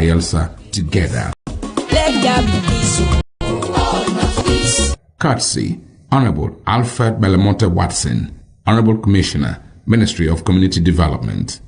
Bayelsa together. Courtesy, Honorable Alfred Belamonte Watson, Honorable Commissioner, Ministry of Community Development.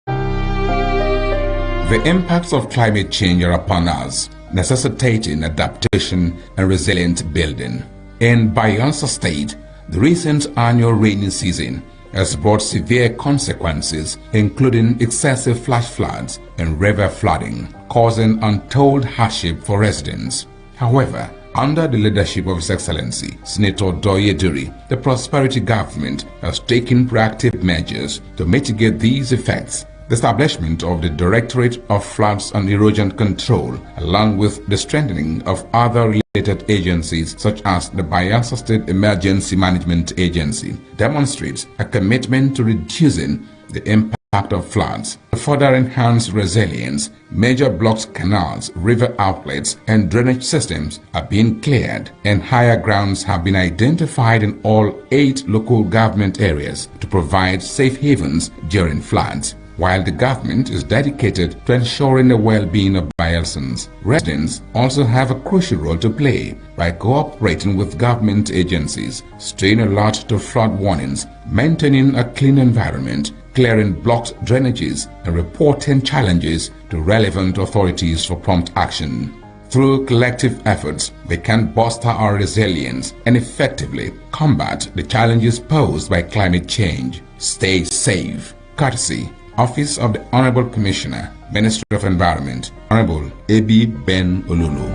The impacts of climate change are upon us, necessitating adaptation and resilient building. In Bayelsa State, the recent annual rainy season has brought severe consequences, including excessive flash floods and river flooding, causing untold hardship for residents. However, under the leadership of His Excellency, Senator Doye Duri, the Prosperity Government has taken proactive measures to mitigate these effects. The establishment of the Directorate of Floods and Erosion Control, along with the strengthening of other related agencies such as the Bayelsa State Emergency Management Agency, demonstrates a commitment to reducing the impact of floods. To further enhance resilience, major blocks, canals, river outlets, and drainage systems are being cleared, and higher grounds have been identified in all 8 local government areas to provide safe havens during floods. While the government is dedicated to ensuring the well-being of Bayelsans, residents also have a crucial role to play by cooperating with government agencies, staying alert to flood warnings, maintaining a clean environment, clearing blocked drainages, and reporting challenges to relevant authorities for prompt action. Through collective efforts, we can bolster our resilience and effectively combat the challenges posed by climate change. Stay safe. Courtesy, Office of the Honorable Commissioner, Ministry of Environment, Honorable A.B. Ben Olulu.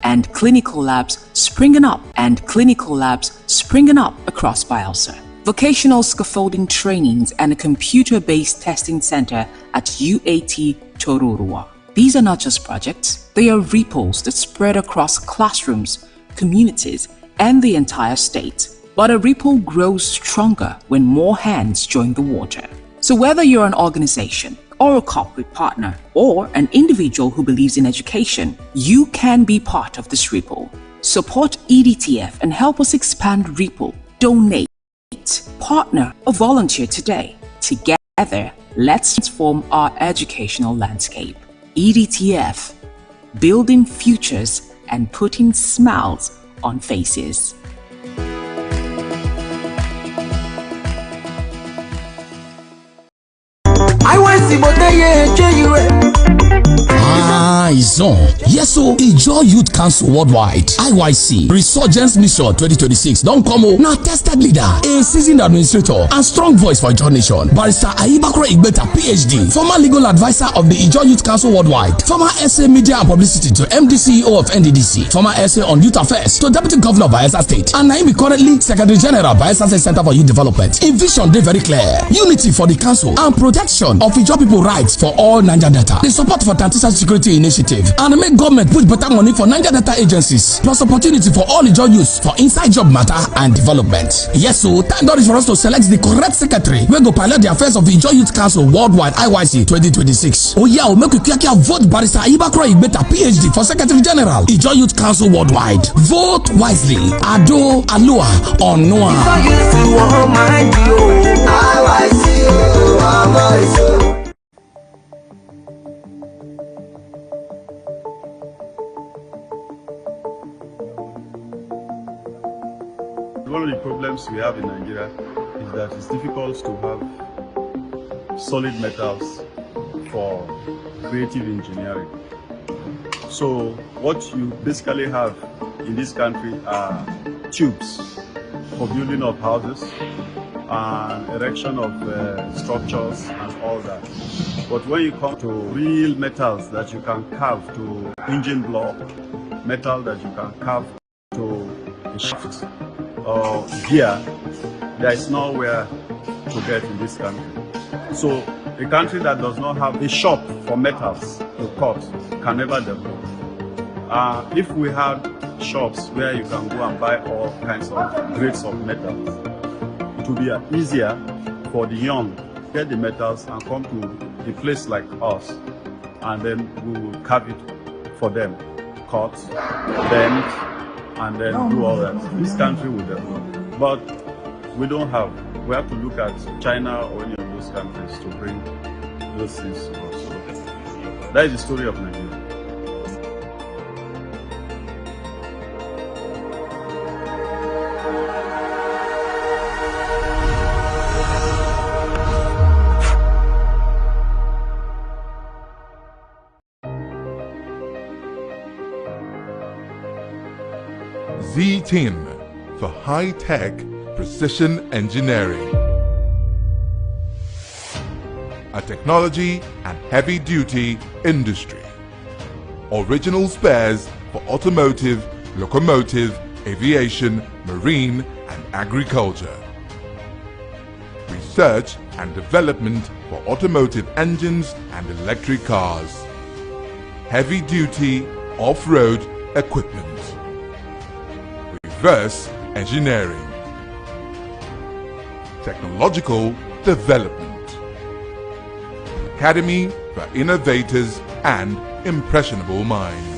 And clinical labs springing up across Bayelsa. Vocational scaffolding trainings and a computer-based testing center at UAT Tororua. These are not just projects, they are ripples that spread across classrooms, communities, and the entire state. But a ripple grows stronger when more hands join the water. So whether you're an organization or a corporate partner or an individual who believes in education, you can be part of this ripple. Support EDTF and help us expand Ripple. Donate, partner, or volunteer today. Together, let's transform our educational landscape. EDTF, building futures and putting smiles on faces. Izon. Yes, so Ijo Youth Council Worldwide, IYC, Resurgence Mission 2026. Don't come on. Now tested leader, a seasoned administrator, and strong voice for Ijo Nation. Barrister Ayibakro Igbeta, PhD, former legal advisor of the Ijo Youth Council Worldwide, former SA Media and Publicity to MD CEO of NDDC, former SA on Youth Affairs to Deputy Governor of Bayelsa State, and Naimi currently Secretary General Bayelsa State Center for Youth Development. In vision, they very clear. Unity for the council and protection of Ijo people rights for all Naija data. The support for Tantisa Security Initiative and make government put better money for Naija data agencies, plus opportunity for all Ijo youths for inside job matter and development. Yes, so time is for us to select the correct secretary. We go pilot the affairs of the Ijo Youth Council Worldwide IYC 2026. Oh yeah, we'll make you vote Barrister Ayibakro Igbeta, PhD for Secretary General Ijo Youth Council Worldwide. Vote wisely. Ado Alua on Noah. One of the problems we have in Nigeria is that it's difficult to have solid metals for creative engineering. So what you basically have in this country are tubes for building of houses and erection of structures and all that. But when you come to real metals that you can carve to engine block, metal that you can carve to a shaft or gear, there is nowhere to get in this country. So a country that does not have a shop for metals to cut can never develop. If we had shops where you can go and buy all kinds of grades of metals, it would be easier for the young to get the metals and come to a place like us, and then we will carve it for them, cut, bend, and then do all that. This country will develop, but we don't have we have to look at China or any of those countries to bring those things to us. So that is the story of Nigeria. Z-Team for high-tech precision engineering. A technology and heavy-duty industry. Original spares for automotive, locomotive, aviation, marine and agriculture. Research and development for automotive engines and electric cars. Heavy-duty off-road equipment. Reverse engineering. Technological development. Academy for innovators and impressionable minds.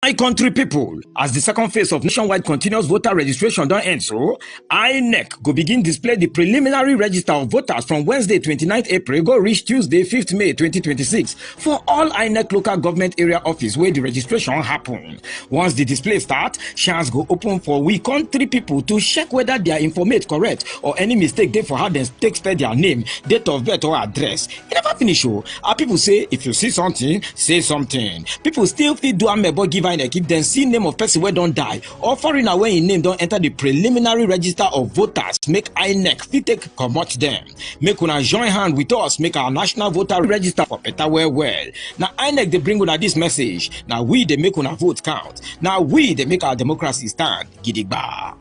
My country people, as the second phase of nationwide continuous voter registration don't end so, INEC go begin display the preliminary register of voters from Wednesday 29th April go reach Tuesday 5th May 2026 for all INEC local government area office where the registration happen. Once the display start, chance go open for we country people to check whether their informate correct or any mistake they for how they take spell their name, date of birth or address. It never finish oh. Our people say if you see something, say something. People still fit do amebo give INEC if dem see name of person wey don die or foreigner wey im name don enter the preliminary register of voters make INEC fit take comot dem. Make una join hand with us make our national voter register for better well. Na INEC dey bring una this message. Na we dey make una vote count. Na we dey make our democracy stand gidigba.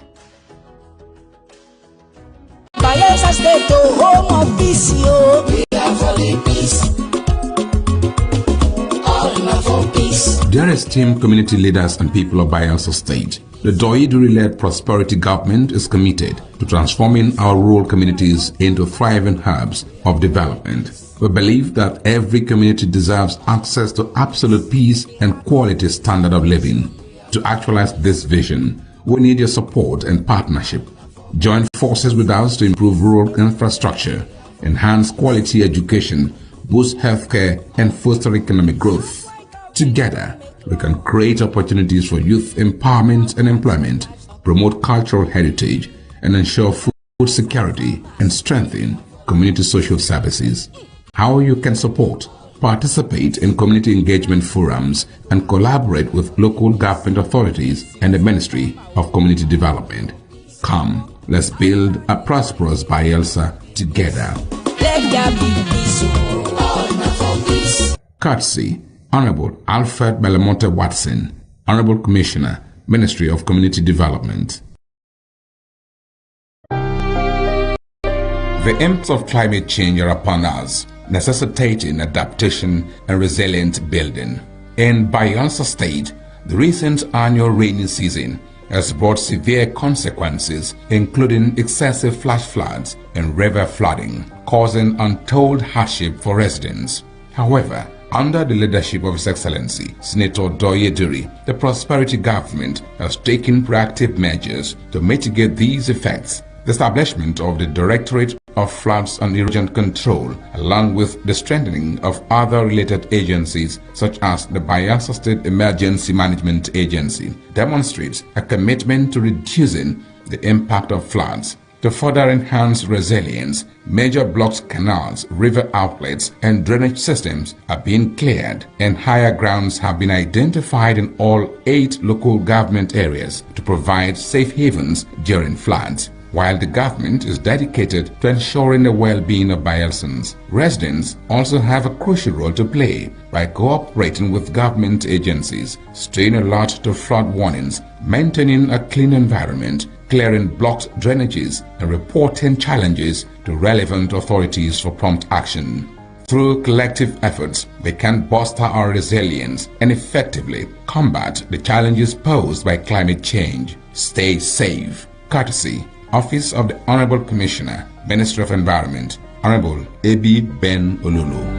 Bayelsa State, home of peace, yo. We are for the peace. Dear esteemed community leaders and people of Bayelsa State, the Doyiduri-led prosperity government is committed to transforming our rural communities into thriving hubs of development. We believe that every community deserves access to absolute peace and quality standard of living. To actualize this vision, we need your support and partnership. Join forces with us to improve rural infrastructure, enhance quality education, boost healthcare, and foster economic growth. Together, we can create opportunities for youth empowerment and employment, promote cultural heritage, and ensure food security and strengthen community social services. How you can support? Participate in community engagement forums and collaborate with local government authorities and the Ministry of Community Development. Come, let's build a prosperous Bayelsa together. Let there be peace, all for peace. Courtesy, Honorable Alfred Belamonte Watson, Honorable Commissioner, Ministry of Community Development. The impacts of climate change are upon us, necessitating adaptation and resilient building. In Bayelsa State, the recent annual rainy season has brought severe consequences, including excessive flash floods and river flooding, causing untold hardship for residents. However, under the leadership of His Excellency, Senator Doyiduri, the prosperity government has taken proactive measures to mitigate these effects. The establishment of the Directorate of Floods and Erosion Control, along with the strengthening of other related agencies such as the Bayelsa State Emergency Management Agency, demonstrates a commitment to reducing the impact of floods. To further enhance resilience, major blocks, canals, river outlets, and drainage systems are being cleared, and higher grounds have been identified in all 8 local government areas to provide safe havens during floods. While the government is dedicated to ensuring the well-being of Bayelsans, residents also have a crucial role to play by cooperating with government agencies, staying alert to flood warnings, maintaining a clean environment, clearing blocked drainages, and reporting challenges to relevant authorities for prompt action. Through collective efforts, we can bolster our resilience and effectively combat the challenges posed by climate change. Stay safe. Courtesy, Office of the Honorable Commissioner, Ministry of Environment, Honorable A.B. Ben Olulu.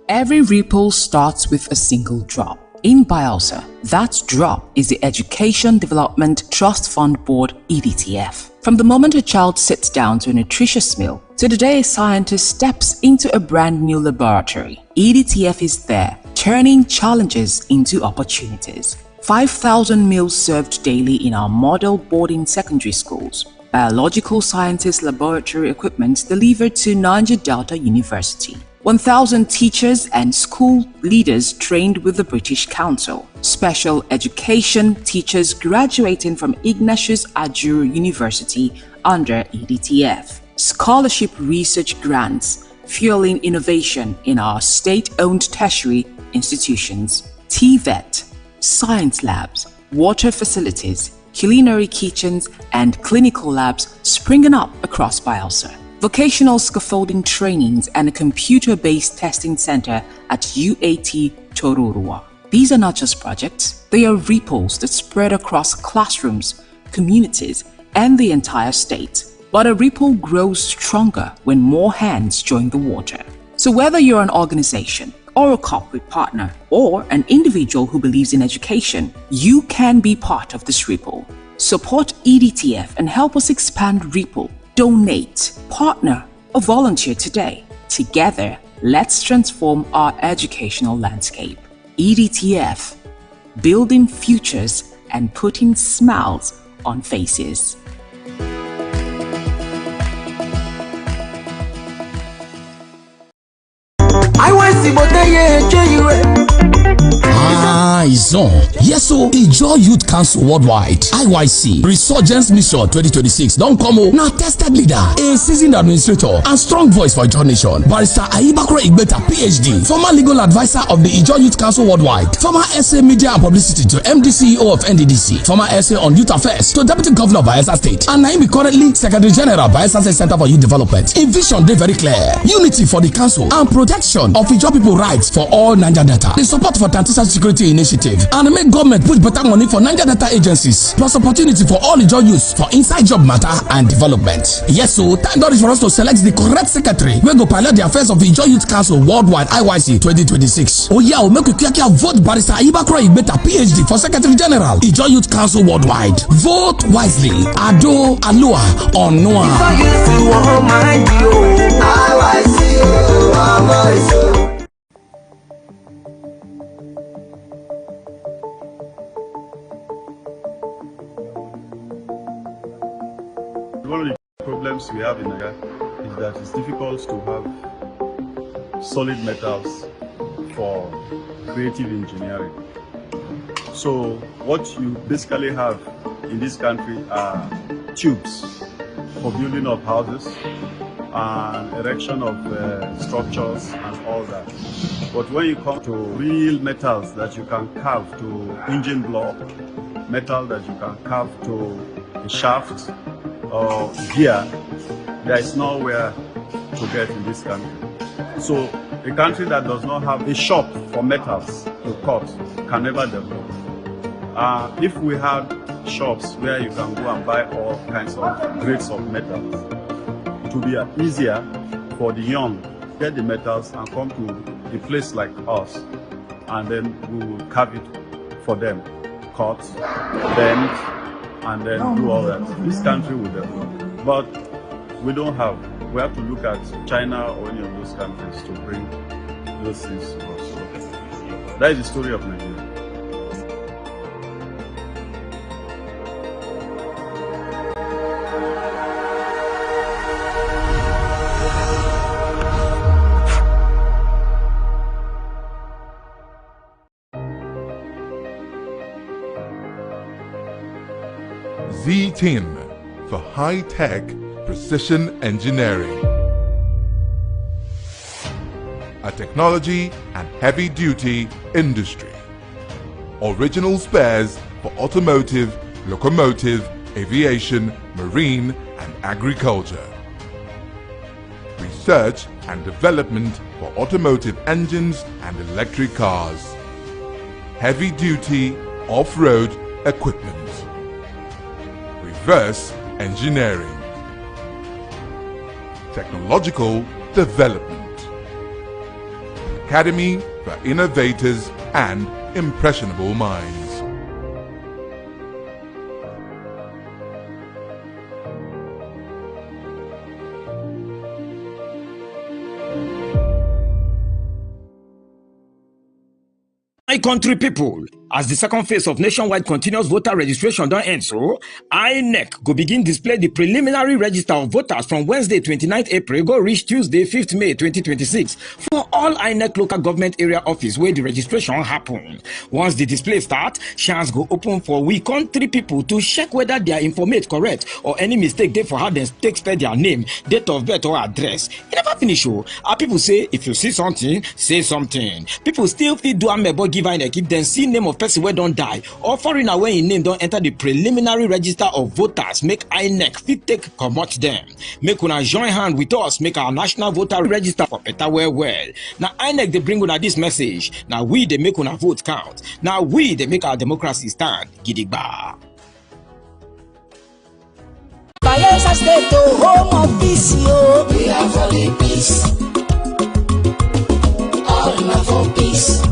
Every ripple starts with a single drop. In Bielsa, that drop is the Education Development Trust Fund Board EDTF. From the moment a child sits down to a nutritious meal to the day a scientist steps into a brand new laboratory, EDTF is there, turning challenges into opportunities. 5,000 meals served daily in our model boarding secondary schools. Biological sciences laboratory equipment delivered to Naija Delta University. 1,000 teachers and school leaders trained with the British Council. Special education teachers graduating from Ignatius Ajuru University under EDTF. Scholarship research grants fueling innovation in our state-owned tertiary institutions. TVET, science labs, water facilities, culinary kitchens, and clinical labs springing up across Bielsa. Vocational scaffolding trainings and a computer-based testing center at UAT Tororua. These are not just projects, they are ripples that spread across classrooms, communities, and the entire state. But a ripple grows stronger when more hands join the water. So whether you're an organization, or a corporate partner, or an individual who believes in education, you can be part of this ripple. Support EDTF and help us expand Ripple. Donate, partner, or volunteer today. Together, let's transform our educational landscape. EDTF, building futures and putting smiles on faces. Izon. Yes, so Ijo Youth Council Worldwide (IYC) Resurgence Mission 2026 don come o. Na tested leader, a seasoned administrator, and strong voice for Ijo Nation. Barrister Ayibakure Igbeta, PhD, former legal advisor of the Ijo Youth Council Worldwide, former SA Media and Publicity to MD CEO of NDDC, former SA on Youth Affairs to Deputy Governor of Bayelsa State, and Naimi currently Secretary General Bayelsa State Center for Youth Development. In vision, they very clear: unity for the council and protection of Ijo people rights for all Naija Delta. The support for transition security initiative and make government put better money for Naija Delta agencies, plus opportunity for all Ijo youths for inside job matter and development. Yes, so time is for us to select the correct secretary wey go pilot the affairs of Ijo Youth Council Worldwide (IYC) 2026. Oh yeah, make we quick vote Barrister Ayibakure Igbeta, PhD, for Secretary General Ijo Youth Council Worldwide. Vote wisely. Ado Alua Onua. One of the problems we have in Naija is that it's difficult to have solid metals for creative engineering. So what you basically have in this country are tubes for building of houses and erection of structures and all that. But when you come to real metals that you can carve to engine block, metal that you can carve to a shaft or gear, there is nowhere to get in this country. So a country that does not have a shop for metals to cut can never develop. If we had shops where you can go and buy all kinds of grades of metals, it would be easier for the young to get the metals and come to a place like us, and then we will carve it for them, cut, bend, and then do all that. This country will develop. But we don't have. We have to look at China or any of those countries to bring those things to us. So that is the story of Nigeria. Z-Tin for high-tech precision engineering. A technology and heavy-duty industry. Original spares for automotive, locomotive, aviation, marine and agriculture. Research and development for automotive engines and electric cars. Heavy-duty off-road equipment. Diverse engineering. Technological development. Academy for innovators and impressionable minds. My country people, as the second phase of nationwide continuous voter registration don't end so, INEC go begin display the preliminary register of voters from Wednesday 29th April go reach Tuesday 5th May 2026 for all INEC local government area office where the registration happen. Once the display start, chance go open for we country people to check whether their informate correct or any mistake they for how they take spell their name, date of birth or address. It never finish oh. Our people say if you see something, say something. People still fit do amebo give INEC if dem see name of person wey don die or foreigner wey im name don enter the preliminary register of voters, make INEC fit take comot dem. Make una join hand with us make our national voter register for better well. Na INEC dey bring una this message. Na we dey make una vote count. Na we dey make our democracy stand gidigba. Bayelsa State, home of peace, yo. We are for the peace.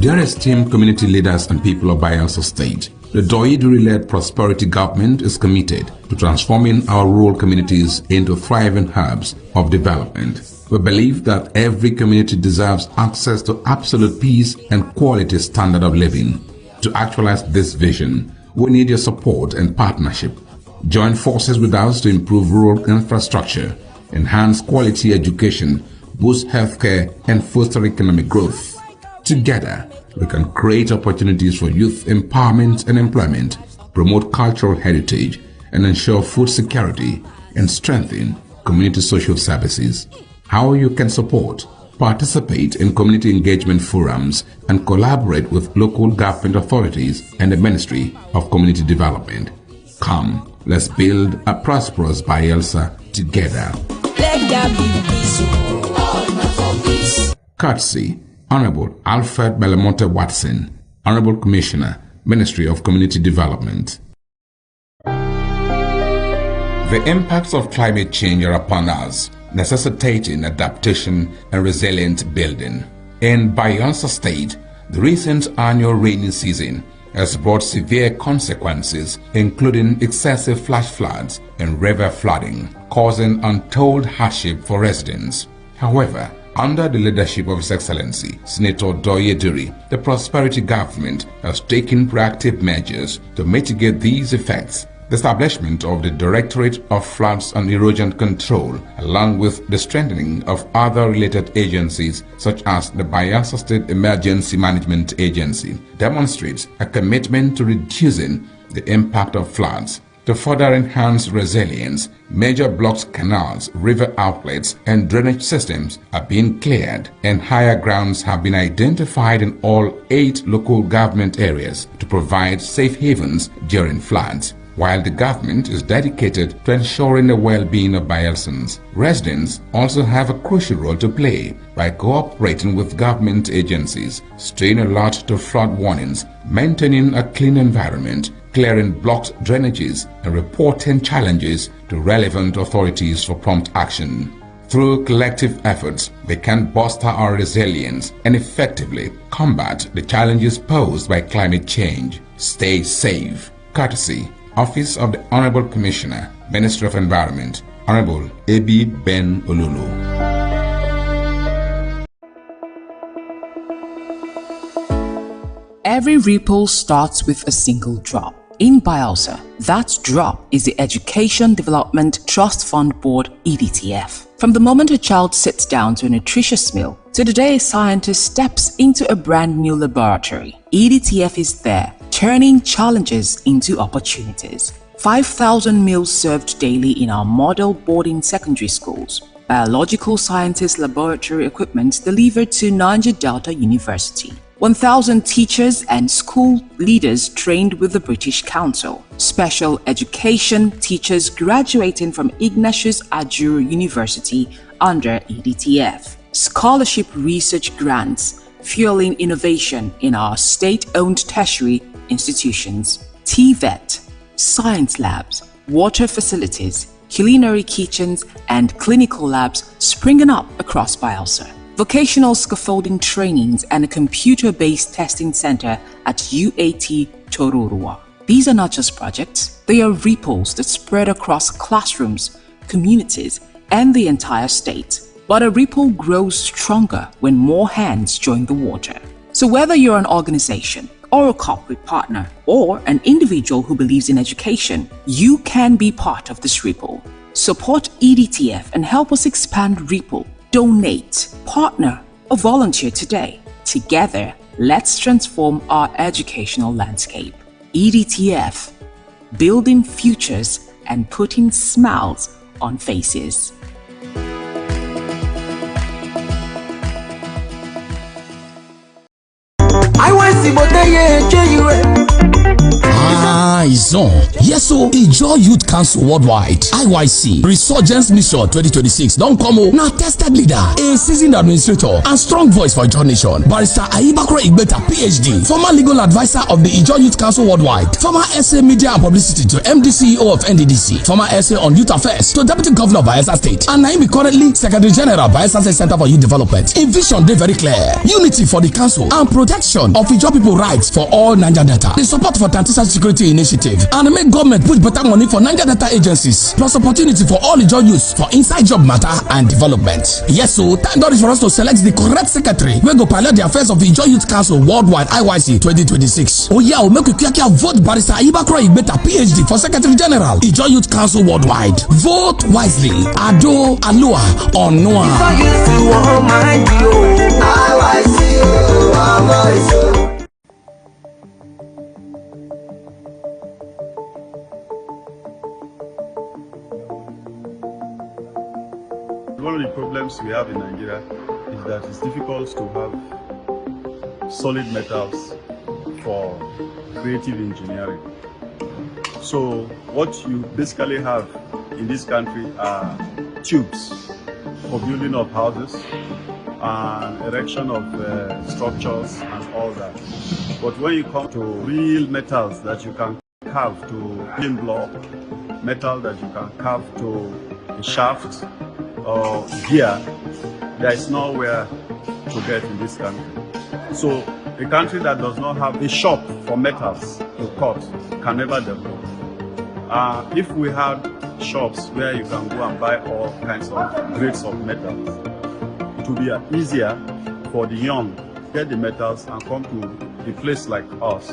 Dear esteemed community leaders and people of Bayelsa State, the Doyiduri-led prosperity government is committed to transforming our rural communities into thriving hubs of development. We believe that every community deserves access to absolute peace and quality standard of living. To actualize this vision, we need your support and partnership. Join forces with us to improve rural infrastructure, enhance quality education, boost healthcare, and foster economic growth. Together, we can create opportunities for youth empowerment and employment, promote cultural heritage, and ensure food security and strengthen community social services. How you can support: participate in community engagement forums and collaborate with local government authorities and the Ministry of Community Development. Come, let's build a prosperous Bayelsa together. Let there be peace, all for peace. Courtesy, Honorable Alfred Belamonte Watson, Honorable Commissioner, Ministry of Community Development. The impacts of climate change are upon us, necessitating adaptation and resilient building. In Bayelsa State, the recent annual rainy season has brought severe consequences, including excessive flash floods and river flooding, causing untold hardship for residents. However, under the leadership of His Excellency, Senator Doyiduri, the prosperity government has taken proactive measures to mitigate these effects. The establishment of the Directorate of Floods and Erosion Control, along with the strengthening of other related agencies such as the Bayelsa State Emergency Management Agency, demonstrates a commitment to reducing the impact of floods. To further enhance resilience, major blocks, canals, river outlets, and drainage systems are being cleared, and higher grounds have been identified in all 8 local government areas to provide safe havens during floods. While the government is dedicated to ensuring the well-being of Bayelsans, residents also have a crucial role to play by cooperating with government agencies, staying alert to flood warnings, maintaining a clean environment, clearing blocked drainages, and reporting challenges to relevant authorities for prompt action. Through collective efforts, we can bolster our resilience and effectively combat the challenges posed by climate change. Stay safe. Courtesy, Office of the Honorable Commissioner, Ministry of Environment, Honorable A.B. Ben Olulu. Every ripple starts with a single drop. In Bayelsa, that drop is the Education Development Trust Fund Board, EDTF. From the moment a child sits down to a nutritious meal, to the day a scientist steps into a brand new laboratory, EDTF is there, turning challenges into opportunities. 5,000 meals served daily in our model boarding secondary schools. Biological sciences laboratory equipment delivered to Niger Delta University. 1,000 teachers and school leaders trained with the British Council. Special education teachers graduating from Ignatius Ajuru University under EDTF. Scholarship research grants fueling innovation in our state-owned tertiary institutions. TVET, science labs, water facilities, culinary kitchens, and clinical labs springing up across Bielsa. Vocational scaffolding trainings and a computer-based testing center at UAT Tororua. These are not just projects, they are ripples that spread across classrooms, communities, and the entire state. But a ripple grows stronger when more hands join the water. So whether you're an organization, or a corporate partner, or an individual who believes in education, you can be part of this ripple. Support EDTF and help us expand Ripple. Donate, partner, or volunteer today. Together, let's transform our educational landscape. EDTF, building futures and putting smiles on faces. It's on. Yes, so Ijaw Youth Council Worldwide (IYC) Resurgence Mission 2026 don't come o. Now tested leader, a seasoned administrator, and strong voice for Ijaw Nation. Barrister Ayibakure Igbeta, PhD, former legal advisor of the Ijaw Youth Council Worldwide, former SA Media and Publicity to MD CEO of NDDC, former SA on Youth Affairs to Deputy Governor of Bayelsa State, and Naimi currently Secretary General Bayelsa State Center for Youth Development. In vision, they very clear: unity for the council and protection of Ijaw people rights for all Naija Delta. The support for Tantisa Security Initiative and make government put better money for Naija Delta agencies, plus opportunity for all Ijaw youths for inside job matter and development. Yes, so time is for us to select the correct secretary wey go pilot the affairs of the Ijaw Youth Council Worldwide (IYC) 2026. Oh yeah, make we quick vote Barrister Ayibakure Igbeta, PhD, for Secretary General Ijaw Youth Council Worldwide. Vote wisely. Ado Alua Onua. One of the problems we have in Nigeria is that it's difficult to have solid metals for creative engineering. So what you basically have in this country are tubes for building of houses and erection of structures and all that. But when you come to real metals that you can carve to building block, metal that you can carve to a shaft or gear, there is nowhere to get in this country. So a country that does not have a shop for metals to cut can never develop. If we had shops where you can go and buy all kinds of grades of metals, it would be easier for the young to get the metals and come to a place like us,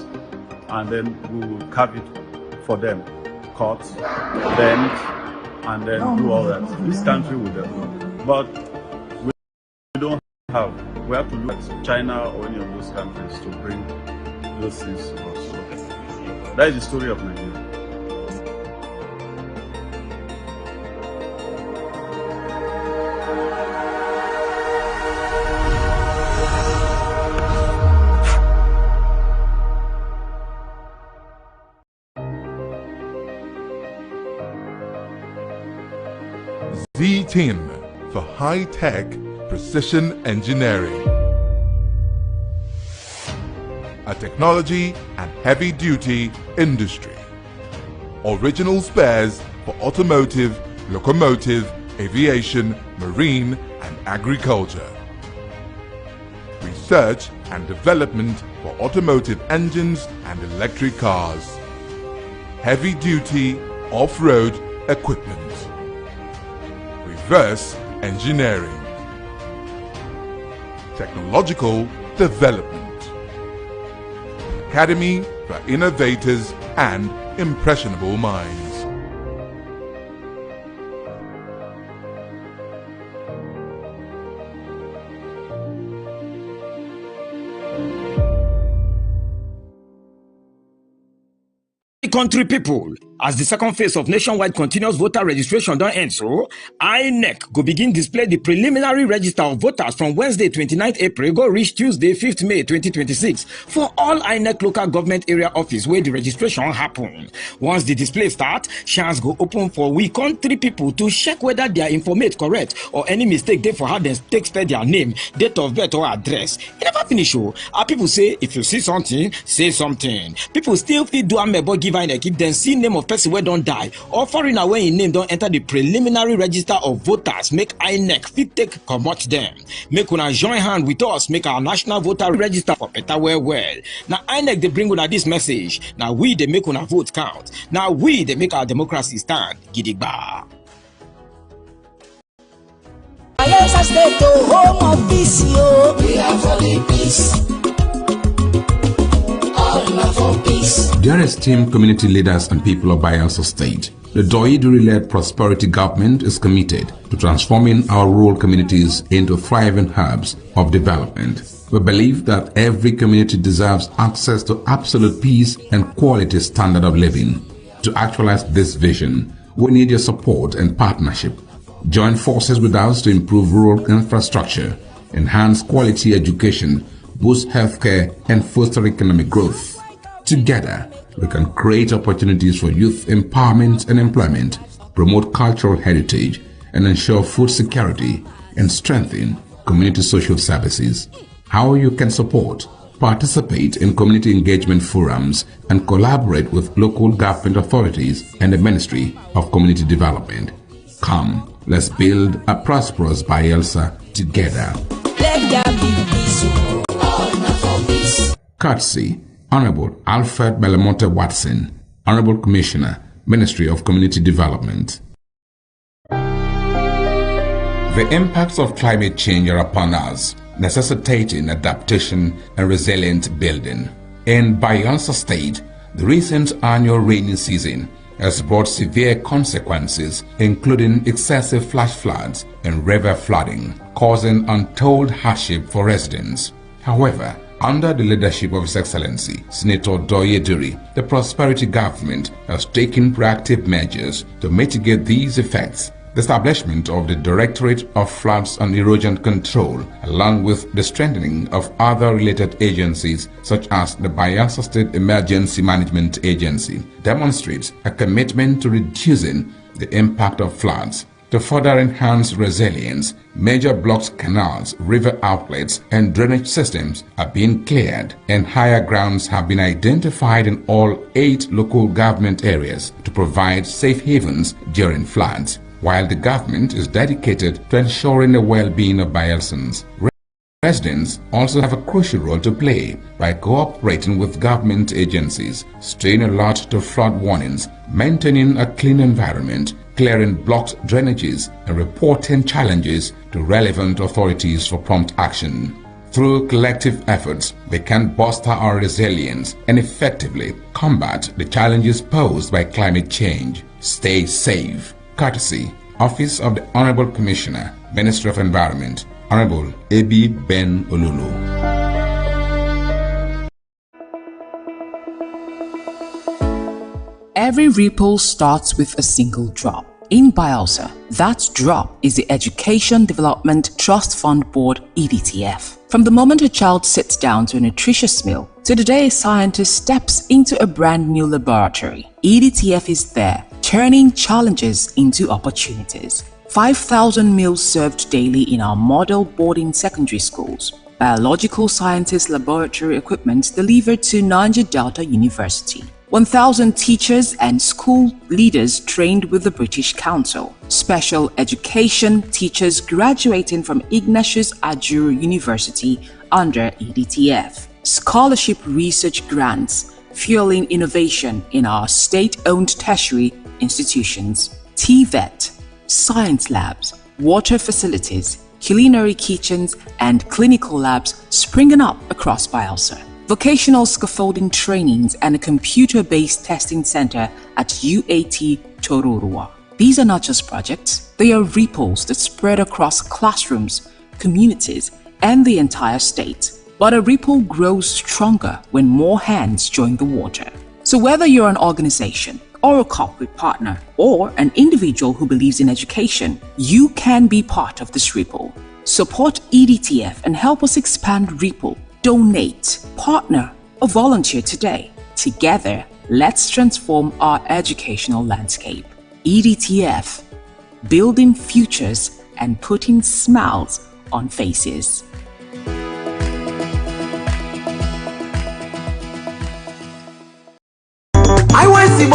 and then we will carve it for them, cut, bend, and then do all that. This country will develop. But we don't have. We have to look at China or any of those countries to bring those things to us. So that is the story of Nigeria. Z-Team for high-tech precision engineering. A technology and heavy-duty industry. Original spares for automotive, locomotive, aviation, marine, and agriculture. Research and development for automotive engines and electric cars. Heavy-duty off-road equipment. Reverse engineering. Technological development. Academy for innovators and impressionable minds. Country people, as the second phase of nationwide continuous voter registration don't end so, INEC go begin display the preliminary register of voters from Wednesday 29th April go reach Tuesday 5th May 2026 for all INEC local government area office where the registration happen. Once the display start, chance go open for we country people to check whether their informate correct or any mistake they for how they take spell their name, date of birth or address. It never finish oh. Our people say if you see something, say something. People still fit do amebo give INEC if then see name of person where don't die or foreigner when in name don't enter the preliminary register of voters, make INEC fit take comot them. Make una join hand with us, make our national voter register for better well. Now INEC they bring una this message. Now we they make una vote count. Now we they make our democracy stand gidigba. Bayelsa State, home of peace, yo. We are for the peace. All for peace. Dear esteemed community leaders and people of Bayelsa State, the Doyiduri-led prosperity government is committed to transforming our rural communities into thriving hubs of development. We believe that every community deserves access to absolute peace and quality standard of living. To actualize this vision, we need your support and partnership. Join forces with us to improve rural infrastructure, enhance quality education, boost healthcare, and foster economic growth. Together, we can create opportunities for youth empowerment and employment, promote cultural heritage, and ensure food security and strengthen community social services. How you can support: participate in community engagement forums and collaborate with local government authorities and the Ministry of Community Development. Come, let's build a prosperous Bayelsa together. Let there be peace, all for peace. Courtesy, Honorable Alfred Belamonte Watson, Honorable Commissioner, Ministry of Community Development. The impacts of climate change are upon us, necessitating adaptation and resilient building. In Bayelsa State, the recent annual rainy season has brought severe consequences, including excessive flash floods and river flooding, causing untold hardship for residents. However, under the leadership of His Excellency, Senator Doyiduri, the prosperity government has taken proactive measures to mitigate these effects. The establishment of the Directorate of Floods and Erosion Control, along with the strengthening of other related agencies such as the Bayelsa State Emergency Management Agency, demonstrates a commitment to reducing the impact of floods. To further enhance resilience, major blocked canals, river outlets, and drainage systems are being cleared, and higher grounds have been identified in all 8 local government areas to provide safe havens during floods. While the government is dedicated to ensuring the well-being of Bayelsans, residents also have a crucial role to play by cooperating with government agencies, staying alert to flood warnings, maintaining a clean environment, clearing blocked drainages, and reporting challenges to relevant authorities for prompt action. Through collective efforts, we can bolster our resilience and effectively combat the challenges posed by climate change. Stay safe. Courtesy, Office of the Honorable Commissioner, Ministry of Environment, Honorable A.B. Ben Olulu. Every ripple starts with a single drop. In Bayelsa, that drop is the Education Development Trust Fund Board (EDTF). From the moment a child sits down to a nutritious meal to the day a scientist steps into a brand new laboratory, EDTF is there, turning challenges into opportunities. 5,000 meals served daily in our model boarding secondary schools. Biological sciences laboratory equipment delivered to Niger Delta University. 1,000 teachers and school leaders trained with the British Council. Special education teachers graduating from Ignatius Ajuru University under EDTF. Scholarship research grants fueling innovation in our state-owned tertiary institutions. TVET, science labs, water facilities, culinary kitchens, and clinical labs springing up across Bayelsa. Vocational scaffolding trainings and a computer-based testing center at UAT Tororua. These are not just projects, they are ripples that spread across classrooms, communities, and the entire state. But a ripple grows stronger when more hands join the water. So whether you're an organization, or a corporate partner, or an individual who believes in education, you can be part of this ripple. Support EDTF and help us expand Ripple. Donate, partner, or volunteer today. Together, let's transform our educational landscape. EDTF, building futures and putting smiles on faces. I want to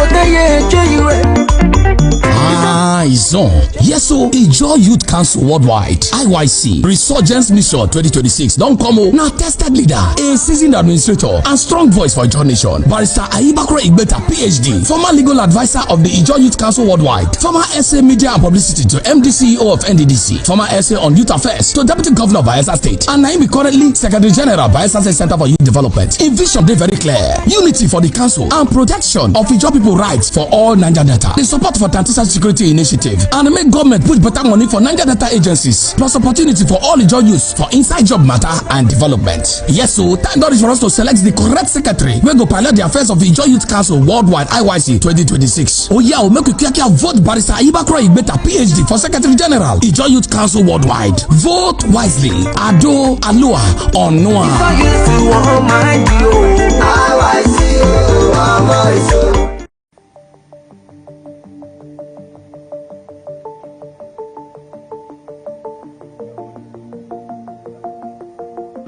Zone. Yes, so Ijaw Youth Council Worldwide, IYC, Resurgence Mission 2026. Don't come on. Now tested leader, a seasoned administrator, and strong voice for Ijaw Nation. Barrister Aibakro Igbeta, PhD, former legal advisor of the Ijaw Youth Council Worldwide, former SA Media and Publicity to MD CEO of NDDC, former SA on Youth Affairs to Deputy Governor of Bayelsa State, and Naimi currently Secretary General Bayelsa State Center for Youth Development. In vision, they very clear: unity for the council and protection of Ijaw people rights for all Naija Delta. The support for Tantisa Security Initiative and make government put better money for Naija Delta agencies, plus opportunity for all Ijaw youths for inside job matter and development. Yes, so time is for us to select the correct secretary. We go pilot the affairs of the Ijaw Youth Council Worldwide IYC 2026. Oh yeah, we'll make you vote Barrister Aibakro Igbeta, PhD for Secretary General Ijaw Youth Council Worldwide. Vote wisely. Ado Alua Onua.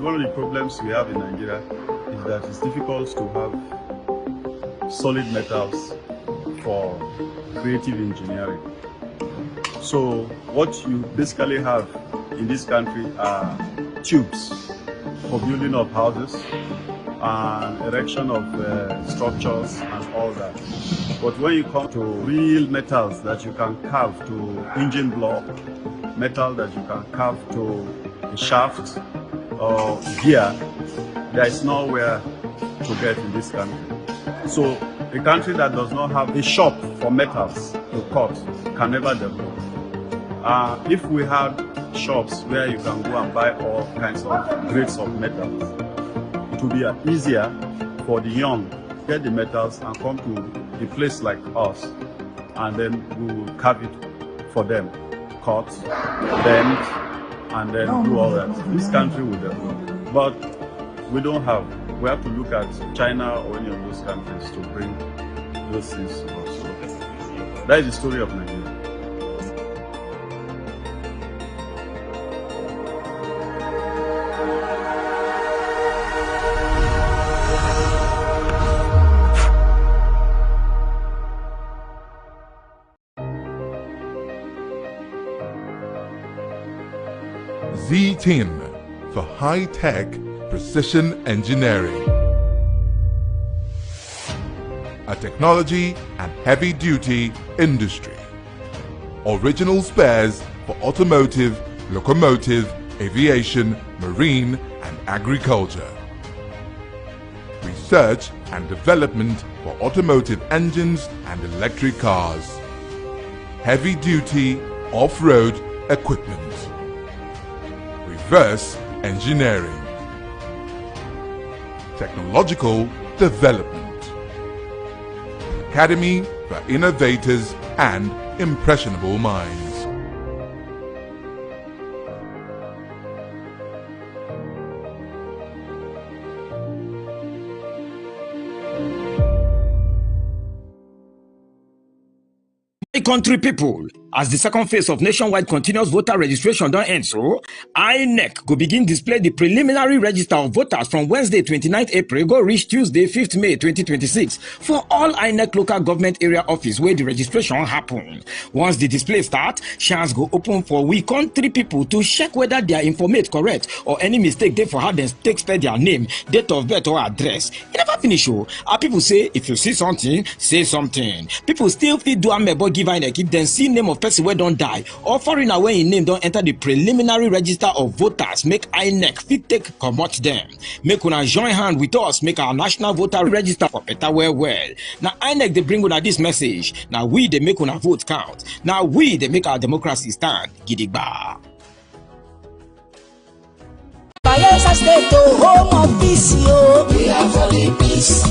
One of the problems we have in Nigeria is that it's difficult to have solid metals for creative engineering. So what you basically have in this country are tubes for building of houses and erection of structures and all that. But when you come to real metals that you can carve to engine block, metal that you can carve to a shaft or gear, there is nowhere to get in this country. So a country that does not have a shop for metals to cut can never develop. If we had shops where you can go and buy all kinds of grades of metals, it would be easier for the young to get the metals and come to a place like us, and then we will carve it for them, cut, bend, and then do all that. This country will develop. But we don't have. We have to look at China or any of those countries to bring those things to us. So that is the story of Nigeria. Z-Tin for high-tech precision engineering. A technology and heavy-duty industry. Original spares for automotive, locomotive, aviation, marine and agriculture. Research and development for automotive engines and electric cars. Heavy-duty off-road equipment. Reverse engineering. Technological development. Academy for innovators and impressionable minds. Country people, as the second phase of nationwide continuous voter registration don't end, so INEC go begin display the preliminary register of voters from Wednesday 29th April go reach Tuesday 5th May 2026 for all INEC local government area office where the registration happen. Once the display start, chance go open for we country people to check whether their informate correct or any mistake they for how they take spell their name, date of birth or address. It never finish. Our people say if you see something, say something. People still fit do amebo give INEC if then see name of person where don't die or foreigner when in name don't enter the preliminary register of voters, make INEC fit take comot them. Make una join hand with us, make our national voter register for better well. Now INEC they bring una this message. Now we they make una vote count. Now we they make our democracy stand. Gidigba. Bayelsa State, home of peace, yo. We are for the peace.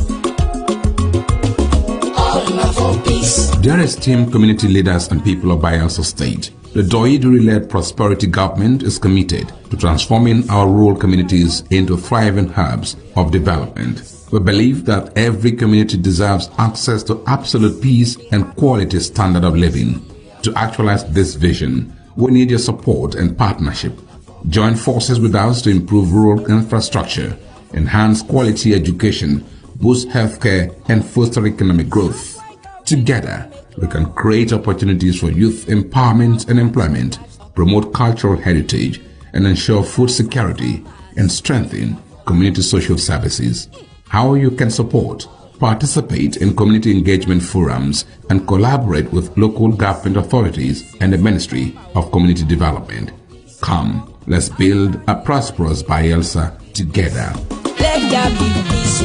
All for peace. peace. Dear esteemed community leaders and people of Bayelsa State, the Doyiduri-led prosperity government is committed to transforming our rural communities into thriving hubs of development. We believe that every community deserves access to absolute peace and quality standard of living. To actualize this vision, we need your support and partnership. Join forces with us to improve rural infrastructure, enhance quality education, boost healthcare, and foster economic growth. Together, we can create opportunities for youth empowerment and employment, promote cultural heritage, and ensure food security and strengthen community social services. How you can support: participate in community engagement forums and collaborate with local government authorities and the Ministry of Community Development. Come, let's build a prosperous Bayelsa together. Let there be peace,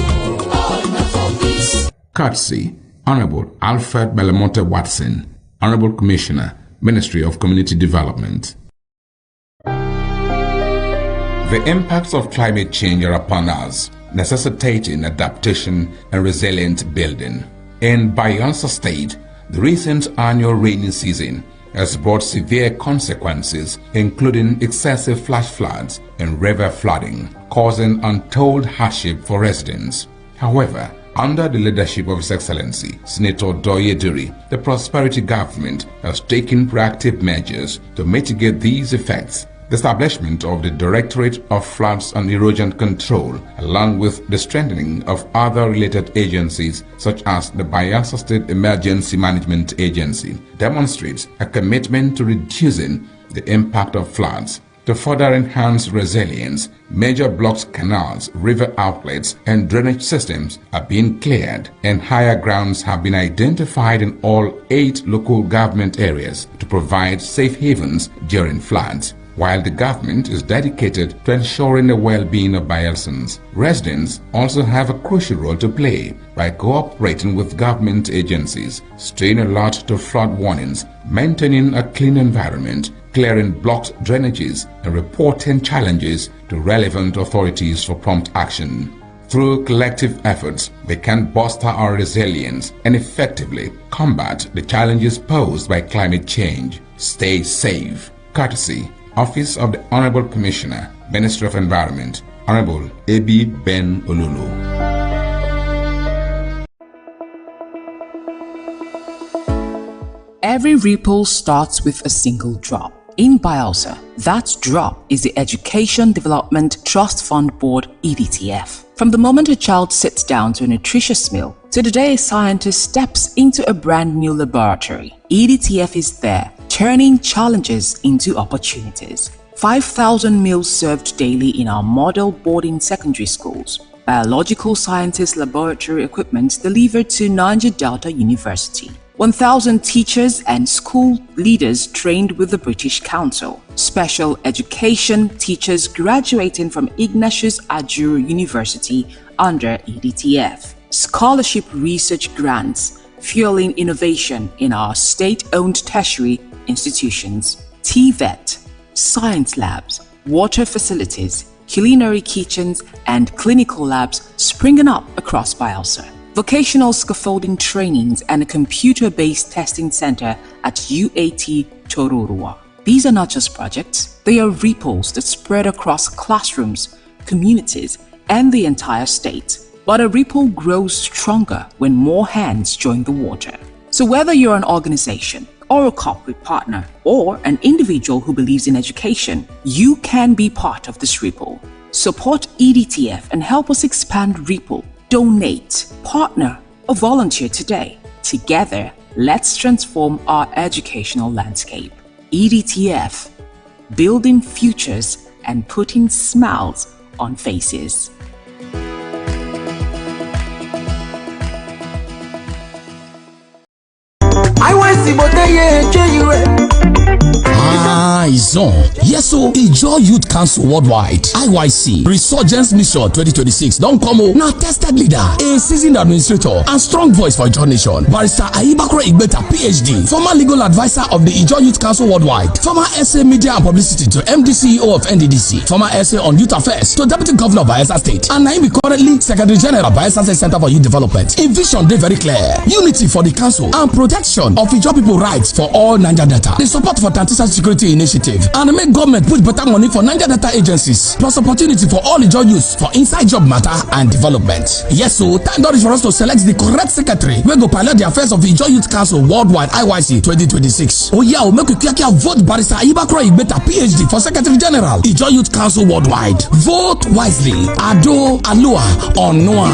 all for peace. Courtesy, Honorable Alfred Belamonte Watson, Honorable Commissioner, Ministry of Community Development. The impacts of climate change are upon us, necessitating adaptation and resilient building. In Bayelsa State, the recent annual rainy season has brought severe consequences, including excessive flash floods and river flooding, causing untold hardship for residents. However, under the leadership of His Excellency Senator Doyiduri, the prosperity government has taken proactive measures to mitigate these effects. The establishment of the Directorate of Floods and Erosion Control, along with the strengthening of other related agencies such as the Bayelsa State Emergency Management Agency, demonstrates a commitment to reducing the impact of floods. To further enhance resilience, major blocks, canals, river outlets, and drainage systems are being cleared, and higher grounds have been identified in all 8 local government areas to provide safe havens during floods. While the government is dedicated to ensuring the well-being of Bayelsans, residents also have a crucial role to play by cooperating with government agencies, staying alert to flood warnings, maintaining a clean environment, clearing blocked drainages, and reporting challenges to relevant authorities for prompt action. Through collective efforts, we can bolster our resilience and effectively combat the challenges posed by climate change. Stay safe. Courtesy, Office of the Honorable Commissioner, Ministry of Environment, Honorable A.B. Ben Olulu. Every ripple starts with a single drop. In Bayelsa, that drop is the Education Development Trust Fund Board, EDTF. From the moment a child sits down to a nutritious meal to the day a scientist steps into a brand new laboratory, EDTF is there, turning challenges into opportunities. 5,000 meals served daily in our model boarding secondary schools. Biological sciences laboratory equipment delivered to Naija Delta University. 1,000 teachers and school leaders trained with the British Council. Special education teachers graduating from Ignatius Ajuru University under EDTF. Scholarship research grants fueling innovation in our state-owned tertiary institutions. TVET, science labs, water facilities, culinary kitchens, and clinical labs springing up across Bayelsa. Vocational scaffolding trainings and a computer-based testing center at UAT Tororua. These are not just projects, they are ripples that spread across classrooms, communities, and the entire state. But a ripple grows stronger when more hands join the water. So whether you're an organization, or a corporate partner, or an individual who believes in education, you can be part of this ripple. Support EDTF and help us expand Ripple. Donate, partner, or volunteer today. Together, let's transform our educational landscape. EDTF, building futures and putting smiles on faces. now is on. Yes, so Ijaw Youth Council Worldwide, IYC, Resurgence Mission 2026, don't come o. Now tested leader, a seasoned administrator, and strong voice for Ijaw Nation. Barrister Ayibakura Igbeta, PhD, former legal advisor of the Ijaw Youth Council Worldwide, former SA Media and Publicity to MD CEO of NDDC, former SA on Youth Affairs to Deputy Governor of Bayelsa State, and now he currently Secretary General of Bayelsa State Center for Youth Development. A vision dey very clear: unity for the council and protection of Ijaw people rights for all Naija data. The support for Tantisa Security Initiative and make government put better money for Naija data agencies, plus opportunity for all Ijaw youths for inside job matter and development. Yes, so time don reach for us to select the correct secretary wey go pilot the affairs of the Ijaw Youth Council Worldwide IYC 2026. Oh yeah, make we quick vote Barrister Ayibakura Igbeta, PhD, for Secretary General Ijaw Youth Council Worldwide. Vote wisely. Ado Alua Onua.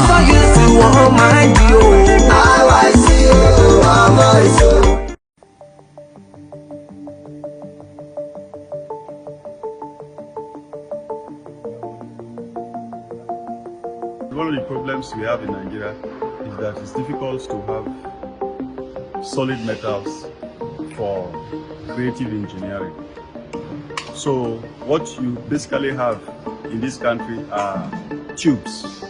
One of the problems we have in Nigeria is that it's difficult to have solid metals for creative engineering. So what you basically have in this country are tubes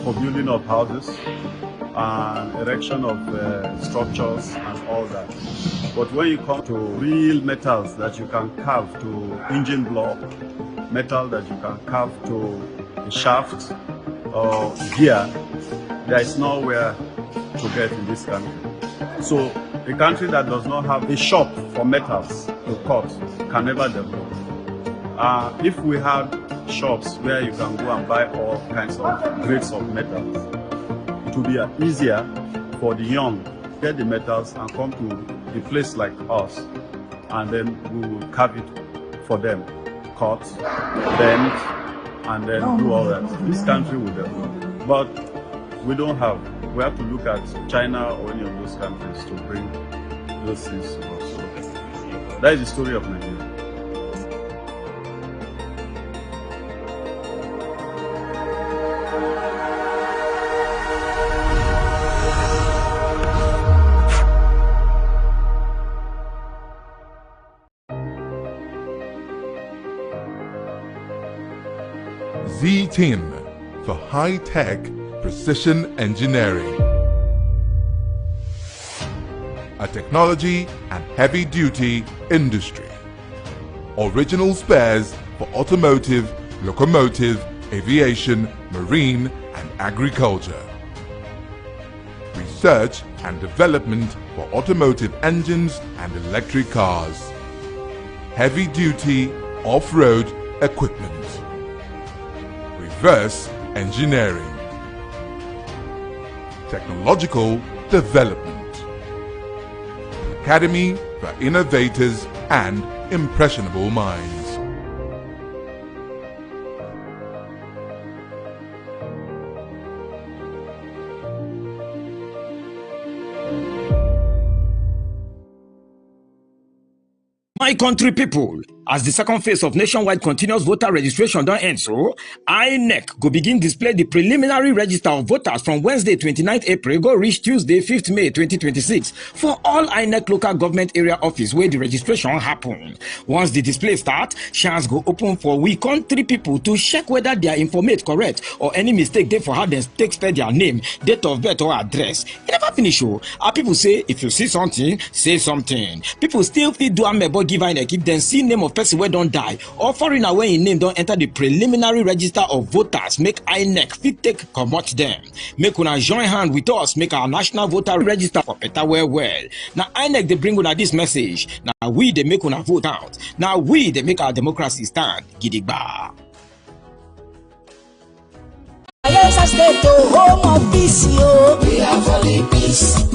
for building of houses and erection of structures and all that. But when you come to real metals that you can carve to engine block, metal that you can carve to a shaft or gear, there is nowhere to get in this country. So a country that does not have a shop for metals to cut can never develop. If we had shops where you can go and buy all kinds of grades of metals, it would be easier for the young to get the metals and come to a place like us, and then we will carve it for them, cut, bend, and then do all that. This country will develop, but we don't have. We have to look at China or any of those countries to bring those things to us. So that is the story of Nigeria. Z-Team for high-tech precision engineering. A technology and heavy-duty industry. Original spares for automotive, locomotive, aviation, marine and agriculture. Research and development for automotive engines and electric cars. Heavy-duty off-road equipment. Reverse engineering. Technological development. Academy for innovators and impressionable minds. My country people, as the second phase of nationwide continuous voter registration don't end so, INEC go begin display the preliminary register of voters from Wednesday 29th April go reach Tuesday 5th May 2026 for all INEC local government area office where the registration happen. Once the display start, chance go open for we country people to check whether their informate correct or any mistake they for how they take spell their name, date of birth or address. It never finish oh. Our people say if you see something, say something. People still fit do amebo give INEC if then see name of person wey don die or foreigner wey im name don enter the preliminary register of voters, make INEC fit take comot them. Make una join hand with us make our national voter register for better well. Now INEC dey bring una this message. Now we dey make una vote out. Now we dey make our democracy stand gidigba. Bayelsa State, home of peace, yo. We are for the peace.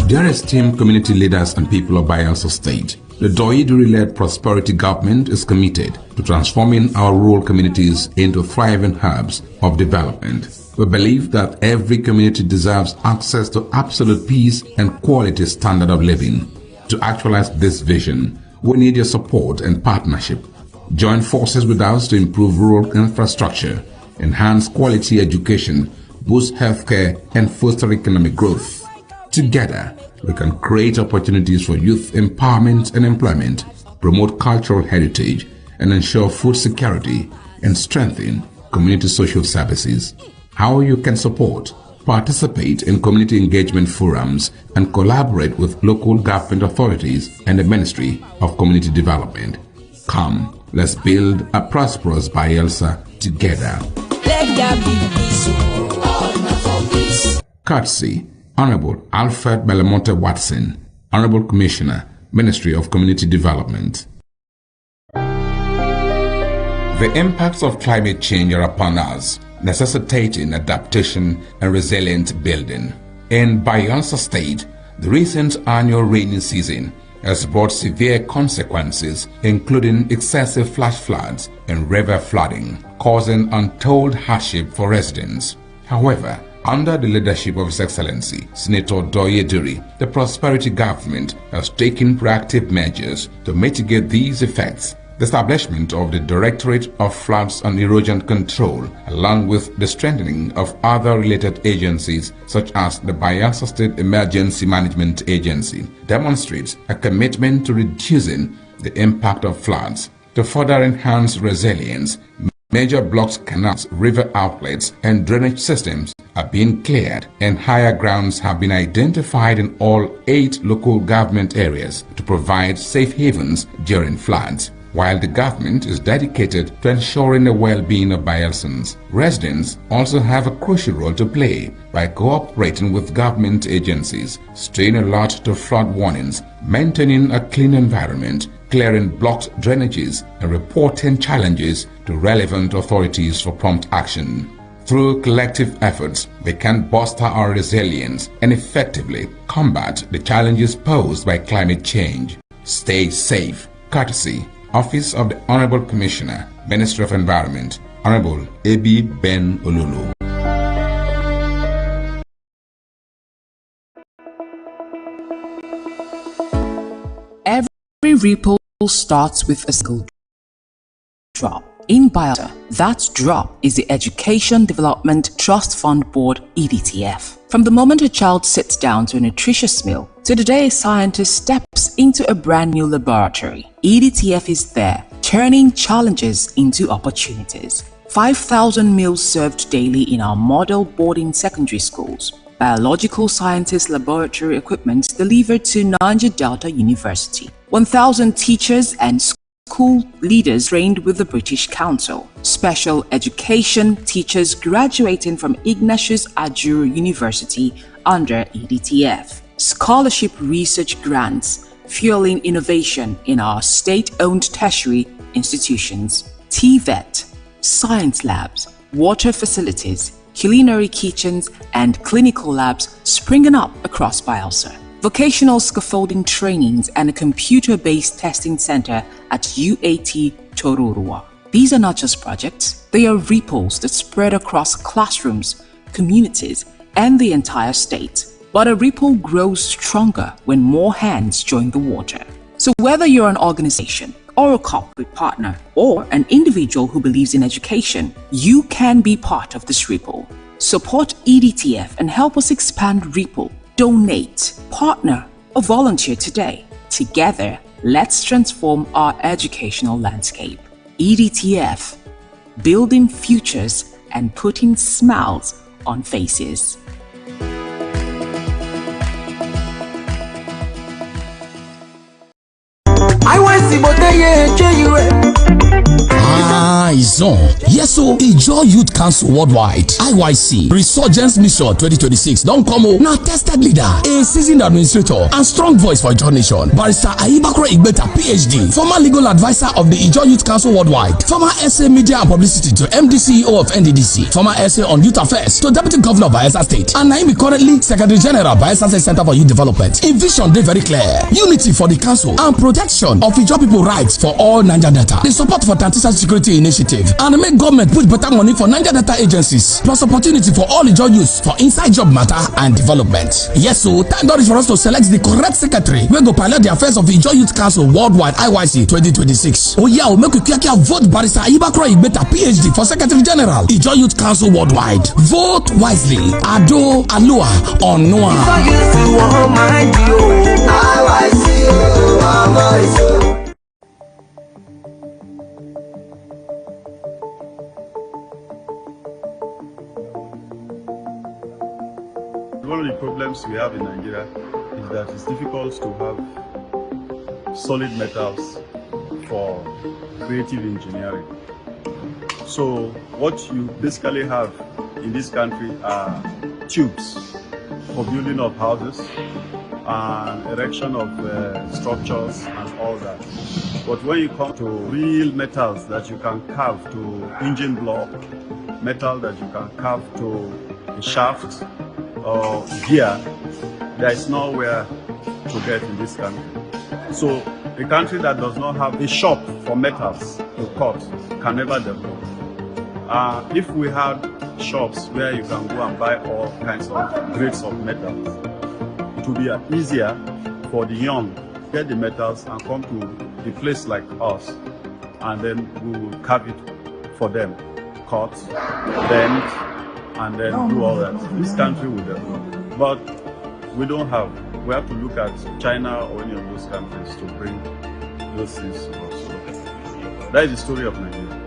Dear esteemed community leaders and people of Bayelsa State, the Doiduri-led prosperity government is committed to transforming our rural communities into thriving hubs of development. We believe that every community deserves access to absolute peace and quality standard of living. To actualize this vision, we need your support and partnership. Join forces with us to improve rural infrastructure, enhance quality education, boost healthcare, and foster economic growth. Together, we can create opportunities for youth empowerment and employment, promote cultural heritage, and ensure food security and strengthen community social services. How you can support: participate in community engagement forums and collaborate with local government authorities and the Ministry of Community Development. Come, let's build a prosperous Bayelsa together. Let there be peace, all for peace. Courtesy, Honorable Alfred Belamonte Watson, Honorable Commissioner, Ministry of Community Development. The impacts of climate change are upon us, necessitating adaptation and resilient building. In Bayelsa State, the recent annual rainy season has brought severe consequences, including excessive flash floods and river flooding, causing untold hardship for residents. However, under the leadership of His Excellency Senator Doye Duri, the Prosperity Government has taken proactive measures to mitigate these effects. The establishment of the Directorate of Floods and Erosion Control, along with the strengthening of other related agencies such as the Bayelsa State Emergency Management Agency, demonstrates a commitment to reducing the impact of floods. To further enhance resilience, major blocks, canals, river outlets, and drainage systems are being cleared, and higher grounds have been identified in all 8 local government areas to provide safe havens during floods. While the government is dedicated to ensuring the well-being of Bayelsans, residents also have a crucial role to play by cooperating with government agencies, staying alert to flood warnings, maintaining a clean environment, clearing blocked drainages, and reporting challenges to relevant authorities for prompt action. Through collective efforts, we can bolster our resilience and effectively combat the challenges posed by climate change. Stay safe. Courtesy, Office of the Honorable Commissioner, Ministry of Environment, Honorable A.B. Ben Olulu. Every ripple starts with a single drop. In Bayelsa, that drop is the Education Development Trust Fund Board (EDTF). From the moment a child sits down to a nutritious meal to the day a scientist steps into a brand new laboratory, EDTF is there, turning challenges into opportunities. 5,000 meals served daily in our model boarding secondary schools. Biological sciences laboratory equipment delivered to Naija Delta University. 1,000 teachers and school leaders trained with the British Council. Special education teachers graduating from Ignatius Ajuru University under EDTF. Scholarship research grants fueling innovation in our state-owned tertiary institutions. TVET, science labs, water facilities, culinary kitchens, and clinical labs springing up across Bayelsa. Vocational scaffolding trainings and a computer-based testing center at UAT Tororua. These are not just projects, they are ripples that spread across classrooms, communities, and the entire state. But a ripple grows stronger when more hands join the water. So whether you're an organization, or a corporate partner, or an individual who believes in education, you can be part of this ripple. Support EDTF and help us expand Ripple. Donate, partner, or volunteer today. Together, let's transform our educational landscape. EDTF, building futures and putting smiles on faces. Izon. Yes, so Ijo Youth Council Worldwide, IYC, Resurgence Mission 2026. Don't come o. Now tested leader, a seasoned administrator, and strong voice for Ijo Nation. Barrister Ayibakro Igbeta, PhD, former legal advisor of the Ijo Youth Council Worldwide, former SA Media and Publicity to MD CEO of NDDC, former SA on Youth Affairs to Deputy Governor of Bayelsa State, and Naimi currently Secretary General Bayelsa State Center for Youth Development. In vision, they very clear: unity for the council and protection of Ijo people rights for all Naija Delta. The support for transition security initiative initiative and make government put better money for Naija data agencies, plus opportunity for all Ijaw youths for inside job matter and development. Yes, so time don reach for us to select the correct secretary wey go pilot the affairs of Ijaw Youth Council Worldwide IYC 2026. Oh yeah, make we quick vote Barrister Ayibakro Igbeta PhD for Secretary General Ijaw Youth Council Worldwide. Vote wisely. Ado Alua Onua. One of the problems we have in Nigeria is that it's difficult to have solid metals for creative engineering. So what you basically have in this country are tubes for building of houses and erection of structures and all that. But when you come to real metals that you can carve to engine block, metal that you can carve to a shaft or gear, there is nowhere to get in this country. So a country that does not have a shop for metals to cut can never develop. If we had shops where you can go and buy all kinds of grades of metals, it would be easier for the young to get the metals and come to a place like us, and then we will carve it for them, cut, bend, and then do all that. This country will develop, but we don't have. We have to look at China or any of those countries to bring those things to us. That is the story of Nigeria.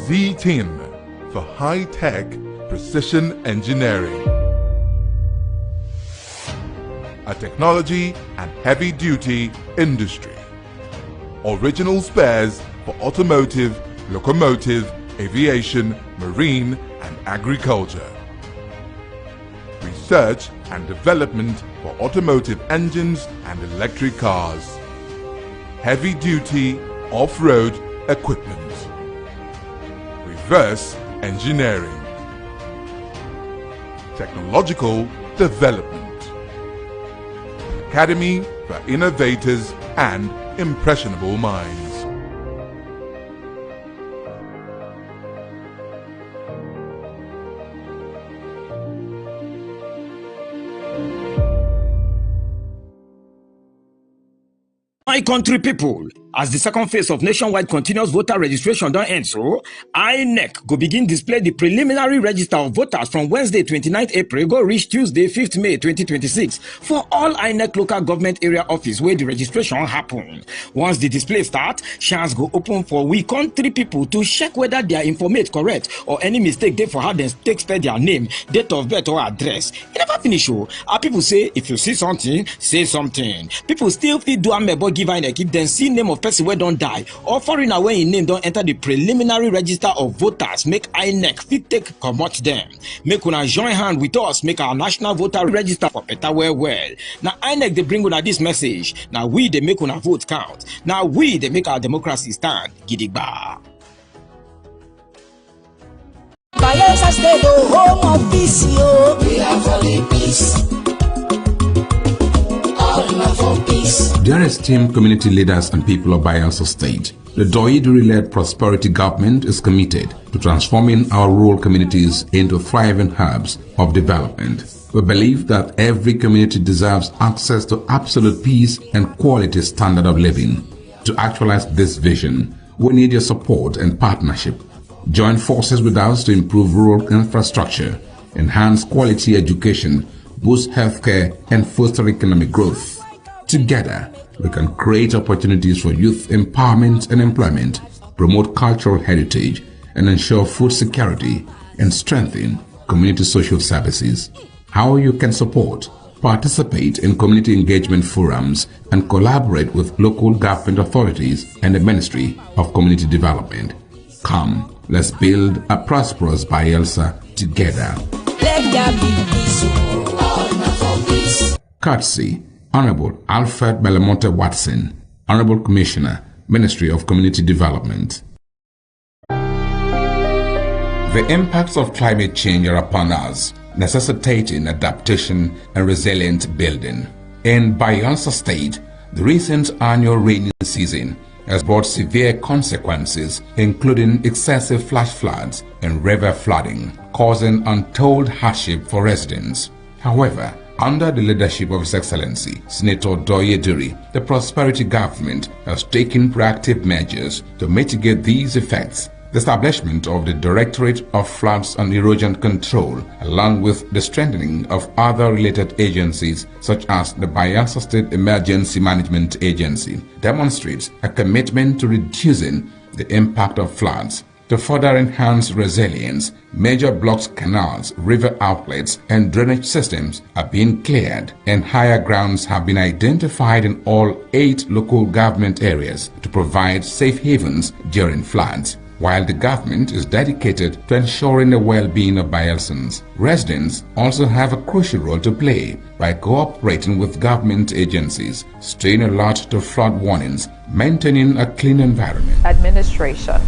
Z-Tin for high-tech precision engineering. A technology and heavy-duty industry. Original spares for automotive, locomotive, aviation, marine and agriculture. Research and development for automotive engines and electric cars. Heavy-duty off-road equipment. Reverse engineering. Technological development. Academy for innovators and impressionable minds. My country people, as the second phase of nationwide continuous voter registration don't end so, INEC go begin display the preliminary register of voters from Wednesday 29th April go reach Tuesday 5th May 2026 for all INEC local government area office where the registration happen. Once the display start, chance go open for we country people to check whether their informate correct or any mistake they for how they take spell their name, date of birth or address. It never finish oh. Our people say if you see something, say something. People still fit do amebo give INEC if then see name of person wey don die or foreigner wey im name don enter the preliminary register of voters, make INEC fit take comot them. Make una join hand with us make our national voter register for better well. Now INEC they bring una this message. Now we they make una vote count. Now we they make our democracy stand gidigba. Bayelsa State, home of peace, yo. We are for the peace. Dear esteemed community leaders and people of Bayelsa State, the Doiduri-led prosperity government is committed to transforming our rural communities into thriving hubs of development. We believe that every community deserves access to absolute peace and quality standard of living. To actualize this vision, we need your support and partnership. Join forces with us to improve rural infrastructure, enhance quality education, boost healthcare, and foster economic growth. Together, we can create opportunities for youth empowerment and employment, promote cultural heritage, and ensure food security and strengthen community social services. How you can support? Participate in community engagement forums and collaborate with local government authorities and the Ministry of Community Development. Come, let's build a prosperous Bayelsa together. Let there be peace, all for peace. Courtesy, Honorable Alfred Belamonte Watson, Honorable Commissioner, Ministry of Community Development. The impacts of climate change are upon us, necessitating adaptation and resilient building. In Bayelsa State, the recent annual rainy season has brought severe consequences, including excessive flash floods and river flooding, causing untold hardship for residents. However, under the leadership of His Excellency, Senator Doye Duri, the Prosperity Government has taken proactive measures to mitigate these effects. The establishment of the Directorate of Floods and Erosion Control, along with the strengthening of other related agencies such as the Bayelsa State Emergency Management Agency, demonstrates a commitment to reducing the impact of floods. To further enhance resilience, major blocks, canals, river outlets, and drainage systems are being cleared, and higher grounds have been identified in all 8 local government areas to provide safe havens during floods. While the government is dedicated to ensuring the well-being of Bayelsans, residents also have a crucial role to play by cooperating with government agencies, staying alert to flood warnings, maintaining a clean environment. Administration.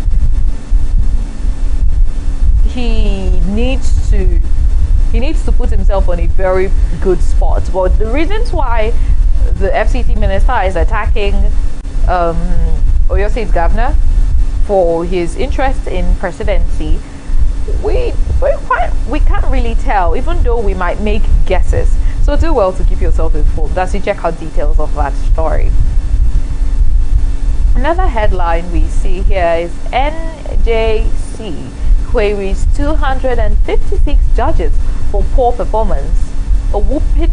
He needs to put himself on a very good spot. But the reasons why the FCT minister is attacking Oyo State governor for his interest in presidency, we can't really tell, even though we might make guesses. So do well to keep yourself informed as you check out details of that story. Another headline we see here is NJC queries 256 judges for poor performance. A whopping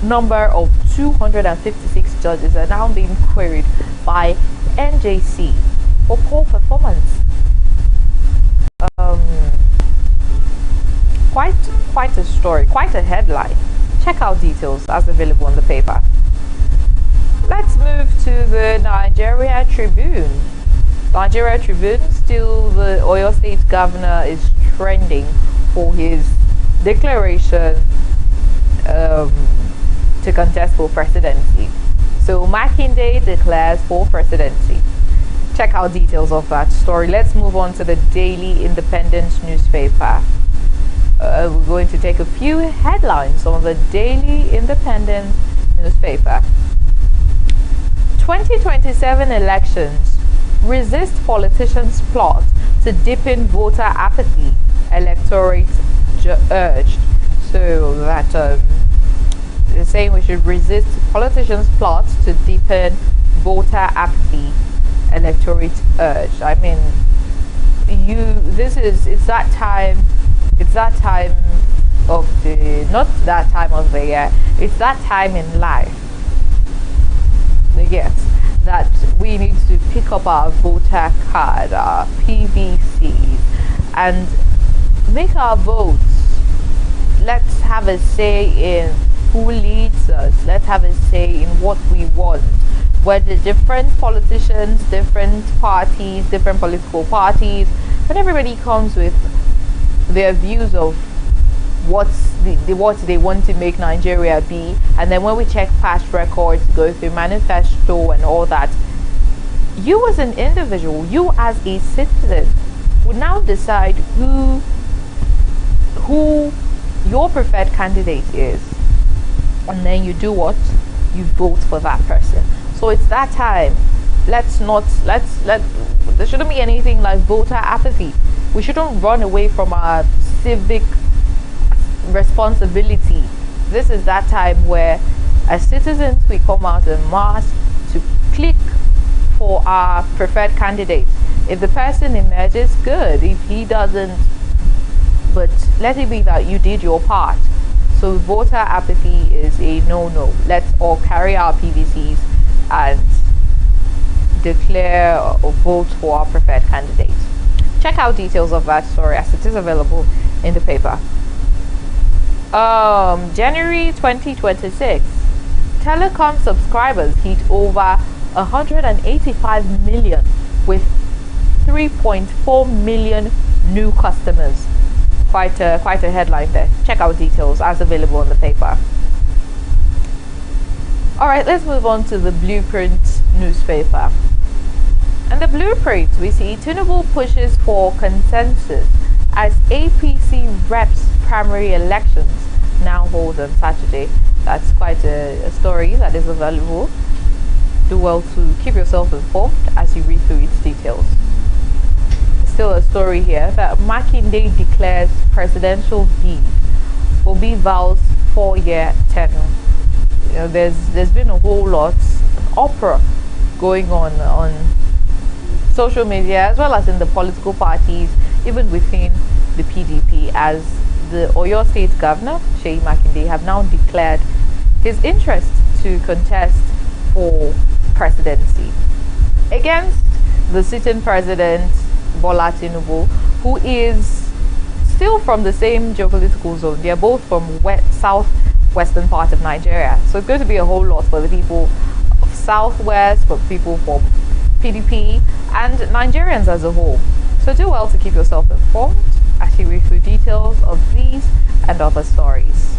number of 256 judges are now being queried by NJC for poor performance. Quite a story, quite a headline. Check out details as available on the paper. Let's move to the Nigeria Tribune. Nigeria Tribune, still the Oyo State governor is trending for his declaration to contest for presidency. So Makinde declares for presidency. Check out details of that story. Let's move on to the Daily Independent newspaper. We're going to take a few headlines on the Daily Independent newspaper. 2027 elections. Resist politicians' plot to deepen voter apathy, electorate urged. So that they're saying we should resist politicians' plot to deepen voter apathy, electorate urged. I mean, it's that time of the, not that time of the year, it's that time in life, yes, that we need to pick up our voter card, our PVCs, and make our votes. Let's have a say in who leads us. Let's have a say in what we want. Whether different politicians, different parties, different political parties, when everybody comes with their views of what they want to make Nigeria be, and then when we check past records, go through manifesto and all that, you as an individual, you as a citizen, would now decide who your preferred candidate is, and then you do what? You vote for that person. So it's that time. There shouldn't be anything like voter apathy. We shouldn't run away from our civic responsibility. This is that time where as citizens we come out en masse to click for our preferred candidate. If the person emerges, good. If he doesn't, but let it be that you did your part. So voter apathy is a no-no. Let's all carry our PVCs and declare or vote for our preferred candidate. Check out details of that story as it is available in the paper. January 2026, telecom subscribers hit over 185 million with 3.4 million new customers. Quite a headline there. Check out details as available in the paper. All right, let's move on to the Blueprint newspaper. And the blueprint, we see Tinubu pushes for consensus as APC reps primary elections now hold on Saturday. That's quite a story that is available. Do well to keep yourself informed as you read through its details. Still a story here that Makinde declares presidential bid. Obi vows 4-year tenure. You know, there's been a whole lot of opera going on social media as well as in the political parties, even within the PDP, as the Oyo State Governor, Seyi Makinde, have now declared his interest to contest for presidency against the sitting president, Bola Tinubu, who is still from the same geopolitical zone. They're both from southwestern part of Nigeria. So it's going to be a whole lot for the people of Southwest, for people from PDP, and Nigerians as a whole. So do well to keep yourself informed as you read through details of these and other stories.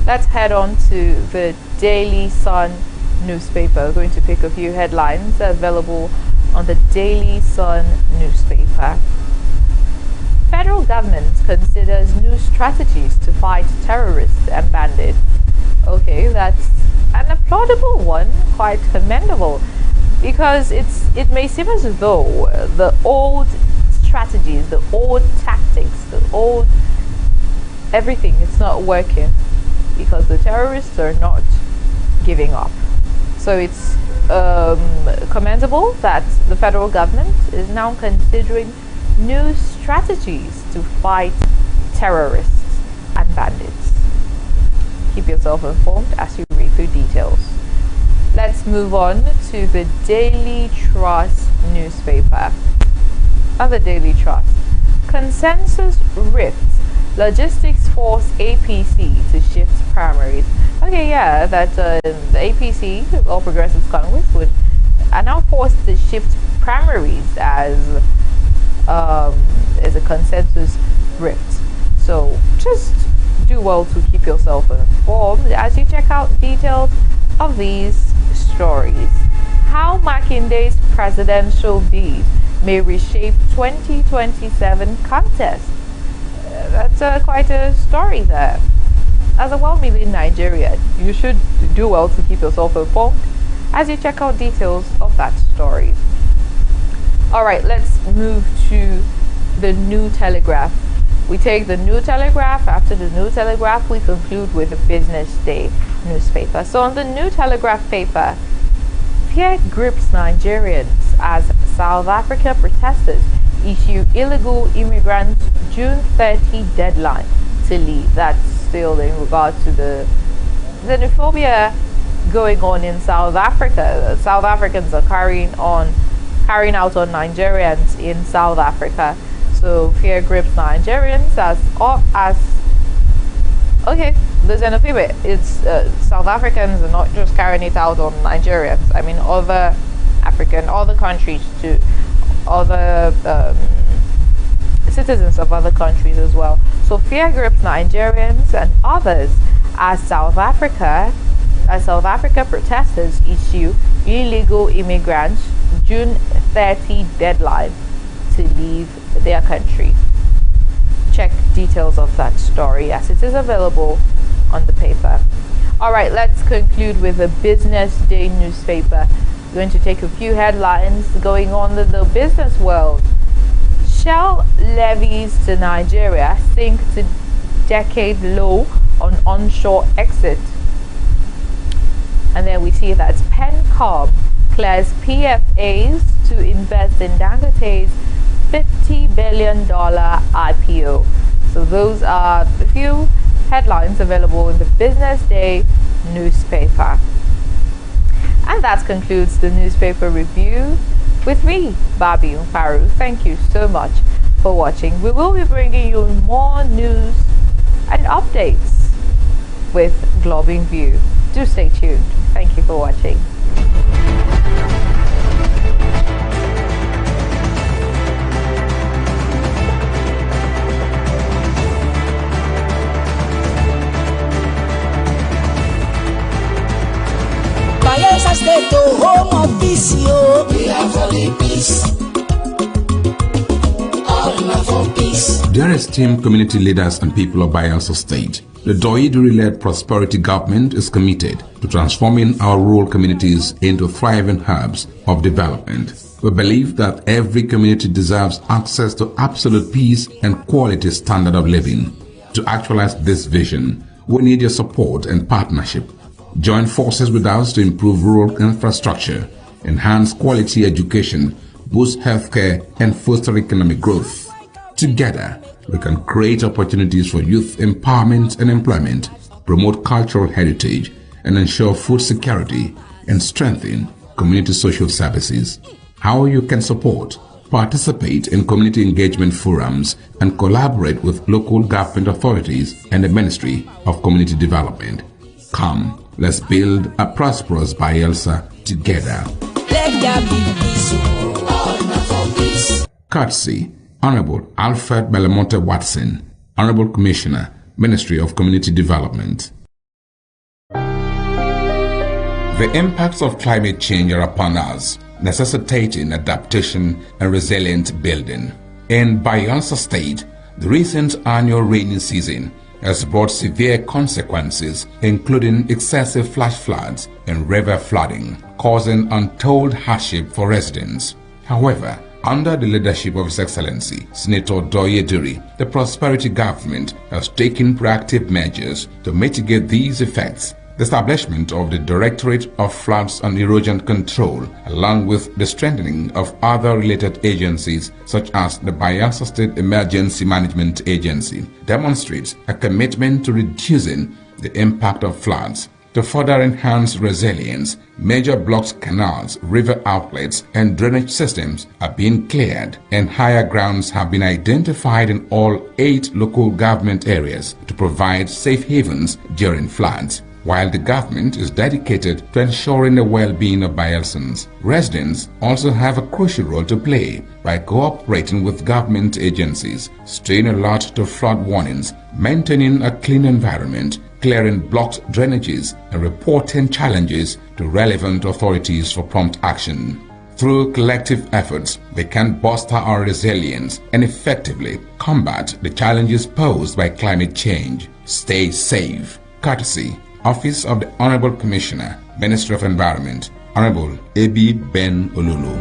Let's head on to the Daily Sun newspaper. We're going to pick a few headlines available on the Daily Sun newspaper. Federal government considers new strategies to fight terrorists and bandits. Okay, that's an applaudable one, quite commendable, because it may seem as though the old strategies, the old tactics, the old everything, it's not working because the terrorists are not giving up. So it's commendable that the federal government is now considering new strategies to fight terrorists and bandits. Keep yourself informed as you read through details. Let's move on to the Daily Trust newspaper. Other Daily Trust. Consensus rifts. Logistics force APC to shift primaries. Okay, yeah, that the APC, All Progressives Congress, are now forced to shift primaries as a consensus rift. So just do well to keep yourself informed as you check out details of these stories. How Makinde's presidential bid may reshape 2027 contest. That's quite a story there. As a well-meaning Nigerian, you should do well to keep yourself informed as you check out details of that story. All right, let's move to the New Telegraph. We take the New Telegraph. After the New Telegraph, we conclude with the Business Day newspaper. So on the New Telegraph paper, fear grips Nigerians as South Africa protesters issue illegal immigrants June 30 deadline to leave. That's still in regards to the xenophobia going on in South Africa. South Africans are carrying out on Nigerians in South Africa. So fear grips Nigerians as okay, the xenophobia. It's South Africans are not just carrying it out on Nigerians. I mean, other countries too, other citizens of other countries as well. So fear grips Nigerians and others as South Africa protesters issue illegal immigrants June 30 deadline to leave their country. Check details of that story as it is available on the paper. All right, let's conclude with the Business Day newspaper. We're going to take a few headlines going on in the business world. Shell levies to Nigeria sink to decade low on onshore exit. And then we see that Pencom clears PFAs to invest in Dangote's $50 billion IPO. So those are a few headlines available in the Business Day newspaper. And that concludes the newspaper review with me, Babi Umparu. Thank you so much for watching. We will be bringing you more news and updates with Globing View. Do stay tuned. Thank you for watching. Bayelsa State, home of peace, yo. We are for the peace. All are for peace. Dear esteemed community leaders and people of Bayelsa State, the Doyiduri-led prosperity government is committed to transforming our rural communities into thriving hubs of development. We believe that every community deserves access to absolute peace and quality standard of living. To actualize this vision, we need your support and partnership. Join forces with us to improve rural infrastructure, enhance quality education, boost healthcare, and foster economic growth. Together, we can create opportunities for youth empowerment and employment, promote cultural heritage, and ensure food security and strengthen community social services. How you can support: participate in community engagement forums and collaborate with local government authorities and the Ministry of Community Development. Come, let's build a prosperous Bayelsa together. Let there be peace, all are for peace. Courtesy, Honorable Alfred Belamonte Watson, Honorable Commissioner, Ministry of Community Development. The impacts of climate change are upon us, necessitating adaptation and resilient building. In Bayelsa State, the recent annual rainy season has brought severe consequences, including excessive flash floods and river flooding, causing untold hardship for residents. However, under the leadership of His Excellency, Senator Doyiduri, the prosperity government has taken proactive measures to mitigate these effects. The establishment of the Directorate of Floods and Erosion Control, along with the strengthening of other related agencies such as the Bayelsa State Emergency Management Agency, demonstrates a commitment to reducing the impact of floods. To further enhance resilience, major blocks, canals, river outlets, and drainage systems are being cleared, and higher grounds have been identified in all 8 local government areas to provide safe havens during floods. While the government is dedicated to ensuring the well-being of Bayelsans, residents also have a crucial role to play by cooperating with government agencies, staying alert to flood warnings, maintaining a clean environment, clearing blocked drainages, and reporting challenges to relevant authorities for prompt action. Through collective efforts, we can bolster our resilience and effectively combat the challenges posed by climate change. Stay safe. Courtesy, Office of the Honorable Commissioner, Ministry of Environment, Honorable A.B. Ben Olulu.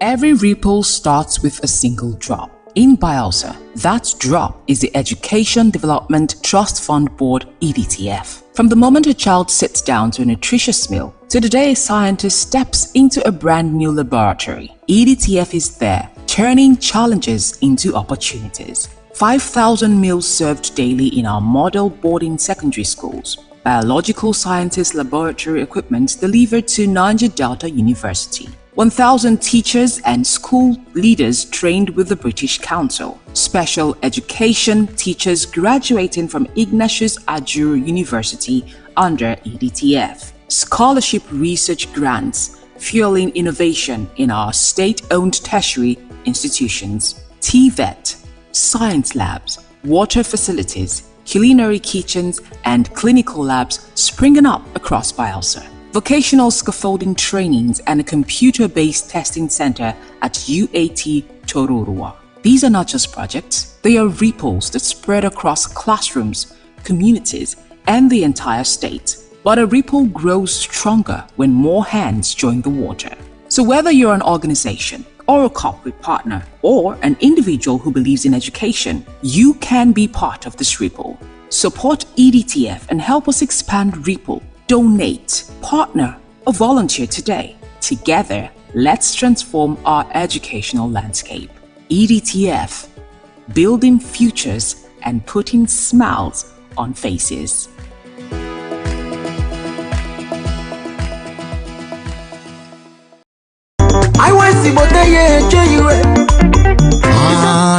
Every ripple starts with a single drop. In Bayelsa, that drop is the Education Development Trust Fund Board, EDTF. From the moment a child sits down to a nutritious meal to the day a scientist steps into a brand new laboratory, EDTF is there, turning challenges into opportunities. 5,000 meals served daily in our model boarding secondary schools. Biological sciences laboratory equipment delivered to Niger Delta University. 1,000 teachers and school leaders trained with the British Council. Special education teachers graduating from Ignatius Ajuru University under EDTF. Scholarship research grants fueling innovation in our state-owned tertiary institutions. TVET, science labs, water facilities, culinary kitchens, and clinical labs springing up across Bayelsa. Vocational scaffolding trainings and a computer-based testing center at UAT Tororua. These are not just projects, they are ripples that spread across classrooms, communities, and the entire state. But a ripple grows stronger when more hands join the water. So whether you're an organization, or a corporate partner, or an individual who believes in education, you can be part of this ripple. Support EDTF and help us expand Ripple. Donate, partner, or volunteer today. Together, let's transform our educational landscape. EDTF, building futures and putting smiles on faces.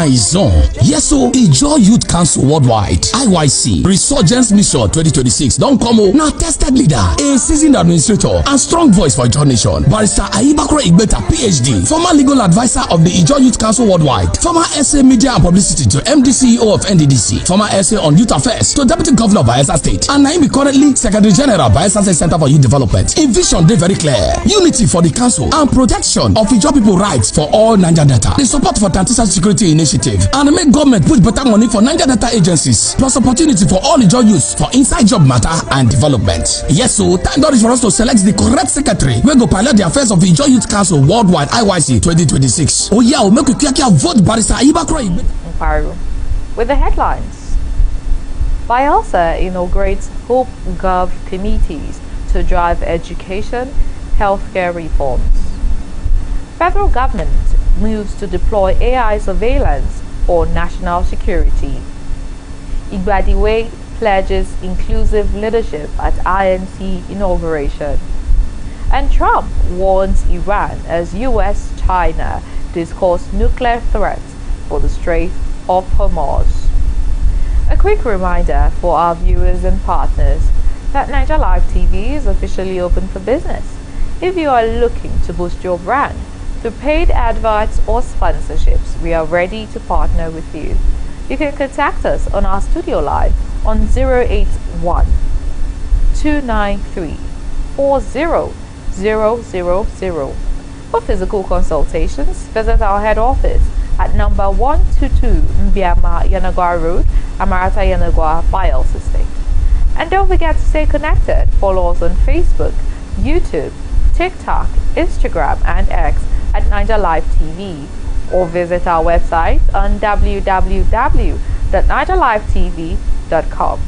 now is on. Yes, so Ijaw Youth Council Worldwide, IYC, Resurgence Mission 2026, don't come o. Now tested leader, a seasoned administrator, and strong voice for Ijaw Nation. Barrister Ayibakro Igbeta, PhD, former legal advisor of the Ijaw Youth Council Worldwide, former SA Media and Publicity to MD CEO of NDDC, former SA on Youth Affairs to Deputy Governor of Bayelsa State, and Naimi currently Secretary General Bayelsa State Center for Youth Development. In vision, they very clear. Unity for the council and protection of Ijaw people rights for all Naija data. The support for Tantisa Security Initiative and make government put better money for Naija data agencies, plus opportunity for all Ijaw youths for inside job matter and development. Yes, so time is for us to select the correct secretary. We go pilot the affairs of the Ijaw Youth Council Worldwide IYC 2026. Oh yeah, we'll make a quick vote Barrister Ayibakro. With the headlines. Bayelsa inaugurates Hope Gov committees to drive education, healthcare reforms. Federal government moves to deploy AI surveillance for national security. Igbadiwe pledges inclusive leadership at INC inauguration. And Trump warns Iran as US-China discuss nuclear threats for the Strait of Hormuz. A quick reminder for our viewers and partners that Naija Live TV is officially open for business. If you are looking to boost your brand through paid adverts or sponsorships, we are ready to partner with you. You can contact us on our studio line on 081 293 40000. For physical consultations, visit our head office at number 122 Mbiama Yanagwa Road, Amarata Yanagwa, Bayelsa State. And don't forget to stay connected. Follow us on Facebook, YouTube, TikTok, Instagram, and X at Naija Live TV, or visit our website on www.naijalivetv.com.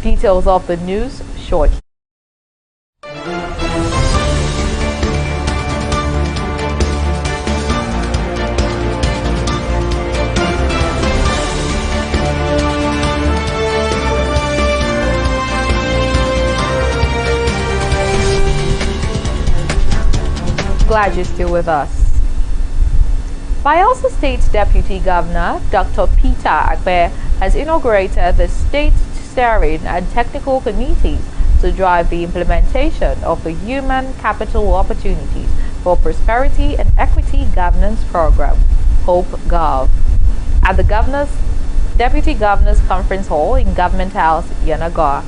Details of the news shortly. Glad you're still with us. Bayelsa State Deputy Governor Dr. Peter Akpe has inaugurated the State Steering and Technical Committees to drive the implementation of the Human Capital Opportunities for Prosperity and Equity Governance Program, Hope Gov, at the Deputy Governor's Conference Hall in Government House, Yanagwa.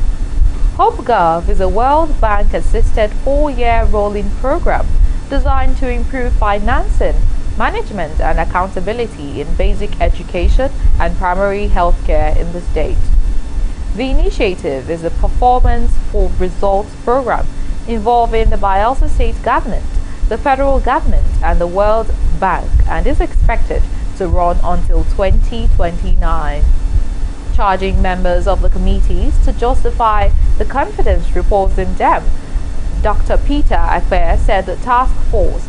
Hope Gov is a World Bank-assisted 4-year rolling program designed to improve financing, management, and accountability in basic education and primary health care in the state. The initiative is a performance for results program involving the Bayelsa State government, the federal government, and the World Bank, and is expected to run until 2029. Charging members of the committees to justify the confidence reposed in them, Dr. Peter Akpe said the task force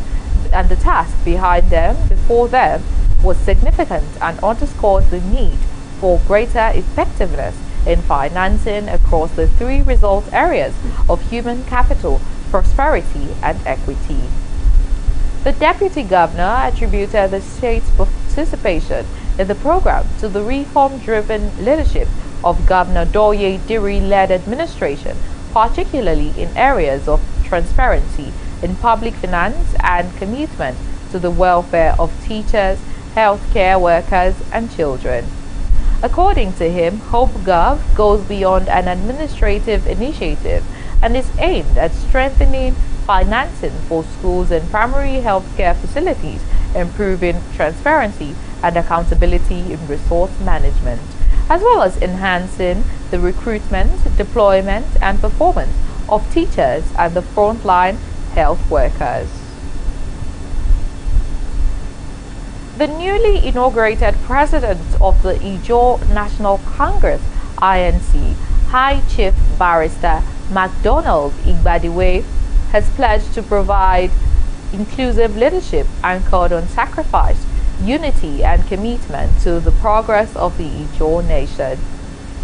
and the task before them was significant and underscored the need for greater effectiveness in financing across the 3 result areas of human capital, prosperity, and equity. The Deputy Governor attributed the state's participation in the program to the reform-driven leadership of Governor Doye Diri-led administration, particularly in areas of transparency in public finance and commitment to the welfare of teachers, healthcare workers, and children. According to him, Hope Gov goes beyond an administrative initiative and is aimed at strengthening financing for schools and primary healthcare facilities, improving transparency and accountability in resource management, as well as enhancing the recruitment, deployment, and performance of teachers and the frontline health workers. The newly inaugurated president of the Ijaw National Congress, INC, High Chief Barrister MacDonald Igbadiwe, has pledged to provide inclusive leadership anchored on sacrifice, unity, and commitment to the progress of the Ijaw nation.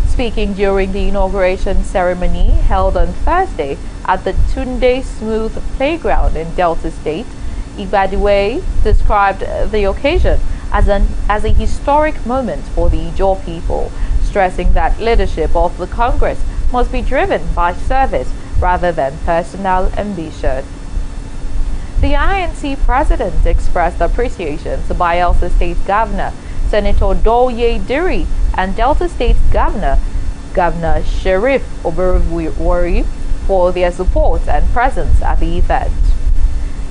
Speaking during the inauguration ceremony held on Thursday at the Tunde Smooth Playground in Delta State, Igbadiwe described the occasion as a historic moment for the Ijaw people, stressing that leadership of the Congress must be driven by service rather than personal ambition. The INC president expressed appreciation to Bayelsa State Governor Senator Doye Diri and Delta State Governor Sharif Oberwari for their support and presence at the event.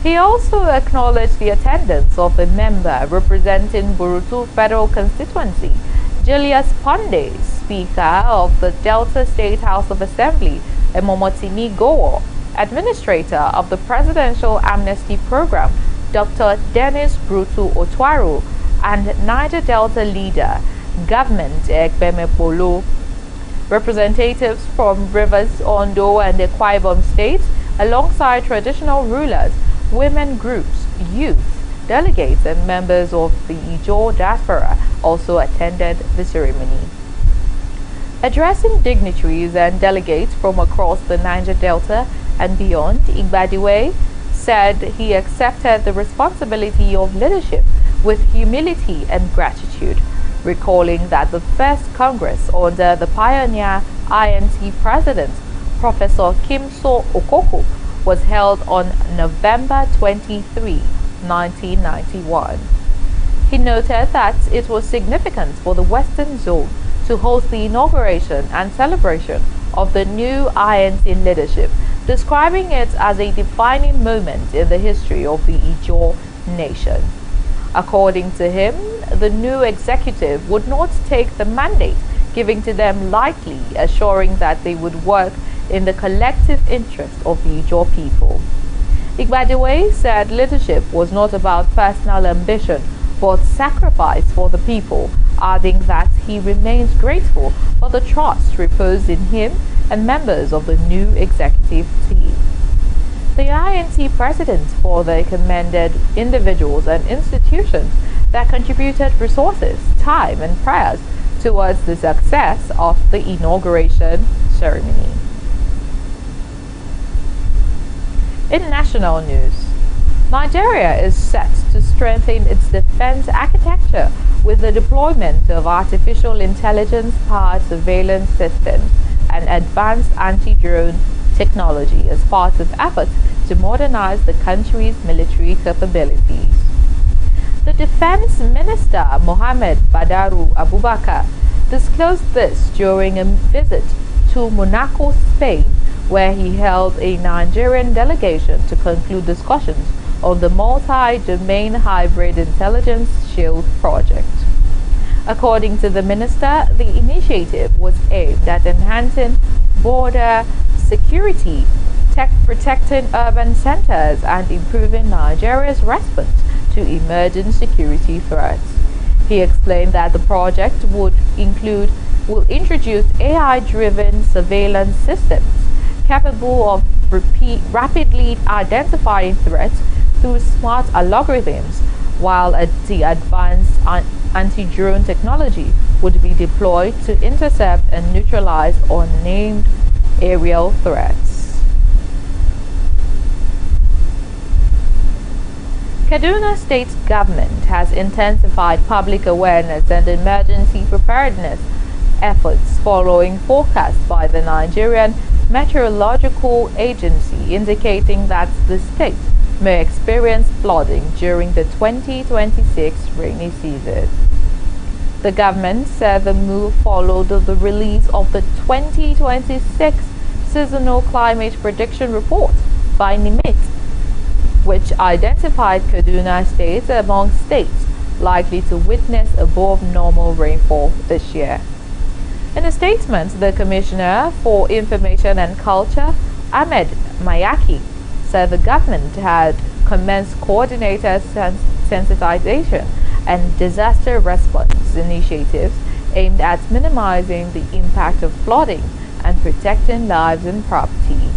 He also acknowledged the attendance of a member representing Burutu Federal Constituency, Julius Ponde, Speaker of the Delta State House of Assembly, Emomotimi Gowo, Administrator of the Presidential Amnesty Program, Dr. Dennis Brutu Otwaru, and Niger Delta leader, Government Ekpeme Polo. Representatives from Rivers, Ondo, and the Akwa Ibom states, alongside traditional rulers, women groups, youth, delegates, and members of the Ijaw diaspora also attended the ceremony. Addressing dignitaries and delegates from across the Niger Delta and beyond, Igbadiwe said he accepted the responsibility of leadership with humility and gratitude, recalling that the first Congress under the pioneer INC president, Professor Kimso Okoko, was held on November 23, 1991. He noted that it was significant for the Western Zone to host the inauguration and celebration of the new INC leadership, describing it as a defining moment in the history of the Ijaw nation. According to him, the new executive would not take the mandate given to them lightly, assuring that they would work in the collective interest of the Ijaw people. Igbadiwe said leadership was not about personal ambition, but sacrifice for the people, adding that he remains grateful for the trust reposed in him and members of the new executive team. The INC president further commended individuals and institutions that contributed resources, time, and prayers towards the success of the inauguration ceremony. In national news, Nigeria is set to strengthen its defense architecture with the deployment of artificial intelligence-powered surveillance systems and advanced anti-drone technology as part of efforts to modernize the country's military capabilities. The Defense Minister Mohammed Badaru Abubakar disclosed this during a visit to Monaco, Spain, where he held a Nigerian delegation to conclude discussions on the multi-domain hybrid intelligence shield project. According to the minister, the initiative was aimed at enhancing border security, protecting urban centers, and improving Nigeria's response to emerging security threats. He explained that the project will introduce AI-driven surveillance systems capable of rapidly identifying threats through smart algorithms, while the advanced anti-drone technology would be deployed to intercept and neutralize unnamed aerial threats. Kaduna State government has intensified public awareness and emergency preparedness efforts following forecasts by the Nigerian Meteorological Agency indicating that the state may experience flooding during the 2026 rainy season. The government said the move followed the release of the 2026 Seasonal Climate Prediction Report by NIMET, which identified Kaduna State among states likely to witness above normal rainfall this year. In a statement, the Commissioner for Information and Culture, Ahmed Mayaki, said the government had commenced coordinated sensitization and disaster response initiatives aimed at minimizing the impact of flooding and protecting lives and property.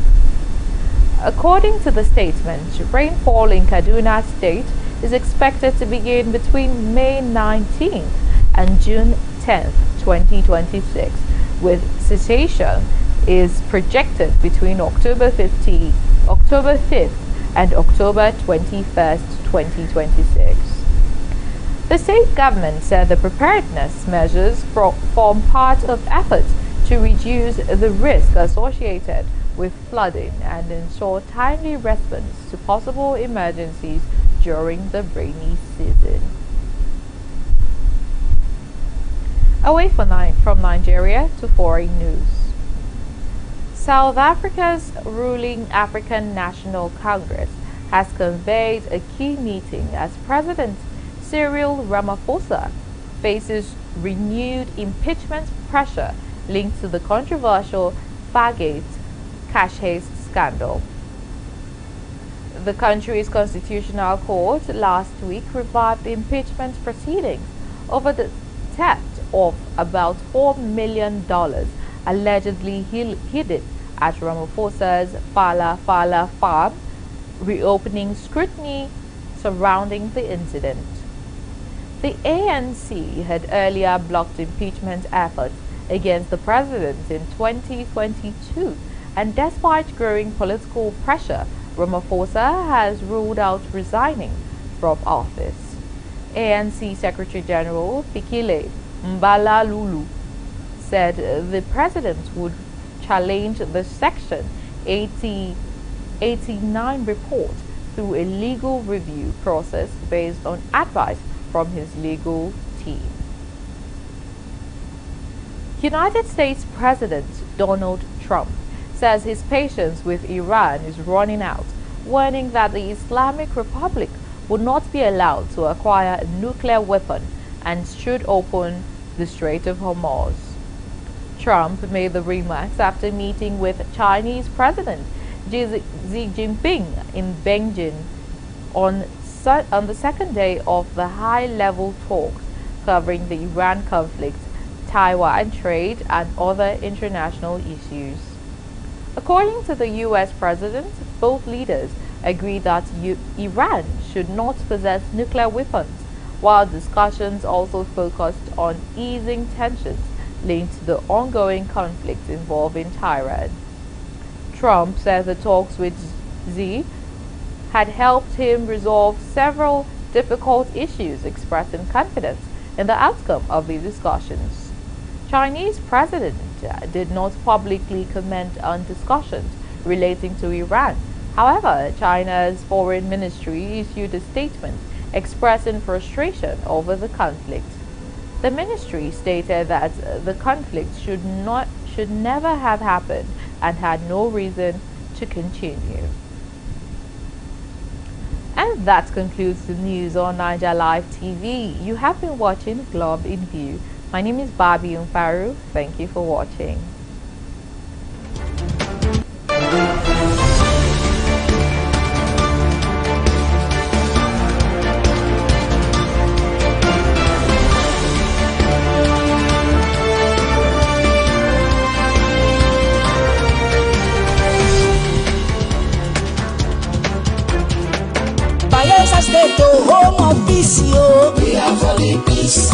According to the statement, rainfall in Kaduna State is expected to begin between May 19th and June 10th, 2026, with cessation is projected between October 5th and October 21st, 2026. The state government said the preparedness measures form part of efforts to reduce the risk associated with flooding and ensure timely response to possible emergencies during the rainy season. Away from Nigeria to foreign news. South Africa's ruling African National Congress has convened a key meeting as President Cyril Ramaphosa faces renewed impeachment pressure linked to the controversial Fargate cash scandal. The country's constitutional court last week revived impeachment proceedings over the theft of about $4 million allegedly hidden at Ramaphosa's Fala farm, reopening scrutiny surrounding the incident. The ANC had earlier blocked impeachment efforts against the president in 2022, and despite growing political pressure, Ramaphosa has ruled out resigning from office. ANC Secretary General Fikile Mbalalulu said the president would challenge the Section 89 report through a legal review process based on advice from his legal team. United States President Donald Trump says his patience with Iran is running out, warning that the Islamic Republic would not be allowed to acquire a nuclear weapon and should open the Strait of Hormuz. Trump made the remarks after meeting with Chinese President Xi Jinping in Beijing on the second day of the high-level talks covering the Iran conflict, Taiwan trade, and other international issues. According to the U.S. president, both leaders agreed that Iran should not possess nuclear weapons, while discussions also focused on easing tensions linked to the ongoing conflict involving Tehran. Trump said the talks with Xi had helped him resolve several difficult issues, expressing confidence in the outcome of the discussions. Chinese president did not publicly comment on discussions relating to Iran. However, China's foreign ministry issued a statement expressing frustration over the conflict. The ministry stated that the conflict should never have happened and had no reason to continue. And that concludes the news on Naija Live TV. You have been watching Globe in View. My name is Bobby Umfaru. Thank you for watching. Bayelsa State, home of peace, yo. We are for the peace.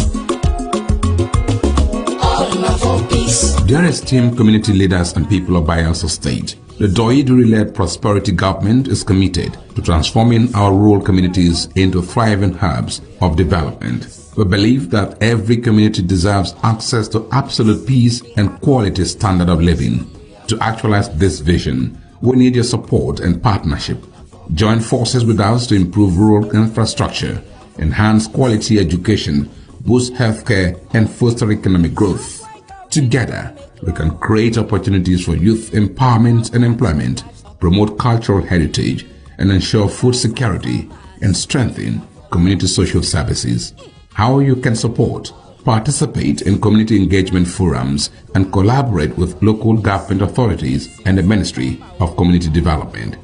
All for peace. Dear esteemed community leaders and people of Bayelsa State, the Doiduri-led Prosperity Government is committed to transforming our rural communities into thriving hubs of development. We believe that every community deserves access to absolute peace and quality standard of living. To actualize this vision, we need your support and partnership. Join forces with us to improve rural infrastructure, enhance quality education, boost healthcare, and foster economic growth. Together, we can create opportunities for youth empowerment and employment, promote cultural heritage, and ensure food security and strengthen community social services. How you can support: participate in community engagement forums and collaborate with local government authorities and the Ministry of Community Development.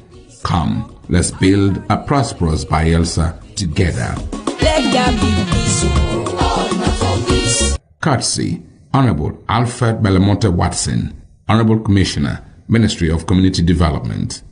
Come, let's build a prosperous Bayelsa together. Let there be peace, all for peace. Courtesy, Honorable Alfred Belamonte Watson, Honorable Commissioner, Ministry of Community Development.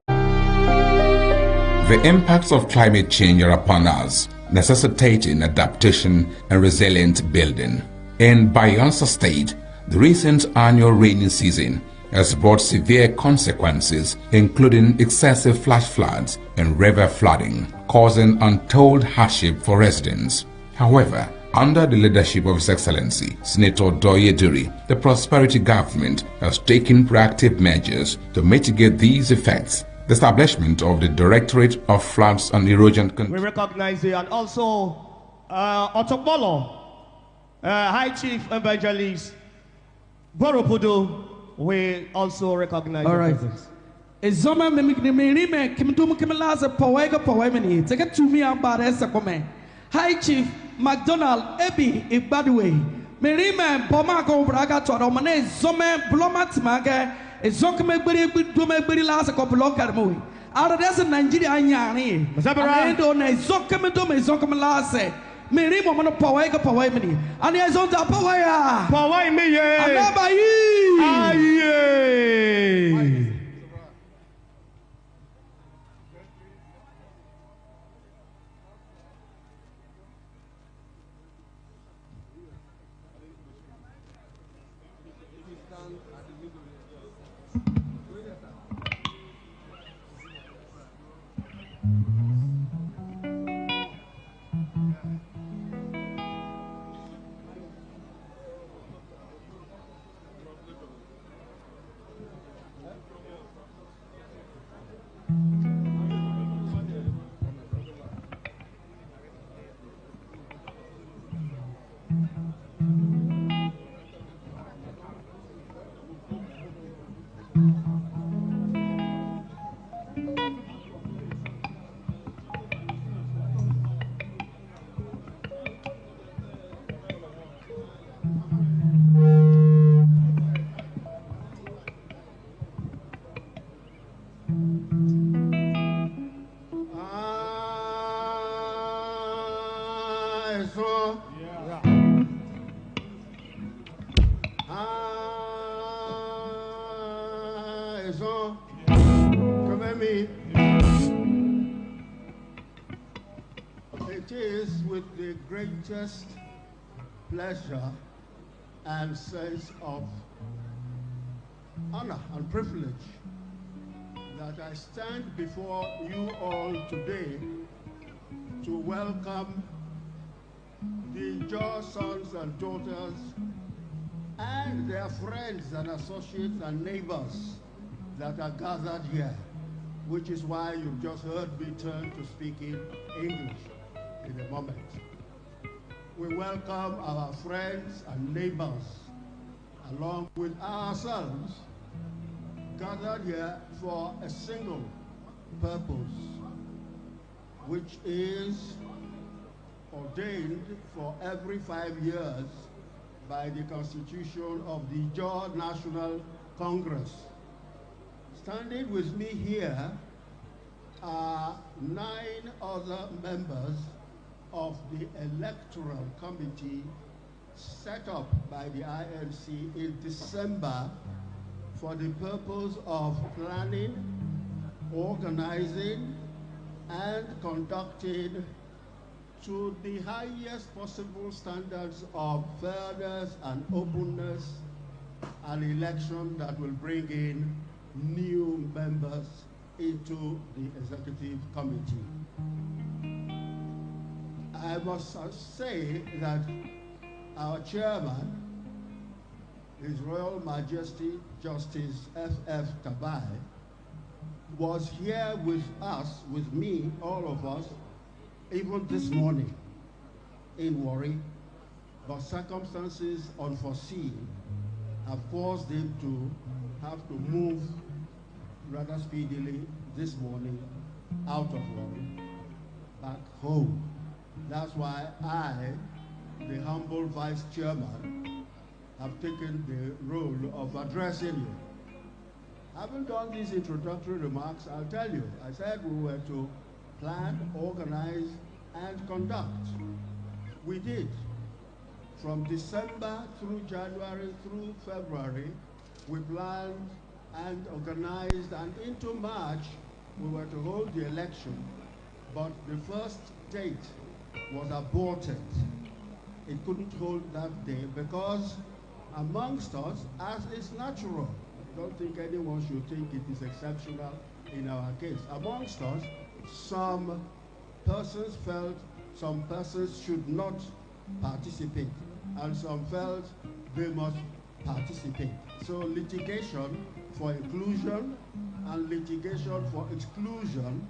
The impacts of climate change are upon us, necessitating adaptation and resilient building. In Bayelsa State, the recent annual rainy season has brought severe consequences, including excessive flash floods and river flooding. causing untold hardship for residents. However, under the leadership of His Excellency Senator Doye Duri, the Prosperity Government has taken proactive measures to mitigate these effects. The establishment of the Directorate of Floods and Erosion Control. We recognize it, and also Otokbolo, High Chief Evangelist Boropudu, we also recognize. All right. Izoma me kimdum kimlaza pawega pawemeni. Take it to me about Esakome. High Chief McDonald Ebi Igbadwe. Merime Pomako Braga to Romane Zome Blomat Maga. Izokme Biri Dume Biri Lasa Kopoloka movie. Out of this in Nigeria, Anyani. I don't know Zokame Dume Zokame Lase. Merimo Mono Pawega Pawemeni. And he has on the Pawaya. Pawai Anabai. It is with the greatest pleasure and sense of honor and privilege that I stand before you all today to welcome the Ijaw sons and daughters and their friends and associates and neighbors that are gathered here, which is why you've just heard me turn to speaking English in a moment. We welcome our friends and neighbors, along with ourselves, gathered here for a single purpose, which is ordained for every 5 years by the Constitution of the Ijaw National Congress. Standing with me here are 9 other members of the Electoral Committee set up by the INC in December for the purpose of planning, organizing, and conducting to the highest possible standards of fairness and openness an election that will bring in new members into the executive committee. I must say that our chairman, His Royal Majesty Justice F.F. Tabai, was here with us, with me, all of us, even this morning in Warri, but circumstances unforeseen have forced him to have to move rather speedily this morning out of Warri, back home. That's why I, the humble vice chairman, have taken the role of addressing you. Having done these introductory remarks, I'll tell you, I said we were to plan, organize, and conduct. We did. From December through January through February, we planned and organized, and into March, we were to hold the election, but the first date was aborted. It couldn't hold that day because amongst us, as is natural, I don't think anyone should think it is exceptional in our case. Amongst us, some some persons should not participate, and some felt they must participate. So litigation for inclusion and litigation for exclusion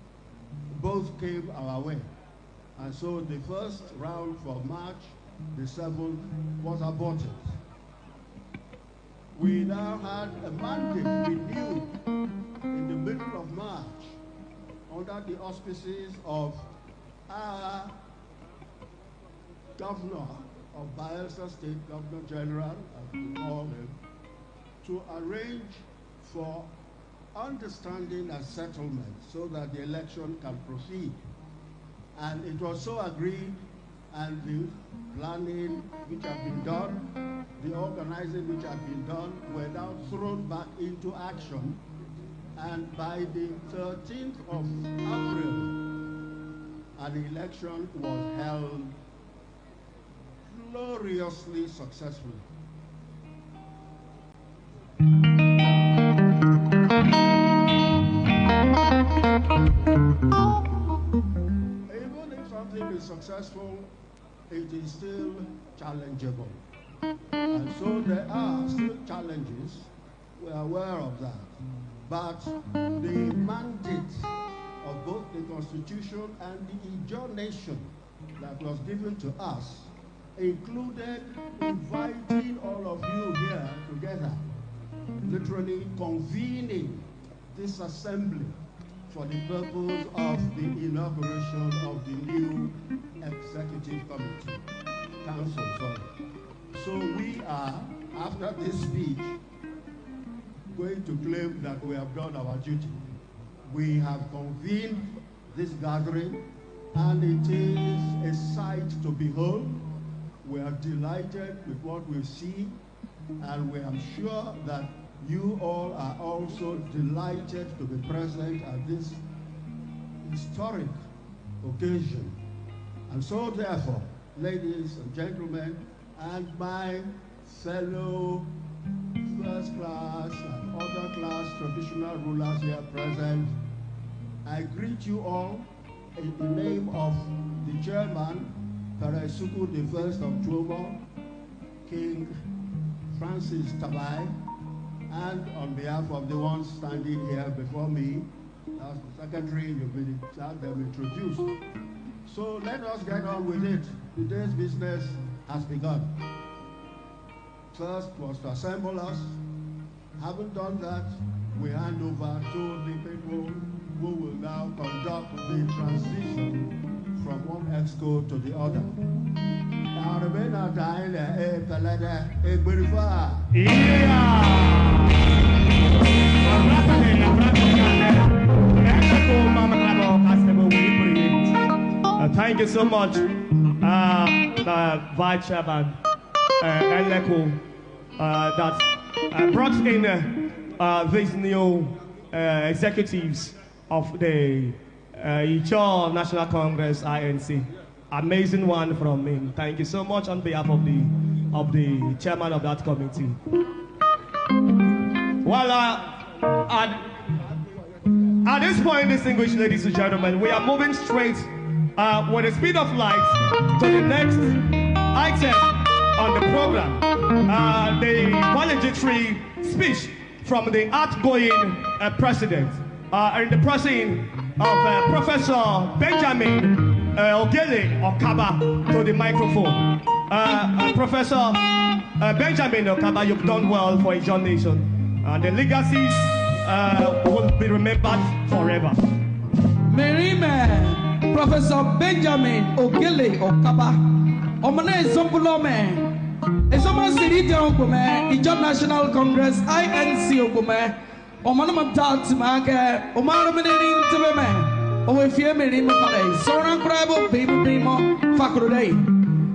both came our way. And so the first round for March the 7th was aborted. We now had a mandate renewed in the middle of March under the auspices of our governor of Bayelsa State, Governor General, as we call him, to arrange for understanding and settlement so that the election can proceed. And it was so agreed, and the planning which had been done, the organizing which had been done, were now thrown back into action. And by the 13th of April, an election was held gloriously successfully. Even if something is successful, it is still challengeable. And so there are still challenges. We are aware of that. But the mandate of both the Constitution and the injunction that was given to us included inviting all of you here together, literally convening this assembly for the purpose of the inauguration of the new executive committee, council, sorry. So we are, after this speech, going to claim that we have done our duty. We have convened this gathering, and it is a sight to behold. We are delighted with what we see, and we are sure that you all are also delighted to be present at this historic occasion. And so therefore, ladies and gentlemen, and my fellow first class and other class traditional rulers here present, I greet you all in the name of the chairman, Paraisuku the First of October, King Francis Tabai, and on behalf of the ones standing here before me, as the secretary, you've been had them introduced. So let us get on with it. Today's business has begun. First was to assemble us. Having done that, we hand over to the people who will now conduct the transition from one exco to the other. Thank you so much, Vice Chairman Eleko, that brought in these new executives of the Ijaw National Congress, INC. Amazing one from him. Thank you so much on behalf of the chairman of that committee. Well, at this point, distinguished ladies and gentlemen, we are moving straight with the speed of light to the next item on the program, the valedictory speech from the outgoing president in the person of Professor Benjamin Ogele Okaba to the microphone. Professor Benjamin Okaba, you've done well for Ijaw Nation. The legacies will be remembered forever. Merime, Professor Benjamin Ogele Okaba, Omane Zombulome, Ezoma Siriti Okume, Ijaw National Congress, INC Okume, Omanama Tatsmake, Omaramening Tibeme. Oh, if you mean him, Soran Crabo, people, primo, Facude,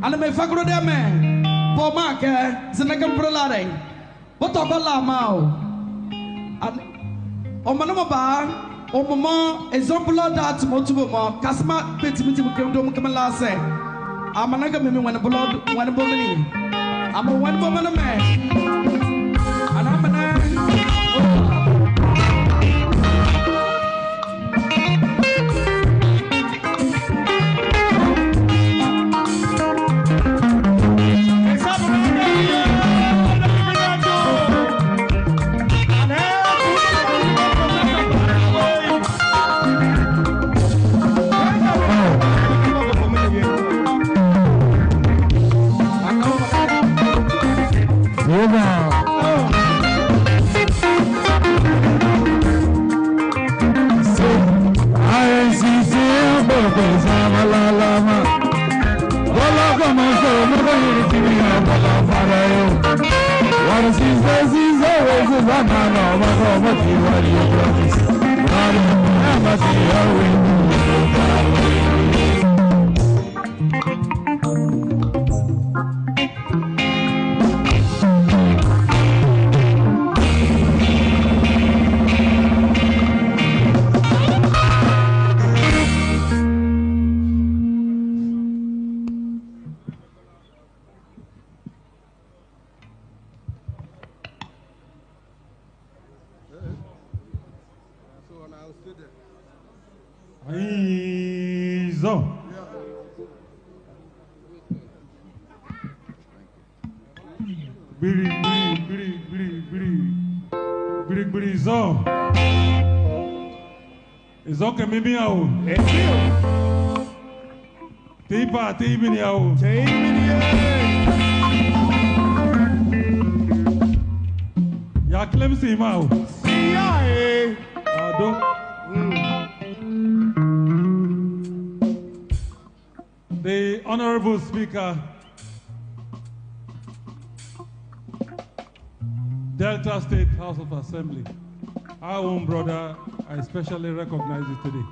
and me Facude man, Pomake, Zenakam Prolade, what about Lamau? And Omanoma, Omama, Ezombula dat Motuma, Casma, Petitum Kamalase, Amanaga Mimi when a blood, when a woman, I'm a one woman man, and I'm an Izoke mimi au. Tipa tibini au. Ya klem si mau. Ado. The Honorable Speaker, Delta State House of Assembly, our own brother, I especially recognize you today.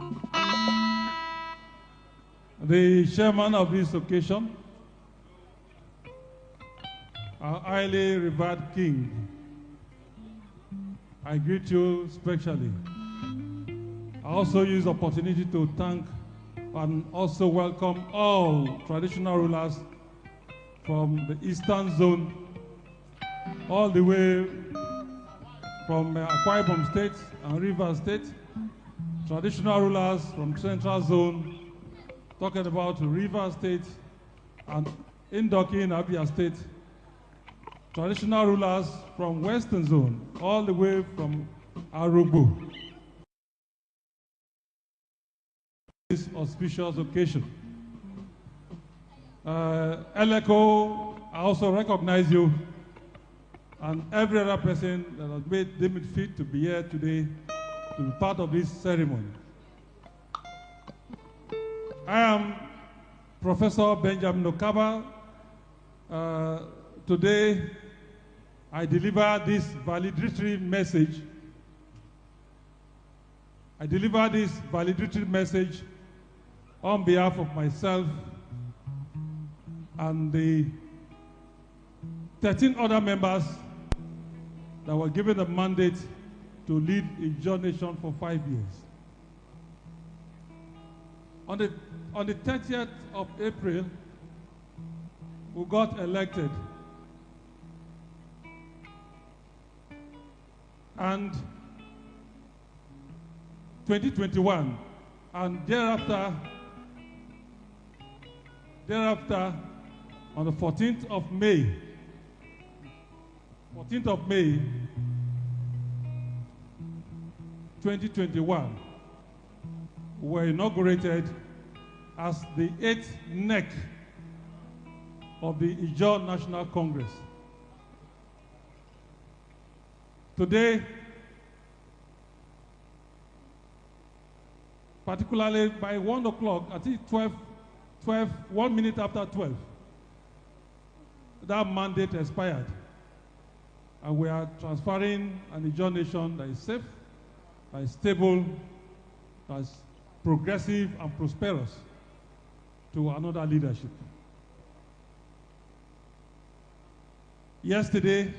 The chairman of this occasion, our highly revered king, I greet you specially. I also use the opportunity to thank and also welcome all traditional rulers from the Eastern Zone, all the way from Akwa Ibom State and Rivers State, traditional rulers from Central Zone, talking about Rivers State and Indoki in Abia State, traditional rulers from Western Zone, all the way from Arugu. This auspicious occasion. Eleko, I also recognize you and every other person that has made them fit to be here today to be part of this ceremony. I am Professor Benjamin Okaba. Today, I deliver this valedictory message. I deliver this valedictory message on behalf of myself and the 13 other members that were given a mandate to lead Ijaw Nation for 5 years. On the 30th of April, we got elected. And 2021, and thereafter, on the 14th of May, 2021, we were inaugurated as the 8th NEC of the Ijaw National Congress. Today, particularly by 1 o'clock, I think 1 minute after 12, that mandate expired. And we are transferring an Ijaw Nation that is safe, that is stable, that is progressive and prosperous to another leadership. Yesterday,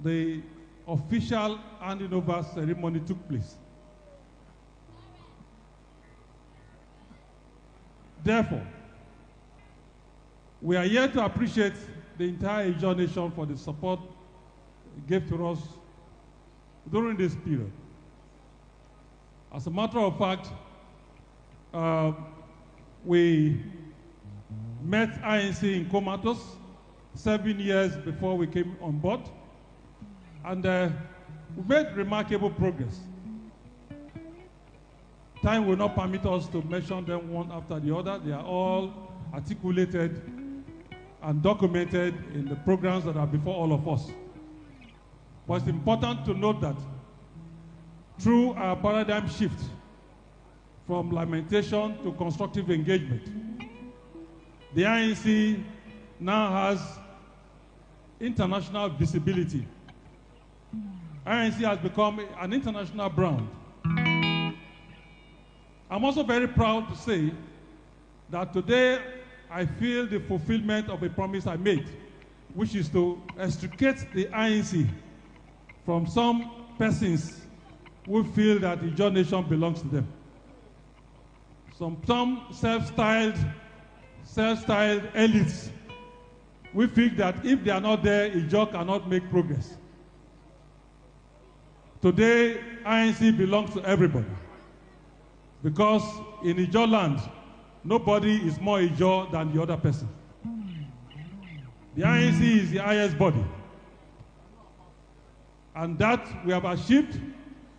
the official handing over ceremony took place. Therefore, we are here to appreciate the entire Ijaw Nation for the support it gave to us during this period. As a matter of fact, we met INC in Comatose 7 years before we came on board, and we made remarkable progress. Time will not permit us to mention them one after the other. They are all articulated and documented in the programs that are before all of us. But it's important to note that through our paradigm shift from lamentation to constructive engagement, the INC now has international visibility. INC has become an international brand. I'm also very proud to say that today I feel the fulfillment of a promise I made, which is to extricate the INC from some persons who feel that the Ijaw nation belongs to them. Some self-styled elites, we think that if they are not there, Ijaw cannot make progress. Today, INC belongs to everybody, because in Ijaw land, nobody is more Ijaw than the other person. The INC is the highest body, and that we have achieved,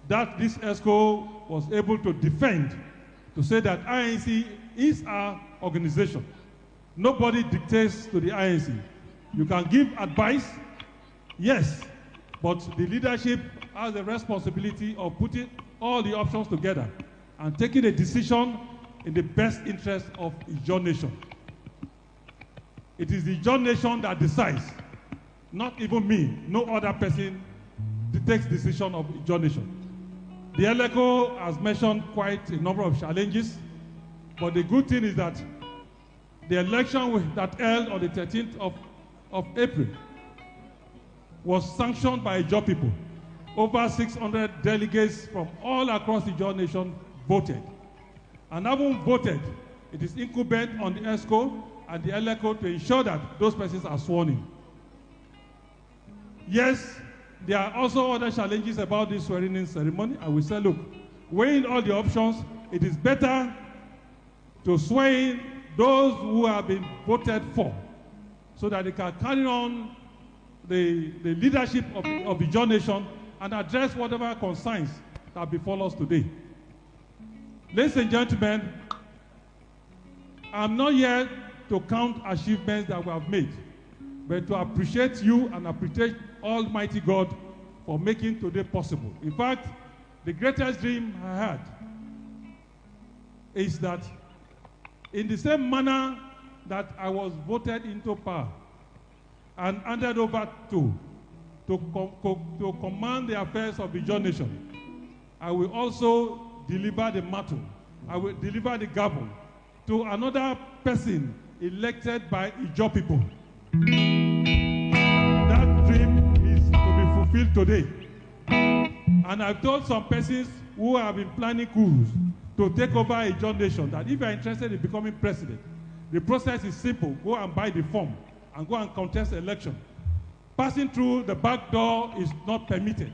that this ESCO was able to defend, to say that INC is our organization. Nobody dictates to the INC. You can give advice, yes, but the leadership has the responsibility of putting all the options together and taking a decision in the best interest of Ijaw nation. It is the Ijaw nation that decides, not even me. No other person takes decision of Ijaw nation. The ELECO has mentioned quite a number of challenges, but the good thing is that the election that held on the 13th of April was sanctioned by Ijaw people. Over 600 delegates from all across the Ijaw nation voted. And having voted, it is incumbent on the ESCO and the ELECO to ensure that those persons are sworn in. Yes, there are also other challenges about this swearing-in ceremony. I will say, look, weighing all the options, it is better to swear in those who have been voted for, so that they can carry on the leadership of the Ijaw nation and address whatever concerns that befall us today. Ladies and gentlemen, I'm not here to count achievements that we have made, but to appreciate you and appreciate Almighty God for making today possible. In fact, the greatest dream I had is that in the same manner that I was voted into power and handed over to command the affairs of the Ijaw nation, I will also deliver the mantle, I will deliver the gavel to another person elected by Ijaw people. That dream is to be fulfilled today. And I've told some persons who have been planning coups to take over a Ijaw nation that if you are interested in becoming president, the process is simple. Go and buy the form and go and contest the election. Passing through the back door is not permitted.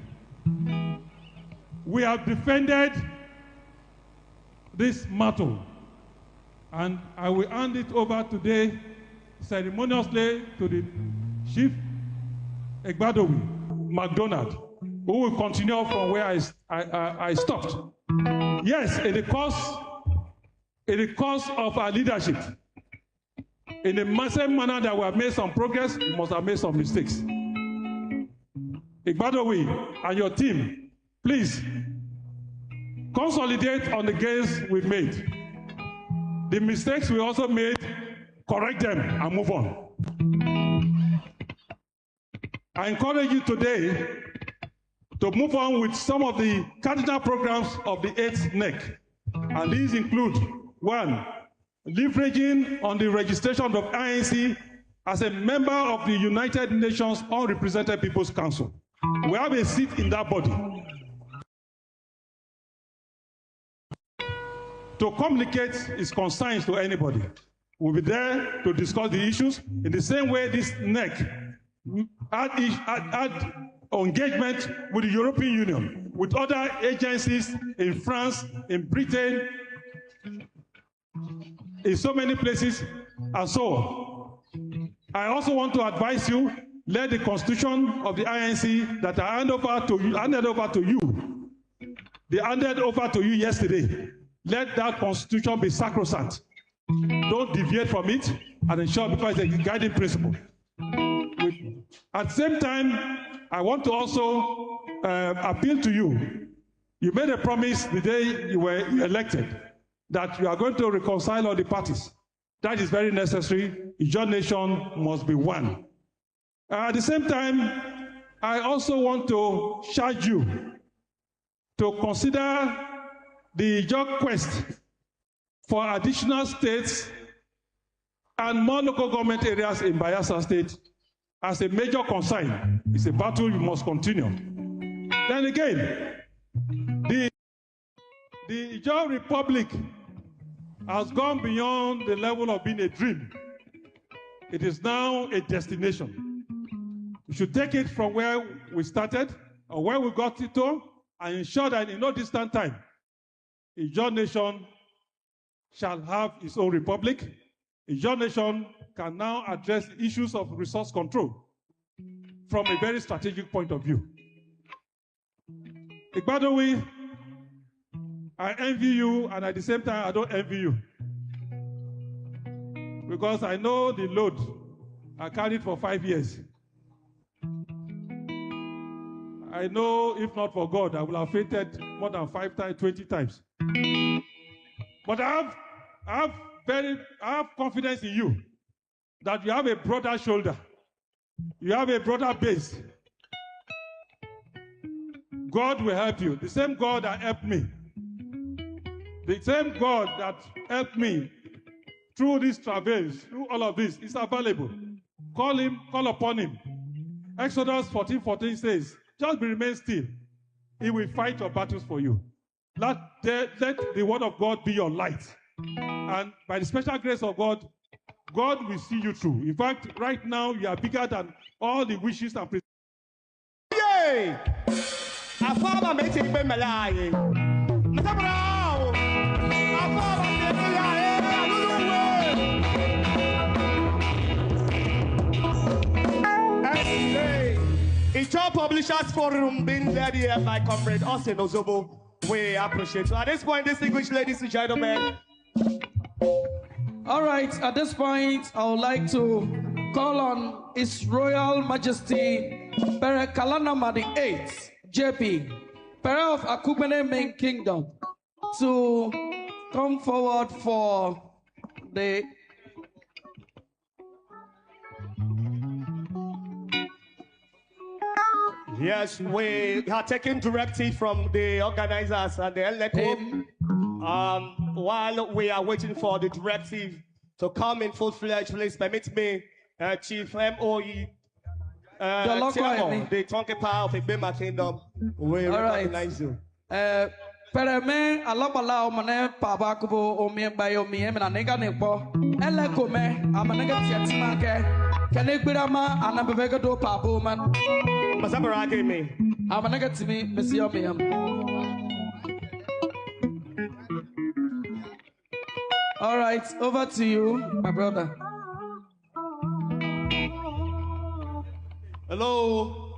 We have defended this matter, and I will hand it over today ceremoniously to the Chief Egbadowi MacDonald, who will continue from where I stopped. Yes, in the course of our leadership, in the same manner that we have made some progress, we must have made some mistakes. Egbadowi and your team, please consolidate on the gains we've made. The mistakes we also made, correct them and move on. I encourage you today to move on with some of the cardinal programs of the 8th NEC. And these include, 1, leveraging on the registration of INC as a member of the United Nations Unrepresented People's Council. We have a seat in that body. To communicate its concerns to anybody. We'll be there to discuss the issues in the same way this NEC had engagement with the European Union, with other agencies in France, in Britain, in so many places, and so on. I also want to advise you, let the constitution of the INC that I handed over to you yesterday, let that constitution be sacrosanct. Don't deviate from it and ensure, because it's a guiding principle. At the same time, I want to also appeal to you. You made a promise the day you were elected that you are going to reconcile all the parties. That is very necessary. Ijaw nation must be one. At the same time, I also want to charge you to consider the job quest for additional states and more local government areas in Bayelsa State as a major concern. It's a battle you must continue. Then again, the Ijaw Republic has gone beyond the level of being a dream. It is now a destination. We should take it from where we started or where we got it to and ensure that in no distant time, Ijaw Nation shall have its own republic. Ijaw Nation can now address issues of resource control from a very strategic point of view. Igbadowi, I envy you, and at the same time, I don't envy you. Because I know the load I carried for 5 years. I know if not for God, I would have fainted more than 5 times, 20 times. But I have confidence in you that you have a broader shoulder. You have a broader base. God will help you. The same God that helped me. The same God that helped me through these travails, through all of this, is available. Call him, call upon him. Exodus 14:14 says, just remain still. He will fight your battles for you. Let the word of God be your light. And by the special grace of God, God will see you through. In fact, right now, you are bigger than all the wishes and prayers. Yay! Afaba meti be melaye. Mtabra. Afaba meti melaye. Ijaw Publishers Forum being led here by Comrade Austin Ozobo. We appreciate it. At this point, distinguished ladies and gentlemen. All right, at this point, I would like to call on His Royal Majesty Pere Kalanama the 8th, JP, Pere of Akubene Main Kingdom, to come forward for the Yes, we are taking directive from the organizers and the LECO. While we are waiting for the directive to come in full-fledged, please permit me, Chief MOE, the Tonke Power of Ibema Kingdom, we recognize you. Pereme alabala omane pabakubo omiemba omiem na nega nepo eleko me amanega tiatima ke kenegbirama anabebega do pabo man masabara ke me amanega timi mesio miam. All right, over to you, my brother. Hello.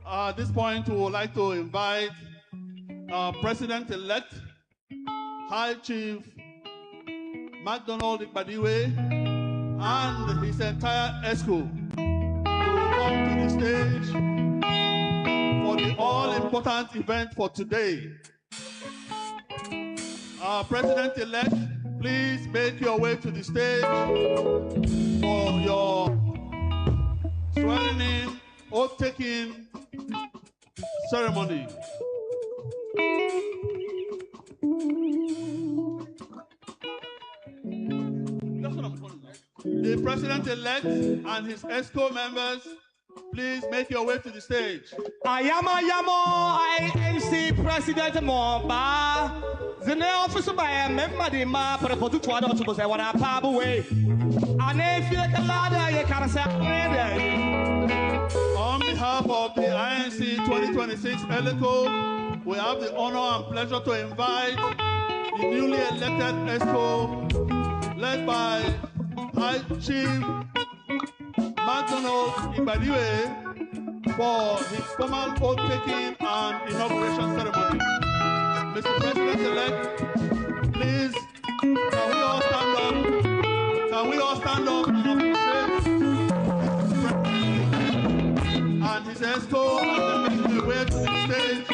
At this point, we would like to invite President-elect, High Chief MacDonald Igbadiwe and his entire ESCO to come to the stage for the all-important event for today. President-elect, please make your way to the stage for your swearing-in, oath-taking ceremony. The President-elect and his ESCO members, please make your way to the stage. Ayamo INC President Momba. Zene officer by member de ma for the twado to say what I pab away. And if you can you can say on behalf of the INC 2026 ELECO, we have the honor and pleasure to invite the newly elected ESCO, led by High Chief MacDonald Igbadiwe, for his formal oath-taking and inauguration ceremony. Mr. President-elect, please, can we all stand up? Can we all stand up and appreciate and his ESCO and the way to the stage?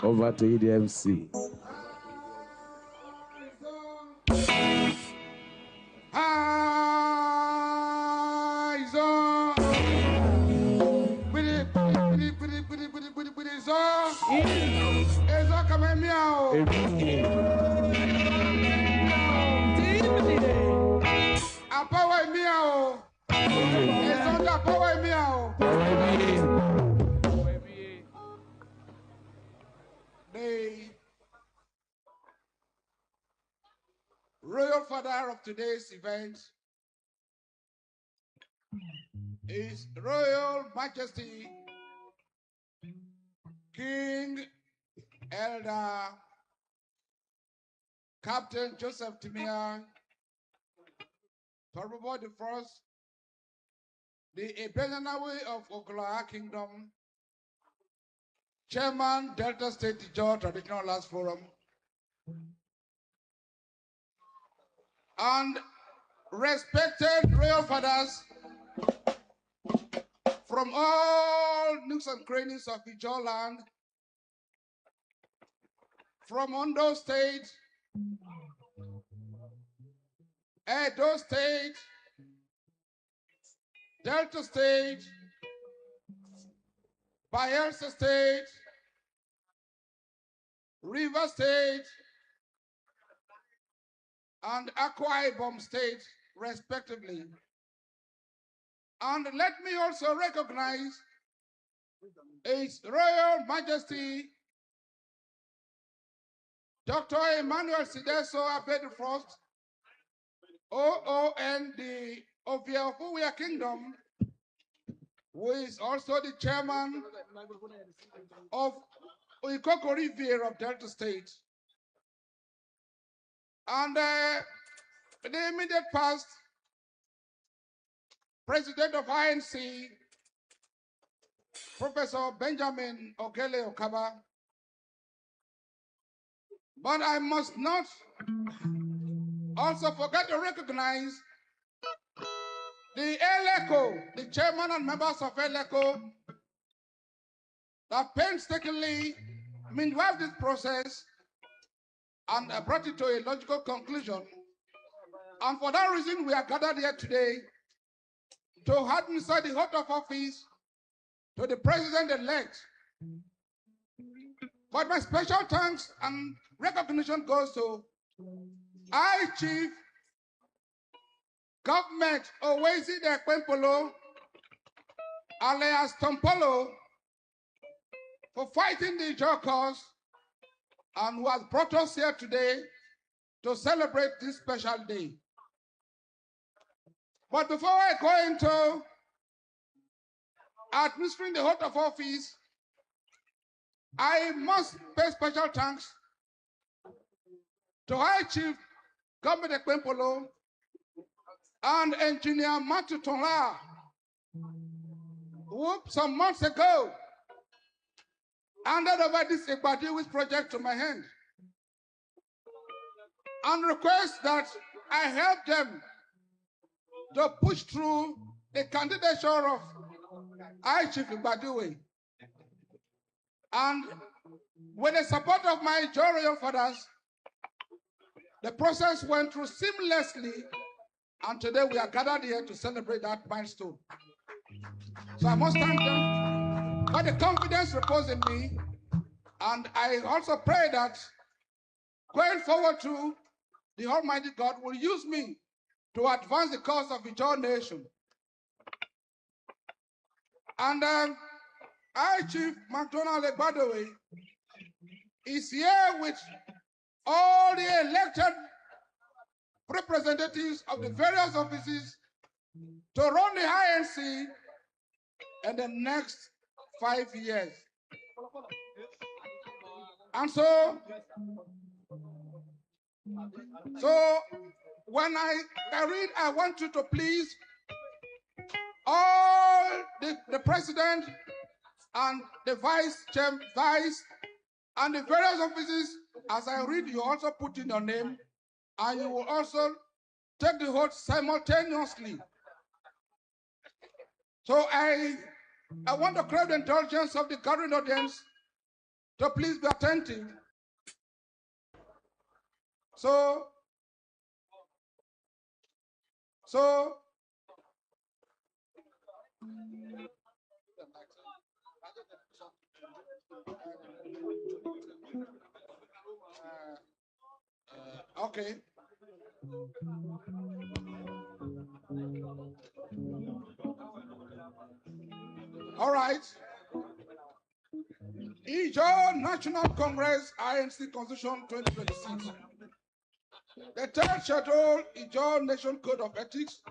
Over to EDMC. Royal father of today's event is Royal Majesty King Elder Captain Joseph Timia Torbobo the First, the Ebenenawe of Oglala Kingdom, Chairman Delta State George Traditional Last Forum, and respected royal fathers from all nooks and crannies of Ijaw land, from Ondo State, Edo State, Delta State, Bayelsa State, River State, and Akwa Ibom State, respectively. And let me also recognize His Royal Majesty Dr. Emmanuel Sideso Abed I, OON, the Ovia Kingdom, who is also the chairman of Oikoko Rivier of Delta State. And in the immediate past, President of INC, Professor Benjamin Ogele Okaba. But I must not also forget to recognize the ELECO, the chairman and members of ELECO, that painstakingly midwife this process and brought it to a logical conclusion. And for that reason, we are gathered here today to administer the oath of office to the president-elect. But my special thanks and recognition goes to I Chief Government Owezi de Kwempolo, alias Tompolo, for fighting the Ijaw cause and who has brought us here today to celebrate this special day. But before I go into administering the oath of office, I must pay special thanks to High Chief Government Ekpempolo and Engineer Matu Tonla, who some months ago handed over this Igbadiwis project to my hand and request that I help them to push through the candidature of High Chief Igbadiwe. And with the support of my royal fathers, the process went through seamlessly, and today we are gathered here to celebrate that milestone. So I must thank them for the confidence reposed in me, and I also pray that going forward to the Almighty God will use me to advance the cause of the Ijaw nation. And I, Chief McDonald Egbadowe, is here with all the elected representatives of the various offices to run the INC in the next 5 years. And so when I read, I want you to please all the president and the vice and the various offices, as I read, you also put in your name, and you will also take the oath simultaneously. So I want to crave the indulgence of the gathering audience to please be attentive. So okay. All right. Ijaw National Congress, INC Constitution 2026. The third schedule, Ijaw Nation Code of Ethics,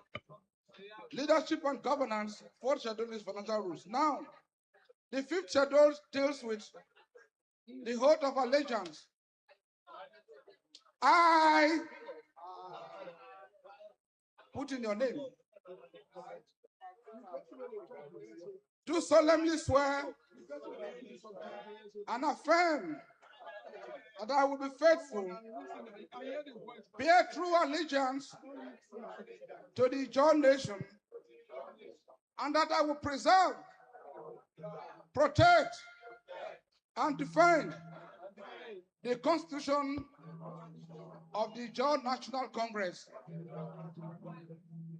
Leadership and Governance. Fourth schedule is financial rules. Now, the fifth schedule deals with the oath of allegiance. I put in your name. Do solemnly swear and affirm that I will be faithful, bear true allegiance to the Ijaw nation, and that I will preserve, protect, and defend the Constitution of the Ijaw National Congress.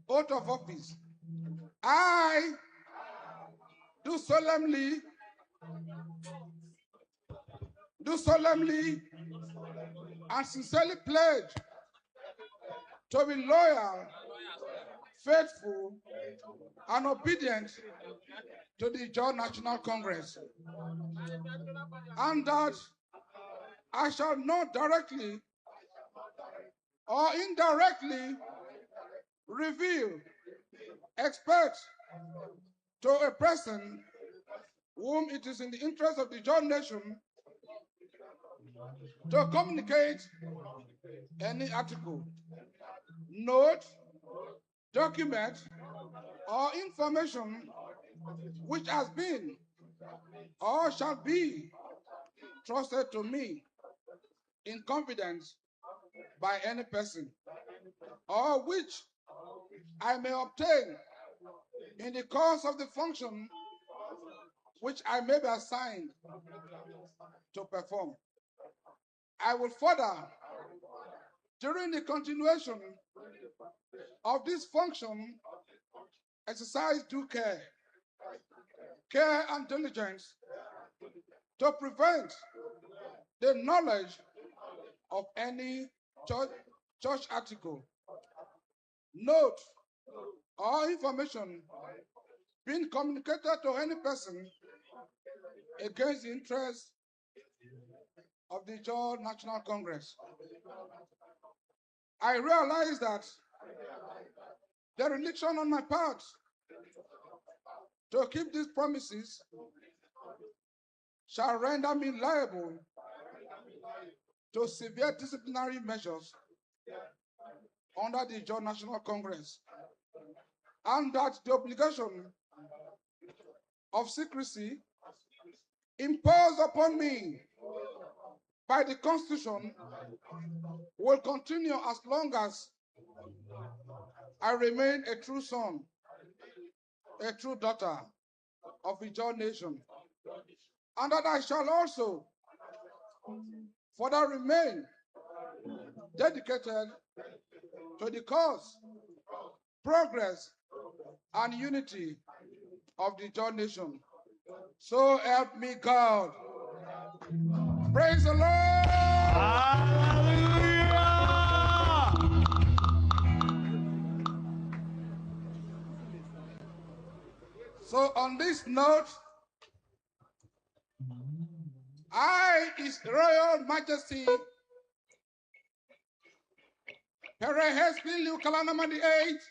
Oath of office. I do solemnly and sincerely pledge to be loyal, faithful, and obedient to the Ijaw National Congress, and that I shall not directly or indirectly reveal, expect to a person whom it is in the interest of the Ijaw nation to communicate any article, note, document, or information which has been or shall be trusted to me in confidence by any person, or which I may obtain in the course of the function which I may be assigned to perform. I will further During the continuation of this function, exercise due care and diligence to prevent the knowledge of any church article, note, or information being communicated to any person against the interests of the Georgia National Congress. I realize that the religion on my part to keep these promises shall render me liable to severe disciplinary measures under the Georgia National Congress, and that the obligation of secrecy imposed upon me by the Constitution will continue as long as I remain a true son, a true daughter of the Georgia nation, and that I shall also further remain dedicated to the cause, progress, and unity of the Georgia nation. So help me God. Praise the Lord. Hallelujah. So on this note, I, His Royal Majesty Pere Hesby Lukalanama the Eighth,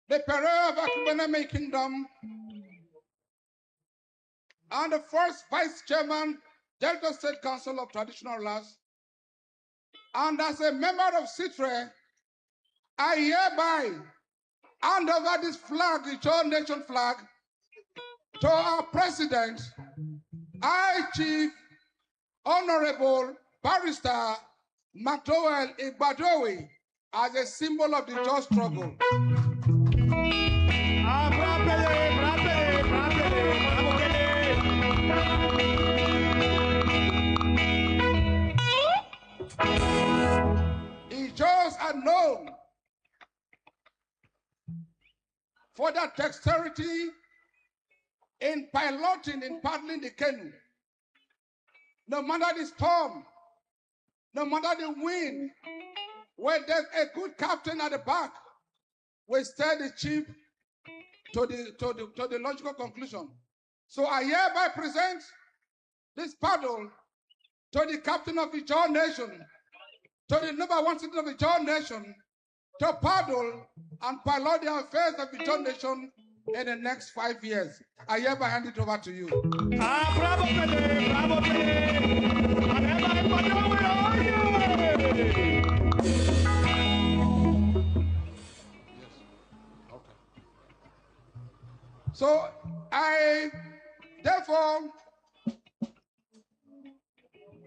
the Pere of Akubeneme Kingdom, and the first Vice Chairman, Delta State Council of Traditional Rulers, and as a member of CITRE, I hereby hand over this flag, the Georgia Nation flag, to our President, High Chief Honorable Barrister McDowell Igbadowe, as a symbol of the just struggle. Ijaws are known for their dexterity in piloting, in paddling the canoe. No matter the storm, no matter the wind, when there's a good captain at the back, we steer the ship to the logical conclusion. So I hereby present this paddle to the captain of the Georgia nation, to the number one citizen of the Georgia nation, to paddle and pilot the affairs of the Georgia nation in the next 5 years. I hereby hand it over to you. Bravo, Pele, bravo, So I therefore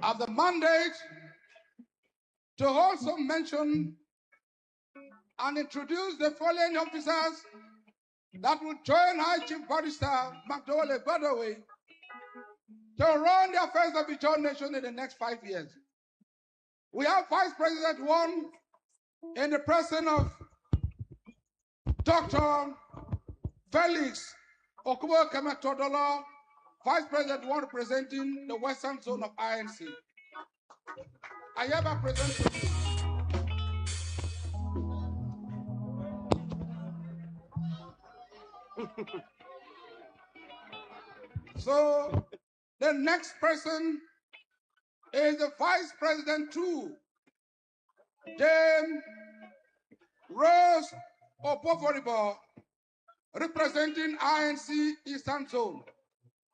have the mandate to also mention and introduce the following officers that will join High Chief Barrister McDowell Igbadowe to run the affairs of the Georgia nation in the next 5 years. We have Vice President 1 in the person of Dr. Felix Okubo Kemetodolo, Vice President 1 representing the Western Zone of INC. I hereby present to you So the next person is the Vice President 2, Dame Rose Opoforibo, representing INC Eastern Zone.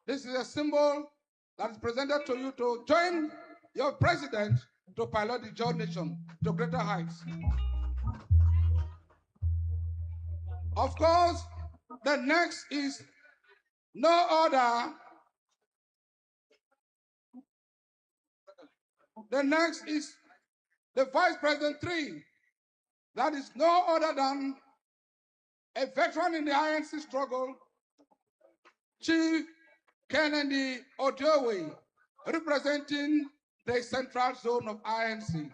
This is a symbol that is presented to you to join your president to pilot the Georgia nation to greater heights. Of course, the next is no other. The next is the Vice President 3. That is no other than a veteran in the INC struggle, Chief Kennedy Odowe, representing the central zone of INC.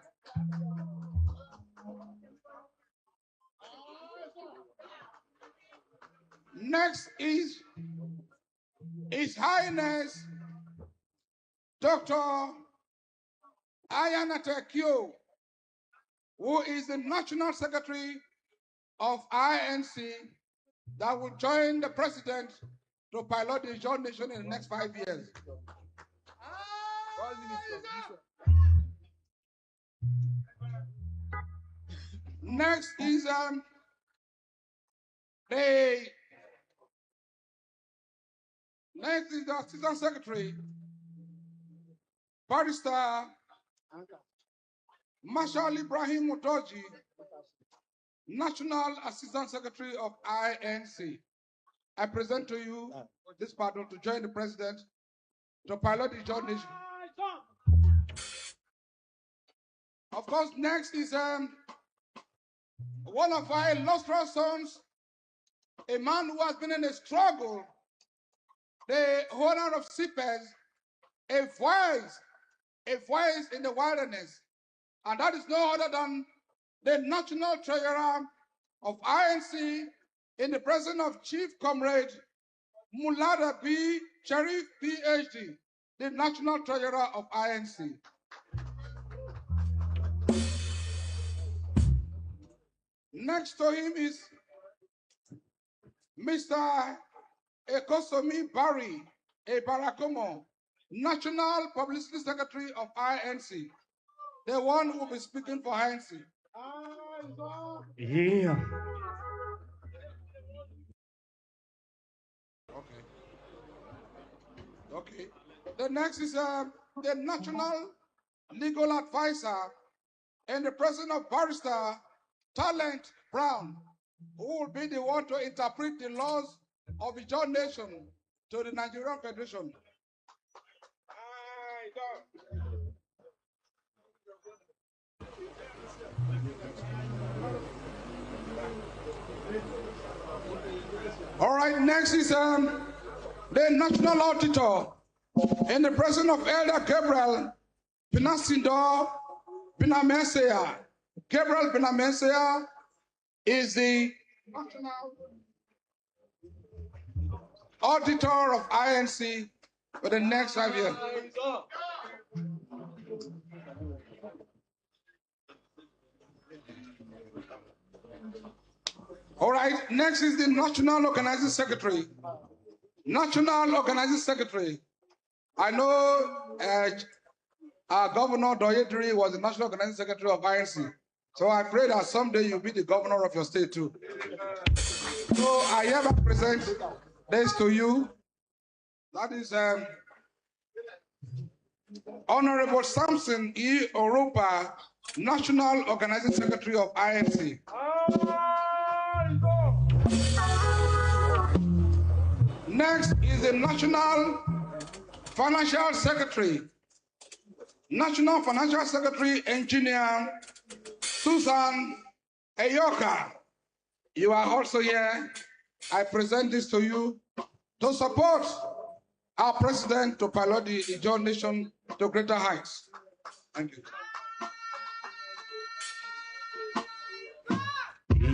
Next is His Highness Dr. Ayana Tekio, who is the National Secretary of INC that will join the President to pilot the joint nation in the next 5 years. Next is the Assistant Secretary, Barrister Marshal Ibrahim Mutoji, National Assistant Secretary of INC. I present to you this pardon to join the President to pilot the joint nation. Of course, next is one of our illustrious sons, a man who has been in a struggle, the owner of CPES, a voice in the wilderness. And that is no other than the National Treasurer of INC in the presence of Chief Comrade Mulada B. Sharif, PhD, the National Treasurer of INC. Next to him is Mr. Ekosomi Barry Barakomo, National Publicity Secretary of INC, the one who will be speaking for INC. Yeah. Okay. The next is the National Legal Advisor and the President of Barrister Talent Brown, who will be the one to interpret the laws of the joint nation to the Nigerian Federation. All right, next is the National Auditor in the presence of Elder Gabriel Pinasindo Pinamesea. Gabriel Pinamesea is the National Auditor of INC for the next 5 years. All right, next is the National Organizing Secretary. National Organizing Secretary. I know our Governor Doyedri was the National Organizing Secretary of INC. So I pray that someday you'll be the governor of your state too. So I hereby present this to you. That is Honorable Samson E. Orupa, National Organizing Secretary of INC. Next is the National Financial Secretary. National Financial Secretary Engineer Susan Eyoka. You are also here. I present this to you to support our president to pilot the joint nation to greater heights. Thank you.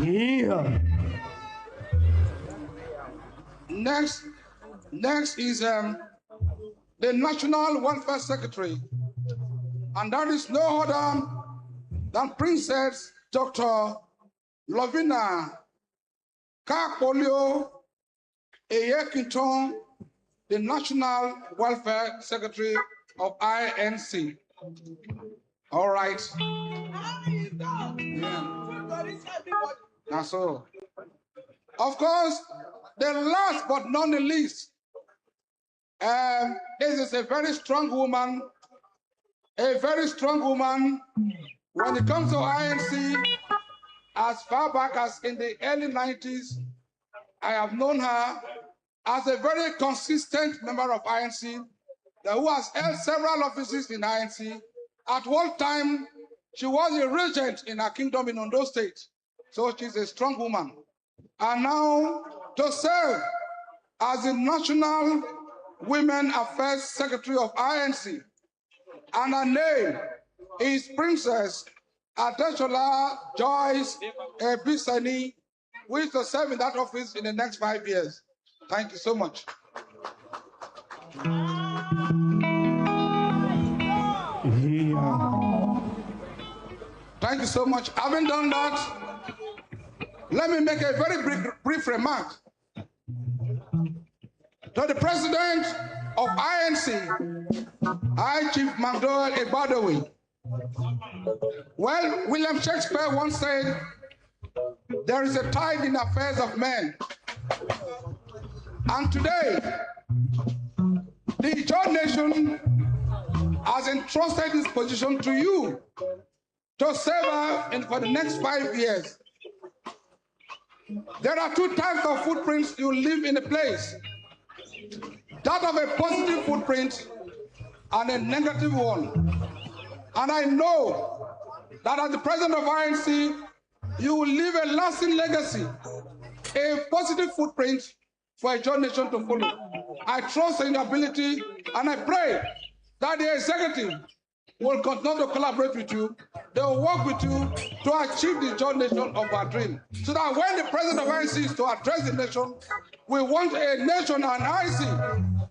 Yeah. Next is the National Welfare Secretary, and that is no other than Princess Dr. Lovina Kakolio Eyekinton, the National Welfare Secretary of INC. All right. Now so, of course, the last but not the least, this is a very strong woman. A very strong woman when it comes to INC. As far back as in the early 90s, I have known her as a very consistent member of INC who has held several offices in INC. At one time, she was a regent in her kingdom in Ondo State. So she's a strong woman. And now to serve as the National Women Affairs Secretary of INC. and her name is Princess Adeshola Joyce Ebisani, who is to serve in that office in the next 5 years. Thank you so much. Thank you so much. Having done that, let me make a very brief remark. To the president of INC, High Chief McDowell Ibadowi. Well, William Shakespeare once said, there is a tide in affairs of men. And today, the Ijaw nation has entrusted this position to you to serve her for the next 5 years. There are two types of footprints you leave in a place. That of a positive footprint and a negative one. And I know that as the president of INC, you will leave a lasting legacy, a positive footprint for a Ijaw nation to follow. I trust in your ability, and I pray that the executive will continue to collaborate with you. They will work with you to achieve the Ijaw nation of our dream. So that when the president of INC is to address the nation, we want a nation and INC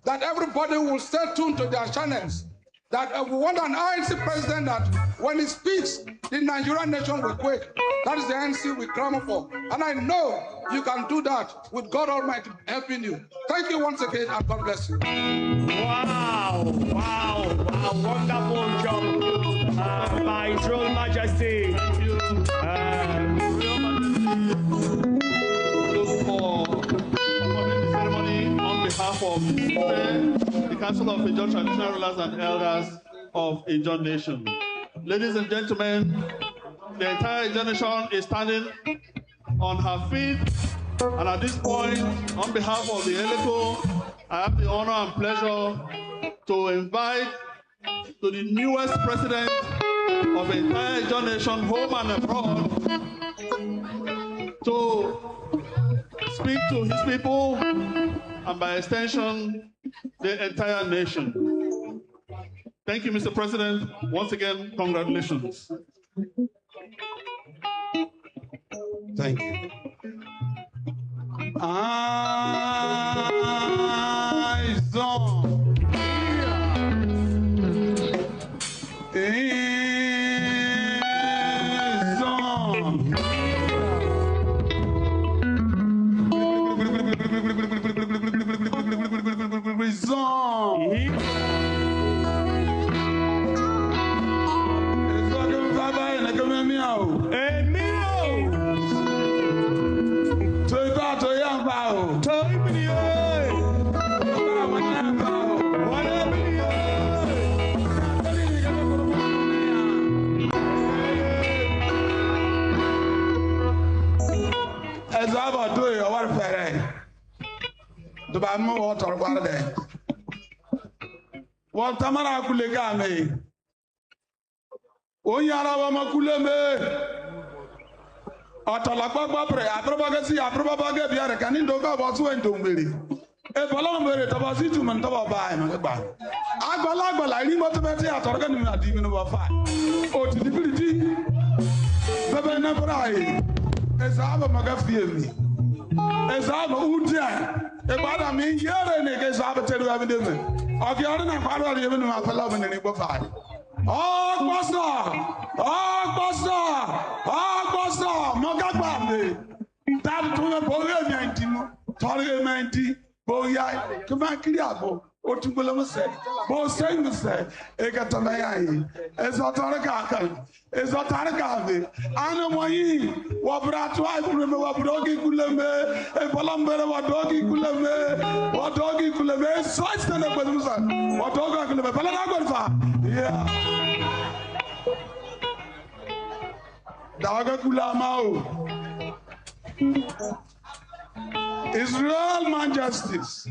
that everybody will stay tuned to their channels. That we want an INC president that when he speaks, the Nigerian nation will quake. That is the INC we clamor for. And I know you can do that with God Almighty helping you. Thank you once again, and God bless you. Wow, wonderful job by His Royal Majesty. Thank you. Royal Majesty, look for performing the ceremony on behalf of the Council of Ijaw Traditional Rulers and Elders of Ijaw Nation. Ladies and gentlemen, the entire Ijaw Nation is standing on her feet, and at this point, on behalf of the Eleko, I have the honor and pleasure to invite to the newest president of the entire Ijaw Nation, home and abroad, to speak to his people and by extension, the entire nation. Thank you, Mr. President. Once again, congratulations. Thank you. What Tamara Kulegame? Onyara Makuleme. Atalakba pre, Aprobagasi, Aprobaga, Biara, Canindoga was went to Miri. A Palomere, Tabasitu, Mantaba by Magaba. Agbalagba, I didn't want to bet at Organim, even over 5. Oh, to divinity. Baba Nabrai. As I have a Magafi. As I have a Udia. About a mean year and a case of a television. Okay, I don't know how to even have a love in any book. Oh, Costa, Mogabambi. That to the Boya 90, Boya, Kamakiabo, or to Bulama, both saying the say, Ekatanai, as Otaraka, as Otaraka, Anamai, Wabrato, I remember Wadogi Kulame, a Palambera, Wadogi Kulame, Wadogi Kulame, such than a Badusa, Wadoga Kulame, Palanagofa. Yeah. Daga Kulamao. Israel Majesties,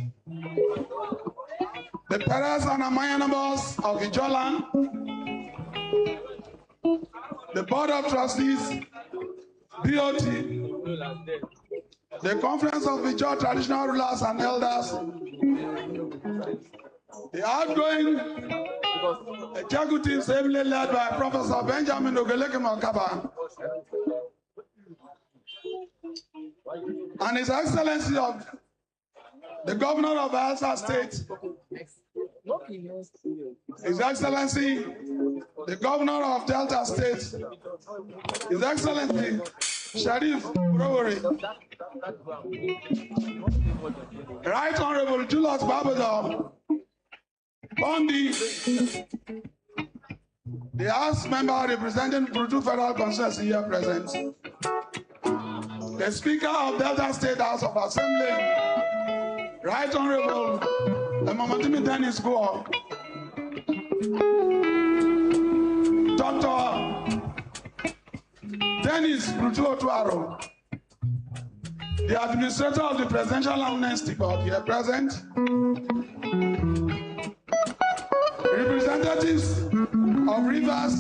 the parents and Amayanabos of Ijoland, the Board of Trustees, BOT, the Conference of Ijaw Traditional Rulers and Elders, the outgoing executives ably led by Professor Benjamin Ogeleke Makaba and His Excellency of the Governor of Bayelsa State, His Excellency the Governor of Delta State, His Excellency Sharif Roweri, Right Honorable Julius Babado, Bondi, the House member representing Brutu Federal Constituency here present, the Speaker of Delta State House of Assembly, Right Honorable Mamadimi Dennis Go, Dr. Dennis Brutu Otuaro, the Administrator of the Presidential Amnesty Board here present, representatives of Rivers,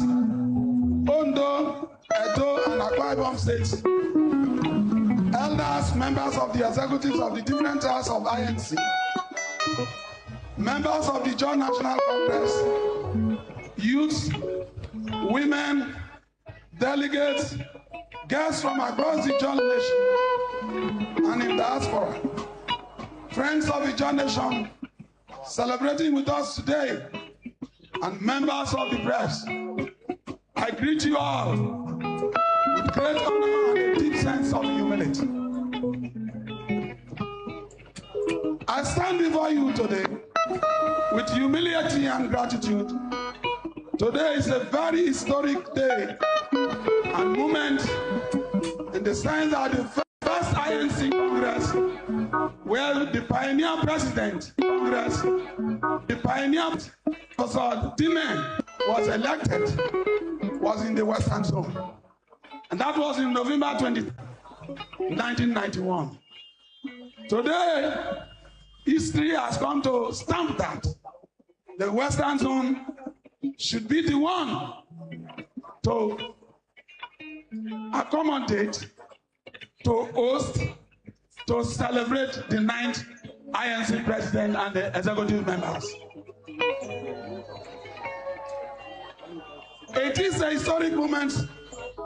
Ondo, Edo, and Akwa Ibom states, elders, members of the executives of the different tiers of INC, members of the Joint National Congress, youths, women, delegates, guests from across the John Nation and in diaspora, friends of the John Nation celebrating with us today, and members of the press, I greet you all with great honor and a deep sense of humility. I stand before you today with humility and gratitude. Today is a very historic day and moment in the sense that the first INC Congress, where the pioneer president Congress, the pioneer Professor Dime was elected, was in the Western Zone. And that was in November 20, 1991. Today, history has come to stamp that the Western Zone should be the one to accommodate, to host, to celebrate the 9th INC president and the executive members. It is a historic moment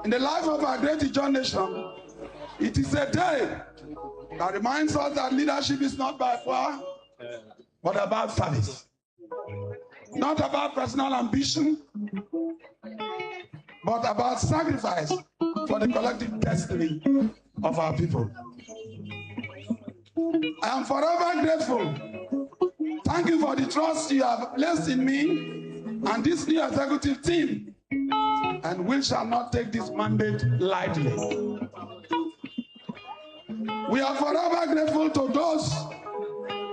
in the life of our great John Nation. It is a day that reminds us that leadership is not by power, but about service. Not about personal ambition, but about sacrifice for the collective destiny of our people. I am forever grateful. Thank you for the trust you have placed in me and this new executive team, and we shall not take this mandate lightly. We are forever grateful to those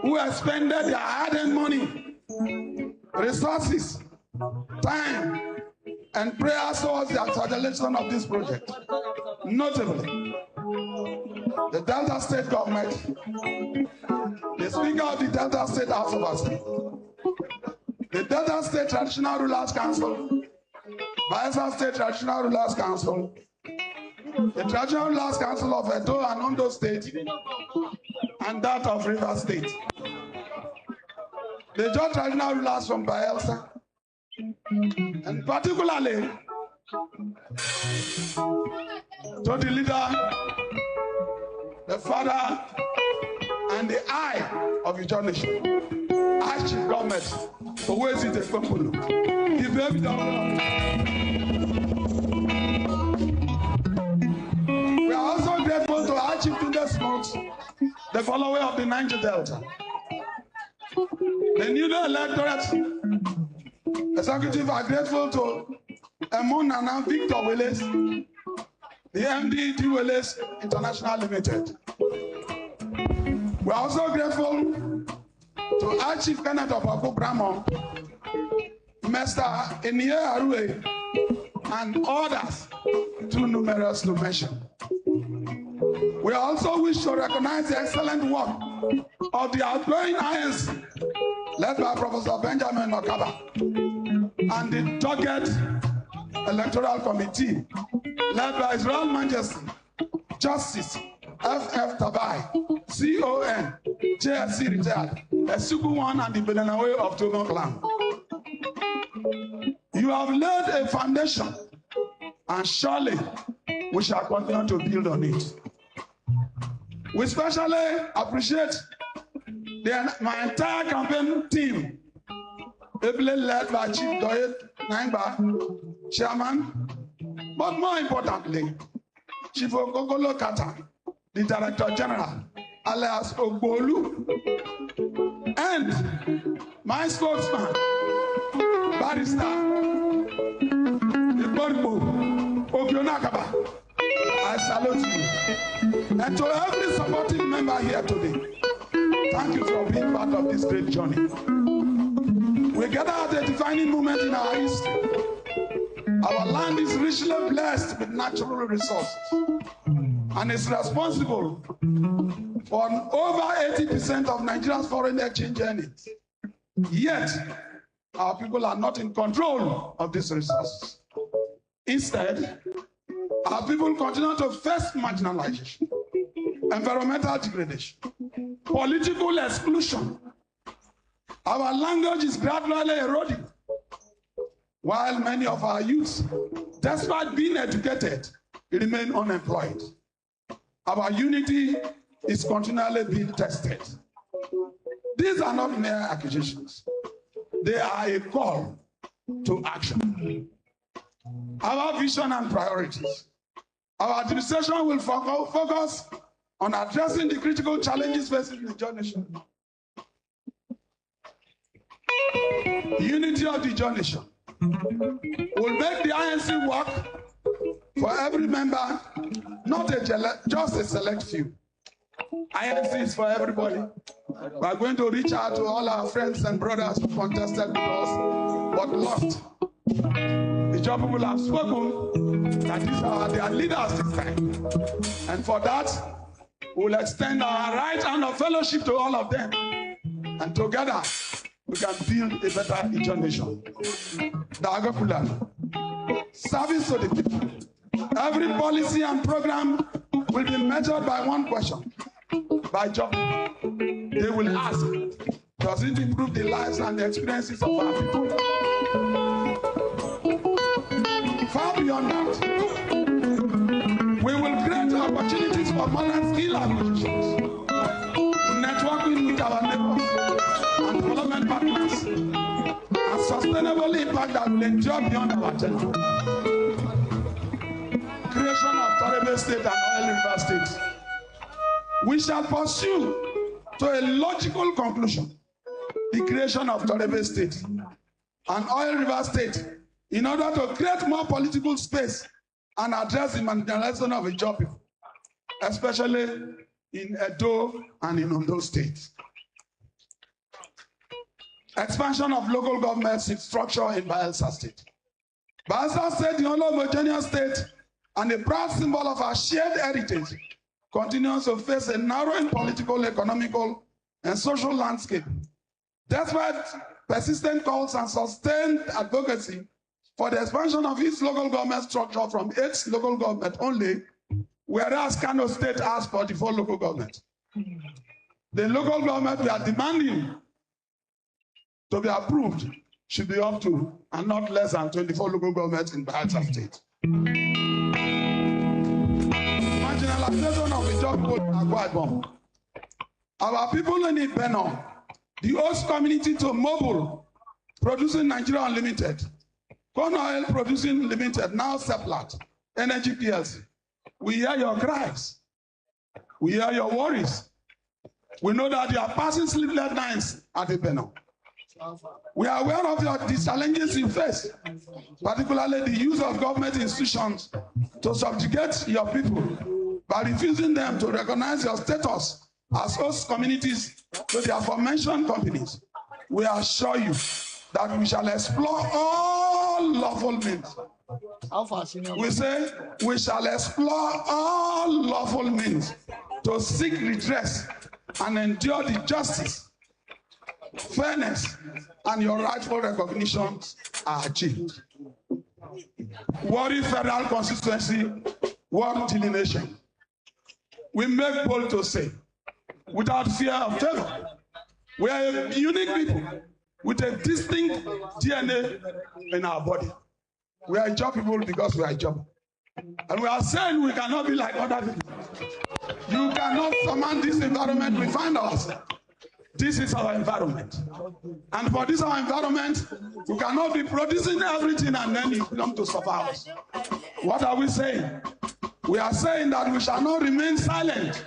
who expended their hard-earned money, resources, time, and prayers towards the acceleration of this project. Notably, the Delta State government, the Speaker of the Delta State House of Assembly, the Delta State Traditional Rulers Council, Bayelsa State Traditional Rulers Council, the Traditional Rulers Council of Edo and Ondo State, and that of Rivers State. The Joint Traditional Rulers from Bayelsa, and particularly to the leader, the father, and the eye of the John Nation, Archie Government, for where is it a company? The baby down. We are also grateful to Archie Tunde Smokes, the follower of the Niger Delta. The newly elected executive are grateful to Emun Nana Victor Willis, the MD D. Willis International Limited. We are also grateful to our Chief Kenneth of Oko Bramo, Mr. Enye Arue, and others too numerous to mention. We also wish to recognize the excellent work of the outgoing INC, led by Professor Benjamin Makaba, and the Target Electoral Committee, led by His Royal Majesty Justice F.F. Tabai, C.O.N., JSC retired, Esuku One, and the Belenaway of Togo clan. You have laid a foundation, and surely we shall continue to build on it. We especially appreciate my entire campaign team, ably led by Chief Doyet Naija, Chairman, but more importantly, Chief Ogogolo Kata, the Director General, alias Ogbolu, and my spokesman, Barrister Iborbo Ogionakaba. I salute you. And to every supporting member here today, thank you for being part of this great journey. We gather at a defining moment in our history. Our land is richly blessed with natural resources and is responsible for over 80% of Nigeria's foreign exchange earnings. Yet, our people are not in control of these resources. Instead, our people continue to face marginalization, environmental degradation, political exclusion. Our language is gradually eroding, while many of our youths, despite being educated, remain unemployed. Our unity is continually being tested. These are not mere accusations. They are a call to action. Our vision and priorities. Our administration will focus on addressing the critical challenges facing the nation. Unity of the nation will make the INC work for every member, not just a select few. INC is for everybody. We are going to reach out to all our friends and brothers who contested with us but lost. The job people have spoken that these are their leaders this time. And for that, we will extend our right hand of fellowship to all of them. And together, we can build a better nation. Service to the people. Every policy and program will be measured by one question. By job. They will ask, does it improve the lives and the experiences of our people? Far beyond that, we will create opportunities for modern skill acquisitions, networking with our neighbors and development partners, and sustainable impact that will endure beyond our tenure. Creation of Torebe State and Oil River State. We shall pursue to a logical conclusion the creation of Torebe State and Oil River State in order to create more political space and address the marginalization of the job people, especially in Edo and in Ondo states. Expansion of local government structure in Bayelsa State. Bayelsa State, the only homogeneous state and a proud symbol of our shared heritage, continues to face a narrowing political, economical, and social landscape. Despite persistent calls and sustained advocacy for the expansion of its local government structure from 8 local government only, whereas Kano State asked for the 4 local government. The local government we are demanding to be approved should be up to and not less than 24 local governments in Bayelsa State. Marginalization of the job code Akwa. Our people in Ibenon, the host community to Mobile, producing Nigeria Unlimited, Corn Oil Producing Limited, now Seplat, Energy PLC. We hear your cries. We hear your worries. We know that you are passing sleepless nights at Ibenon. We are aware of the challenges you face, particularly the use of government institutions to subjugate your people by refusing them to recognize your status as host communities to the aforementioned companies. We assure you that we shall explore all lawful means. We say we shall explore all lawful means to seek redress and endure the justice, fairness, and your rightful recognitions are achieved. Warri Federal Constituency, one delineation. We make bold to say, without fear of favor, we are a unique people with a distinct DNA in our body. We are Ijaw people because we are Ijaw. And we are saying we cannot be like other people. You cannot command this environment we find ourselves. This is our environment. And for this our environment, we cannot be producing everything and then you come to suffer us. What are we saying? We are saying that we shall not remain silent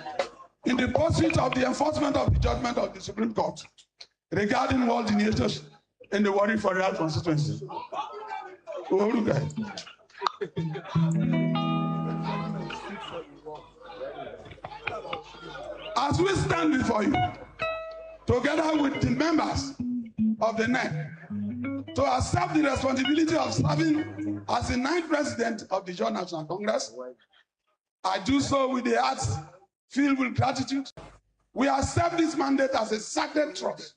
in the pursuit of the enforcement of the judgment of the Supreme Court regarding world deniators in the worry for real constituency. As we stand before you, together with the members of the NEC, to accept the responsibility of serving as the 9th president of the Ijaw National Congress, I do so with the heart filled with gratitude. We accept this mandate as a sacred trust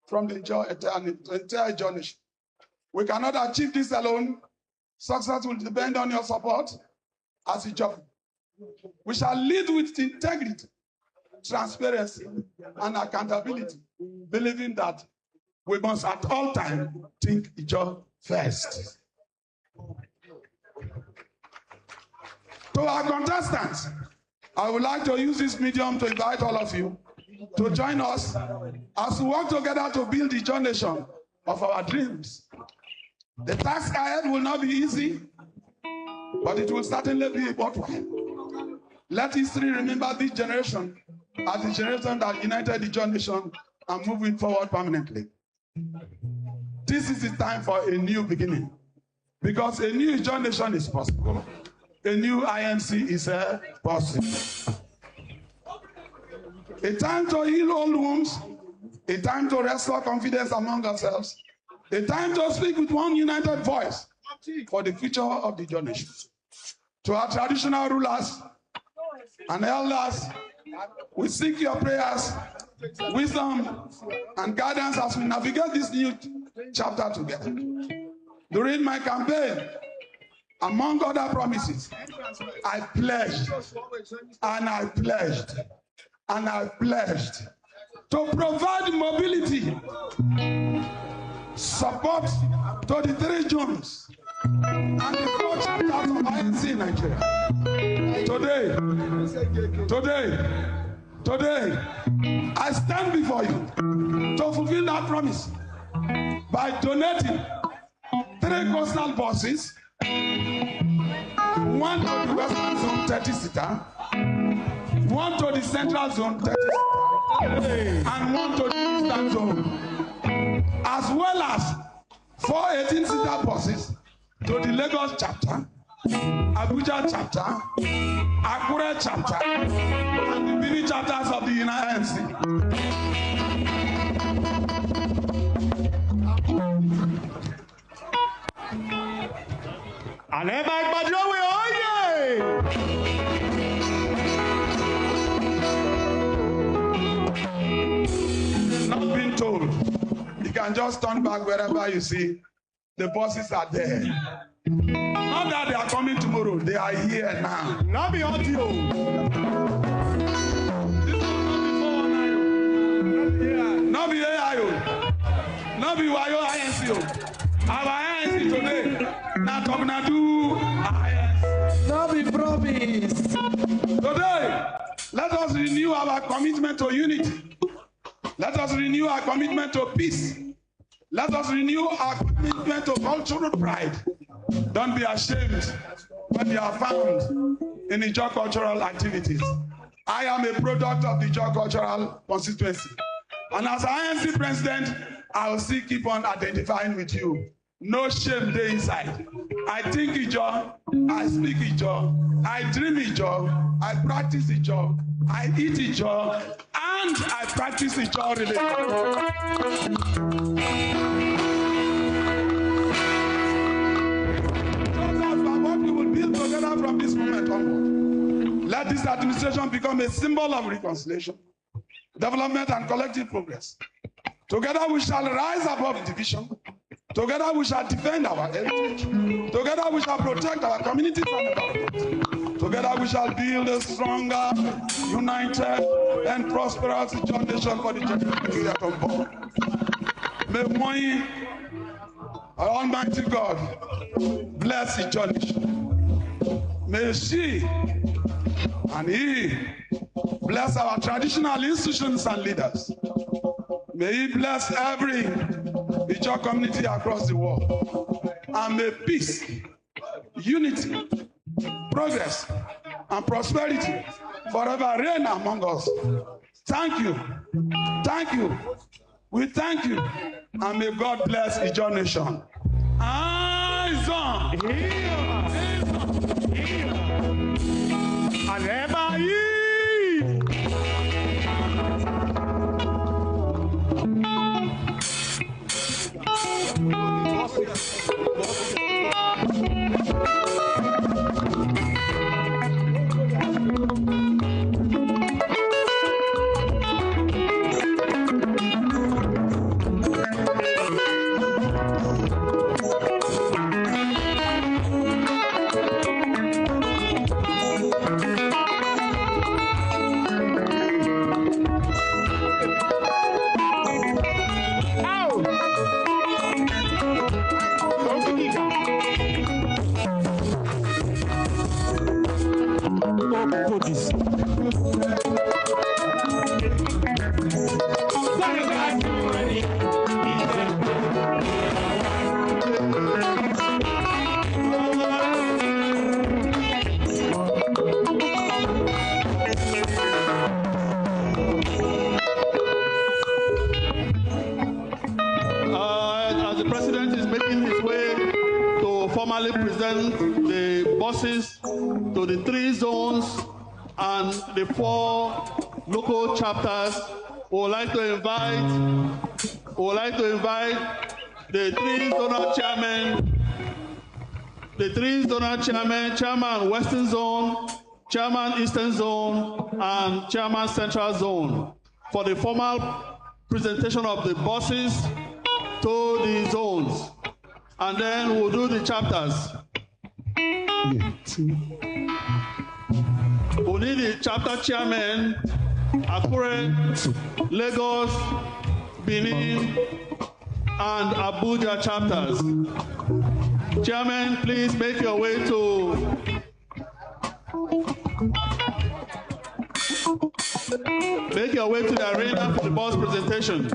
from the entire Ijaw nation. We cannot achieve this alone. Success will depend on your support as Ijaw. We shall lead with integrity, transparency, and accountability, believing that we must at all times think Ijaw first. To our contestants, I would like to use this medium to invite all of you to join us as we work together to build the Ijaw nation of our dreams. The task ahead will not be easy, but it will certainly be worthwhile. Let history remember this generation as the generation that united the Ijaw nation and moving forward permanently. This is the time for a new beginning, because a new Ijaw nation is possible. A new INC is possible. A time to heal old wounds, a time to restore confidence among ourselves, a time to speak with one united voice for the future of the Ijaw nation. To our traditional rulers and elders, we seek your prayers, wisdom, and guidance as we navigate this new chapter together. During my campaign, among other promises, I pledged, and I pledged, and I pledged to provide mobility, support to the 3 zones and the 4 chapters of INC in Nigeria. Today, I stand before you to fulfill that promise by donating 3 coastal buses, 1 to the Western Zone 30-seater, 1 to the Central Zone 30-seater, and 1 to the Eastern Zone, as well as 4 18-seater buses to the Lagos chapter, Abuja chapter, Akure chapter, and the many chapters of the INC. And everybody, not being told, you can just turn back wherever you see the buses are there. Not that they are coming tomorrow, they are here now. Not be audio. Not be AIO. Not be YO INC. Our INC today. Now talking to do INC. Not be promise. Today, let us renew our commitment to unity. Let us renew our commitment to peace. Let us renew our commitment to cultural pride. Don't be ashamed when you are found in Ijaw cultural activities. I am a product of the Ijaw cultural constituency. And as INC president, I will still keep on identifying with you. No shame there inside. I think Ijaw, I speak Ijaw, I dream Ijaw, I practice Ijaw, I eat Ijaw, and I practice Ijaw religion. What we will build together from this moment onward. Let this administration become a symbol of reconciliation, development, and collective progress. Together we shall rise above division. Together we shall defend our heritage. Together we shall protect our communities and environment. Together we shall build a stronger, united, and prosperous Ijaw nation for the generation to come. May money, Almighty God, bless the journey. May she and he bless our traditional institutions and leaders. May he bless every Ijaw community across the world. And may peace, unity, progress, and prosperity forever reign among us. Thank you. Thank you. We thank you. And may God bless Ijaw nation. Eyes on. As the president is making his way to formally present the buses to the 3 zones and the 4 local chapters, we would like to invite the 3 zonal chairman, chairman Western Zone, chairman Eastern Zone, and chairman Central Zone for the formal presentation of the buses to the zones, and then we'll do the chapters. We need the chapter chairman, Akure, Lagos, Benin, and Abuja chapters. Chairman, please make your way to the arena for the bus presentation.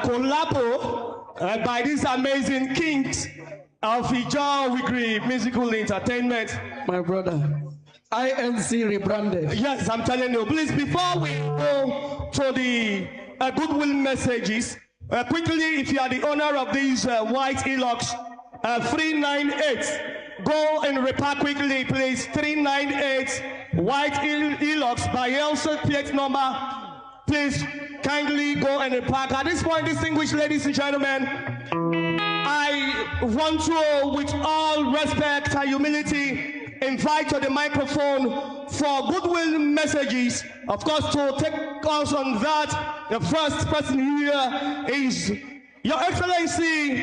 Collabo by these amazing kings of Ijaw Wigri Musical Entertainment. My brother, INC rebranded. Yes, I'm telling you. Please, before we go to the goodwill messages, quickly, if you are the owner of these white Elox, 398, go and repair quickly, please. 398 white Elox by Elsa plate number. Please kindly go and repack. At this point, distinguished ladies and gentlemen, I want to, with all respect and humility, invite to the microphone for goodwill messages. Of course, to take us on that, the first person here is Your Excellency,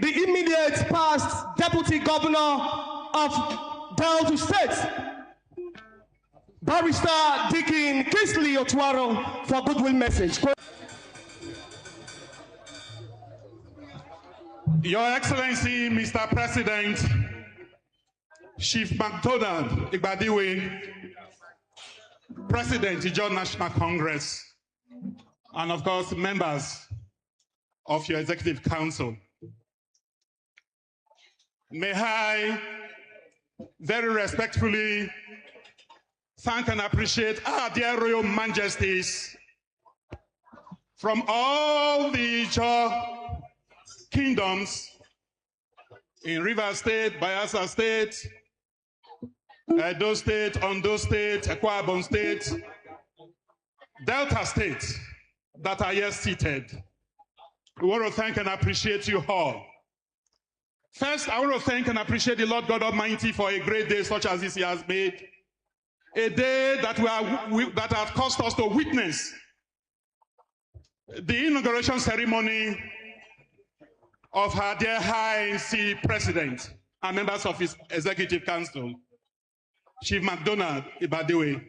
the immediate past Deputy Governor of Delta State, Barrister Dickin Kingsley Otuaro, for goodwill message. Your Excellency, Mr. President, Chief MacDonald Igbadiwe, President, Ijaw National Congress, and of course, members of your Executive Council. May I very respectfully thank and appreciate our dear Royal Majesties from all the Ijaw kingdoms in Rivers State, Bayelsa State, Edo State, Ondo State, Akwa Ibom State, Delta State that are here seated. We want to thank and appreciate you all. First, I want to thank and appreciate the Lord God Almighty for a great day such as this He has made. A day that that has caused us to witness the inauguration ceremony of our dear High NC President and members of his Executive Council, Chief MacDonald Ibadewe.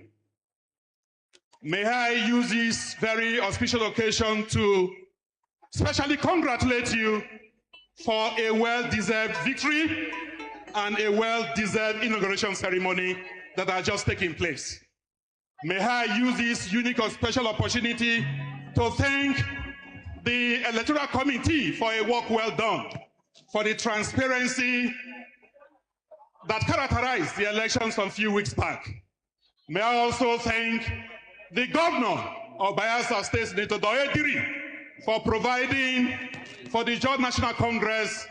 May I use this very auspicious occasion to specially congratulate you for a well-deserved victory and a well-deserved inauguration ceremony that are just taking place. May I use this unique or special opportunity to thank the Electoral Committee for a work well done, for the transparency that characterized the elections some few weeks back. May I also thank the Governor of Bayelsa State, Senator Doyediri, for providing for the Joint National Congress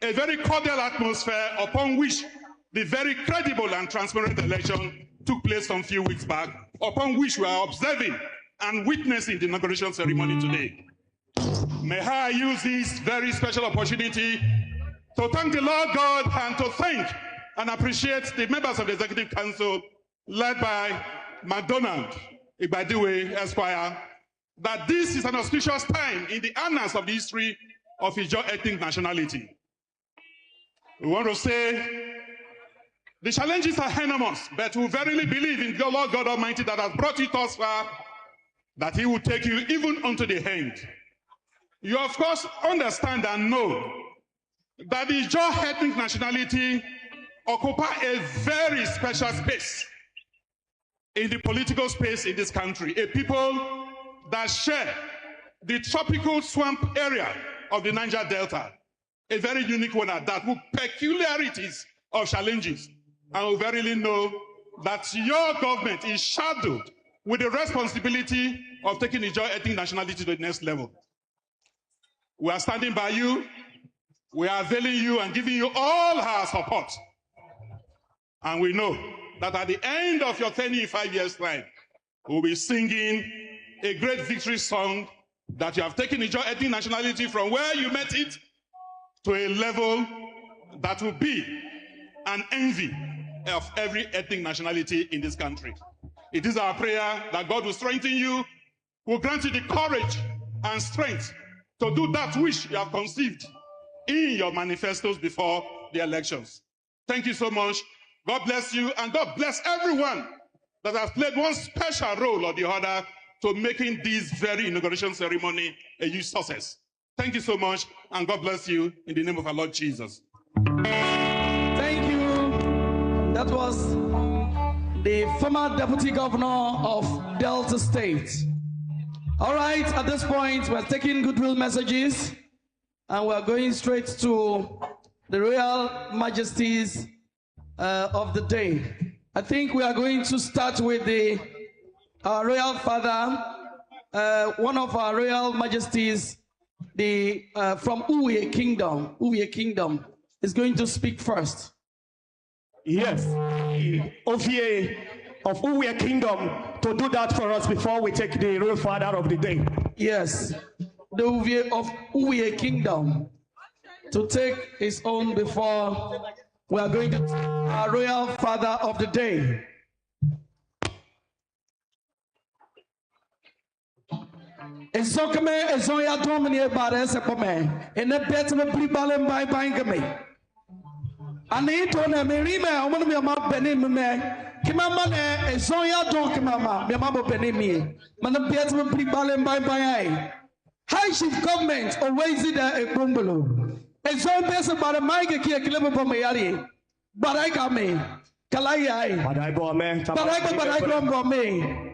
a very cordial atmosphere upon which the very credible and transparent election took place some few weeks back, upon which we are observing and witnessing the inauguration ceremony today. May I use this very special opportunity to thank the Lord God and to thank and appreciate the members of the Executive Council led by MacDonald Ibadewe Esquire, that this is an auspicious time in the annals of the history of Ijaw ethnic nationality. We want to say the challenges are enormous, but we verily believe in the Lord God Almighty that has brought you thus far, that He will take you even unto the end. You of course understand and know that the Ijaw ethnic nationality occupy a very special space in the political space in this country, a people that share the tropical swamp area of the Naija Delta, a very unique one at that, with peculiarities of challenges. And we verily know that your government is shadowed with the responsibility of taking the Ijaw ethnic nationality to the next level. We are standing by you, we are availing you and giving you all our support. And we know that at the end of your 5 years' time, we'll be singing a great victory song that you have taken the Ijaw ethnic nationality from where you met it to a level that will be an envy of every ethnic nationality in this country. It is our prayer that God will strengthen you, will grant you the courage and strength to do that which you have conceived in your manifestos before the elections. Thank you so much. God bless you, and God bless everyone that has played one special role or the other to making this very inauguration ceremony a huge success. Thank you so much, and God bless you in the name of our Lord Jesus. Thank you. That was the former Deputy Governor of Delta State. All right, at this point, we're taking goodwill messages, and we're going straight to the Royal Majesties of the day. I think we are going to start with the Royal Father, one of our Royal Majesties, the from Uwe Kingdom. Uwe Kingdom is going to speak first. Yes, Ovie of Uwe Kingdom to do that for us before we take the Royal Father of the day. Yes, the Ovie of Uwe Kingdom to take his own before we are going to our Royal Father of the day. Ezokame ezoya domini bare sepome ene betme blibale mbai bangame ani to na merime omo me ma benim me kimama ne ezoya don kimama me ma bo benim me man betme blibale mbai bai high chief government always there a bungalow ezon bese bare maike ki ekilebo bomo yari barai kame kalai barai bo me barai bo me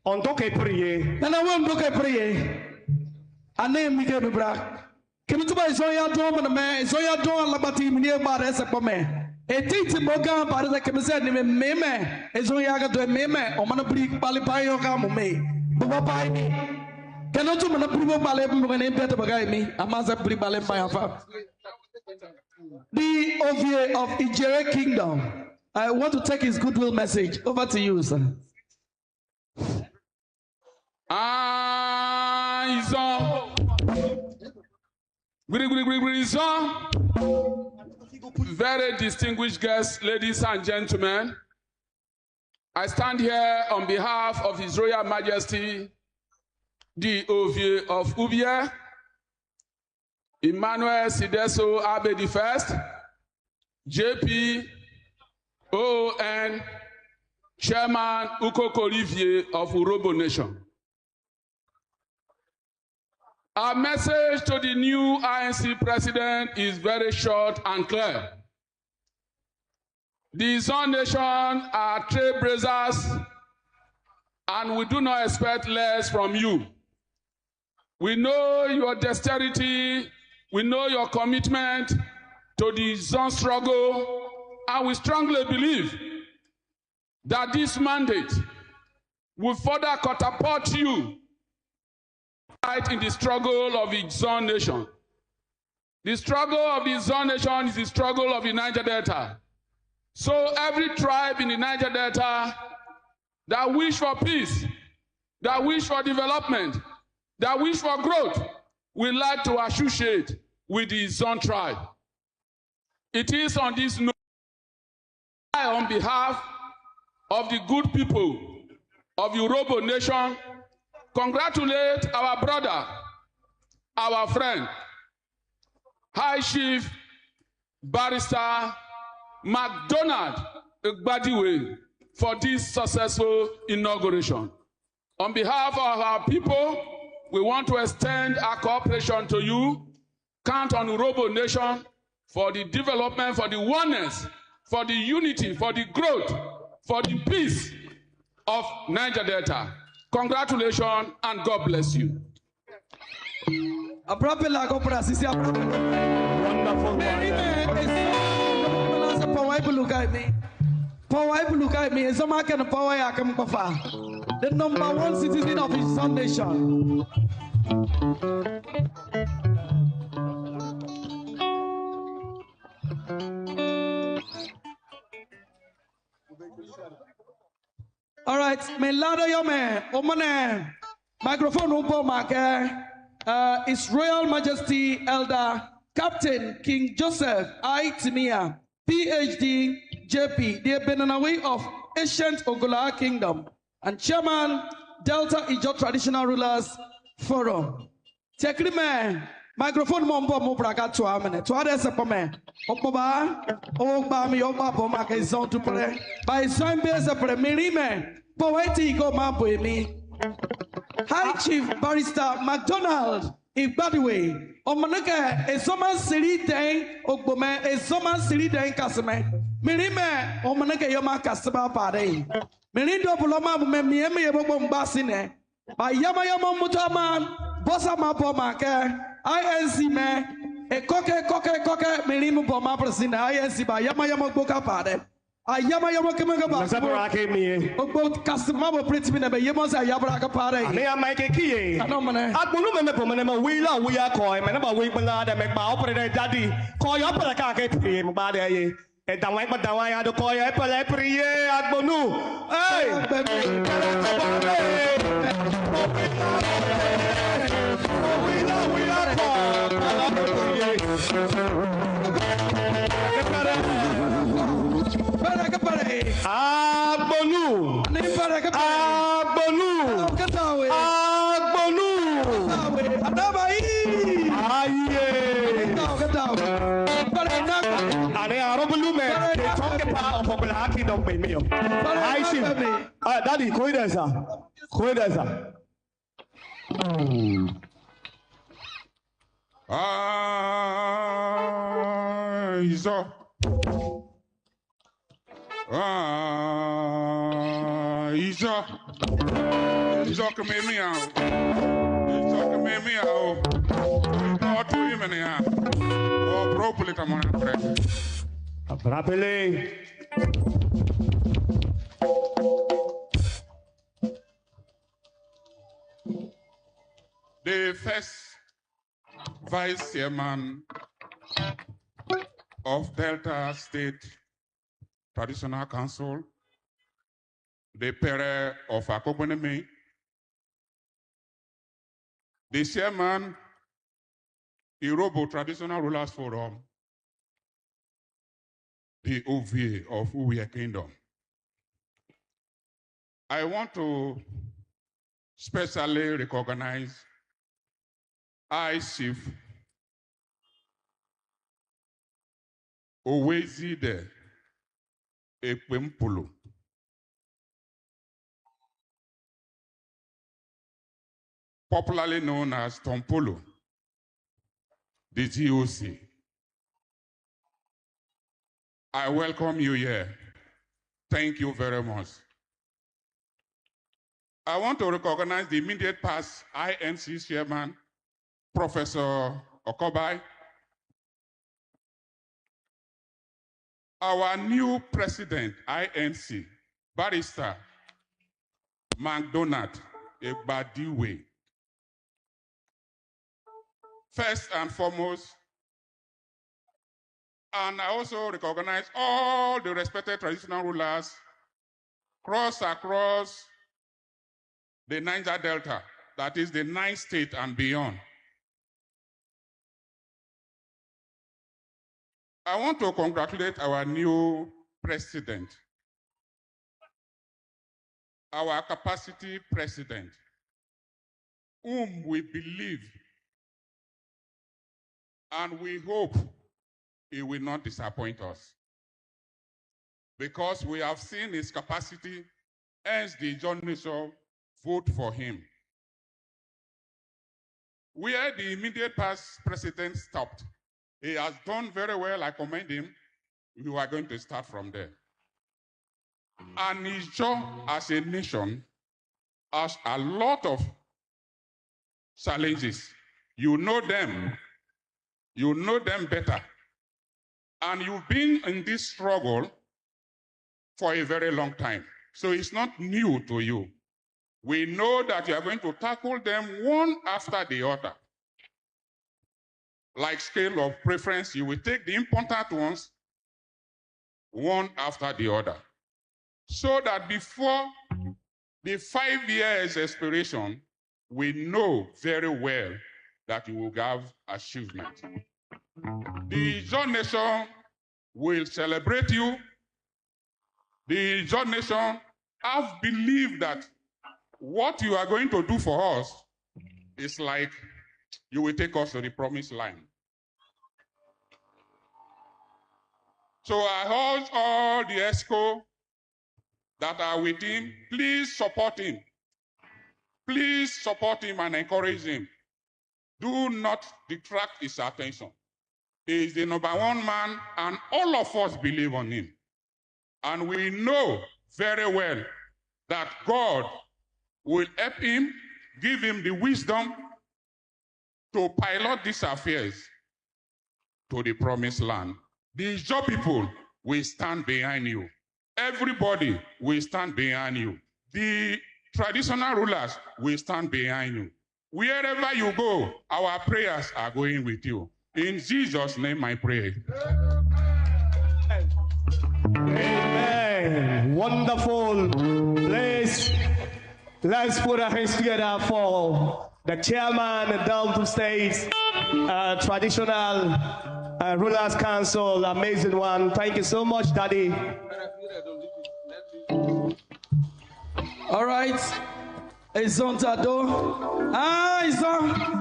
on doke priye nana won doke priye ane mi ke bra kemituba isoya don me isoya don labati mi ne ba rese pome etiti moga ba rese kemese ni me isoya ga do me o mana bri bali bayo ka mo me bo bai mi kenotu mana bri bo bali mo ne beta bagai mi amaza bri bali bayo fa. The Ovie of Ijere Kingdom, I want to take his goodwill message. Over to you, sir. Very distinguished guests, ladies and gentlemen, I stand here on behalf of His Royal Majesty, the Ovie of Ubie, Emmanuel Sideso Abe I, JP ON Chairman Ukoko Olivier of Urobo Nation. Our message to the new INC president is very short and clear. The Zone Nation are trailblazers, and we do not expect less from you. We know your dexterity, we know your commitment to the zone struggle, and we strongly believe that this mandate will further catapult you right in the struggle of the Zone Nation. The struggle of the Zone Nation is the struggle of the Niger Delta. So every tribe in the Niger Delta that wish for peace, that wish for development, that wish for growth, we like to associate with the Zone tribe. It is on this note, on behalf of the good people of the Urobo Nation, congratulate our brother, our friend, High Chief Barrister McDonald Igbadiwe for this successful inauguration. On behalf of our people, we want to extend our cooperation to you. Count on Urobo Nation for the development, for the oneness, for the unity, for the growth, for the peace of Niger Delta. Congratulations and God bless you. Wonderful. Look at me. Look at me. The number one citizen of his Zone Nation. All right, me lado yo me, omane microphone upo make. His Royal Majesty Elder Captain King Joseph I. Timia, PhD, JP, the Benanawi of Ancient Ogola Kingdom, and Chairman Delta Ijo Traditional Rulers Forum. Tekrime microphone mombo mo braga to amene to ade sepome opoba ogba mi ogba bo ma ke zon to pre by zon be se pre mirime poeti go ma bo emi. High Chief Barrister McDonald Igbadiwe omoneke ezoma siri den ogbome ezoma siri den kaseme mirime omoneke yoma kaseba pare mirindo buloma bu me mieme yebo mbasi ne ba yama yama mutama bossa ma bo ma ke INC me e koke mirimu bo ma presina INC ba yama yama gboka pare ayama yama kemanga ba Nasabra ke mi ogbo kasema bo pretimi na be yemo sa yabra ka pare ane ya mai ke kiye agbonu me po me we la we ya ko me na ba we gbala da me ba opere daddy ko yo opere ka ke pri me ba de ye e dan wa ya do ko yo opere priye agbonu hey Agbonu. Agbonu. Agbonu. Adabai. Aye. Are arobulu me. They talk about popular kingdom by me. I see. Daddy, go there, sir. Go there, sir. Izo. Izo come me out. Izo come me out. Not to him anyhow. Oh, properly come on, friend. Properly. The first vice chairman of Delta State Traditional Council, the Pere of Akoboneme, the chairman, Urobo Traditional Rulers Forum, the OVA of Uwe Kingdom. I want to specially recognize Chief Owezide Ekpempulu. Popularly known as Tompolo, the GOC. I welcome you here. Thank you very much. I want to recognize the immediate past INC chairman, Professor Okobai, our new president, INC, Barrister McDonald Egbadiwe. First and foremost, and I also recognize all the respected traditional rulers across the Niger Delta, that is the 9th state and beyond. I want to congratulate our new president, our capacity president, whom we believe and we hope he will not disappoint us, because we have seen his capacity, hence the John Nation vote for him. Where the immediate past president stopped, he has done very well. I commend him. We are going to start from there. And Naija as a nation has a lot of challenges. You know them better. And you've been in this struggle for a very long time. So it's not new to you. We know that you are going to tackle them one after the other. Like scale of preference, you will take the important ones one after the other. So that before the 5 years expiration, we know very well that you will have achievement. The John Nation will celebrate you. The John Nation have believed that what you are going to do for us is like you will take us to the promised land. So I urge all the ESCO that are with him, please support him. Please support him and encourage him. Do not detract his attention. He is the #1 man, and all of us believe on him. And we know very well that God will help him, give him the wisdom to pilot these affairs to the promised land. The Ijaw people will stand behind you. Everybody will stand behind you. The traditional rulers will stand behind you. Wherever you go, our prayers are going with you. In Jesus' name I pray. Amen. Wonderful. Let's put our hands together for the chairman of Delta States Traditional Rulers Council. Amazing one. Thank you so much, Daddy. All right. It's on Tado. It's on.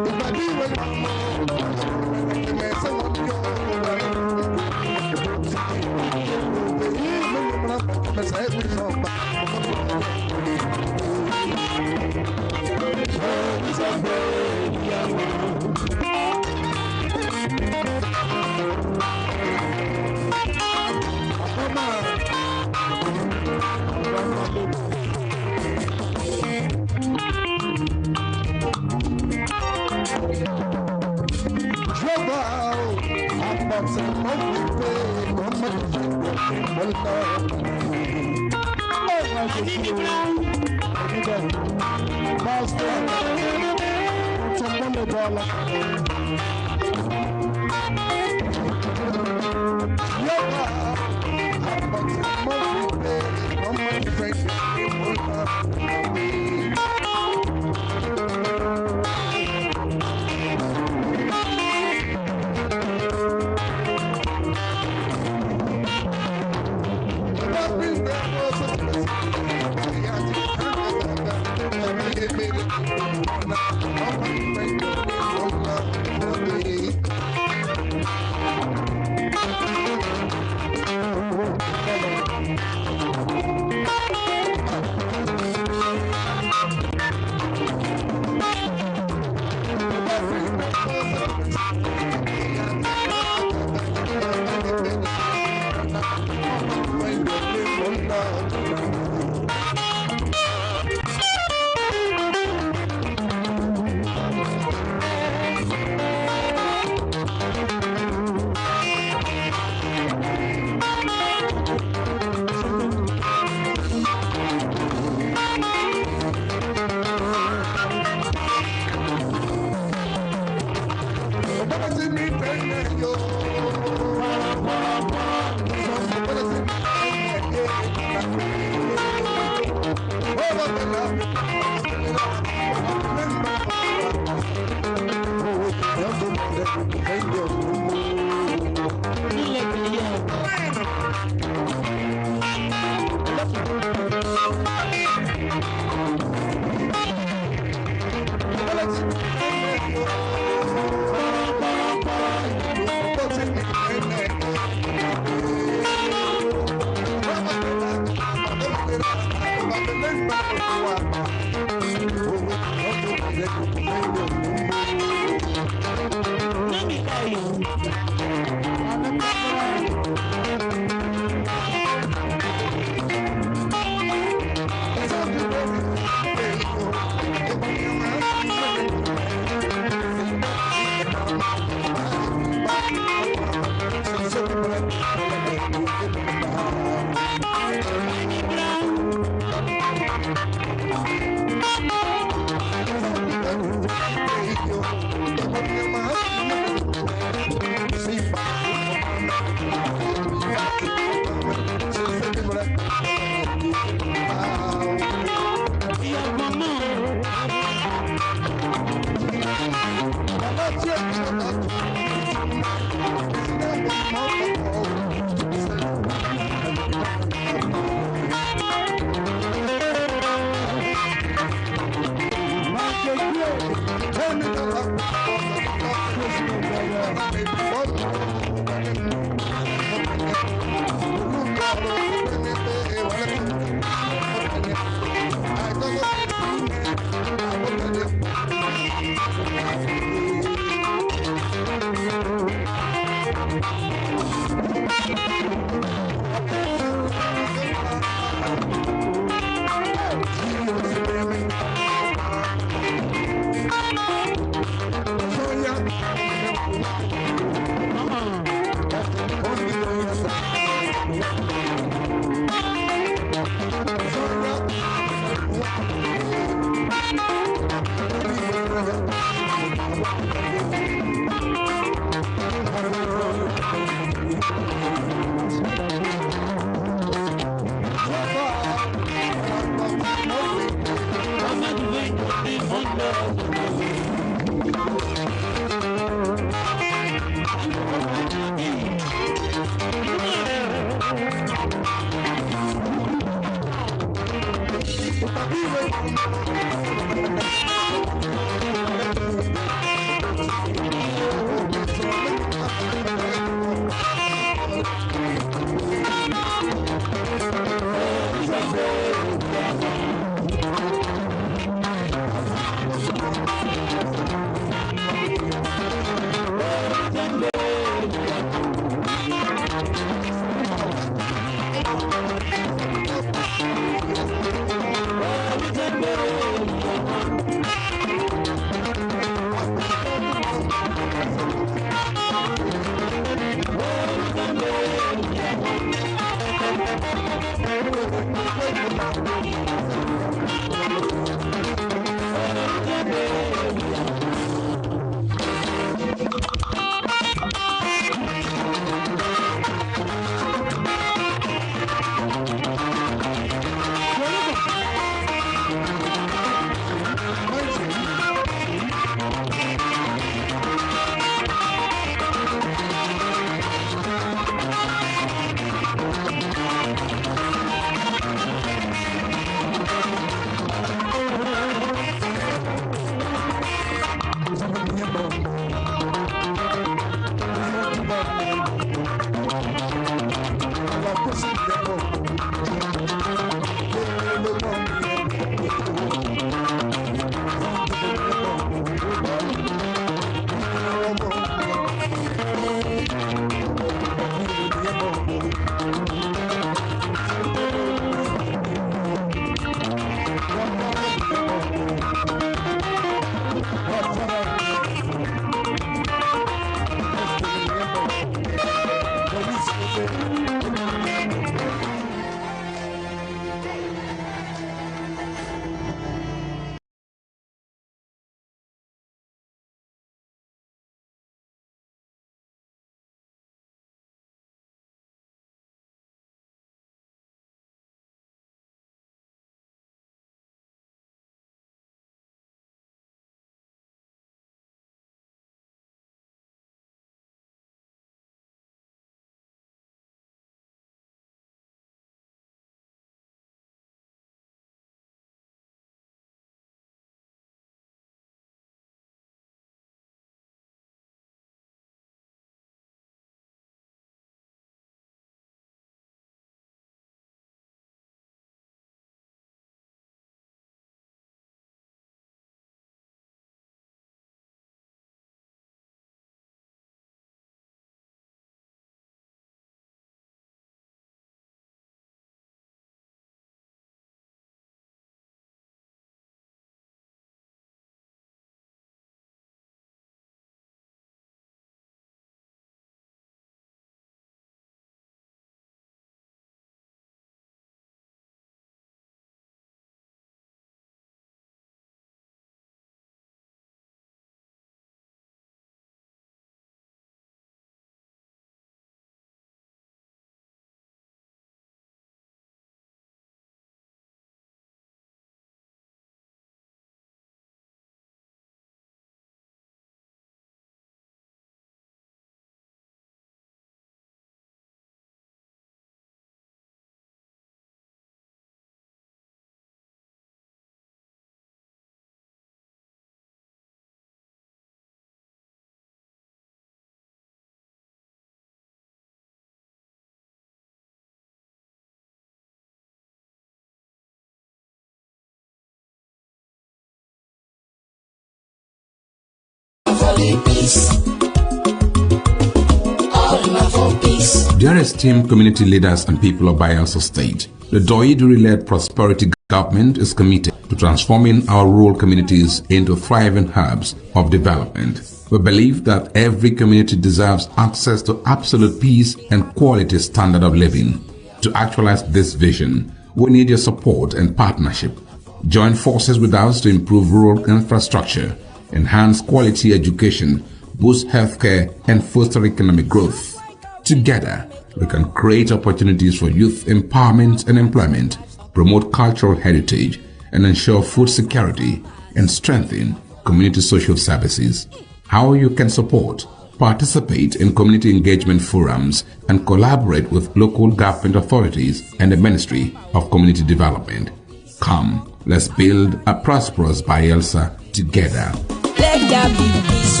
Dear esteemed community leaders and people of Bayelsa State, the Doyiduri-led prosperity government is committed to transforming our rural communities into thriving hubs of development. We believe that every community deserves access to absolute peace and quality standard of living. To actualize this vision, we need your support and partnership. Join forces with us to improve rural infrastructure, enhance quality education, boost healthcare, and foster economic growth. Together, we can create opportunities for youth empowerment and employment, promote cultural heritage, and ensure food security and strengthen community social services. How you can support: participate in community engagement forums and collaborate with local government authorities and the Ministry of Community Development. Come, let's build a prosperous Bayelsa together. Let there be peace,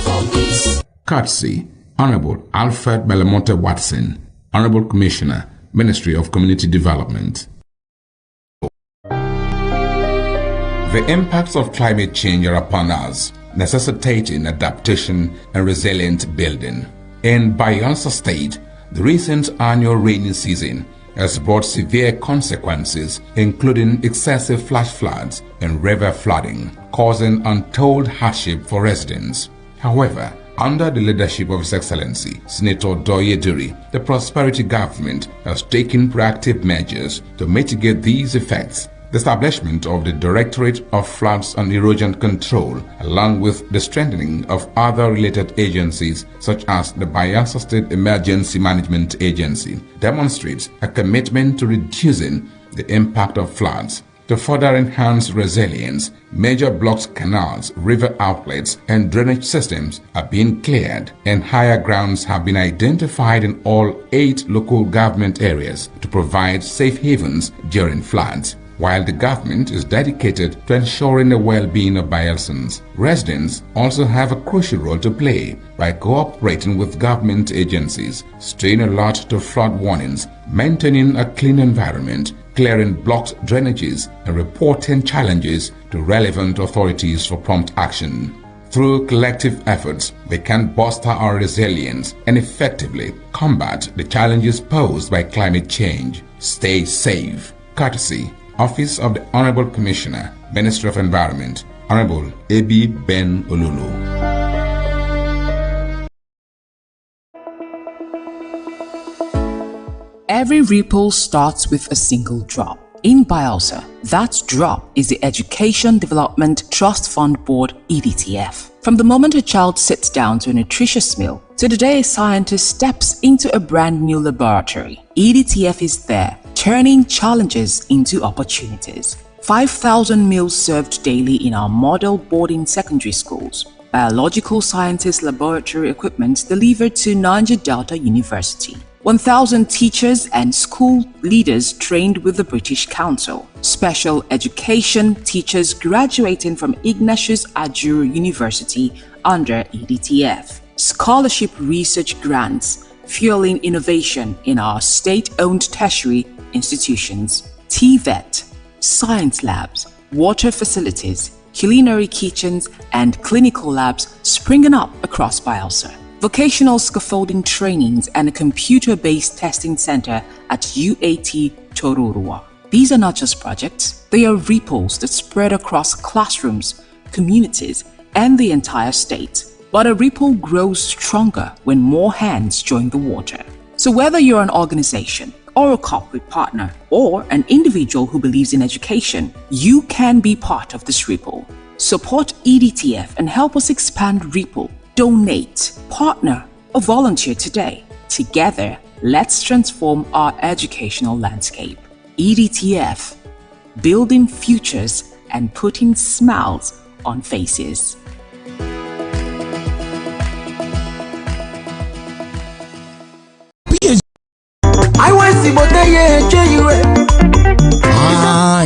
all peace. Courtesy, Honorable Alfred Belamonte Watson, Honorable Commissioner, Ministry of Community Development. The impacts of climate change are upon us, necessitating adaptation and resilient building. In Bayelsa State, the recent annual rainy season has brought severe consequences, including excessive flash floods and river flooding, causing untold hardship for residents. However, under the leadership of His Excellency, Senator Doyiduri, the prosperity government has taken proactive measures to mitigate these effects. The establishment of the Directorate of Floods and Erosion Control, along with the strengthening of other related agencies such as the Bayelsa State Emergency Management Agency, demonstrates a commitment to reducing the impact of floods. To further enhance resilience, major blocked canals, river outlets, and drainage systems are being cleared, and higher grounds have been identified in all 8 local government areas to provide safe havens during floods. While the government is dedicated to ensuring the well-being of Bayelsans, residents also have a crucial role to play by cooperating with government agencies, staying alert to flood warnings, maintaining a clean environment, clearing blocked drainages, and reporting challenges to relevant authorities for prompt action. Through collective efforts, we can bolster our resilience and effectively combat the challenges posed by climate change. Stay safe. Courtesy, Office of the Honorable Commissioner, Ministry of Environment, Honorable A.B. Ben Olulu. Every ripple starts with a single drop. In Bayelsa, that drop is the Education Development Trust Fund Board (EDTF). From the moment a child sits down to a nutritious meal to the day a scientist steps into a brand new laboratory, EDTF is there, turning challenges into opportunities. 5,000 meals served daily in our model boarding secondary schools. Biological sciences laboratory equipment delivered to Niger Delta University. 1,000 teachers and school leaders trained with the British Council. Special education teachers graduating from Ignatius Ajuru University under EDTF. Scholarship research grants fueling innovation in our state-owned tertiary institutions. TVET, science labs, water facilities, culinary kitchens, and clinical labs springing up across Bayelsa. Vocational scaffolding trainings and a computer-based testing center at UAT Tororua. These are not just projects, they are ripples that spread across classrooms, communities, and the entire state. But a ripple grows stronger when more hands join the water. So whether you're an organization, or a corporate partner, or an individual who believes in education, you can be part of this ripple. Support EDTF and help us expand Ripple. Donate, partner, or volunteer today. Together, let's transform our educational landscape. EDTF, building futures and putting smiles on faces.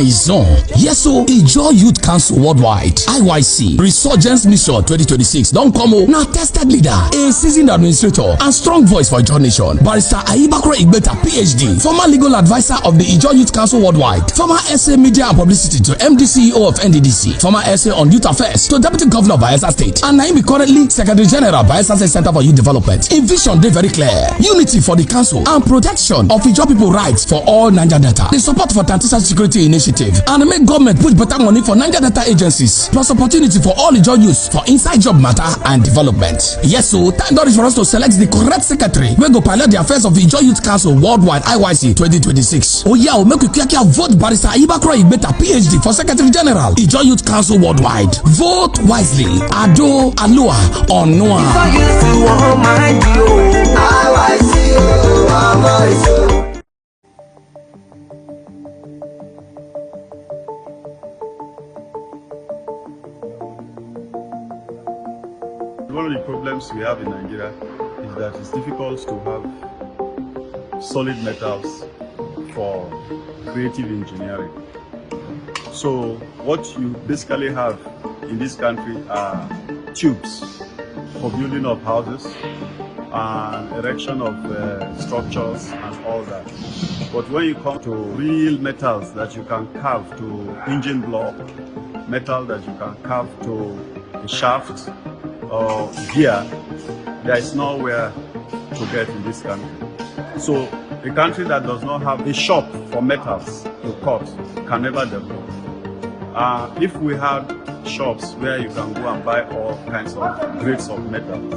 It's on. Yes, so Ijaw Youth Council Worldwide (IYC) Resurgence Mission 2026 don come o. Na tested leader, a seasoned administrator and strong voice for Ijaw Nation. Barrister Ayibakure Igbeta PhD, former legal advisor of the Ijaw Youth Council Worldwide, former SA Media and Publicity to MD CEO of NDDC, former SA on Youth Affairs to Deputy Governor of Bayelsa State, and now he be currently Secretary General Bayelsa State Center for Youth Development. In vision dey very clear: unity for the council and protection of Ijaw people rights for all Naija Delta. The support for Tantisa Security Initiative and make government put better money for Naija Delta agencies, plus opportunity for all Ijaw youths for inside job matter and development. Yes, so time don reach for us to select the correct secretary wey go pilot the affairs of Ijaw Youth Council Worldwide (IYC) 2026. Oh yeah, make we quick vote Barrister Ayibakure Igbeta PhD for Secretary General Ijaw Youth Council Worldwide. Vote wisely. Ado Alua Onua. One of the problems we have in Nigeria is that it's difficult to have solid metals for creative engineering. So what you basically have in this country are tubes for building of houses and erection of structures and all that. But when you come to real metals that you can carve to engine block, metal that you can carve to a shaft or gear, there is nowhere to get in this country. So a country that does not have a shop for metals to cut can never develop. If we had shops where you can go and buy all kinds of grades of metals,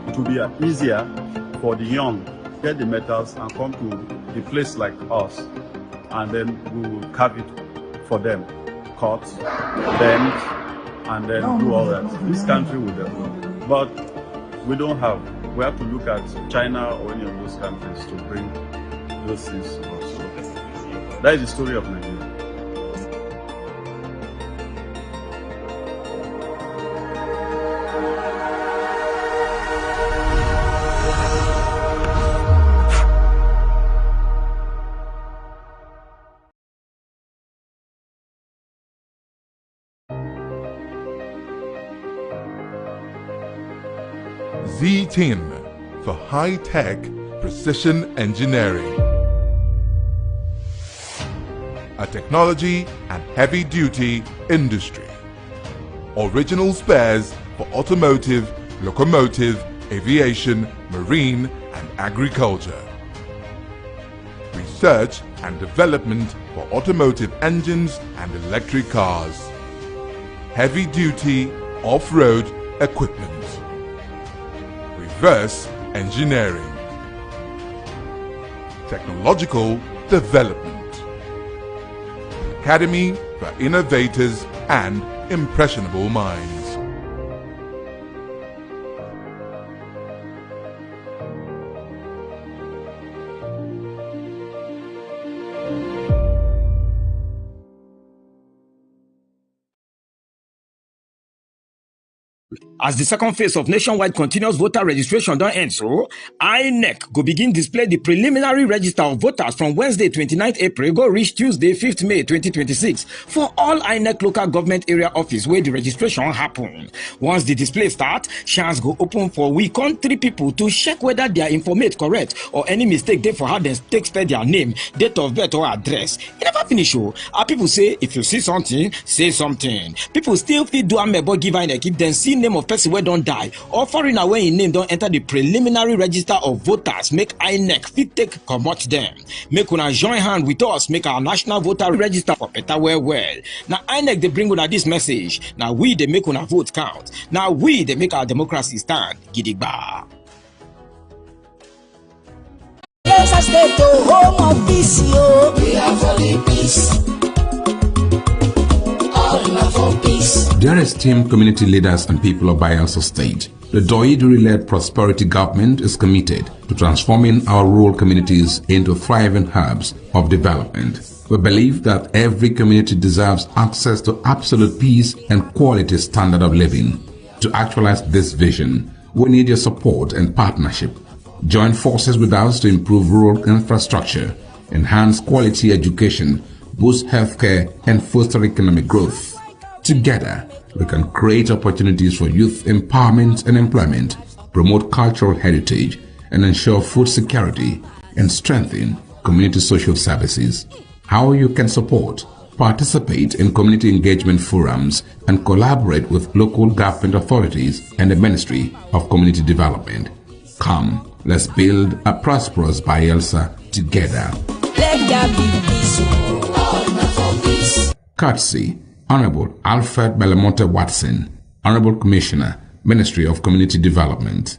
it would be easier for the young to get the metals and come to a place like us, and then we will carve it for them, cut, bend, and then do all that. This country will develop, but we don't have. We have to look at China or any of those countries to bring those things to us. So that is the story of Nigeria. Z10 for high-tech precision engineering. A technology and heavy-duty industry. Original spares for automotive, locomotive, aviation, marine and agriculture. Research and development for automotive engines and electric cars. Heavy-duty off-road equipment. Reverse engineering. Technological development. Academy for innovators and impressionable minds. As the second phase of nationwide continuous voter registration don't end so, INEC go begin display the preliminary register of voters from Wednesday 29th April go reach Tuesday 5th May 2026 for all INEC local government area office where the registration happen. Once the display start, chance go open for we country people to check whether their informate correct or any mistake they for how they take spell their name, date of birth or address. It never finish oh. Our people say if you see something, say something. People still fit do amebo give INEC if then see name of person wey don die or foreigner wey im name don enter the preliminary register of voters, make INEC fit take comot dem. Make una join hand with us make our national voter register for better well. Now INEC dey bring una this message. Now we dey make una vote count. Now we dey make our democracy stand gidigba. Bayelsa State, home of peace, yo. We are for the peace. Dear esteemed community leaders and people of Bayelsa State, the Doiduri-led Prosperity Government is committed to transforming our rural communities into thriving hubs of development. We believe that every community deserves access to absolute peace and quality standard of living. To actualize this vision, we need your support and partnership. Join forces with us to improve rural infrastructure, enhance quality education, boost healthcare, and foster economic growth. Together, we can create opportunities for youth empowerment and employment, promote cultural heritage, and ensure food security and strengthen community social services. How you can support: participate in community engagement forums and collaborate with local government authorities and the Ministry of Community Development. Come, let's build a prosperous Bayelsa together. Courtesy, Honorable Alfred Belamonte Watson, Honorable Commissioner, Ministry of Community Development.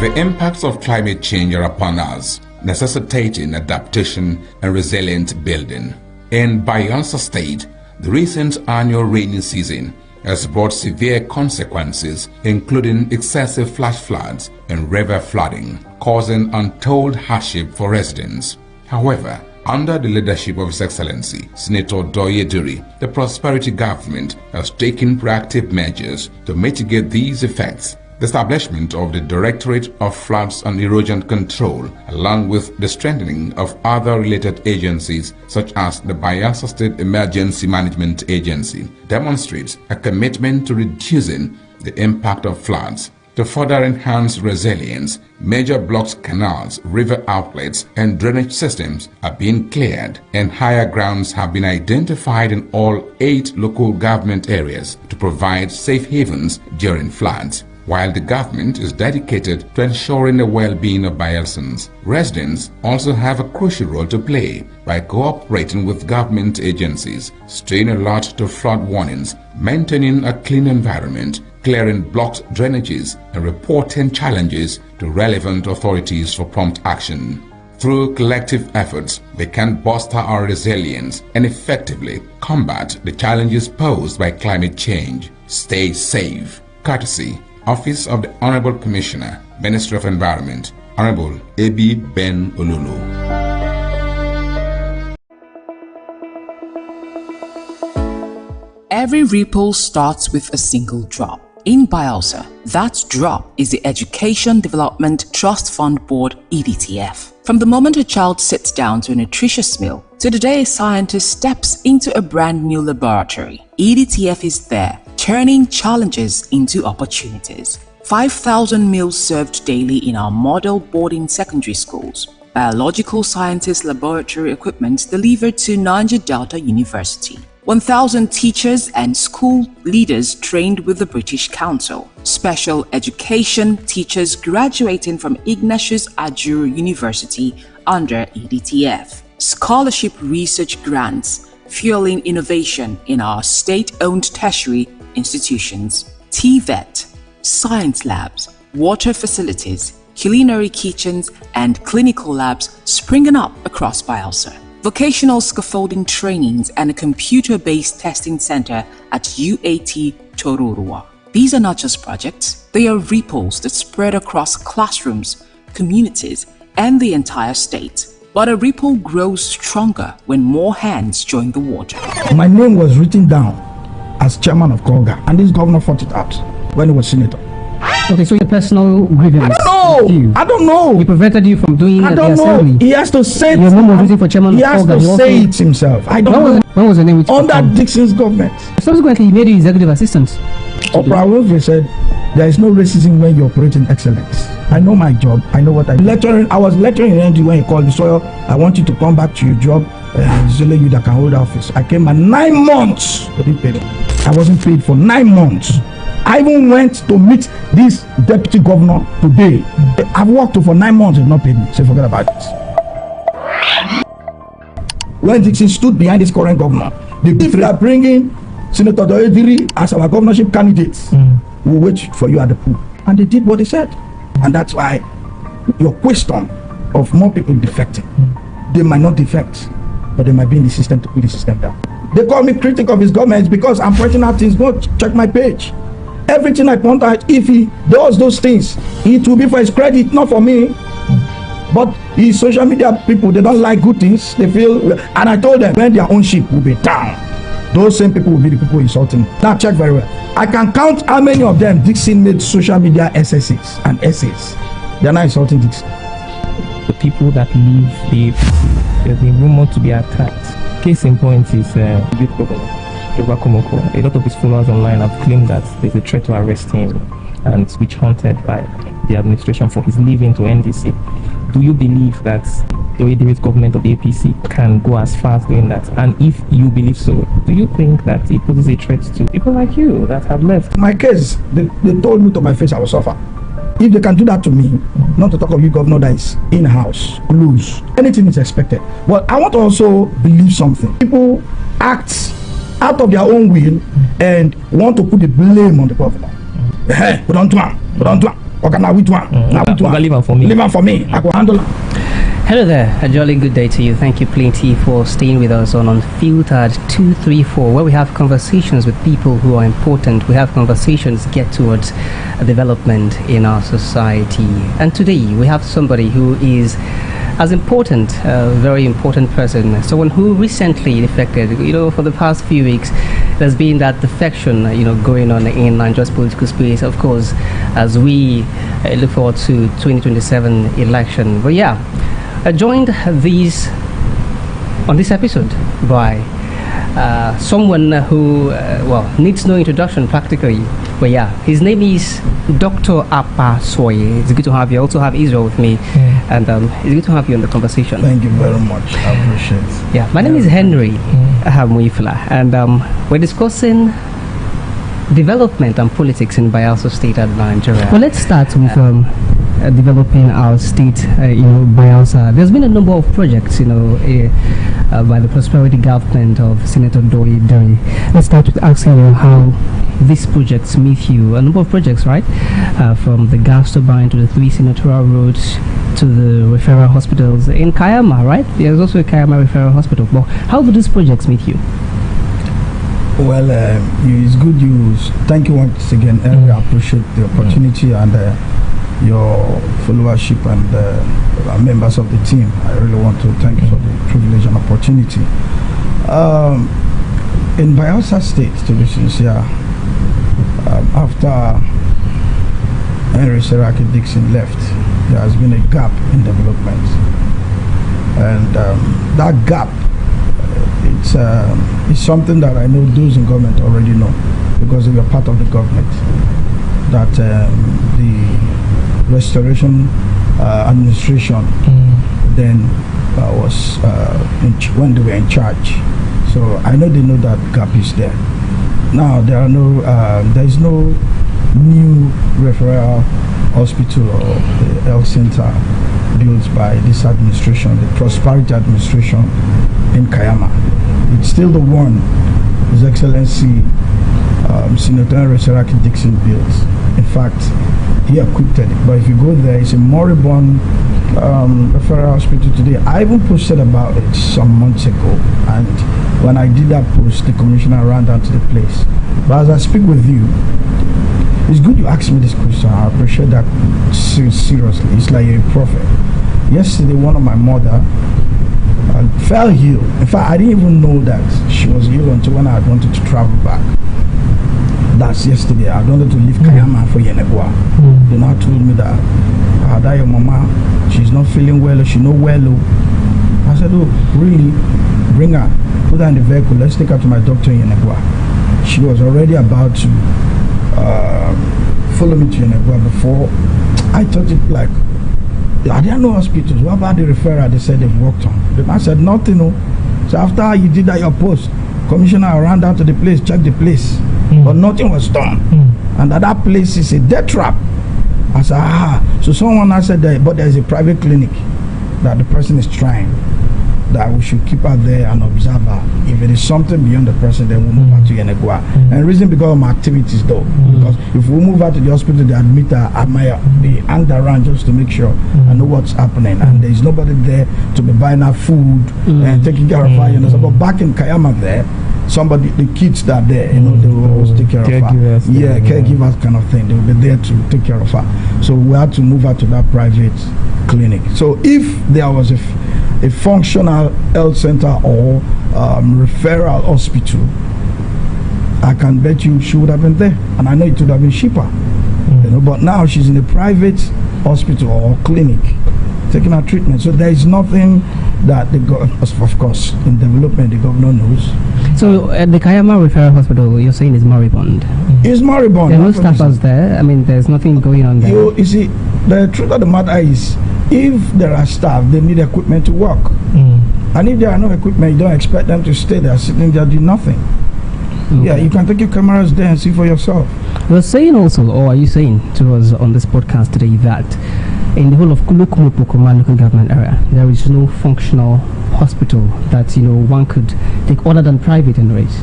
The impacts of climate change are upon us, necessitating adaptation and resilient building. In Bayelsa State, the recent annual rainy season has brought severe consequences, including excessive flash floods and river flooding, causing untold hardship for residents. However, under the leadership of His Excellency Senator Doye Duri, the Prosperity Government has taken proactive measures to mitigate these effects. The establishment of the Directorate of Floods and Erosion Control, along with the strengthening of other related agencies such as the Bayelsa State Emergency Management Agency, demonstrates a commitment to reducing the impact of floods. To further enhance resilience, major blocks, canals, river outlets, and drainage systems are being cleared, and higher grounds have been identified in all 8 local government areas to provide safe havens during floods. While the government is dedicated to ensuring the well-being of Bayelsans, residents also have a crucial role to play by cooperating with government agencies, staying alert to flood warnings, maintaining a clean environment, clearing blocked drainages, and reporting challenges to relevant authorities for prompt action. Through collective efforts, we can bolster our resilience and effectively combat the challenges posed by climate change. Stay safe. Courtesy, Office of the Honorable Commissioner, Ministry of Environment, Honorable A.B. Ben Olulu. Every ripple starts with a single drop. In Bayelsa, that drop is the Education Development Trust Fund Board, EDTF. From the moment a child sits down to a nutritious meal to the day a scientist steps into a brand new laboratory, EDTF is there, turning challenges into opportunities. 5,000 meals served daily in our model boarding secondary schools. Biological sciences laboratory equipment delivered to Niger Delta University. 1,000 teachers and school leaders trained with the British Council. Special education teachers graduating from Ignatius Ajuru University under EDTF. Scholarship research grants fueling innovation in our state-owned tertiary institutions. TVET, science labs, water facilities, culinary kitchens, and clinical labs springing up across Bayelsa. Vocational scaffolding trainings and a computer-based testing center at UAT Tororua. These are not just projects, they are ripples that spread across classrooms, communities, and the entire state. But a ripple grows stronger when more hands join the water. My name was written down as chairman of Kolga, and this governor fought it out when he was senator. Okay, so your personal grievance. I don't know. He prevented you from doing I don't know. assembly. He has to say it. Your name was written for chairman He of has Kolga. to say it himself. I don't know. When was the name? Under Dixon's government. Subsequently, he made you executive assistant. Oprah Winfrey said, "There is no racism when you operate in excellence." I know my job. I know what I lecturing. I was lecturing in ND when he called me. So I want you to come back to your job. It's only you that can hold office. I came at 9 months. They didn't pay me. I wasn't paid for 9 months. I even went to meet this deputy governor today. I've worked for 9 months and not paid me. So forget about it. When Dixon stood behind this current governor, if they are bringing Senator Doediri as our governorship candidate, we'll wait for you at the pool. And they did what they said. And that's why your question of more people defecting, they might not defect, but they might be in the system to put the system down. They call me critic of his government because I'm pointing out things. Go check my page. Everything I point out, if he does those things, it will be for his credit, not for me. But his social media people, they don't like good things. They feel, and I told them when their own ship will be down, those same people will be the people insulting. Now check very well. I can count how many of them Dixon made social media SSs and essays. They're not insulting Dixon. the people that leave the APC. There's been rumored to be attacked. Case in point is Youth Governor Joba Komoko. A lot of his followers online have claimed that there's a threat to arrest him and witch hunted by the administration for his leaving to NDC. Do you believe that the Youth government of the APC can go as far as doing that? And if you believe so, do you think that it poses a threat to people like you that have left? My case, they told me to my face I will suffer. If they can do that to me, not to talk of you governor that is in-house, lose, anything is expected. But I want to also believe something. People act out of their own will and want to put the blame on the governor. Hey, we don't do it. Okay, now we do it. Leave it for me. I will handle it. Hello there, a jolly good day to you. Thank you plenty for staying with us on Unfiltered 234, where we have conversations with people who are important. We have conversations get towards development in our society. And today we have somebody who is as important, a very important person, someone who recently defected. For the past few weeks, there's been that defection, going on in Nigeria's political space, of course, as we look forward to 2027 election. But yeah, I joined on this episode by someone who, needs no introduction practically. But yeah, his name is Dr. Apa Soye. It's good to have you. I also have Israel with me, and it's good to have you in the conversation. Thank you very much. I appreciate it. Yeah, my name is Henry Muifla, and we're discussing development and politics in Bayelsa State and Nigeria. Well, let's start with developing our state, Bayelsa. There's been a number of projects, by the prosperity government of Senator Doi Deri. Let's start with asking you how these projects meet you. A number of projects, right? From the gas turbine to the 3 senatorial roads to the referral hospitals in Kayama, right? There's also a Kayama referral hospital. But how do these projects meet you? Well, it's good news. Thank you once again. I appreciate the opportunity and your followership and members of the team. I really want to thank you for the privilege and opportunity. In Bayelsa State, to be sincere, after Henry Seraki Dixon left, there has been a gap in development. And that gap, it's something that I know those in government already know, because they were part of the government, that the restoration administration then was when they were in charge. So I know they know that gap is there. Now there is no new referral hospital or health center built by this administration, the prosperity administration in Kayama. It's still the one His Excellency Senator Seraki Dixon built. In fact, he equipped it. But if you go there, it's a moribund referral hospital today. I even posted about it some months ago, and when I did that post, the commissioner ran down to the place. But as I speak with you, it's good you asked me this question. I appreciate that seriously. It's like you're a prophet. Yesterday, one of my mother fell ill. In fact, I didn't even know that she was ill until when I wanted to travel back. That's yesterday. I wanted to leave Kayama for Yenegua. They now told me that that your mama, she's not feeling well, she not well. I said, oh, really? Bring her, put her in the vehicle, let's take her to my doctor in Yenegua. She was already about to follow me to Yenegua before. I thought it like, I didn't know hospitals. What about the referral? They said they've worked on. I said, nothing. So after you did that, your post, commissioner ran down to the place, checked the place, but nothing was done. And that place is a death trap. I said, So someone else said that, but there's a private clinic that the person is trying, that we should keep her there and observe her. If it is something beyond the person, then we'll move her to Yenegua. And the reason because of my activities though, because if we move her to the hospital, they admit her, they hang around just to make sure I know what's happening. And there's nobody there to be buying her food and taking care of her. But back in Kayama there, somebody, the kids that are there, they will always take care of her. Yeah, caregivers kind of thing. They will be there to take care of her. So we had to move her to that private clinic. So if there was a functional health center or referral hospital, I can bet you she would have been there, and I know it would have been cheaper. But now she's in a private hospital or clinic. taking her treatment. So there is nothing that of course, in development, the governor knows. So the Kayama Referral Hospital, you're saying is moribund? It's moribund. There are no staffers there. I mean, there's nothing going on there. You see, the truth of the matter is, if there are staff, they need equipment to work. And if there are no equipment, you don't expect them to stay there, sitting there, do nothing. Okay. Yeah, you can take your cameras there and see for yourself. You're saying also, or are you saying to us on this podcast today, that in the whole of Kulukumupukuma local government area, there is no functional hospital that one could take other than private anyways?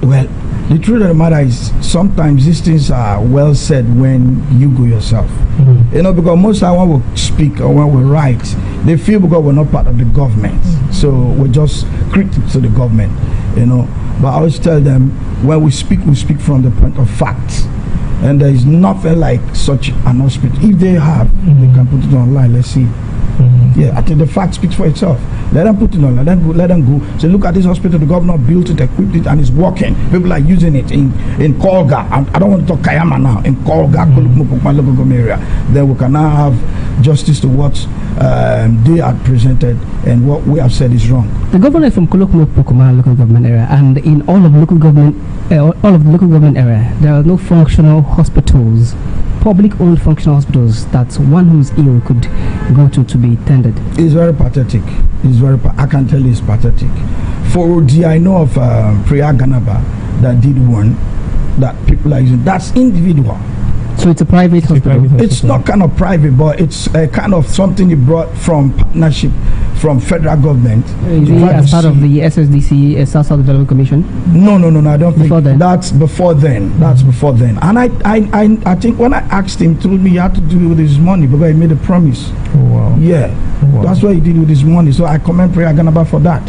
Well, the truth of the matter is, sometimes these things are well said when you go yourself. Because most time when we speak or when we write, they feel because we're not part of the government, so we're just critics to the government. But I always tell them, when we speak from the point of fact, and there is nothing like such an hospital. If they have, they can put it online. Let's see. Yeah, I think the fact speaks for itself. Let them put it on. Let them go. So look at this hospital. The governor built it, equipped it, and it's working. People are using it in Kolga. I don't want to talk Kayama now. In Kolga, Kolukmupukma local government area. Then we can now have justice to what they had presented, and what we have said is wrong. The governor is from Kolukmupukma local government area, and in all of the local government area, there are no functional hospitals, public-owned functional hospitals that one who's ill could go to be tended. It's very pathetic. I can tell you it's pathetic. For I know of Priya Ganaba that did one that people are using. That's individual. So it's a private hospital? It's not kind of private, but it's a kind of something you brought from partnership from federal government. As part of the SSDC, South Development Commission? No, I don't think. Before then? That's before then. And I think when I asked him, he told me he had to do it with his money because he made a promise. Oh, wow. Yeah. Wow. That's what he did with his money. So I commend Priya Ganaba for that.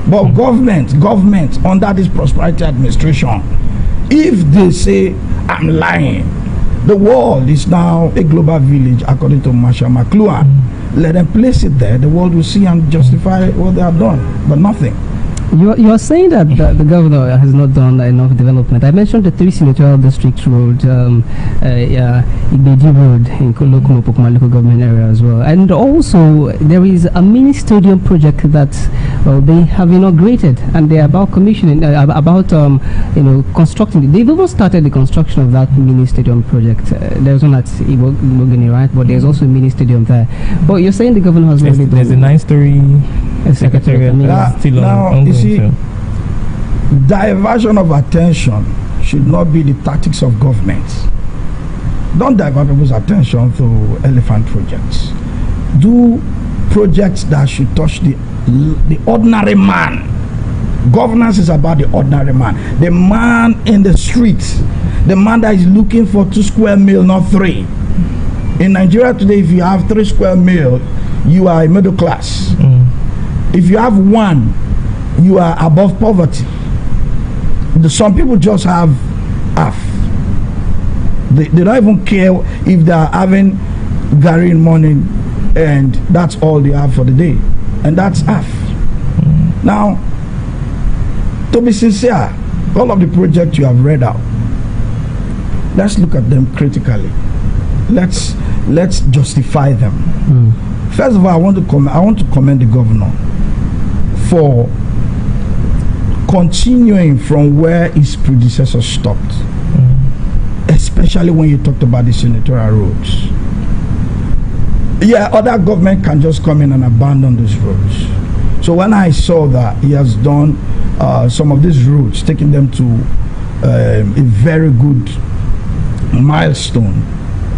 But government under this prosperity administration, if they say I'm lying, the world is now a global village, according to Marshall McLuhan. Let them place it there. The world will see and justify what they have done, but nothing. You are saying that the governor has not done enough development. I mentioned the 3 senatorial district road, Ibeji Road in Kulukumupukma local government area as well. And also there is a mini stadium project that they have inaugurated, and they are about commissioning, constructing it. They've even started the construction of that mini stadium project. There's one at Ibogini, right? But there's also a mini stadium there. But you're saying the governor has really done. There's a 9-story secretariat still ongoing. See, diversion of attention should not be the tactics of government. Don't divert people's attention to elephant projects. Do projects that should touch the ordinary man. Governance is about the ordinary man, the man in the street, the man that is looking for 2 square meal, not 3. In Nigeria today, if you have 3 square meal, you are a middle class. If you have 1, you are above poverty. Some people just have half. They don't even care if they are having gari in morning and that's all they have for the day, and that's half. Now, to be sincere, all of the projects you have read out, let's look at them critically. Let's justify them. First of all, I want to commend the governor for continuing from where his predecessor stopped, especially when you talked about the senatorial roads. Yeah, other government can just come in and abandon those roads. So when I saw that he has done some of these roads, taking them to a very good milestone,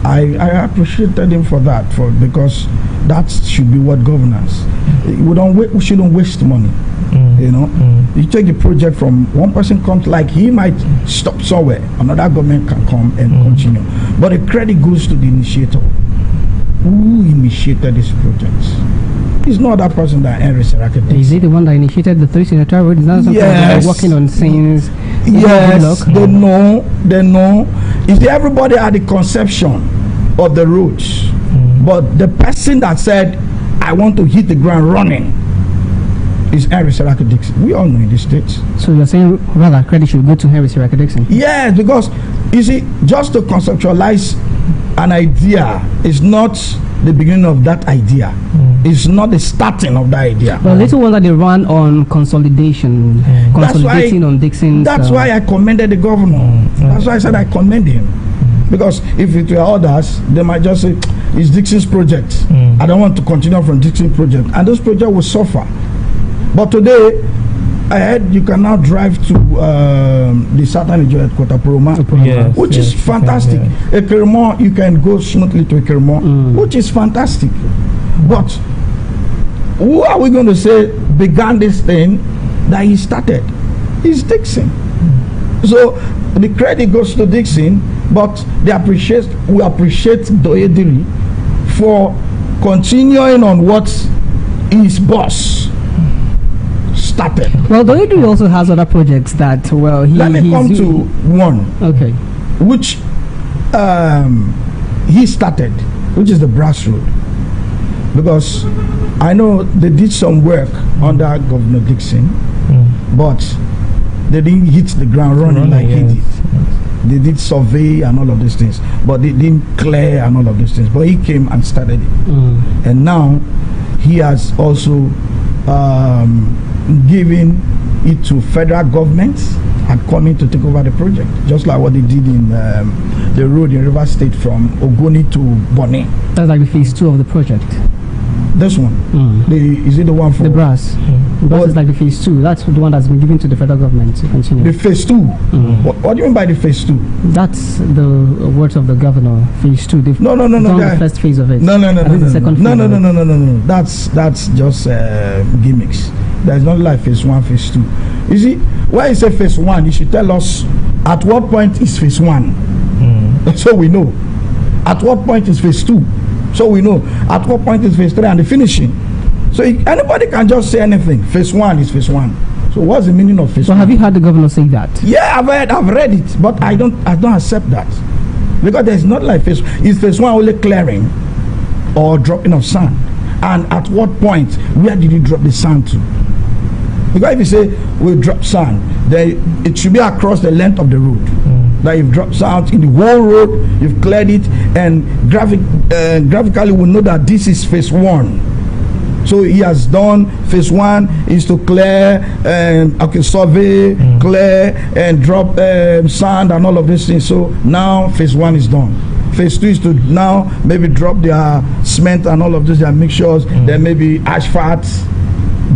I appreciated him for that, because that should be what governance. We shouldn't waste money. You take the project from one person comes, like he might stop somewhere, another government can come and continue. But the credit goes to the initiator. Who initiated this project? It's not that person that Henry Serake. Is he the one that initiated the 3 senatorial roads? Is that something that they're working on since? Yes, they know. You see, everybody had the conception of the roads, but the person that said, I want to hit the ground running, is Henry Serake Dixon. We all know in the States. So you're saying rather credit should go to Henry Serake Dixon? Yes, because you see, just to conceptualize an idea is not the beginning of that idea. It's not the starting of that idea. Well, little wonder they run on consolidating on Dixon's. That's why I commended the governor. That's why I said I commend him. Because if it were others, they might just say, it's Dixon's project. I don't want to continue from Dixon's project. And this project will suffer. But today, I heard you can now drive to the Southern Nigeria headquarters, Poroma, which is fantastic. Ekirimo, you can go smoothly to Ekirimo, which is fantastic. But who are we going to say began this thing that he started? It's Dixon. So the credit goes to Dixon, but we appreciate Doyediri for continuing on what his boss started. Well, Doyediri also has other projects that, well, let me come to one. Okay. Which he started, which is the Brass Road. Because I know they did some work under Governor Dixon, but they didn't hit the ground running like he did. They did survey and all of these things, but they didn't clear and all of these things. But he came and started it. And now he has also given it to federal governments and coming to take over the project, just like what they did in the road in River State from Ogoni to Bonny. That's like the phase 2 of the project. This one, is it the one for the brass? The brass is like the phase 2. That's the one that's been given to the federal government to continue. The phase 2. What do you mean by the phase 2? That's the words of the governor. Phase 2. No. The first phase of it. No. The second phase. No. That's just gimmicks. There's not like phase 1, phase 2. You see, when you say phase 1, you should tell us at what point is phase 1, so we know. At what point is phase 2? So we know at what point is phase 3 and the finishing. So anybody can just say anything. Phase 1 is phase 1. So what's the meaning of phase 1? So have you heard the governor say that? Yeah, I've read it, but I don't accept that, because there's not like phase. Is phase 1 only clearing or dropping of sand? And at what point, where did you drop the sand to? Because if you say we drop sand, then it should be across the length of the road. That you've dropped sand in the whole road, you've cleared it, and graphically we know that this is phase 1. So he has done phase 1 is to clear survey, clear and drop sand and all of these things. So now phase 1 is done. Phase 2 is to now maybe drop their cement and all of those, their mixtures, then maybe asphalt,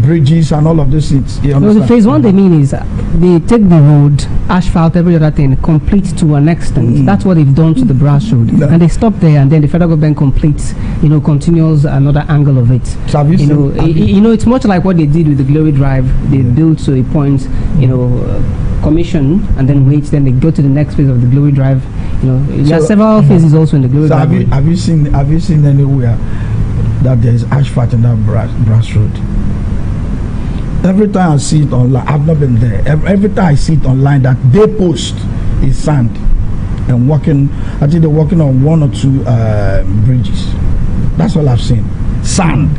bridges and all of those things. No, the phase 1 they mean is they take the road, asphalt, every other thing, complete to an extent. That's what they've done to the Brass Road. And they stop there, and then the federal government completes, continues another angle of it. So have you it's much like what they did with the Glory Drive. They built to a point, commission, and then wait, then they go to the next phase of the Glory Drive. There are several phases also in the Glory Drive. Have you seen anywhere that there is asphalt in that Brass Road? Every time I see it online, I've not been there. Every time I see it online, that they post is sand and walking. I think they're walking on 1 or 2 bridges. That's all I've seen. Sand.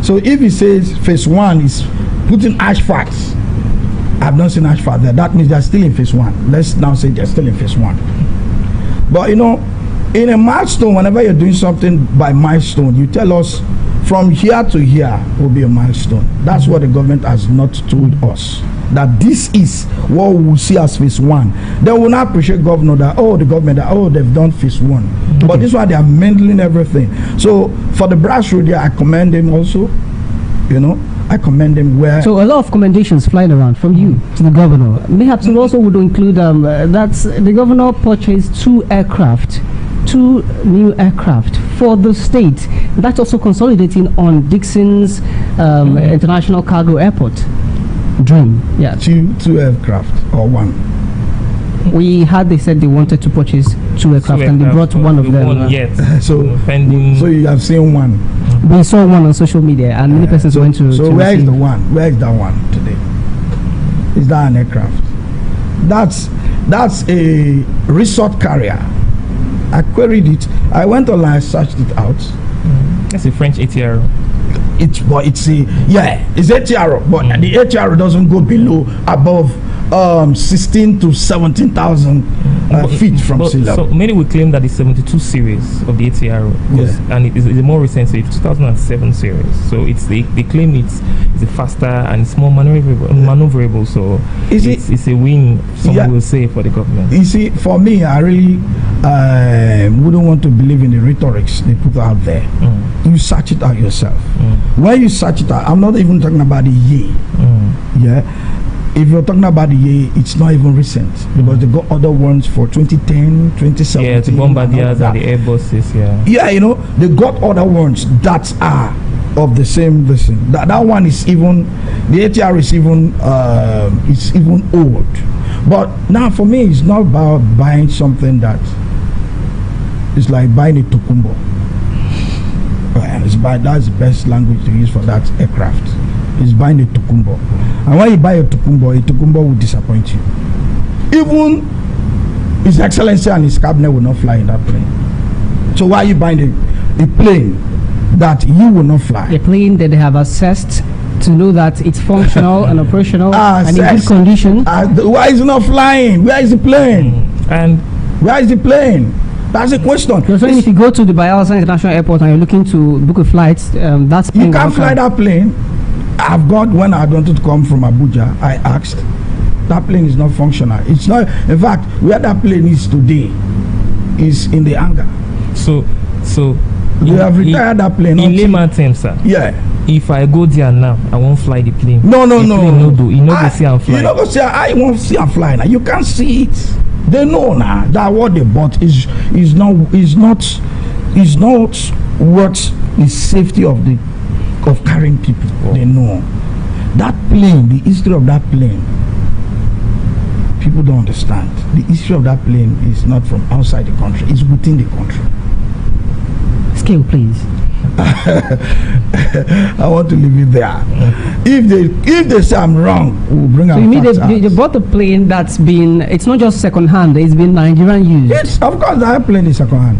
So if he says phase 1 is putting asphalt, I've not seen asphalt there. That means they're still in phase 1. Let's now say they're still in phase 1. But in a milestone, whenever you're doing something by milestone, you tell us from here to here will be a milestone. That's what the government has not told us. That this is what we will see as phase 1. They will not appreciate governor that, the government that, they've done phase 1. But this one, they are handling everything. So for the Brass Road, I commend them also. I commend them where. So a lot of commendations flying around from you to the governor. Perhaps it also would include that's the governor purchased 2 new aircraft for the state. That's also consolidating on Dixon's International Cargo Airport dream. Yeah, 2 aircraft or 1. We had, they said they wanted to purchase 2 aircraft, and they brought one of them. So you have seen 1. We saw one on social media, and many persons went to. So where is the one? Where is that one today? Is that an aircraft? That's a resort carrier. I queried it. I went online, searched it out. It's a French ATR. It's ATR, but the ATR doesn't go above 16 to 17,000 feet from sea level. So many will claim that the 72 series of the ATR and it is a more recent, so it's 2007 series. So they claim it's a faster and it's more maneuverable. So it's a win, some will say, for the government. You see, for me, I really wouldn't want to believe in the rhetorics they put out there. You search it out yourself. When you search it out, I'm not even talking about the year. Yeah. If you're talking about the year, it's not even recent because they got other ones for 2010, 2017. Yeah, the Bombardiers and the Airbuses, Yeah, you know, they got other ones that are of the same listen. That one is even, the ATR is even old. But now for me, it's not about buying something that is like buying a Tokumbo. That's the best language to use for that aircraft. Is buying a Tokumbo, and when you buy a Tokumbo will disappoint you. Even His Excellency and his cabinet will not fly in that plane. So why are you buying a plane that you will not fly? A plane that they have assessed to know that it's functional and operational and in good condition. Why is it not flying? Where is the plane? And where is the plane? That's the question. So if you go to the Bayelsa International Airport and you're looking to book a flight, that's you can't fly that plane. I've got, when I wanted to come from Abuja, I asked, that plane is not functional. It's not, in fact, where that plane is today is in the hangar. So you have retired that plane. In layman terms, sir. Yeah. If I go there now, I won't fly the plane. No. You not go see and fly. You not go see. I won't see and fly now. You can't see it. They know now that what they bought is not what the safety of carrying people. They know that plane, the history of that plane. People don't understand. The history of that plane is not from outside the country; it's within the country. Scale, please. I want to leave it there. If they say I'm wrong, we'll bring out. So you mean they bought a plane that's been? It's not just second hand. It's been Nigerian used. Yes, of course, that plane is second hand.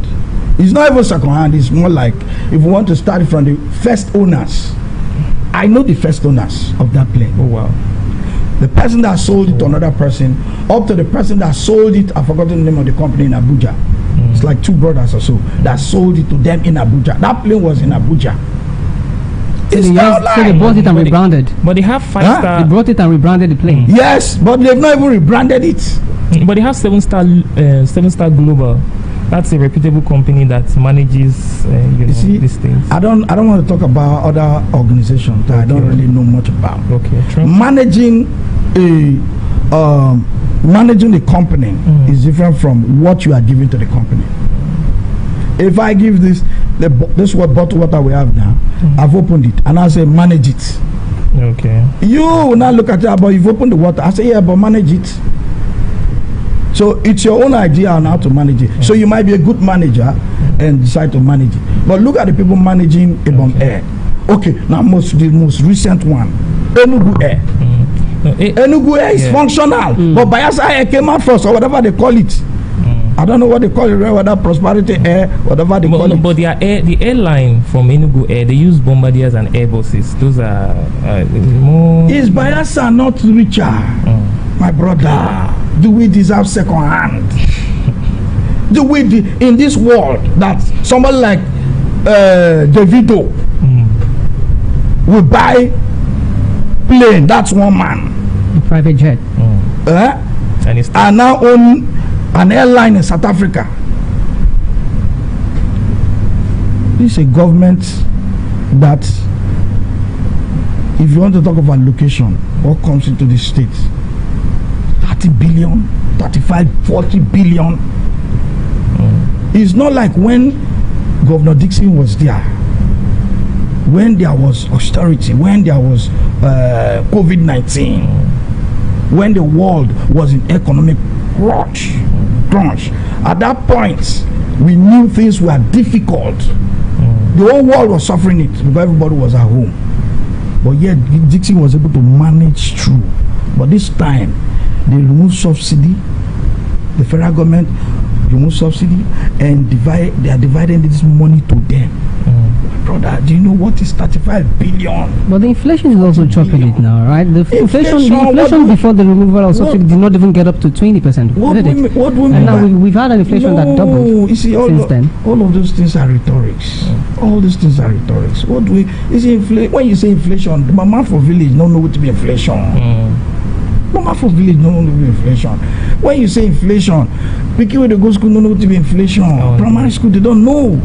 It's not even second hand. It's more like if we want to start from the first owners. I know the first owners of that plane. Oh wow. The person that sold it to another person, up to the person that sold it, I've forgotten the name of the company in Abuja. It's like two brothers or so that sold it to them in Abuja. That plane was in Abuja. So they bought it and rebranded. But they have 5-star. They brought it and rebranded the plane. Yes, but they've not even rebranded it. But they have 7-star Global. That's a reputable company that manages these things. I don't want to talk about other organizations that I don't really know much about. Okay, true. Managing the company is different from what you are giving to the company. If I give this bottle water we have now, I've opened it and I say manage it. Okay. You will not look at it, but you've opened the water. I say yeah, but manage it. So it's your own idea on how to manage it. So you might be a good manager and decide to manage it. But look at the people managing Ebom Air. Okay, now the most recent one, Enugu Air. Enugu Air is functional, but Bayelsa Air came out first, or whatever they call it. I don't know what they call it, whether Prosperity Air, whatever they call it. But the airline from Enugu Air, they use Bombardiers and Airbuses. Those are more. Is Bayelsa not richer, my brother? Do we deserve second hand? Do we in this world that somebody like Davido will buy plane? That's one man. A private jet. And now own an airline in South Africa. This is a government that, if you want to talk about location, what comes into the state? 30 billion, 35, 40 billion. It's not like when Governor Dixon was there, when there was austerity, when there was COVID-19, when the world was in economic crunch. At that point, we knew things were difficult. The whole world was suffering it because everybody was at home. But yet, Dixon was able to manage through. But this time, they removed subsidy. The federal government removed subsidy and they are dividing this money to them. brother, do you know what is 35 billion? But the inflation is also chopping it now, right? The inflation before the removal of subsidy did not even get up to 20%. And now we've had an inflation that doubled you see, since then. All of those things are rhetorics. All these things are rhetorics. When you say inflation, the mama for village don't know what to be inflation. Mama for village don't know what to be inflation. When you say inflation, people with the go school don't know what to be inflation. Primary school, they don't know.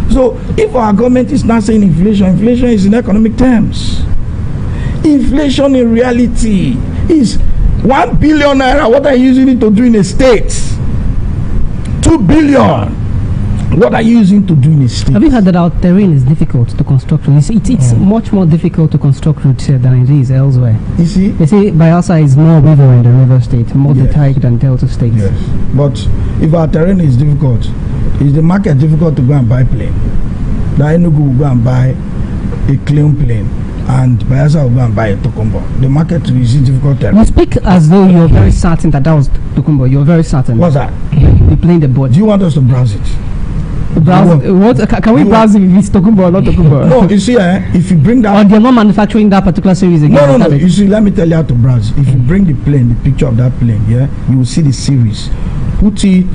So if our government is not saying inflation is in economic terms. Inflation in reality is 1 billion naira. What are you using it to do in a state? 2 billion. What are you using to do in a state? Have you heard that our terrain is difficult to construct? It's much more difficult to construct roads here than it is elsewhere. You see? They say Bayelsa is more river in the river state, more deltaic than delta states. Yes. But if our terrain is difficult, is the market difficult to go and buy plane? The Enugu will go and buy a clean plane, and Bayelsa will go and buy a Tokumbo. The market is difficult terrain. You speak as though you're very certain that was Tokumbo. You're very certain. What's that? The plane, the board. Do you want us to browse it? Can we browse if it's Tokumbo or not Tokumbo? No, you see, if you bring that... Or they're not manufacturing that particular series again? No. You see, let me tell you how to browse. If you bring the plane, the picture of that plane, you will see the series. Put it,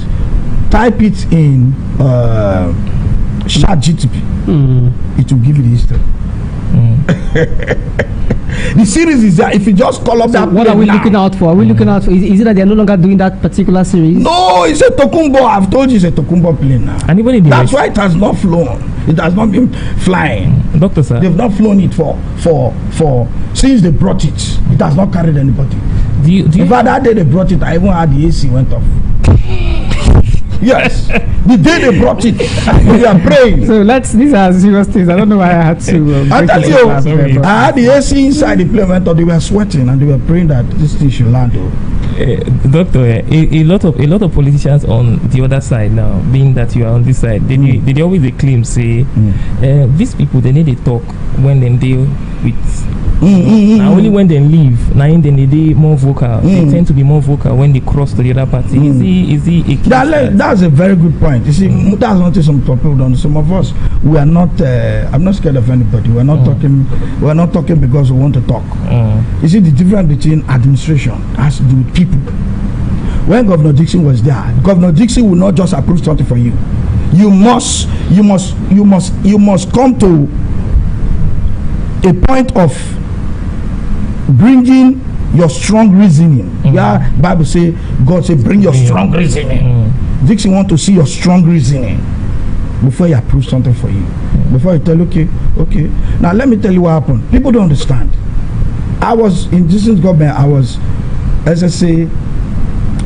type it in ChatGPT. It will give you the history. The series is there. If you just call up that what are we looking out for? Are we looking out for? Is it that they're no longer doing that particular series? No, it's a Tokumbo. I've told you it's a Tokumbo plane now. And even that's why it has not flown. It has not been flying. Doctor, sir. They've not flown it for since they brought it. It has not carried anybody. In fact, that day they brought it, I even had the AC went off. Yes, the day they brought it, we are praying. So these are serious things. I don't know why I had to. I tell you, I had the AC inside the plane. Went off. They were sweating and they were praying that this thing should land. Doctor, a lot of politicians on the other side now, being that you are on this side, they always claim say these people they need to talk when they deal with. Now only when they leave, now then they more vocal. They tend to be more vocal when they cross to the other party. Is he that's a very good point. You see, that's not some people don't. Some of us we are not. I'm not scared of anybody. We're not talking. We're not talking because we want to talk. You see, the difference between administration has to do with people. When Governor Dixon was there, Governor Dixon will not just approve something for you. You must come to a point of bringing your strong reasoning. Yeah, Bible say, God say, bring your strong reasoning. Dixon want to see your strong reasoning before he approves something for you. Before you tell, okay. Now let me tell you what happened. People don't understand. I was in Dixon's government. I was SSA,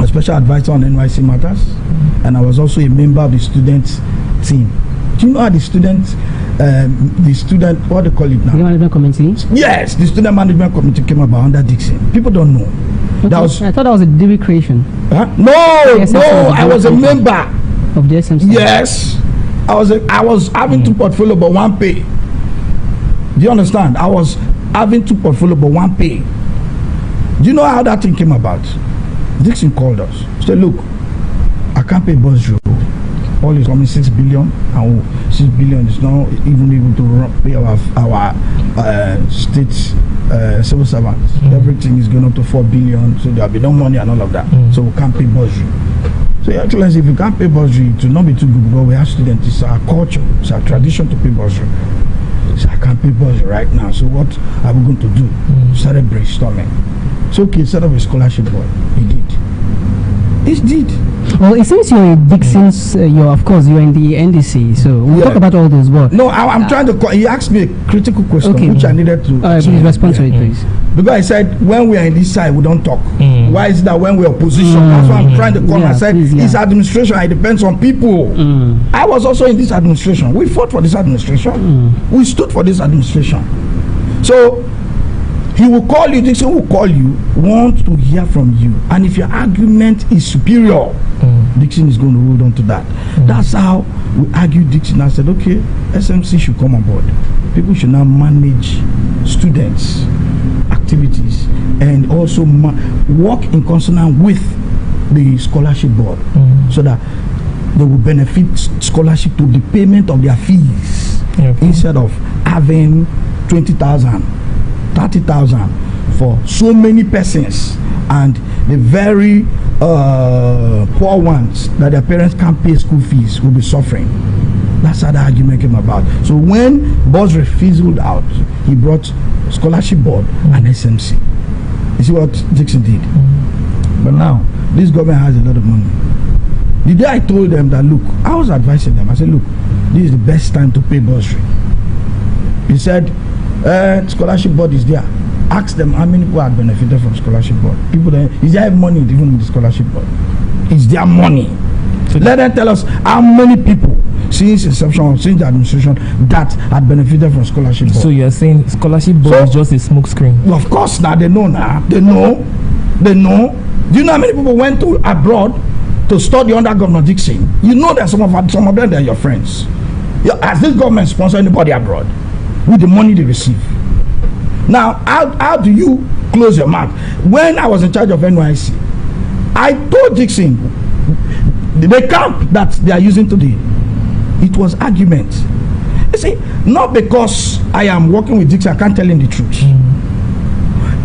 a special advisor on NYC matters, and I was also a member of the student team. Do you know how the student, what do they call it now? The management committee? Yes, the student management committee came about under Dixon. People don't know. Okay. I thought that was a DB creation. Huh? No, I was a member of the SMC. Yes, I was having two portfolio but one pay. Do you understand? I was having two portfolio but one pay. Do you know how that thing came about? Dixon called us. Said, look, I can't pay bus drill. All is coming 6 billion, and 6 billion is not even able to pay our state civil servants. Everything is going up to 4 billion, so there will be no money and all of that. So we can't pay bus drill. So your excellency, if you can't pay bus drill, it will not be too good because we have students. It's our culture, it's our tradition to pay bus drill. So I can't pay bus drill right now. So what are we going to do? Started brainstorming. So okay, set up a scholarship board. He did. Well, it seems you're in Dixon's, you're in the NDC, so we'll talk about all those. But no, I'm trying to he asked me a critical question, which I needed to. Please respond to it, please. Because I said, when we are in this side, we don't talk. Why is it that when we're opposition? That's why I'm trying to come. I said, this administration, it depends on people. I was also in this administration. We fought for this administration. We stood for this administration. So he will call you, Dixon will call you, want to hear from you. And if your argument is superior, Dixon is going to hold on to that. That's how we argued Dixon. I said, okay, SMC should come on board. People should now manage students' activities and also work in consonance with the scholarship board so that they will benefit scholarship to the payment of their fees. instead of having 20,000, 30,000 for so many persons, and the very poor ones that their parents can't pay school fees will be suffering. That's how the argument came about. So when Bosre fizzled out, he brought Scholarship Board and SMC. You see what Dixon did? But now, this government has a lot of money. The day I told them that, look, I was advising them, I said, look, this is the best time to pay bursary. He said, Scholarship Board is there. Ask them how many people have benefited from Scholarship Board. People that is there money even in the Scholarship Board? Is there money? So let them tell us how many people since inception, since the administration, that had benefited from Scholarship Board. So you are saying Scholarship Board is just a smoke screen? Well, of course, now they know now. They know. Do you know how many people went to abroad to study under Governor Dixon? You know that some of them they're your friends. Has this government sponsor anybody abroad with the money they receive? Now, how do you close your mouth? When I was in charge of NYC, I told Dixon, the camp that they are using today, it was argument. You see, not because I am working with Dixon, I can't tell him the truth.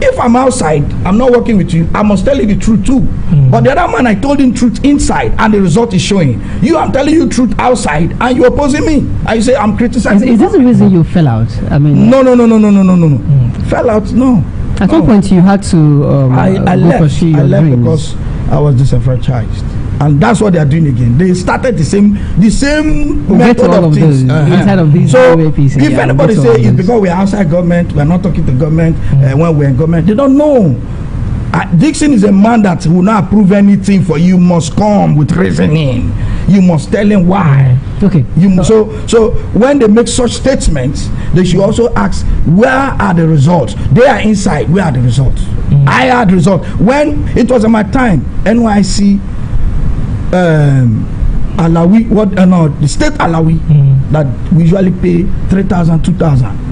If I'm outside, I'm not working with you, I must tell you the truth too. But the other man, I told him truth inside, and the result is showing. You, I'm telling you truth outside, and you're opposing me. I say I'm criticizing. Is this the reason you fell out? I mean, no. Fell out, no. At one point, you had to. I left because I was disenfranchised, and that's what they are doing again. They started the same method of things inside of these. So if anybody say it's because we're outside government, we're not talking to government when we're in government, they don't know. Dixon is a man that will not approve anything for you. Must come with reasoning. You must tell him why. Okay. So when they make such statements, they should also ask, where are the results? They are inside. Where are the results? I had results when it was in my time. NYC, Alawi, the state Alawi that we usually pay 3,000, 2,000.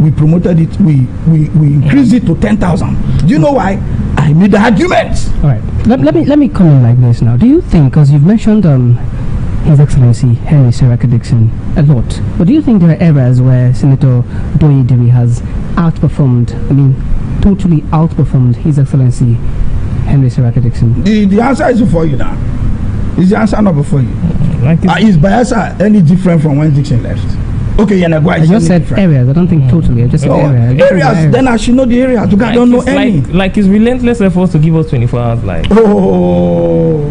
We promoted it. We increased it to 10,000. Do you know why? I made the argument. All right. Let me come in like this now. Do you think, because you've mentioned His Excellency Henry Seraka Dixon a lot, but do you think there are areas where Senator Doyi Diri has outperformed? I mean, totally outperformed His Excellency Henry Seraka Dixon. The answer is for you now. Is the answer not before you? Is Bayelsa any different from when Dixon left? Okay, I just said different areas. I don't think totally. I just said areas. Then I should know the areas. I don't know any. Like his relentless efforts to give us 24 hours life. Oh,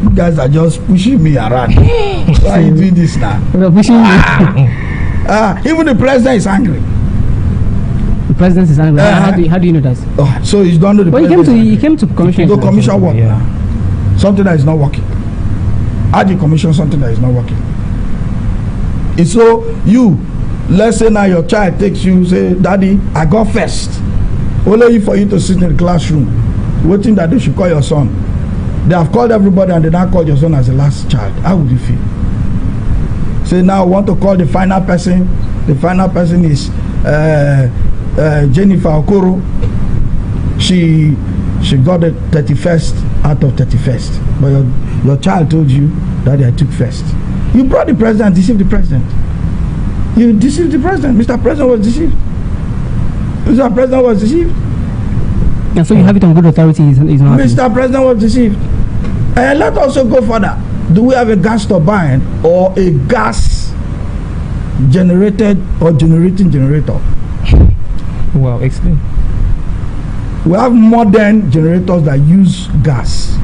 you guys are just pushing me around. Why are you doing this now? Pushing even the president is angry. The president is angry. How do you know that? So he's done to the president. He came to commission. To commission what? Yeah. Something that is not working. How do you commission something that is not working? And so let's say now your child takes you, say, Daddy, I got first. Only for you to sit in the classroom, waiting that they should call your son. They have called everybody and they now called your son as the last child. How would you feel? Say now I want to call the final person. The final person is Jennifer Okoro. She got the 31st out of 31st. But your child told you, Daddy, I took first. You brought the president, deceived the president. You deceived the president. Mr. President was deceived. Mr. President was deceived. And so you have it on good authority. He's not. Mr. President was deceived. And let's also go further. Do we have a gas turbine or a gas generated or generating generator? Well, explain. We have modern generators that use gas.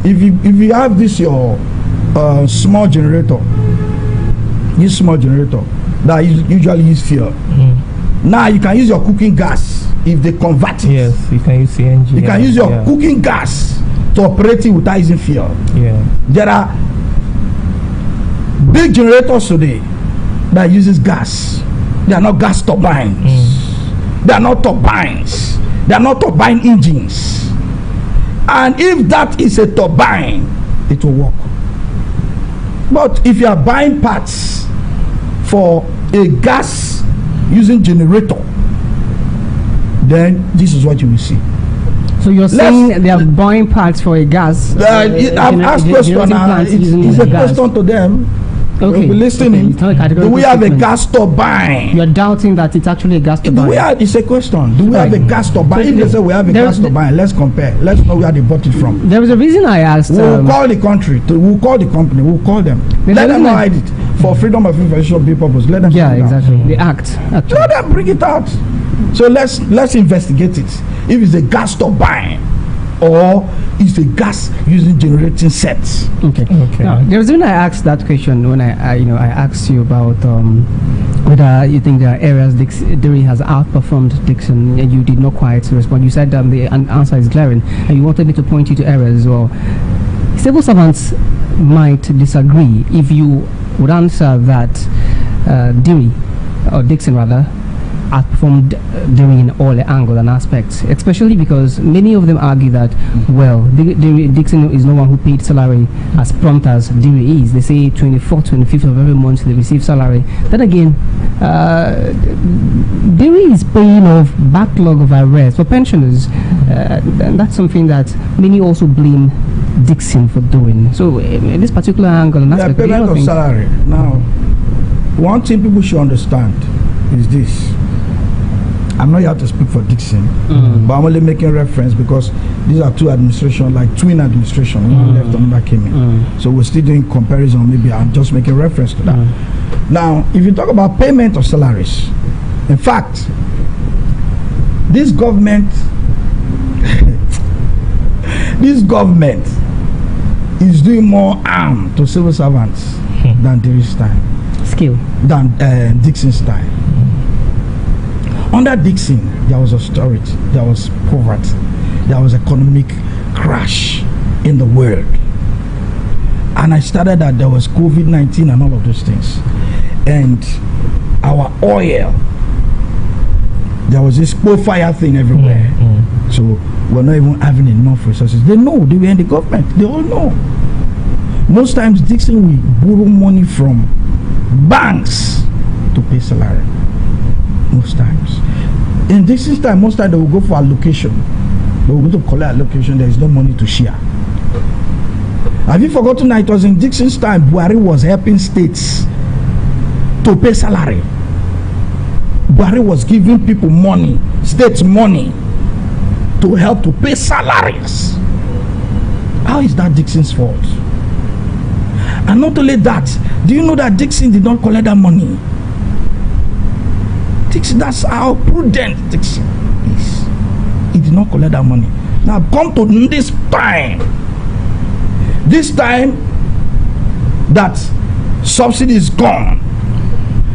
If you have this your small generator that usually use fuel. Now you can use your cooking gas if they convert it. Yes, you can use CNG. You can use your cooking gas to operate it without using fuel. Yeah. There are big generators today that uses gas. They are not gas turbines. They are not turbines. They are not turbine engines. And if that is a turbine, it will work. But if you are buying parts for a gas using generator, then this is what you will see. So you're saying they are buying parts for a gas? I've asked question. It's a question to them. Okay. You'll be listening. Okay. Do we have a gas turbine? You're doubting that it's actually a gas turbine. It's a question. Do we have a gas turbine? If they say we have a gas turbine, let's compare. Let's know where they bought it from. There was a reason I asked. We'll call the country. We'll call the company. We'll call them. Let them hide it for freedom of information purpose. Let them. Yeah, exactly. The act. Actually. Let them bring it out. So let's investigate it. If it's a gas turbine or it's a gas using generating sets. Okay. Now, the reason I asked that question when I asked you about whether you think there are areas Diri has outperformed Dixon, and you did not quite respond. You said the answer is glaring, and you wanted me to point you to areas as well. Civil servants might disagree if you would answer that Diri, or Dixon rather, outperformed Diri in all angles and aspects, especially because many of them argue that, well, Dixon is no one who paid salary as prompt as Diri is. They say 24th, 25th of every month they receive salary. Then again, Diri is paying off backlog of arrests for pensioners. And that's something that many also blame Dixon for doing. So in this particular angle and aspect, payment of salary. Now, one thing people should understand is this. I'm not here to speak for Dixon, but I'm only making reference because these are two administrations, like twin administration. One left, another came in. So we're still doing comparison. Maybe I'm just making reference to that. Now, if you talk about payment of salaries, in fact, this government, is doing more harm to civil servants than Diri's time, than Dixon's time. Under Dixon, there was austerity, there was poverty, there was economic crash in the world. And I started that there was COVID-19 and all of those things. And our oil, there was this fire thing everywhere. So we're not even having enough resources. They know, they were in the government, they all know. Most times Dixon will borrow money from banks to pay salary. Most times. In Dixon's time, most times they will go for allocation. They will go to collect allocation, there is no money to share. Have you forgotten that it was in Dixon's time Buhari was helping states to pay salary? Buhari was giving people money, states money, to help to pay salaries. How is that Dixon's fault? And not only that, do you know that Dixon did not collect that money? Dixon, that's how prudent Dixon is. He did not collect that money. Now come to this time that subsidy is gone,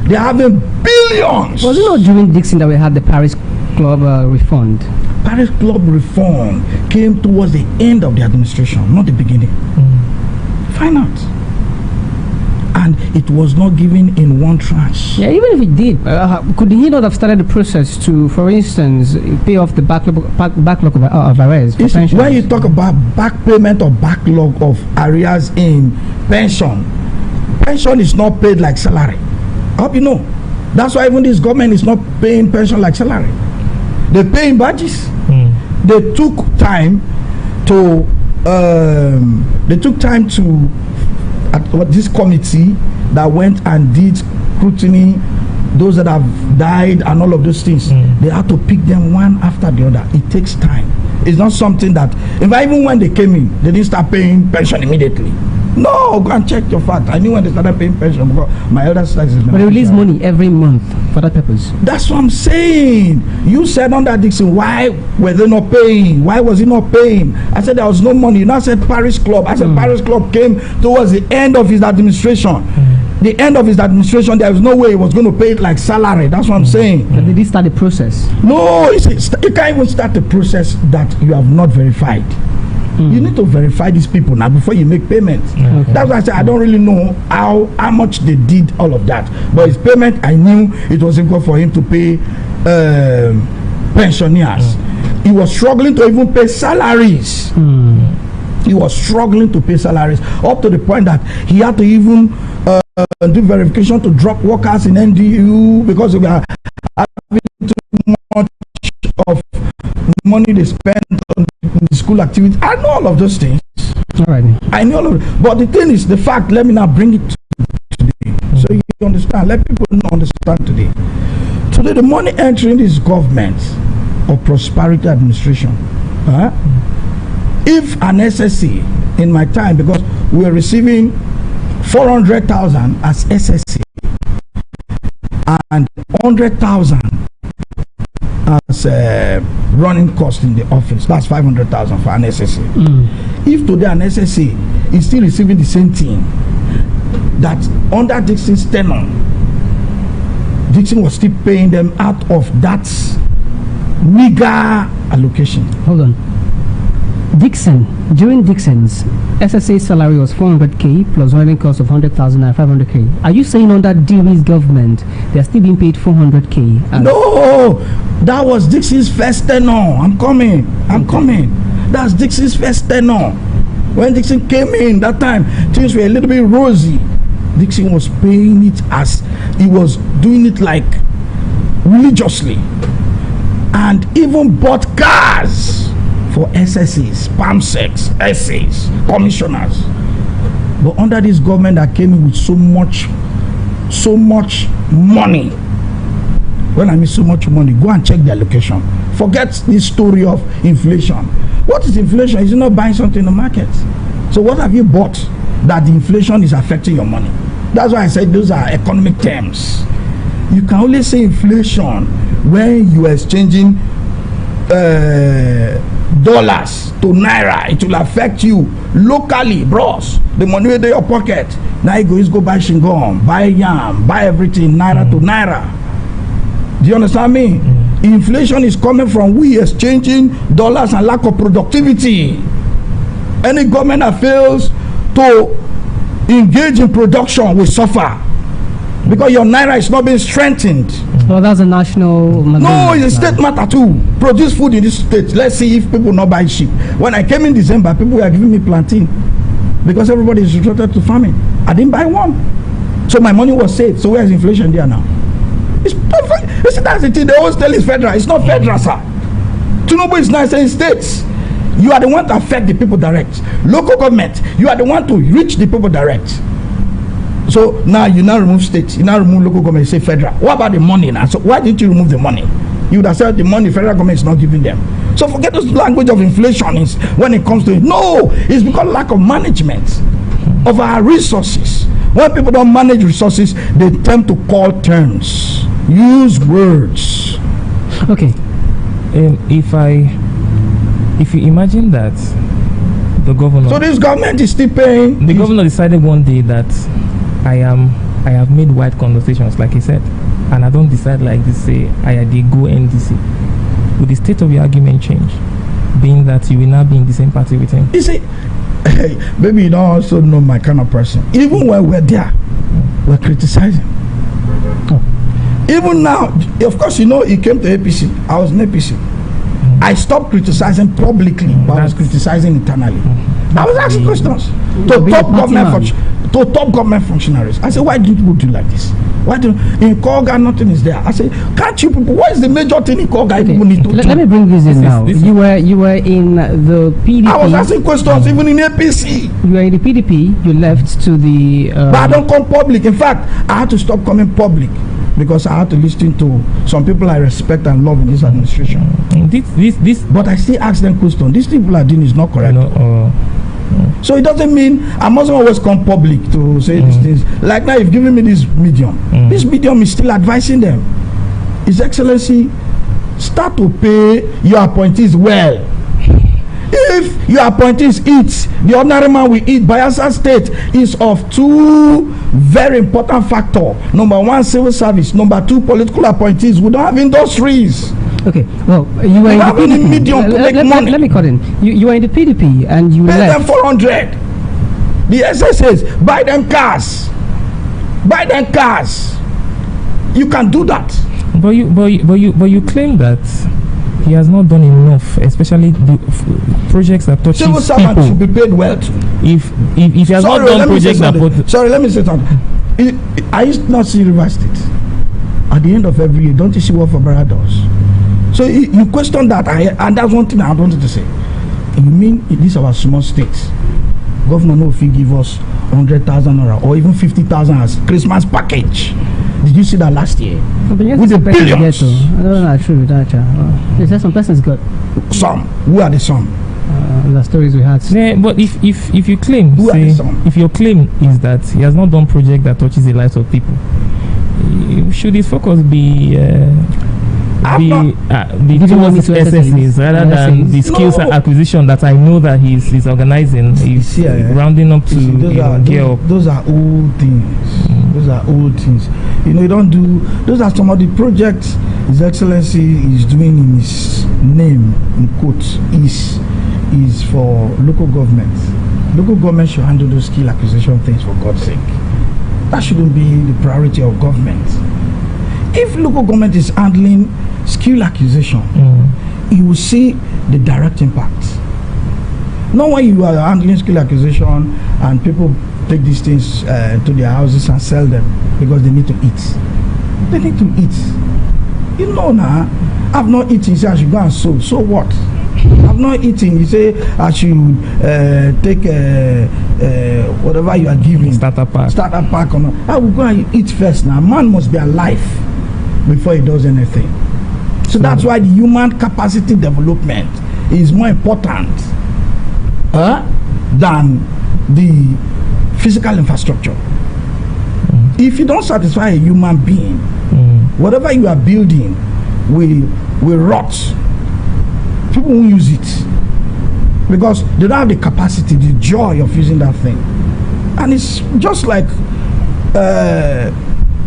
they are having billions. Was it not during Dixon that we had the Paris Club refund? Paris Club reform came towards the end of the administration, not the beginning. Find out. And it was not given in one tranche. Yeah, even if it did, could he not have started the process to, for instance, pay off the backlog of arrears for pensions? When you talk about back payment or backlog of arrears in pension is not paid like salary. I hope you know. That's why even this government is not paying pension like salary. They pay in badges. They took time to this committee that went and did scrutiny, those that have died and all of those things, they had to pick them one after the other. It takes time. It's not something that, even when they came in, they didn't start paying pension immediately. No, go and check your fact. I knew when they started paying pension because my elder sister is. But they release money every month for that purpose. That's what I'm saying. You said under Dixon, why were they not paying? Why was he not paying? I said there was no money. You now said Paris Club. I said Paris Club came towards the end of his administration. The end of his administration, there was no way he was going to pay it like salary. That's what I'm saying. But they did start the process. No, you can't even start the process that you have not verified. You need to verify these people now before you make payments. That's why I said I don't really know how much they did all of that. But his payment, I knew it was equal for him to pay pensioners. He was struggling to even pay salaries. He was struggling to pay salaries up to the point that he had to even do verification to drop workers in NDU because we are having too much of money they spend on the school activities. I know all of those things. All right. I know all of it. But the thing is, the fact, let me now bring it to understand. Let people not understand today. Today, the money entering this government of prosperity administration. If an SSC in my time, because we were receiving 400,000 as SSC and 100,000 as running cost in the office, that's 500,000 for an SSC. If today an SSC is still receiving the same thing that under Dixon's tenure, Dixon was still paying them out of that meager allocation. Hold on. During Dixon's SSA salary was 400k plus running cost of 100,000 and 500k. Are you saying under Dewey's government they're still being paid 400k? No, that was Dixon's first tenure. I'm coming. That's Dixon's first tenure. When Dixon came in that time, things were a little bit rosy. Dixon was paying it as he was doing it like religiously, and even bought cars for SSAs, PAMSECs, essays, commissioners. But under this government that came in with so much money, when I mean so much money, go and check the allocation. Forget this story of inflation. What is inflation? Is not buying something in the market. So what have you bought that the inflation is affecting your money? That's why I said those are economic terms. You can only say inflation when you are exchanging dollars to naira. It will affect you locally, bros. The money in your pocket. Now you go buy shingom, buy yam, buy everything naira to naira. Do you understand me? Inflation is coming from we exchanging dollars and lack of productivity. Any government that fails to engage in production will suffer because your naira is not being strengthened. Well, that's a national matter. No, it's a state matter too. Produce food in this state. Let's see if people not buy sheep. When I came in December, people were giving me plantain because everybody is resorted to farming. I didn't buy one, so my money was saved. So where's inflation there now? It's perfect. You see, that's the thing. They always tell it's federal. It's not federal, sir. Tinubu is not saying states. You are the one to affect the people direct. Local government, you are the one to reach the people direct. So now you now remove states, you now remove local government, you say federal. What about the money now? So why didn't you remove the money? You would have said the money federal government is not giving them. So forget this language of inflation is when it comes to it. No, it's because lack of management of our resources. When people don't manage resources, they tend to call terms, use words. Okay. If you imagine that the governor, so this government is still paying. The governor decided one day that I have made wide conversations, like he said, and I don't decide like this. Say I did go NDC. Would the state of the argument change, being that you will now be in the same party with him? You see, hey, maybe you don't also know my kind of person. Even when we're there, we're criticizing. Even now, of course, you know, he came to APC. I was in APC. I stopped criticizing publicly, but I was criticizing internally. I was asking questions to top government functionaries. I said, why do people do like this? Why do in Koga nothing is there? I said, can't you people? What is the major thing in Koga people need to do? Let me bring this in now. You were in the PDP. I was asking questions even in APC. You were in the PDP. You left to the. But I don't come public. In fact, I had to stop coming public, because I had to listen to some people I respect and love in this administration. But I still ask them questions. These people are doing is not correct. So it doesn't mean I must always come public to say these things. Like now, you've given me this medium. This medium is still advising them. His Excellency, start to pay your appointees well. If your appointees eat, the ordinary man will eat. Bayelsa State is of two very important factors. Number one, civil service. Number two, political appointees. We don't have industries. Okay, well, you were in the PDP. Let me cut in. You were in the PDP and you pay left. Them 400. The SSAs, buy them cars. Buy them cars. You can do that. But you claim that he has not done enough, especially the projects that touch civil servants should be paid well too. If he has not done projects that sorry, let me say something. I used to not see River State. At the end of every year, don't you see what Fabara does? So you question that, and that's one thing I wanted to say. You mean in this our small states, governor no fee give us 100,000 or even 50,000 as Christmas package. Did you see that last year? With the billions. I don't know true with that. They said some persons got some. Who are the some? The stories we had. Yeah, but if you claim, if your claim is that he has not done project that touches the lives of people, should his focus be towards SSAs rather than the skills acquisition that I know that he's organizing? He's rounding up to gear up. Those are old things. Those are old things. You don't do. Those are some of the projects His Excellency is doing in his name, in quotes, is for local governments. Local government should handle those skill acquisition things, for God's sake. That shouldn't be the priority of government. If local government is handling skill acquisition, you will see the direct impact. Not when you are handling skill acquisition and people take these things to their houses and sell them because they need to eat. They need to eat. Now, I've not eaten, so I should go and sow. So what? I'm not eating. You say I should take whatever you are giving. Starter pack. Or not. I will go and eat first. Now, man must be alive before he does anything. So that's why the human capacity development is more important than the physical infrastructure. If you don't satisfy a human being, whatever you are building will rot. People won't use it because they don't have the capacity, the joy of using that thing. And it's just like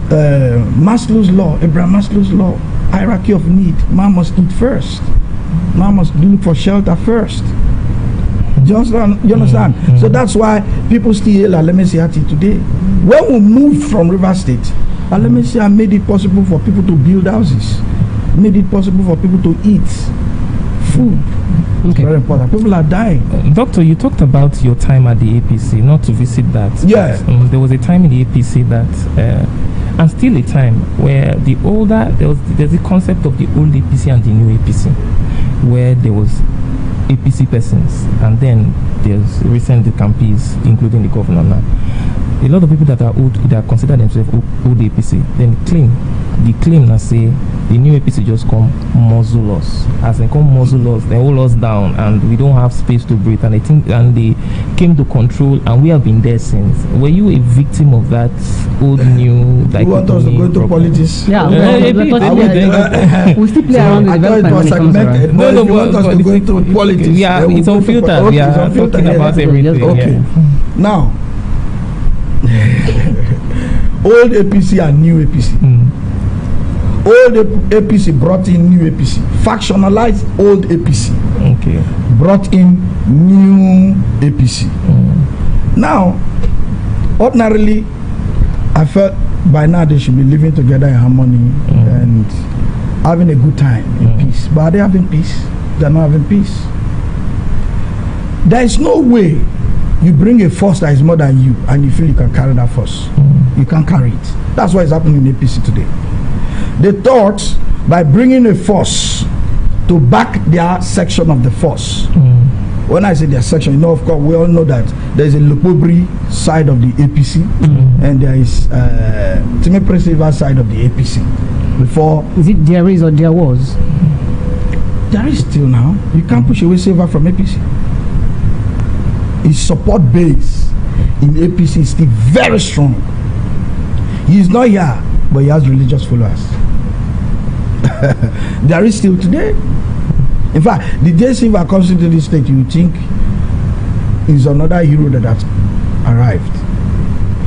Maslow's law, Abraham Maslow's law, hierarchy of need. Man must eat first. Man must look for shelter first. You understand? So that's why people still hail Alemesiati today. When we moved from River State, Alemesiati made it possible for people to build houses, made it possible for people to eat. Food. It's very important. People are dying. Doctor, you talked about your time at the APC, not to visit that. Yeah. There was a time in the APC that, and still a time where there's the concept of the old APC and the new APC, where there was APC persons, and then there's recent campees, including the governor now. A lot of people that are old, that consider themselves old APC, then the claim that say the new APC just come muzzle us, as they come muzzle us, they hold us down, and we don't have space to breathe. And I think, and they came to control, and we have been there since. Were you a victim of that old new? You want us to go into politics? Yeah, we still play around the development. No, you want us to go into politics? Yeah, it's unfiltered. We are talking about everything. Okay, now. Old APC and new APC. Old APC brought in new APC. Factionalized old APC. Okay. Brought in new APC. Now, ordinarily, I felt by now they should be living together in harmony and having a good time in peace. But are they having peace? They're not having peace. There is no way you bring a force that is more than you and you feel you can carry that force. You can't carry it. That's what is happening in APC today. They thought by bringing a force to back their section of the force. When I say their section, of course, we all know that there is a Lopobri side of the APC and there is Time Presiva side of the APC. Before, is it there is or there was? There is still now. You can't push away Silva from APC. His support base in APC is still very strong. He is not here, but he has religious followers. There is still today. In fact, the day Silva comes into this state, you think is another hero that has arrived.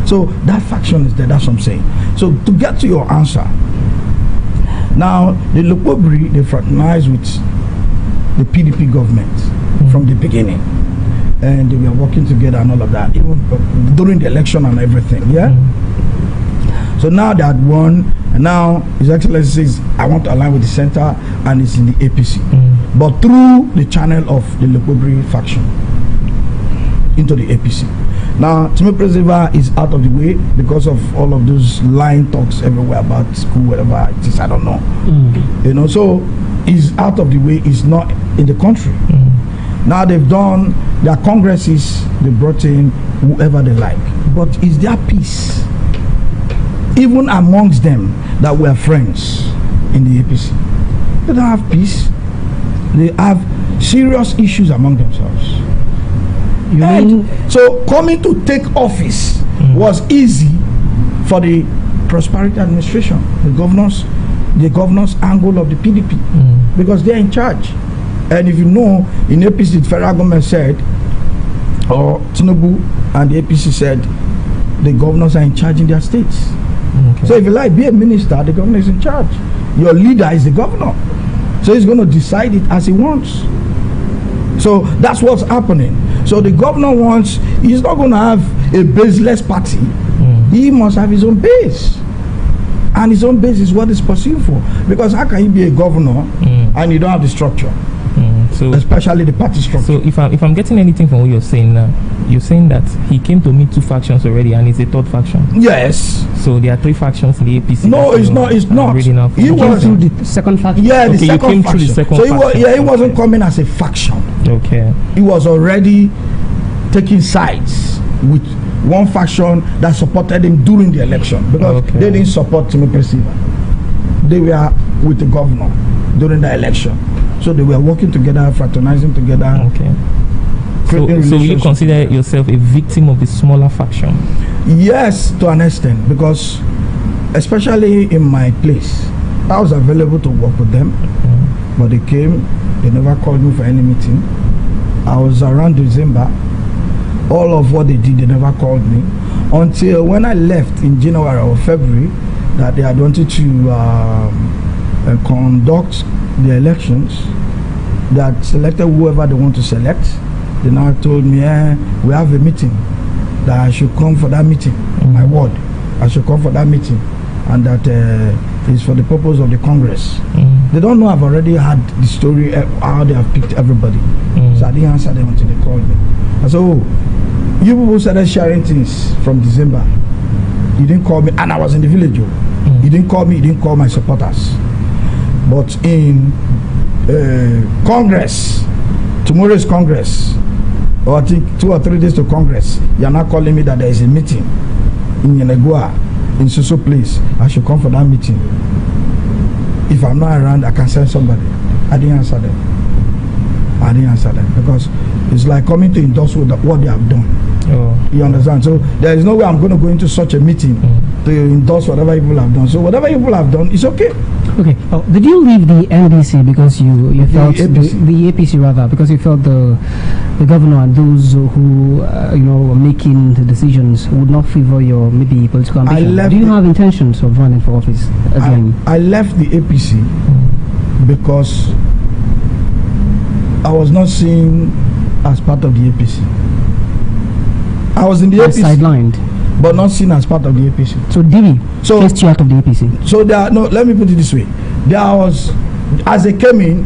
So that faction is there, that's what I'm saying. So to get to your answer, now the Lopobri, they fraternized with the PDP government from the beginning. And we are working together and all of that, even during the election and everything. So now they had won, and now His Excellency says, I want to align with the center, and it's in the APC. But through the channel of the Lopobri faction into the APC. Now, Time Presiva is out of the way because of all of those lying talks everywhere about school, whatever it is, I don't know. So he's out of the way, he's not in the country. Now they've done their congresses, they brought in whoever they like. But is there peace? Even amongst them that were friends in the APC. They don't have peace. They have serious issues among themselves. So coming to take office was easy for the prosperity administration, the governor's angle of the PDP, because they're in charge. And if you know, in APC, the federal government said, or Tinubu and the APC said, the governors are in charge in their states. Okay. So if you like, be a minister, the governor is in charge. Your leader is the governor. So he's going to decide it as he wants. So that's what's happening. So the governor wants, he's not going to have a baseless party. He must have his own base. And his own base is what he's pursuing for. Because how can you be a governor and you don't have the structure? So, especially the party structure. So if I'm getting anything from what you're saying now, you're saying that he came to meet 2 factions already and it's a 3rd faction. Yes. So there are 3 factions in the APC. No, it's not. It's not. He was through the 2nd faction. Yeah, the okay, 2nd you came faction. Through the 2nd so faction. He wasn't coming as a faction. Okay. He was already taking sides with one faction that supported him during the election, because they didn't support Timothy Silva. They were with the governor during the election. So they were working together, fraternizing together. Okay. So you consider yourself a victim of the smaller faction? Yes, to an extent, because especially in my place, I was available to work with them, but they came, they never called me for any meeting. I was around December. All of what they did, they never called me until when I left in January or February, that they had wanted to conduct the elections, that selected whoever they want to select. They now told me, we have a meeting, that I should come for that meeting. My word, I should come for that meeting, and that is for the purpose of the Congress. They don't know I've already had the story, how they have picked everybody. So I didn't answer them until they called me. I said, oh, you people started sharing things from December. You didn't call me, and I was in the village. You didn't call me, you didn't call my supporters. But in Congress, tomorrow is Congress, or I think 2 or 3 days to Congress, you're not calling me that there is a meeting in Yenegua, in Soso place. I should come for that meeting. If I'm not around, I can send somebody. I didn't answer them. Because it's like coming to endorse with what they have done. You understand? So there is no way I'm going to go into such a meeting to endorse whatever people have done. So whatever people have done is okay. Okay. Did you leave the NDC because you felt the APC rather, because you felt the governor and those who were making the decisions would not favor your maybe political ambition? Do you have intentions of running for office again? I left the APC because I was not seen as part of the APC. I was in the APC, sidelined, but not seen as part of the APC. So Divi placed you out of the APC. So let me put it this way: there was, as they came in,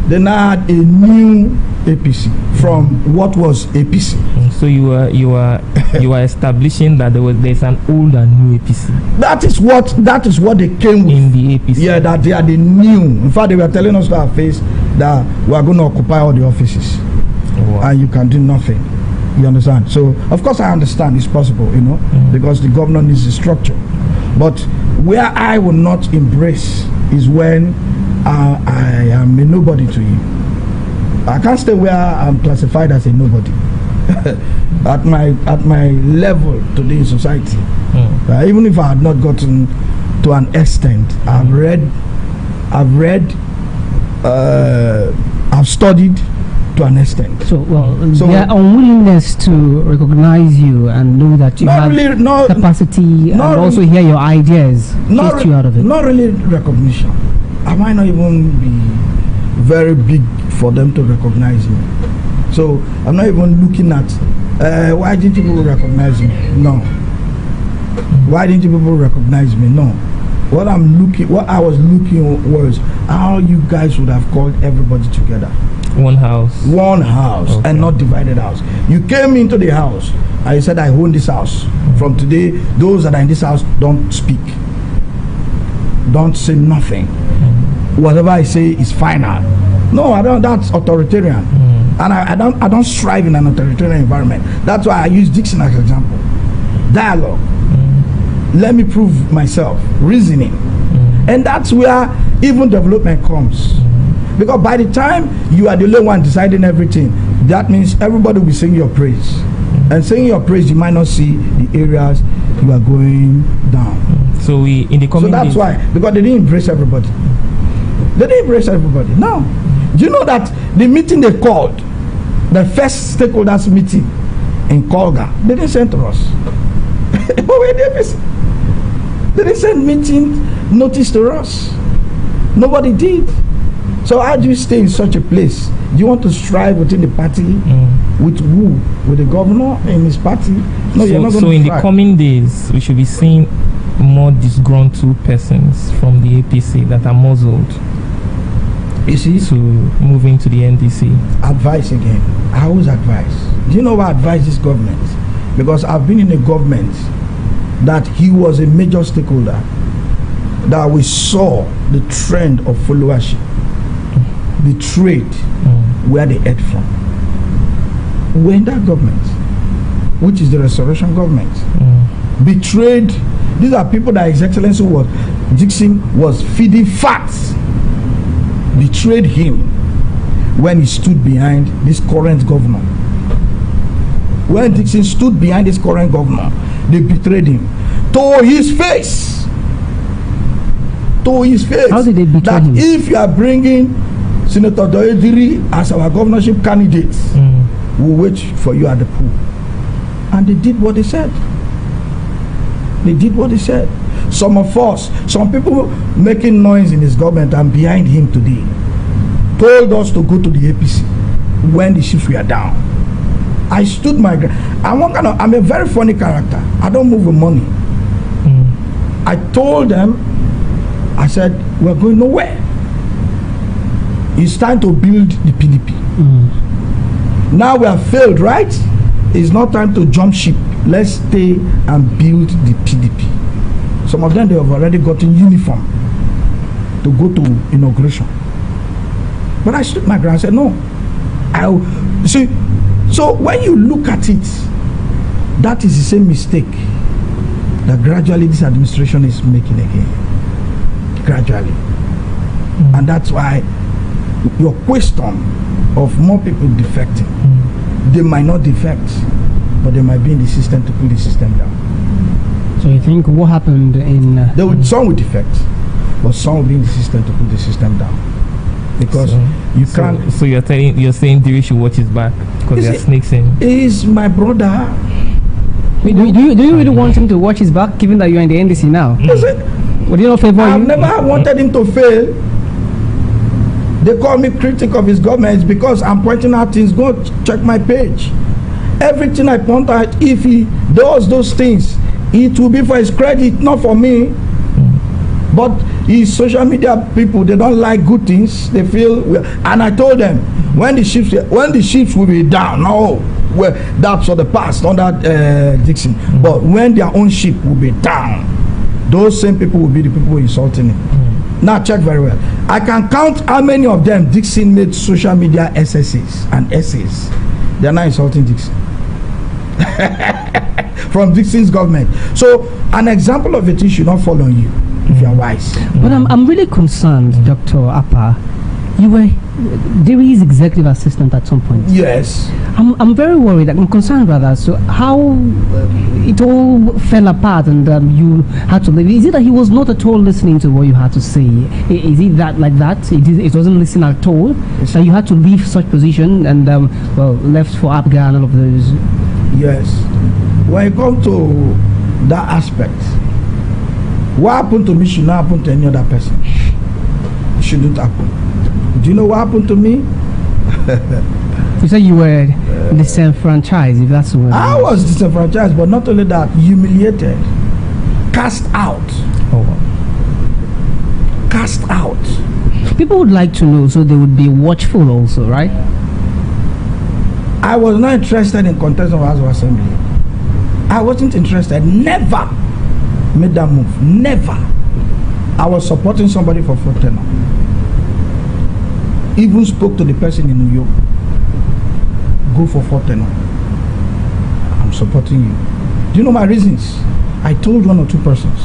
they now had a new APC from what was APC. So you are establishing that there's an old and new APC. That is what they came with in the APC. Yeah, that they are the new. In fact, they were telling us to our face that we are going to occupy all the offices, and you can do nothing. You understand? So of course I understand it's possible, because the governor needs a structure. But where I will not embrace is when I am a nobody to you. I can't stay where I'm classified as a nobody. at my level today in society. Even if I had not gotten to an extent, I've studied to an extent. So their unwillingness to recognize you and know that you have capacity and also hear your ideas takes you out of it. Not really recognition. I might not even be very big for them to recognize me. So I'm not even looking at why didn't you people recognize me? No. Why didn't you people recognize me? No. What I was looking was how you guys would have called everybody together. One house, okay. And not divided house. You came into the house and you said, I own this house. From today, those that are in this house don't speak. Don't say nothing. Whatever I say is final. No, I don't. That's authoritarian. And I don't strive in an authoritarian environment. That's why I use Dixon as an example. Dialogue. Let me prove myself. Reasoning. And that's where even development comes. Because by the time you are the only one deciding everything, that means everybody will sing your praise. And singing your praise, you might not see the areas you are going down. So in the coming So that's why, because they didn't embrace everybody. They didn't embrace everybody. No. Do you know that the meeting they called, the first stakeholders meeting in Kolga, they didn't send to us. They didn't send meeting notice to us. Nobody did. So how do you stay in such a place? Do you want to strive within the party? With who? With the governor in his party? No, you're not going to in the coming days, we should be seeing more disgruntled persons from the APC that are muzzled. You see? To move into the NDC. Advice again. I always advise. Do you know what I advise this government? Because I've been in a government that he was a major stakeholder, that we saw the trend of followership, the trade, where they ate from. We're in that government, which is the restoration government. Betrayed. These are people that His Excellency Dixon was feeding facts. Betrayed him when he stood behind this current governor. When Dixon stood behind this current governor, they betrayed him to his face. To his face. How did they betray him? If you are bringing Senator Doediri as our governorship candidate, we'll wait for you at the pool. And they did what they said. They did what they said. Some of us, some people making noise in his government and behind him today, told us to go to the APC when the ships were down. I stood my ground. I'm a very funny character. I don't move with money. I told them, I said, we're going nowhere. It's time to build the PDP. Now we have failed, right? It's not time to jump ship. Let's stay and build the PDP. Some of them, they have already gotten uniform to go to inauguration. But I stood my ground and said, no. See, so when you look at it, that is the same mistake that gradually this administration is making again. Gradually. And that's why your question of more people defecting, they might not defect, but they might be in the system to pull the system down. So you think what happened in... some will defect, but some will be in the system to pull the system down. Because you can't... So you're saying Diri should watch his back because there are snakes in... He's my brother. Wait, do you really want him to watch his back, given that you're in the NDC now? Would you not favor I've never wanted him to fail. They call me critic of his government because I'm pointing out things. Go check my page. Everything I point out, if he does those things, it will be for his credit, not for me. But his social media people, they don't like good things. They feel, and I told them when the ships will be down. No, well, that's for the past, not that Dixon. But when their own ship will be down, those same people will be the people insulting him. Now check very well. I can count how many of them Dixon made social media SSs and essays. They are not insulting Dixon. From Dixon's government. So an example of it should not fall on you if you are wise. But I'm really concerned, Dr. Appa. You were Diri's executive assistant at some point. Yes. I'm very worried. I'm concerned rather. So how it all fell apart and you had to leave. Is it that he was not at all listening to what you had to say? Is it that like that? It wasn't listening at all. Yes. So you had to leave such position and left for APGA and all of those. Yes. When it comes to that aspect, what happened to me should not happen to any other person. It shouldn't happen. Do you know what happened to me? You said you were disenfranchised, if that's what I was disenfranchised, but not only that, humiliated, cast out. Cast out. People would like to know, so they would be watchful also, right? I was not interested in contesting for House of Assembly. I wasn't interested. Never made that move. Never. I was supporting somebody for 4 tenure. Even spoke to the person in New York. go for 4 tenor. I'm supporting you. Do you know my reasons? I told 1 or 2 persons.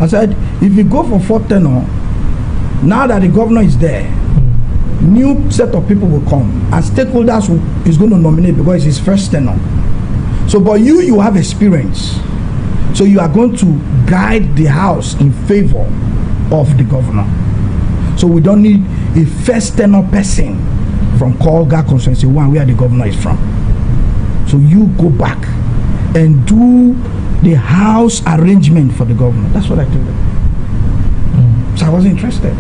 I said, if you go for 4 tenor, now that the governor is there, new set of people will come, and stakeholders is going to nominate because it's his first tenor. So, but you have experience, so you are going to guide the house in favor of the governor. So we don't need a first tenor person from Kolga constituency 1, where the governor is from. So you go back and do the house arrangement for the governor. That's what I told them. So I wasn't interested.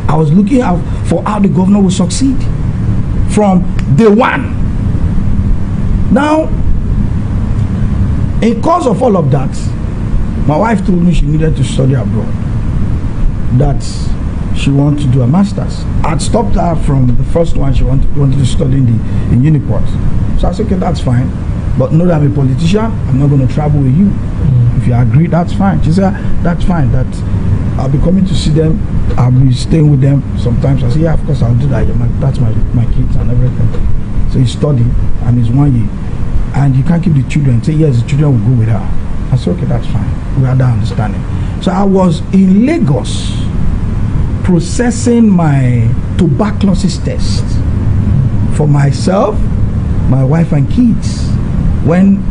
I was looking out for how the governor will succeed from day 1. Now, in cause of all of that, my wife told me she needed to study abroad, that she wanted to do a master's. I'd stopped her from the first one. She wanted to study in Uniport. So I said, okay, that's fine, but know that I'm a politician. I'm not going to travel with you. If you agree, that's fine. She said, that's fine, that I'll be coming to see them, I'll be staying with them sometimes. I said, yeah, of course I'll do that. That's my kids and everything. So he studied, and it's 1 year, and you can't keep the children. Say, yes, the children will go with her. I said, okay, that's fine. We had that understanding. So I was in Lagos processing my tuberculosis test for myself, my wife and kids, when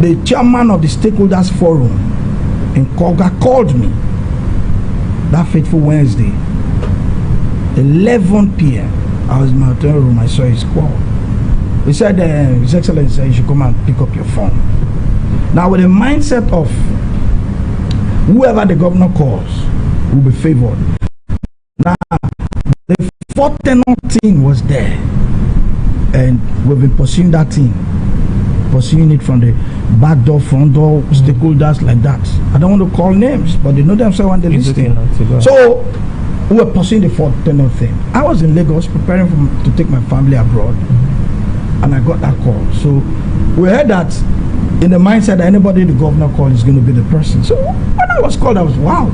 the chairman of the stakeholders forum in Kolga called me that fateful Wednesday, 11 p.m. I was in my hotel room. I saw his call. He said, His Excellency said you should come and pick up your phone. Now, with the mindset of whoever the governor calls will be favored. Now, the 4 tenor thing was there, and we've been pursuing that thing, pursuing it from the back door, front door, stakeholders like that. I don't want to call names, but they know themselves when they listen. So we were pursuing the 4 tenor thing. I was in Lagos preparing to take my family abroad, and I got that call. So we heard that in the mindset that anybody the governor called is going to be the person. So when I was called, I was, wow.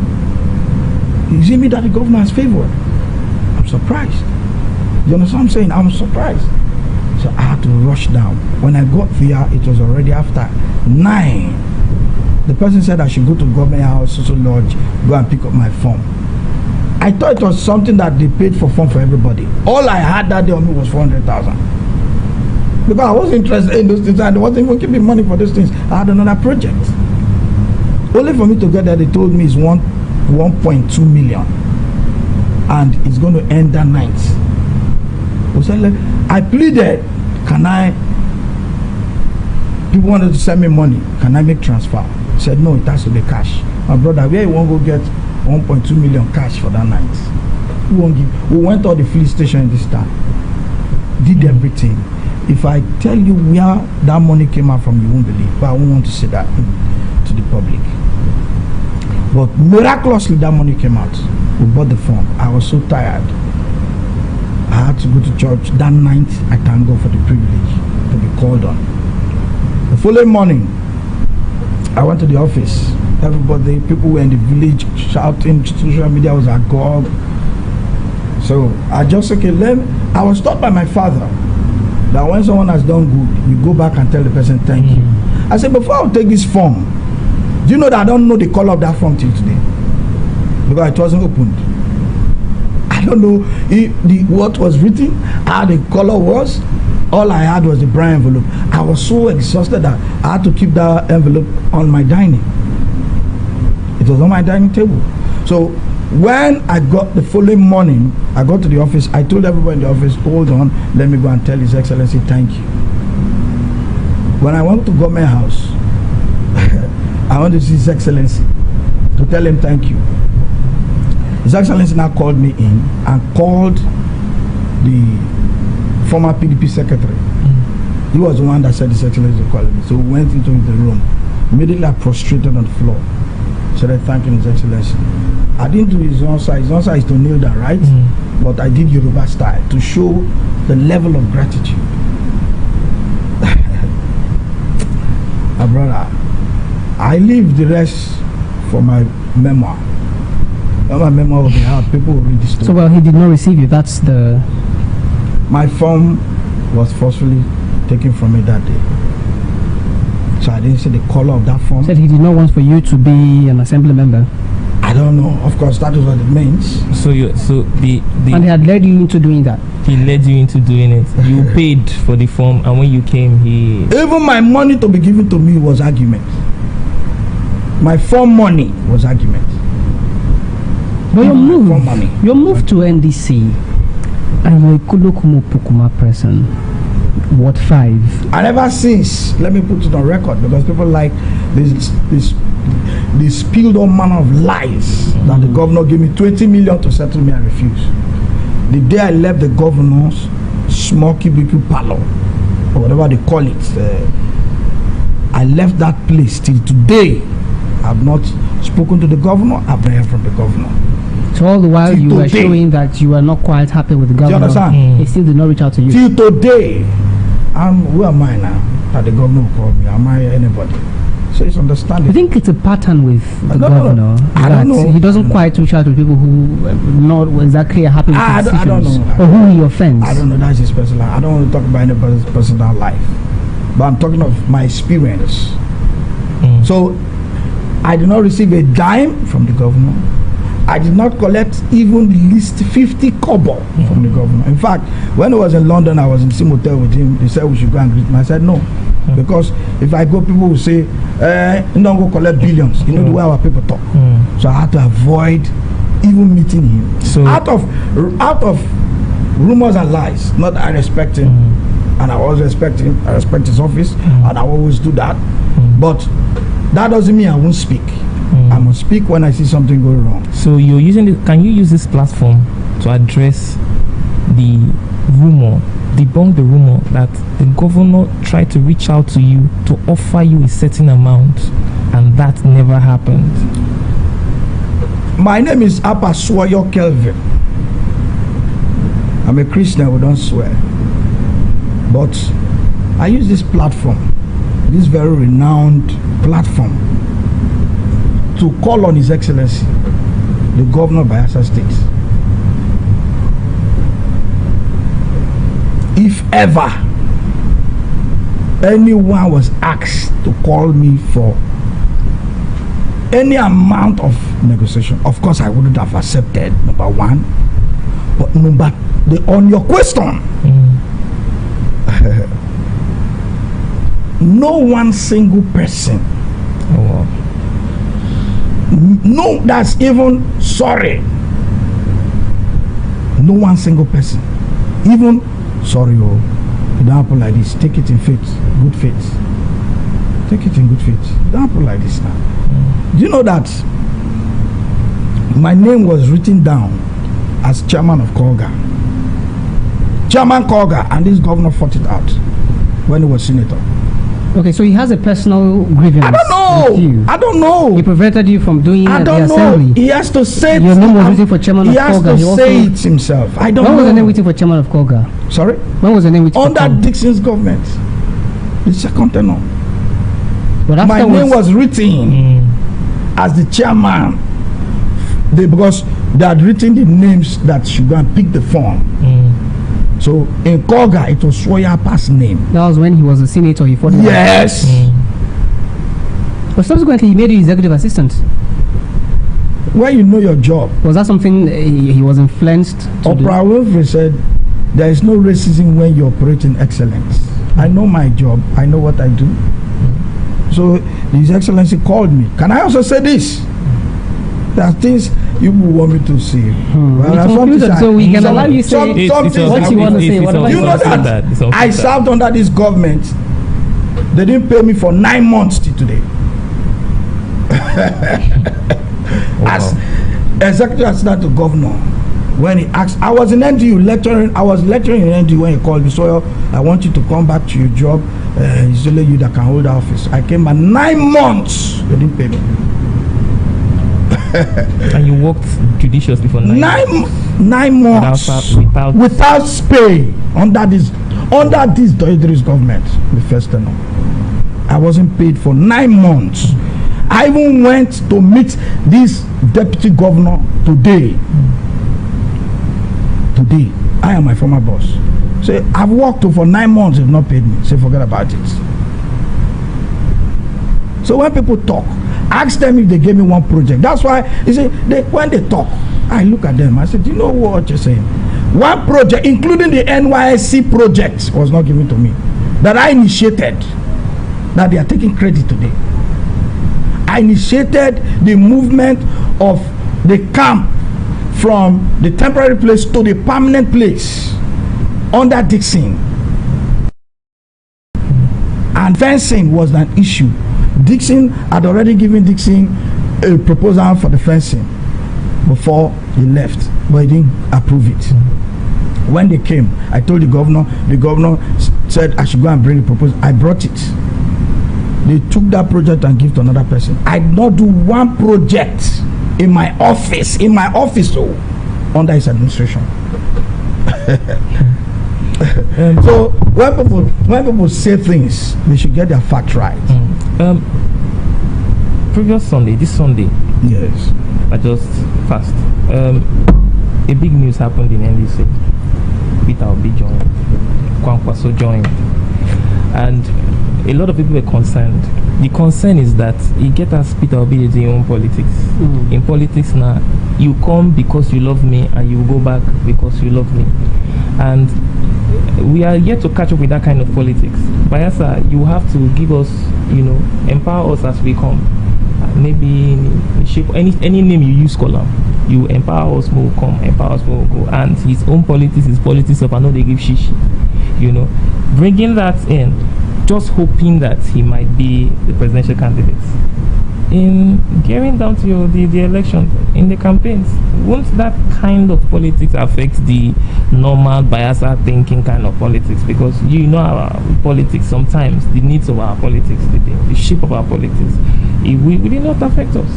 You see me that the governor has favored. I'm surprised. You understand what I'm saying? I'm surprised. So I had to rush down. When I got there, it was already after 9. The person said I should go to government house, social lodge, go and pick up my form. I thought it was something that they paid for form for everybody. All I had that day on me was 400,000. Because I wasn't interested in those things. I wasn't even giving money for those things. I had another project. Only for me to get there, they told me it's 1.2 million. And it's going to end that night. I pleaded, people wanted to send me money, can I make transfer? I said, no, it has to be cash. My brother, where you want to go get 1.2 million cash for that night? We won't give. We went to the police station this time, did everything. If I tell you where that money came out from, you won't believe, but I won't want to say that to the public. But miraculously, that money came out. We bought the phone. I was so tired. I had to go to church that night. I thank God for the privilege to be called on. The following morning, I went to the office. Everybody, people were in the village shouting. Social media was agog. So I just I was taught by my father that when someone has done good, you go back and tell the person thank you. I said, before I take this form, do you know that I don't know the color of that form till today? Because it wasn't opened. I don't know what was written, how the color was. All I had was the brown envelope. I was so exhausted that I had to keep that envelope on my dining. It was on my dining table. So when I got the following morning, I got to the office. I told everybody in the office, hold on, let me go and tell His Excellency thank you. When I went to government house, I went to see His Excellency to tell him thank you. His Excellency now called me in and called the former PDP secretary. He was the one that said His Excellency called me. So we went into the room. Immediately I prostrated on the floor. Started thanking His Excellency. I didn't do his own side. His own side is to kneel down, right? But I did Yoruba style to show the level of gratitude. My brother, I leave the rest for my memoir. When my memoir will be out, people will read the story. So, well, he did not receive you. That's the... My form was forcefully taken from me that day. So I didn't see the color of that form. Said he did not want for you to be an assembly member. I don't know. Of course, that is what it means. And he had led you into doing that. He led you into doing it. You paid for the form, and when you came, he... Even my money to be given to me was argument. My form money was argument. But your move to NDC, and you're a Kulukumu Pukuma person. What 5? And ever since, let me put it on record, because people like this spilled all manner of lies that the governor gave me 20 million to settle me. I refuse. The day I left the governor's small cubicle parlor, or whatever they call it, I left that place till today. I've not spoken to the governor. I've not heard from the governor. So all the while you were showing that you were not quite happy with the governor. Do you understand? He still did not reach out to you. Till today, who am I now that the governor will call me? Am I anybody? So it's understanding. I think it's a pattern with the governor. I don't know. He doesn't quite reach out to people who are not exactly happy with his decisions. I don't know. Or who he offends. I don't know. That's his personal life. I don't want to talk about anybody's personal life. But I'm talking of my experience. So I did not receive a dime from the governor. I did not collect even least 50 kobo from the governor. In fact, when I was in London, I was in the hotel with him. They said we should go and greet him. I said no. Because if I go, people will say, you don't go collect billions. You know the way our people talk. So I had to avoid even meeting him. So out of rumors and lies, not I respect him. And I always respect him. I respect his office. And I always do that. But that doesn't mean I won't speak. I must speak when I see something going wrong. So you're using can you use this platform to address the rumor, debunk the rumor that the governor tried to reach out to you to offer you a certain amount and that never happened? My name is Apaswayo Kelvin. I'm a Christian, we don't swear. But I use this platform, this very renowned platform, to call on His Excellency, the Governor of Bayelsa State. If ever anyone was asked to call me for any amount of negotiation, of course I wouldn't have accepted, number one. But on your question, no one single person, no, that's even sorry. No one single person, even sorry, you don't happen like this. Take it in faith, good faith. Take it in good faith. Don't happen like this now. Do you know that my name was written down as chairman of Kolga? Chairman Kolga, and this governor fought it out when he was senator. Okay, so he has a personal grievance. I don't know. With you. I don't know. He prevented you from doing the assembly. Know. He has to say it. Your name was waiting for chairman of Kolga. He has to say it himself. I don't know. When was the name waiting for chairman of Kolga? Sorry? When was the name waiting for Under Dixon's government. The second tenure. But my name was written as the chairman. Because they had written the names that should go and pick the form. So in Kolga, it was Swoyapa's name. That was when he was a senator. He fought. Yes. But subsequently, he made you executive assistant. When you know your job. Was that something he was influenced to Oprah Winfrey said, there is no racism when you operate in excellence. I know my job. I know what I do. So His Excellency called me. Can I also say this? There are things you want me to say. Well, so we can allow you to say what you want to say. You know that I served under this government. They didn't pay me for 9 months till today. As executive assistant to governor, when he asked, I was in NDU lecturing. I was lecturing in NDU when he called me. So I want you to come back to your job. It's only you that can hold the office. I came back 9 months. They didn't pay me. And you worked judiciously for 9 months without pay under this Doidris government, the first tenure. I wasn't paid for 9 months. I even went to meet this deputy governor today. I am my former boss. Say, I've worked for 9 months, they've not paid me. Say, forget about it. So when people talk, ask them if they gave me one project. That's why, you see, when they talk, I look at them, I said, do you know what you're saying? One project, including the NYSC project, was not given to me. That I initiated, that they are taking credit today. I initiated the movement of the camp from the temporary place to the permanent place under Dixon. And fencing was an issue. Dixon had already given Dixon a proposal for the fencing before he left, but he didn't approve it. When they came, I told the governor said I should go and bring the proposal. I brought it. They took that project and give to another person. I did not do one project in my office, under his administration. So when people say things, they should get their facts right. Previous Sunday, this Sunday, yes, I just fast. A big news happened in NDC. Peter Obi joined, Kwankwaso joined, and a lot of people were concerned. The concern is that you get as Peter Obi is in your own politics. In politics now, you come because you love me and you go back because you love me. And we are yet to catch up with that kind of politics. Bayelsa, you have to give us, empower us as we come. Maybe shape any name you use, column. You empower us, more come, empower us, more go. And his own politics is politics of I know they give shishi. Bringing that in, just hoping that he might be the presidential candidate. In gearing down to the election, in the campaigns, won't that kind of politics affect the normal Bayelsa thinking kind of politics? Because our politics, sometimes the needs of our politics, the shape of our politics, it will not affect us.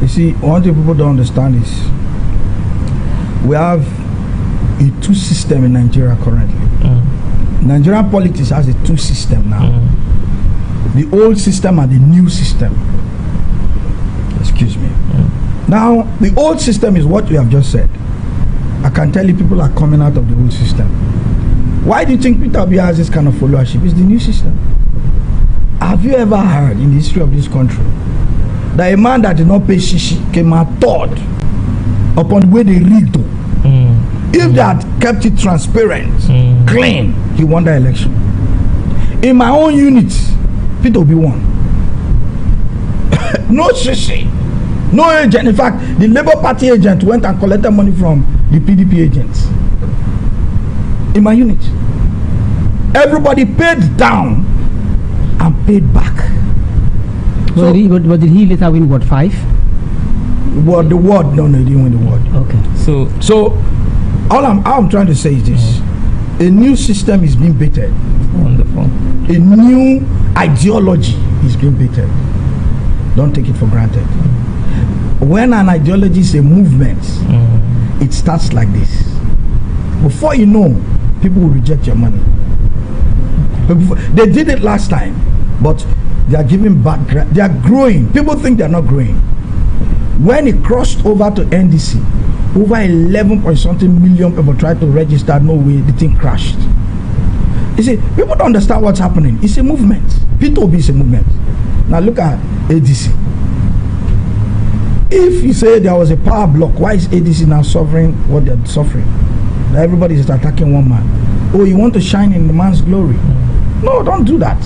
You see, one thing people don't understand is we have a two system in Nigeria currently. Nigerian politics has a two system now. The old system and the new system. Excuse me. Now, the old system is what you have just said. I can tell you people are coming out of the old system. Why do you think Peter Obi has this kind of followership? It's the new system. Have you ever heard in the history of this country that a man that did not pay shishi came out third upon the way they rigged to? If they had kept it transparent, clean, he won the election. In my own unit, Peter Obi won. No shishi, no agent. In fact, the Labour Party agent went and collected money from the PDP agents. In my unit, everybody paid down and paid back. But did he later win what, 5? Well, the ward, no, he didn't win the ward. Okay. So all I'm trying to say is this: a new system is being baited. Wonderful. A new ideology is being baited. Don't take it for granted. When an ideology is a movement, it starts like this. Before you know, people will reject your money. They did it last time, but they are giving back. They are growing. People think they are not growing. When it crossed over to NDC, over 11.something million people tried to register. No way, the thing crashed. You see, people don't understand what's happening. It's a movement. P2B is a movement. Now look at ADC. If you say there was a power block, why is ADC now suffering what they're suffering? That everybody is attacking one man. Oh, you want to shine in the man's glory? No, don't do that.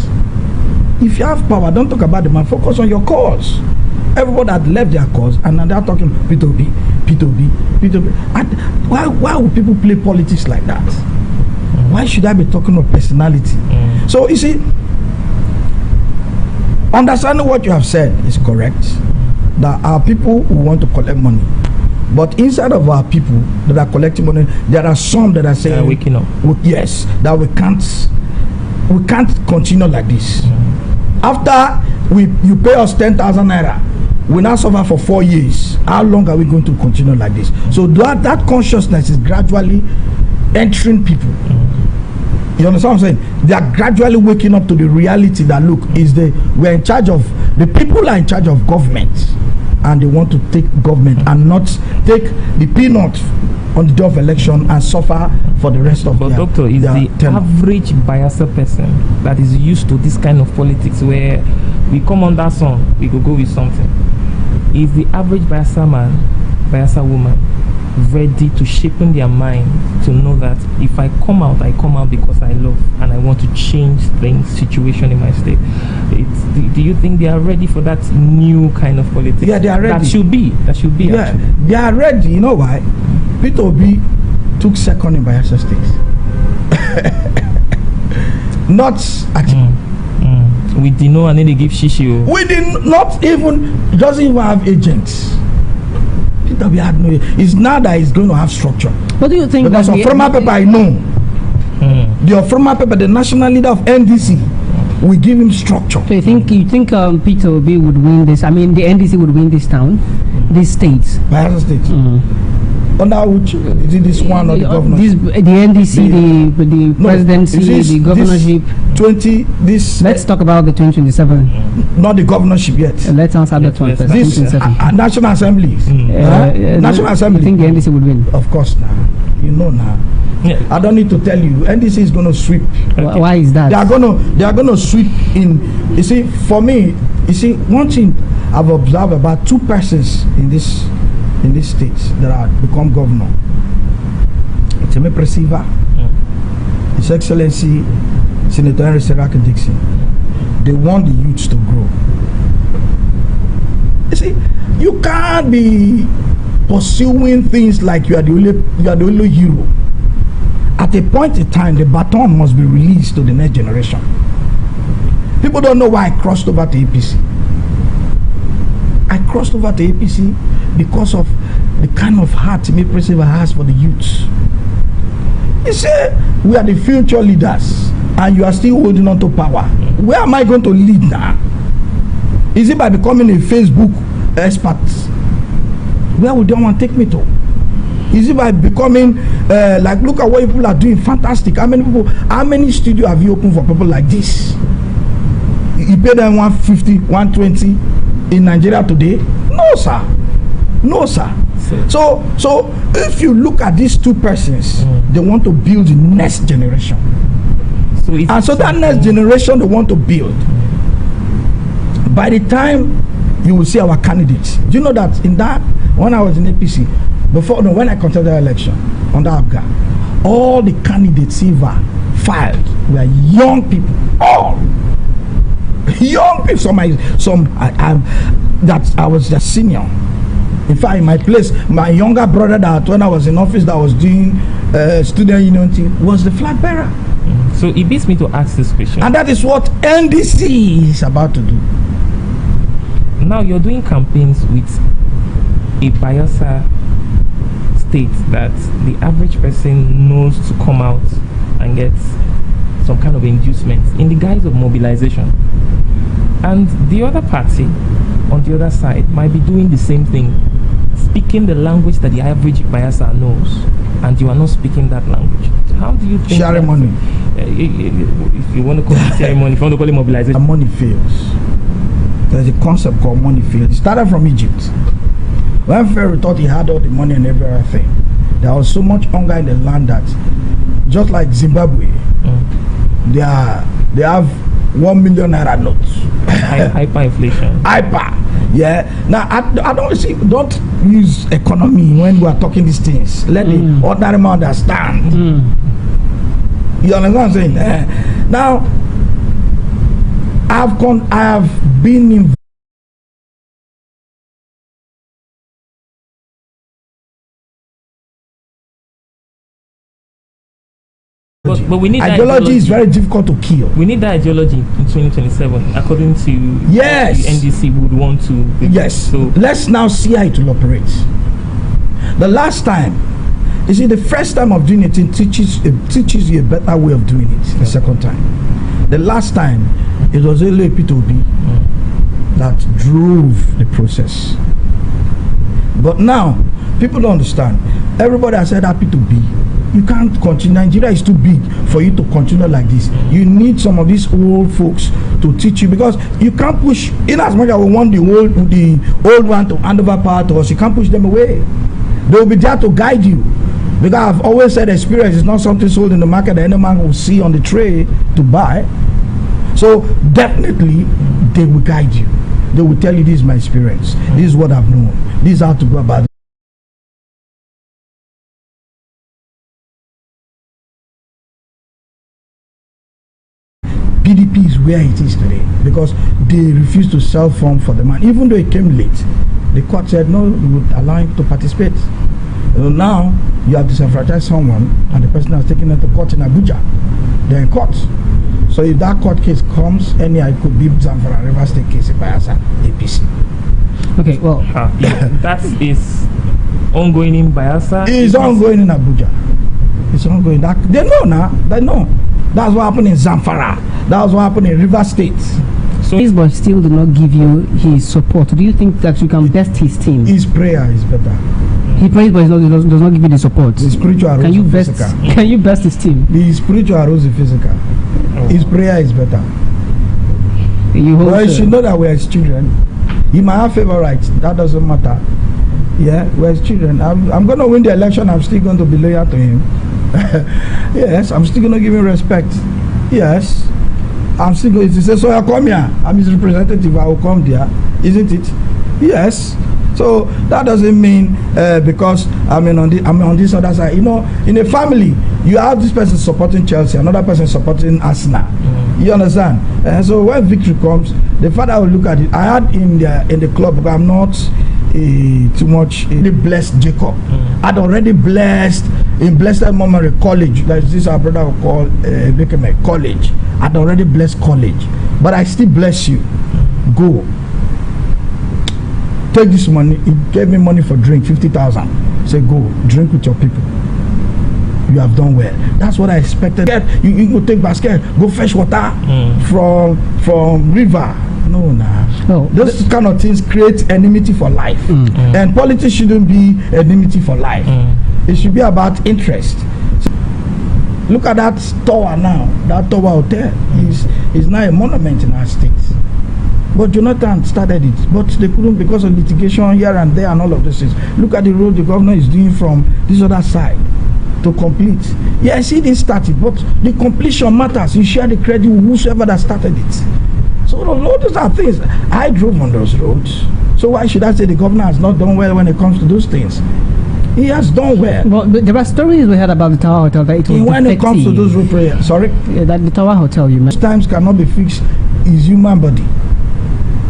If you have power, don't talk about the man. Focus on your cause. Everybody had left their cause and now they're talking P2B. Why would people play politics like that? Why should I be talking of personality? So you see, understanding what you have said is correct. There are people who want to collect money, but inside of our people that are collecting money, there are some that are saying, waking up. Yes, that we can't continue like this. After you pay us 10,000 naira, we now suffer for 4 years. How long are we going to continue like this? So that consciousness is gradually entering people. You understand what I'm saying? They are gradually waking up to the reality that look, we're in charge of, the people are in charge of government, and they want to take government and not take the peanut on the day of election and suffer for the rest of but their, doctor, is the tenure. average Bayelsa person that is used to this kind of politics where we come on that song, we go with something. Is the average Bayelsa man, Bayelsa woman ready to shape in their mind to know that if I come out because I love and I want to change things, situation in my state? Do you think they are ready for that new kind of politics? Yeah, they are ready. That should be. Yeah, actually. They are ready. You know why? Peter Obi took second in Bayelsa State. Not actually. We did not and then they give Shishio. We did not even, doesn't even have agents. Peter Obi had no. It's now that he's going to have structure. What do you think? Because of former paper I know. The former paper, the national leader of NDC, we give him structure. So you think Peter Obi would win this? I mean, the NDC would win this town, this state? Bayelsa State. Under which is it this one or the governorship? The NDC, the presidency, the governorship. Let's talk about the 2027. Not the governorship yet. Let's answer that one first. This National Assembly. National Assembly. You think the NDC would win? Of course, now. You know now. Yeah. I don't need to tell you. NDC is going to sweep. Okay. Why is that? They are going to sweep in. You see, for me, one thing I've observed about two persons in this state that have become governor. Teme Presiva, His Excellency Senator Henry Seraki Dixon. They want the youths to grow. You see, you can't be pursuing things like you are the only hero. At a point in time, the baton must be released to the next generation. People don't know why I crossed over to APC. I crossed over to APC because of the kind of heart Teme Presiva has for the youths. You say we are the future leaders and you are still holding on to power. Where am I going to lead now? Is it by becoming a Facebook expert? Where would they want to take me to? Is it by becoming like, look at what people are doing? Fantastic. How many studios have you opened for people like this? You pay them 150, 120 in Nigeria today? No, sir. No, sir. So if you look at these two persons, they want to build the next generation. So that next generation they want to build. By the time you will see our candidates, do you know that when I was in APC, when I contested the election under Abga, all the candidates ever filed were young people. All young people. I was the senior. In fact, in my place, my younger brother that when I was in office that was doing student union thing was the flag bearer. So it beats me to ask this question. And that is what NDC is about to do. Now you're doing campaigns with a Bayelsa state that the average person knows to come out and get some kind of inducement in the guise of mobilization. And the other party on the other side might be doing the same thing, speaking the language that the average Bayelsa knows, and you are not speaking that language. How do you think ceremony? If you want to call it ceremony, if you want to call it mobilization, money fails. There's a concept called money fails. It started from Egypt. When Pharaoh thought he had all the money and everything, there was so much hunger in the land that, just like Zimbabwe, they have 1 million naira notes. Hyperinflation. Hyper. Yeah. Now I don't use economy when we are talking these things. Let the ordinary man understand. You understand what I'm saying? Now I have been involved. But we need ideology is very difficult to kill. We need that ideology in 2027, according to yes. The NDC would want to. Yes. So let's now see how it will operate. The last time, you see, the first time of doing it, it teaches you a better way of doing it. The second time, the last time, it was only P2B that drove the process. But now, people don't understand. Everybody has said happy to be. You can't continue. Nigeria is too big for you to continue like this. You need some of these old folks to teach you, because you can't push. In as much as we want the old one to hand over power to us, you can't push them away. They will be there to guide you. Because I've always said experience is not something sold in the market that any man will see on the tray to buy. So definitely they will guide you. They will tell you, this is my experience. This is what I've known. This is how to go about it. PDP is where it is today because they refused to sell form for the man. Even though it came late, the court said no, we would allow him to participate. Now you have disenfranchised someone and the person has taken it to court in Abuja. They're in court. So if that court case comes, it could be Zamfara River State case by APC. Okay, well, that is ongoing in Bayelsa. It's ongoing in Abuja. It's ongoing. They know now. They know. That's what happened in Zamfara. That's what happened in River State. So his boy still do not give you his support. Do you think that you can best his team? His prayer is better. He prays, but does not give you the support. The spiritual can you best his team? The spiritual rose the physical. His prayer is better. You should know that we are his children. He might have favorites. That doesn't matter. Yeah, we're his children. I'm going to win the election. I'm still going to be loyal to him. Yes, I'm still going to give him respect. Yes, I'm still going to say, so I come here. I'm his representative. I will come there. Isn't it? Yes. So that doesn't mean because I'm on this other side. You know, in a family, you have this person supporting Chelsea, another person supporting Arsenal. You understand? So when victory comes, the father will look at it. I had in the club, but I'm not too much blessed Jacob. I'd already blessed in Blessed Memory College. That's this our brother will call Bekeme College. I'd already blessed college, but I still bless you. Go. Take this money. He gave me money for drink, 50,000. Say go drink with your people. You have done well. That's what I expected. You go take basket, go fetch water from river. No. Those kind of things create enmity for life. And politics shouldn't be enmity for life. It should be about interest. Look at that tower now. That tower hotel is now a monument in our state. But Jonathan started it, but they couldn't because of litigation here and there and all of those things. Look at the road the governor is doing from this other side to complete. Yes, he didn't start it, but the completion matters. You share the credit with whosoever that started it. So all those are things. I drove on those roads. So why should I say the governor has not done well when it comes to those things? He has done well. Well, there are stories we heard about the Tower Hotel that it was when it comes to those road prayers, sorry? Yeah, that the Tower Hotel you mentioned. Times cannot be fixed is human body.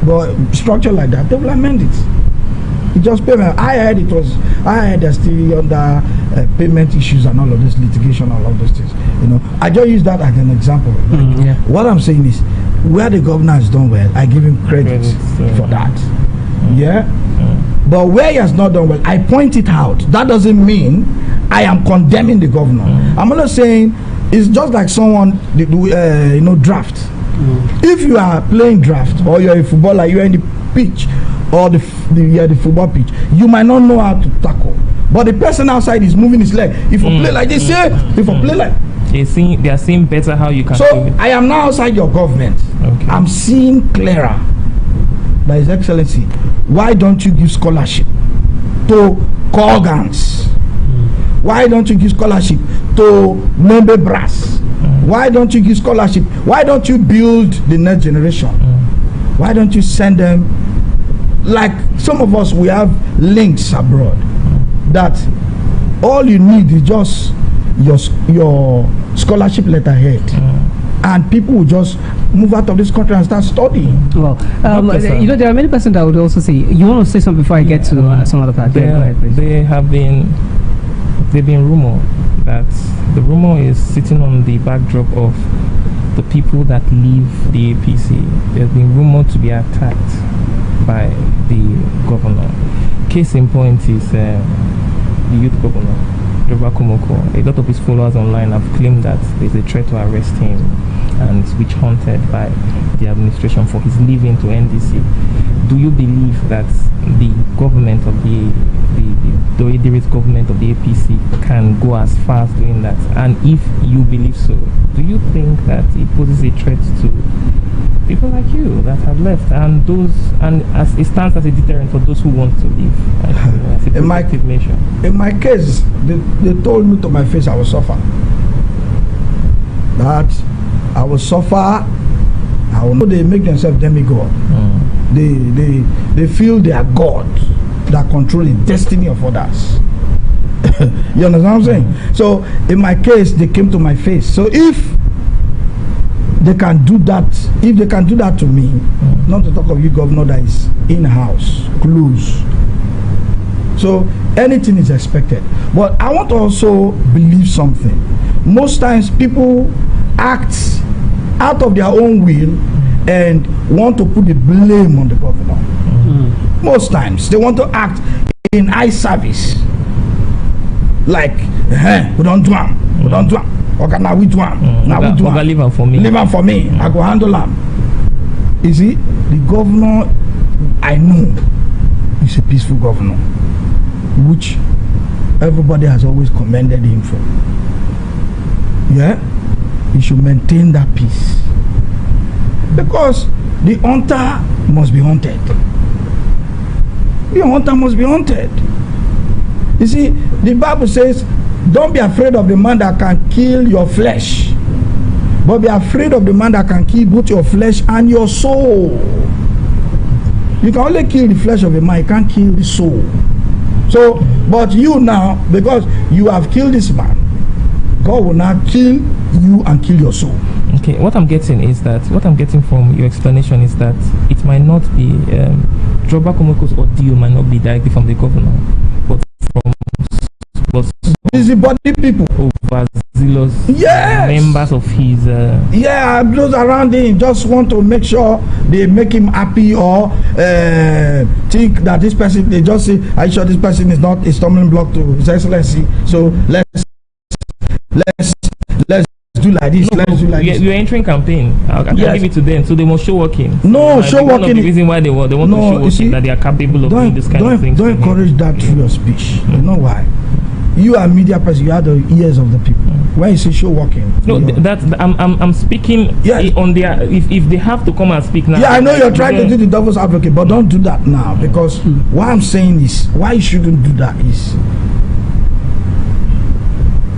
But structure like that, they will amend it. It just payment. I heard they're still under payment issues and all of this litigation, all of those things. You know, I just use that as an example. What I'm saying is, where the governor has done well, I give him credit for that. But where he has not done well, I point it out. That doesn't mean I am condemning the governor. I'm not saying it's just like someone, draft. If you are playing draft or you're a footballer, you're in the pitch or the football pitch, you might not know how to tackle. But the person outside is moving his leg. If I play like this, if I play like they are seeing better how you can. So I am now outside your government. Okay. I'm seeing clearer. By His Excellency, why don't you give scholarship to organs? Why don't you give scholarship to member brass? Why don't you give scholarship? Why don't you build the next generation? Why don't you send them? Like some of us, we have links abroad that all you need is just your scholarship letterhead, and people will just move out of this country and start studying. Well, there are many persons that would also say, you want to say something before I get to some other part? They've been rumored that the rumor is sitting on the backdrop of the people that leave the APC. There's been rumored to be attacked by the governor. Case in point is the youth governor, Joba Komoko. A lot of his followers online have claimed that there's a threat to arrest him and witch hunted by the administration for his leaving to NDC. Do you believe that the government of the government of the APC can go as far as doing that? And if you believe so, do you think that it poses a threat to people like you that have left, and as it stands as a deterrent for those who want to leave. As a protective measure. In my case, they told me to my face I will suffer. That I will suffer. I will know they make themselves demigod. They feel they are God that control the destiny of others. You understand what I'm saying? So in my case, they came to my face. So if they can do that, to me, not to talk of you, governor, that is in-house, close. So anything is expected. But I want to also believe something. Most times people act out of their own will and want to put the blame on the governor. Most times they want to act in eye service. Like, we don't do them. We don't do them. Okay, now we do them. Now we do them. Leave them for me. Leave them for me. I go handle them. You see, the governor, I know, is a peaceful governor, which everybody has always commended him for. Yeah? He should maintain that peace. Because the hunter must be hunted. The hunter must be hunted. You see, the Bible says, don't be afraid of the man that can kill your flesh, but be afraid of the man that can kill both your flesh and your soul. You can only kill the flesh of a man, you can't kill the soul. So, but you now, because you have killed this man, God will now kill you and kill your soul. Okay, what I'm getting from your explanation is that it might not be Joba Komoko's ordeal might not be directly from the governor, but from busybody people, overzealous members of his. Those around him just want to make sure they make him happy, or think that this person, they just say, "Are you sure this person is not a stumbling block to His Excellency?" So let's do like this. Let's do like this. You're entering campaign. I can give it to them, so they must show working. No, show working. One of the reason why they want to show working, that they are capable of doing this kind of thing. Don't encourage that through your speech. You know why? You are a media person. You are the ears of the people. When you say show working, no, I'm speaking on their. If they have to come and speak now. Yeah, I know you're trying to do the devil's advocate, but don't do that now, because what I'm saying is, why you shouldn't do that is,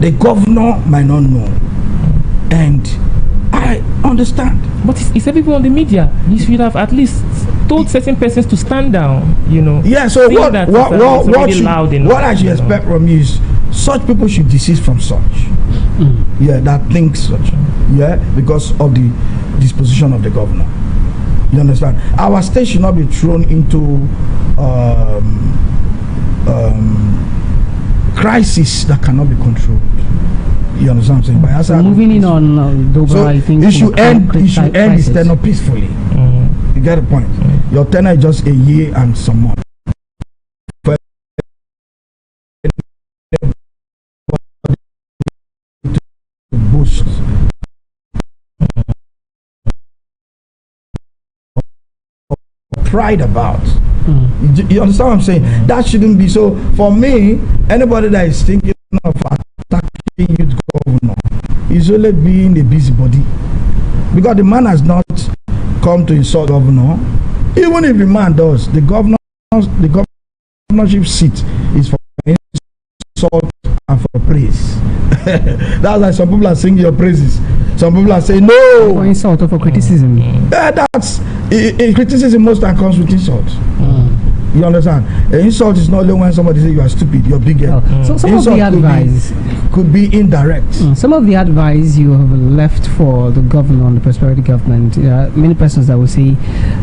the governor might not know, and I understand. But it's everyone on the media. You should have at least told certain persons to stand down, you know. Yeah, so what I should expect from you is, such people should desist from such. Yeah, that thinks such. Yeah, because of the disposition of the governor. You understand? Our state should not be thrown into crisis that cannot be controlled. You understand what I'm saying? So moving in on Doba, I think you should end this tenure peacefully. You get the point? Your tenure is just a year and some months. Pride about. You understand what I'm saying? That shouldn't be so. For me, anybody that is thinking of attacking youth governor is only being a busybody, because the man has not come to insult governor. Even if the man does, the governorship seat is for insult and for praise. That's like some people are singing your praises. Some people are saying no. For insult or for criticism. That's criticism most times comes with insult. You understand? An insult is not only when somebody says you are stupid, you're big head. So some insult of the advice could be indirect. Some of the advice you have left for the governor on the prosperity government, there are many persons that will say,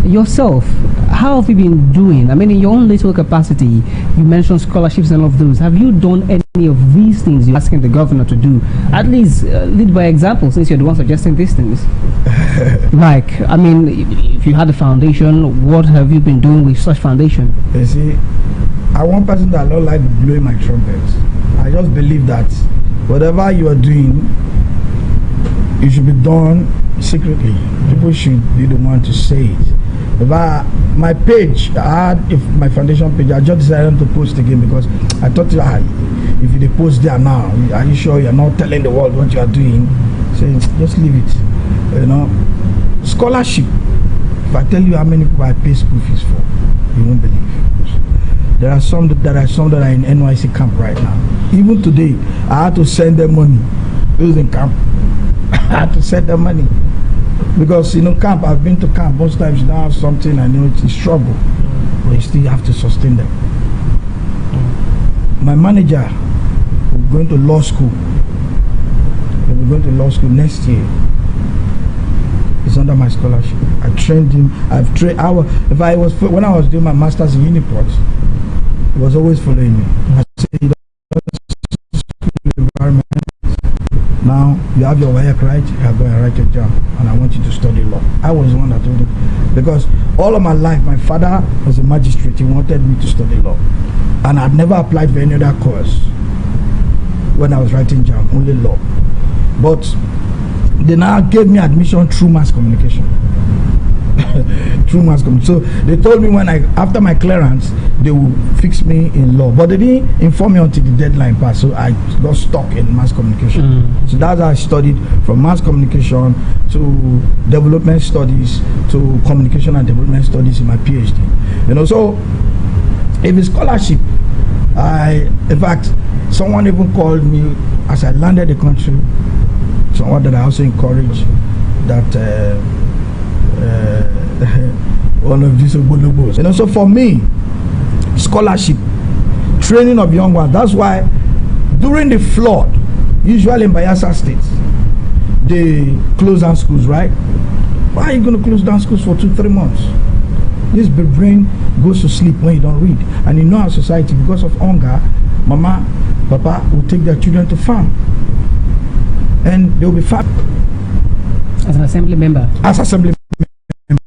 yourself, how have you been doing? I mean, in your own little capacity, you mentioned scholarships and all of those. Have you done any of these things you're asking the governor to do? At least lead by example, since you're the one suggesting these things. Like, I mean, if you had a foundation, what have you been doing with such foundation? You see, I'm one person that don't like blowing my trumpet. I just believe that whatever you are doing, it should be done secretly. People should be the one to say it. My page, my foundation page, I just decided to post again because I thought, if you post there now, are you sure you're not telling the world what you are doing? So just leave it. You know, scholarship. If I tell you how many people I pay school fees for, you won't believe. There are some that are in NYC camp right now. Even today, I had to send them money. Those in camp, I had to send them money because camp. I've been to camp most times. You don't have something. I know it's struggle, but you still have to sustain them. My manager will going to law school. He will go to law school next year. It's under my scholarship. I trained him. When I was doing my masters in Uniport, he was always following me. I said, you don't environment. Now you have your work right, you are going to write your exam, and I want you to study law. I was the one that told him, because all of my life my father was a magistrate. He wanted me to study law, and I'd never applied for any other course when I was writing exam, only law. But they now gave me admission through mass communication. Through mass communication. So they told me after my clearance, they will fix me in law. But they didn't inform me until the deadline passed. So I got stuck in mass communication. So that's how I studied, from mass communication to development studies to communication and development studies in my PhD. So if it's scholarship, in fact, someone even called me as I landed the country. Someone that I also encourage, that one of these Obolobos. So for me, scholarship, training of young ones. That's why during the flood, usually in Bayelsa State, they close down schools, right? Why are you going to close down schools for 2-3 months? This brain goes to sleep when you don't read. And in our society, because of hunger, mama, papa will take their children to farm. And they will be farm. As an assembly member? As assembly member.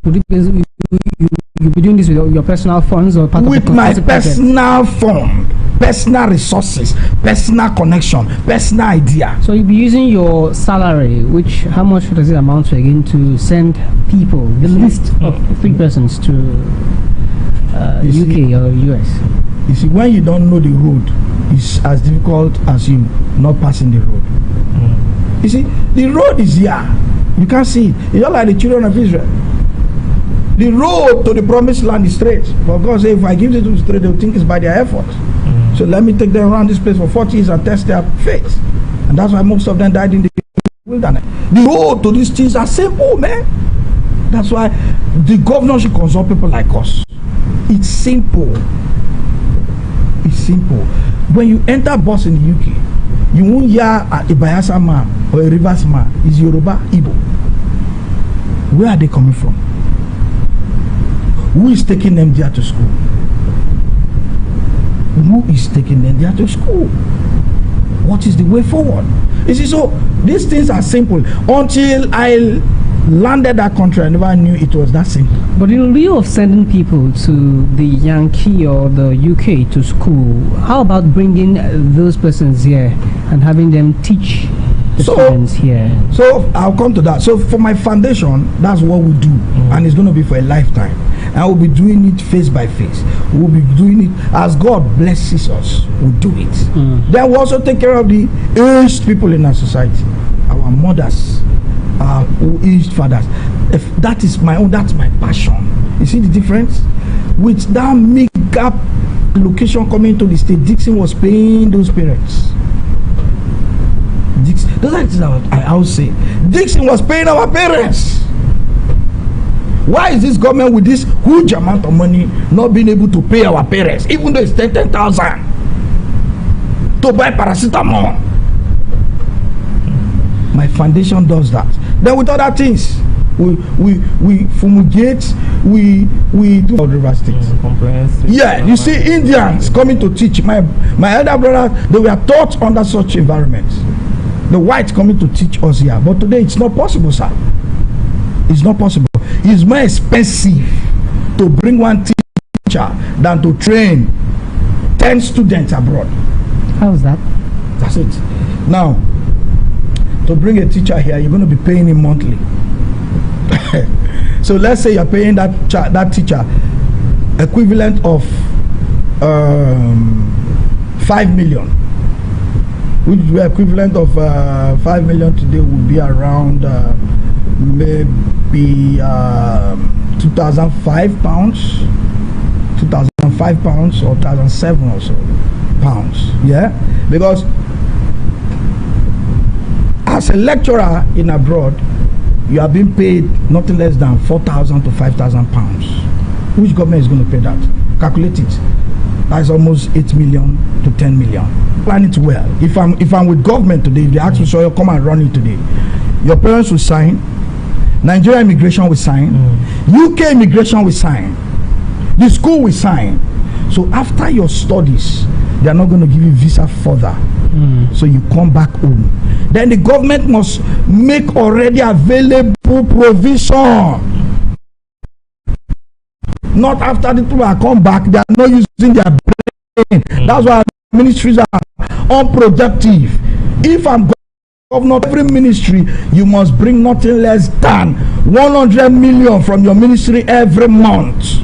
Would you be doing this with your personal funds or part with of my personal fund, personal resources, personal connection, personal idea? So you'll be using your salary, how much does it amount to again, to send people, the list of 3 persons to UK or US? You see, when you don't know the road, it's as difficult as you not passing the road. You see, the road is here. You can't see it. It's just like the children of Israel. The road to the promised land is straight. But God said, if I give it to them straight, they'll think it's by their effort. So let me take them around this place for 40 years and test their faith. And that's why most of them died in the wilderness. The road to these things are simple, man. That's why the governor should consult people like us. It's simple. It's simple. When you enter bus in the UK, you won't hear a Bayelsa man or a Rivers man. It's Yoruba, Igbo. Where are they coming from? Who is taking them there to school? Who is taking them there to school? What is the way forward? You see, so these things are simple. Until I landed that country, I never knew it was that simple. But in lieu of sending people to the Yankee or the UK to school, how about bringing those persons here and having them teach the students here? So I'll come to that. So for my foundation, that's what we do, and it's going to be for a lifetime. And we'll be doing it face by face. We'll be doing it as God blesses us. We'll do it. Then we'll also take care of the aged people in our society, our mothers, our aged fathers. If that is that's my passion. You see the difference? With that mega location coming to the state, Dixon was paying those parents. Those are things I would say. Dixon was paying our parents. Why is this government with this huge amount of money not being able to pay our parents, even though it's 10,000 to buy paracetamol? My foundation does that. Then with other things, we fumigate, we do all the rest things. Yeah, you see Indians coming to teach. My elder brothers, they were taught under such environments. The whites coming to teach us here, but today it's not possible, sir. It's not possible. It's more expensive to bring one teacher than to train 10 students abroad. How's that? That's it. Now, to bring a teacher here, you're going to be paying him monthly. So let's say you're paying that teacher equivalent of 5 million, which the equivalent of 5 million today would be around maybe 2,005 pounds, 2,005 pounds or 2,007 or so pounds. Yeah, because as a lecturer in abroad, you are being paid nothing less than 4,000 to 5,000 pounds. Which government is going to pay that? Calculate it. That's almost 8 million to 10 million. Plan it well. If I'm with government today, if they ask me, so you come and run it today, your parents will sign, Nigeria immigration will sign, UK immigration will sign, the school will sign. So after your studies, they are not going to give you visa further. So you come back home. Then the government must make already available provision. Not after the people are come back, they are not using their brain. That's why ministries are unproductive. If I'm governor, every ministry, you must bring nothing less than 100 million from your ministry every month.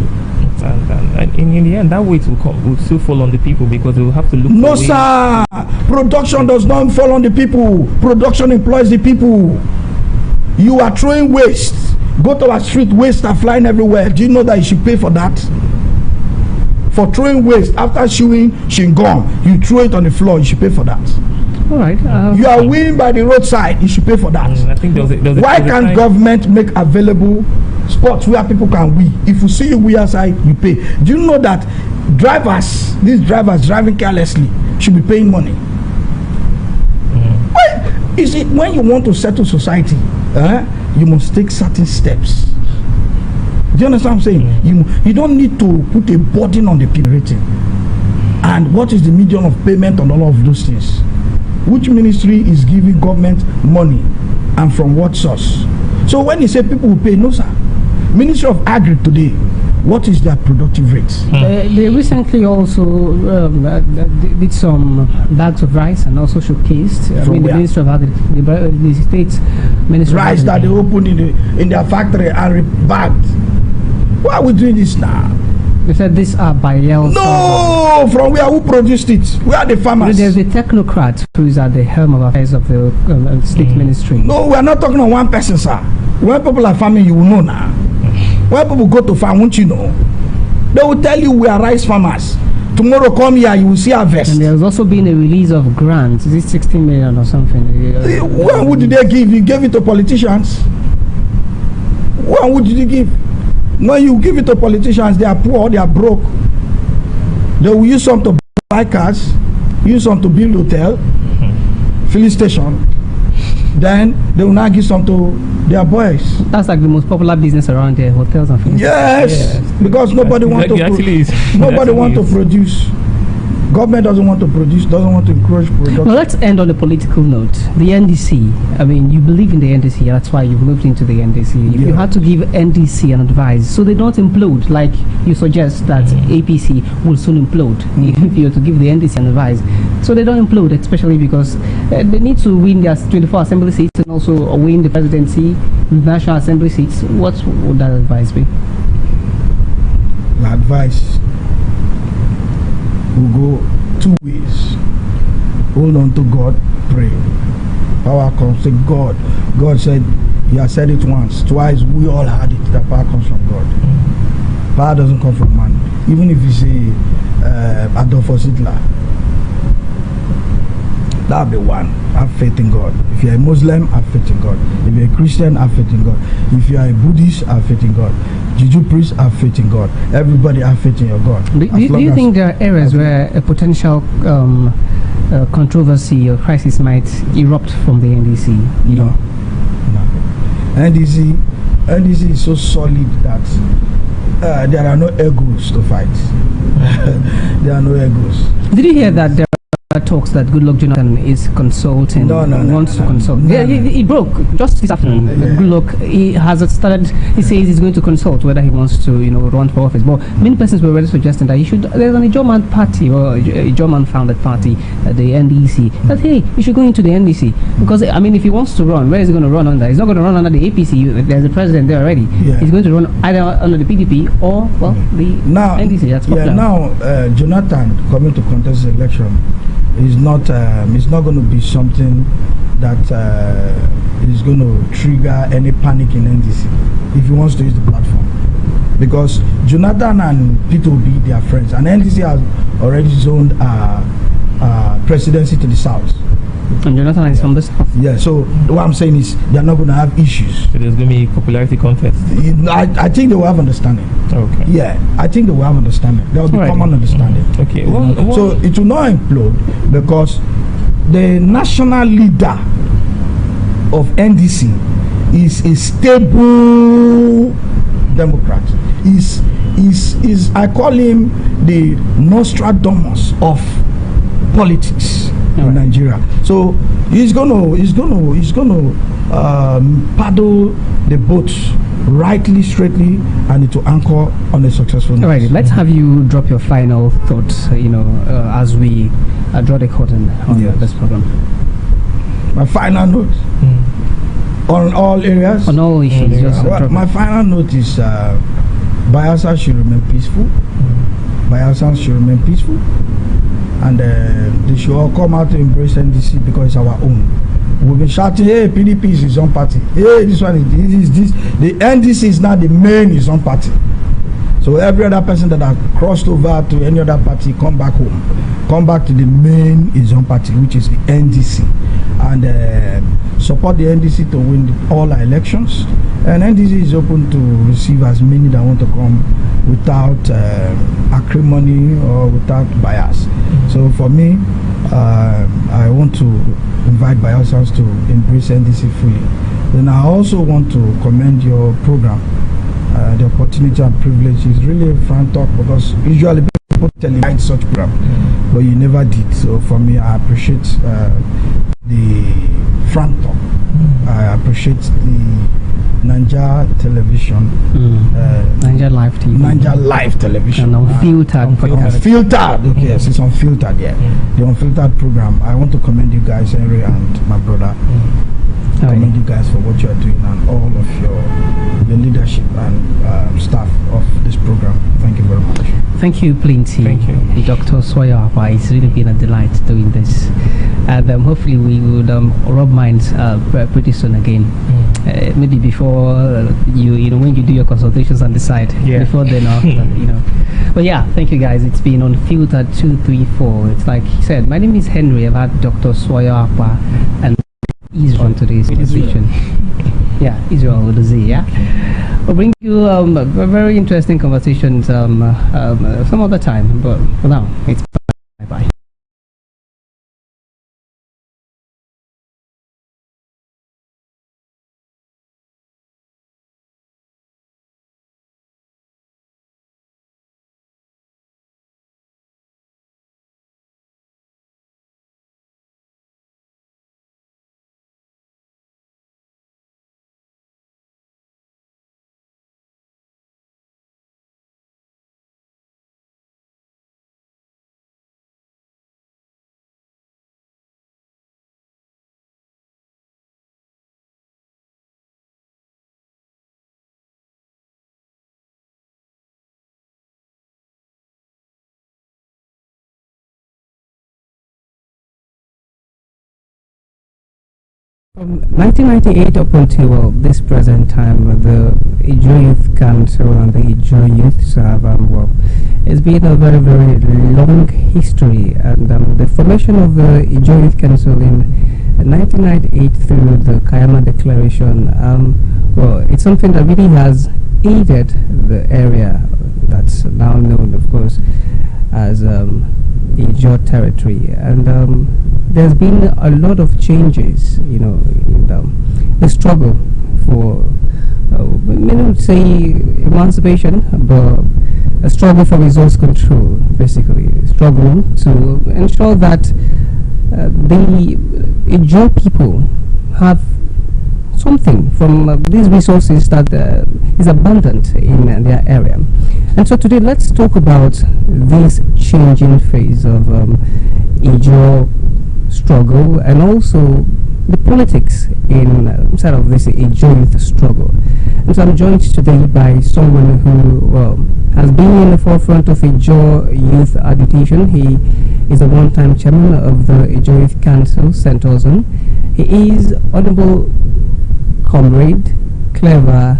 And in the end, that weight will still fall on the people, because they will have to look. No, sir. Production does not fall on the people. Production employs the people. You are throwing waste. Go to our street, waste are flying everywhere. Do you know that you should pay for that? For throwing waste after chewing gum, you throw it on the floor. You should pay for that. All right. You are weeing by the roadside. You should pay for that. I think why can't government make available spots where people can wee? If you see you wee outside, you pay. Do you know that these drivers driving carelessly should be paying money? Well, you see, when you want to settle society, you must take certain steps. Do you understand what I'm saying? You don't need to put a burden on the people. And what is the medium of payment on all of those things? Which ministry is giving government money, and from what source? So when you say people will pay, no, sir. Ministry of Agri today, what is their productive rates? They recently also did some bags of rice and also showcased. The Ministry of Agri, the state Ministry rice of that they opened in their factory and rebagged. Why are we doing this now? They said these are biels. No, from where? Who produced it? Where are the farmers? There's a technocrat who is at the helm of affairs of the state ministry. No, we are not talking on one person, sir. When people are farming, you will know now. When people go to farm, won't you know? They will tell you we are rice farmers. Tomorrow come here, you will see harvest. And there's also been a release of grants. Is it 16 million or something? When would they give? You gave it to politicians. When would you give? When you give it to politicians, they are poor, they are broke. They will use some to buy cars, use some to build hotel, filling station. Then they will not give some to their boys. That's like the most popular business around here, hotels and filling yes, because nobody wants to produce. Government doesn't want to produce, doesn't want to encourage production. Well, let's end on a political note. The NDC, I mean, you believe in the NDC, that's why you've moved into the NDC. If you had to give NDC an advice so they don't implode, like you suggest that APC will soon implode, if you were to give the NDC an advice so they don't implode, especially because they need to win their 24 assembly seats and also win the presidency, national assembly seats. What would that advice be? My advice will go two ways. Hold on to God, pray. Power comes to God. God said, He has said it once, twice, we all had it, that power comes from God. Power doesn't come from man. Even if you say Adolf Hitler, that'll be one. Have faith in God. If you're a Muslim, have faith in God. If you're a Christian, have faith in God. If you're a Buddhist, have faith in God. Juju priests, have faith in God. Everybody have faith in your God. Do you think there are areas where a potential controversy or crisis might erupt from the NDC? No. NDC is so solid that there are no egos to fight. There are no egos. Did you hear that there talks that Goodluck Jonathan is consulting? Wants to consult. He broke just this afternoon. Goodluck, he has started. He says he's going to consult whether he wants to, run for office. But many persons were already suggesting that he should. There's an Ijoman party or Ijoman founded party, the NDC. That he should go into the NDC because if he wants to run, where is he going to run under? He's not going to run under the APC. There's a president there already. Yeah. He's going to run either under the PDP or the NDC. That's popular. Now Jonathan coming to contest the election. it's not going to be something that is going to trigger any panic in NDC if he wants to use the platform. Because Jonathan and P2B, they are friends, and NDC has already zoned presidency to the south. And Jonathan is from the south. Yeah, so what I'm saying is they're not going to have issues. So there's going to be popularity contest. I think they will have understanding. Okay. Yeah, I think they will have understanding. There will be common understanding. Okay. So it will not implode because the national leader of NDC is a stable Democrat. Is I call him the Nostradamus of politics in Nigeria. So he's gonna paddle the boat rightly, straightly, and it will anchor on a successful note. All right, let's have you drop your final thoughts. As we draw the curtain on this program. My final note on all areas, on all issues. My final note is Bayelsa should remain peaceful. Bayelsa should remain peaceful. And they should all come out to embrace NDC because it's our own. We've been shouting, hey, PDP is his own party. Hey, this one is this. The NDC is now the main his own party. So every other person that has crossed over to any other party, come back home. Come back to the main his own party, which is the NDC. And support the NDC to win all our elections. And NDC is open to receive as many that want to come without acrimony or without bias. So for me, I want to invite Bayelsans to embrace NDC fully. Then I also want to commend your program. The opportunity and privilege is really a frank talk because usually people televise such program, but you never did. So for me, I appreciate the frank talk. I appreciate the Naija television, Naija Live TV, Naija Live television, and unfiltered. Unfiltered, okay, yes, it's unfiltered. Yeah, the unfiltered program. I want to commend you guys, Henry and my brother. Commend you guys for what you are doing and all of your leadership and staff of this program. Thank you very much. Thank you plenty. Thank you. Dr. Sawyer. It's really been a delight doing this. And hopefully we would rub minds pretty soon again. Maybe before when you do your consultations and decide. Before then, after, But yeah, thank you guys. It's been Unfiltered 234. It's like he said, my name is Henry. I've had Dr. Sawyer and Israel on today's conversation. Yeah, Israel with a Z, yeah? We'll bring you very interesting conversations some other time, but for now, it's bye-bye. From 1998 up until this present time, the Ijo Youth Council and the Ijo Youths have, it's been a very, very long history, and the formation of the Ijo Youth Council in 1998 through the Kayama Declaration, it's something that really has aided the area that's now known, of course, as Ijo territory, and there's been a lot of changes, in the struggle for, many would say emancipation, but a struggle for resource control, basically, struggle to ensure that the Ijo people have something from these resources that is abundant in their area. And so today let's talk about this changing phase of Ijo struggle and also the politics inside of this Ijo youth struggle. And so I'm joined today by someone who has been in the forefront of Ijo youth agitation. He is a one-time chairman of the Ijo Youth Council, St. Ozone. He is Honorable Comrade Clever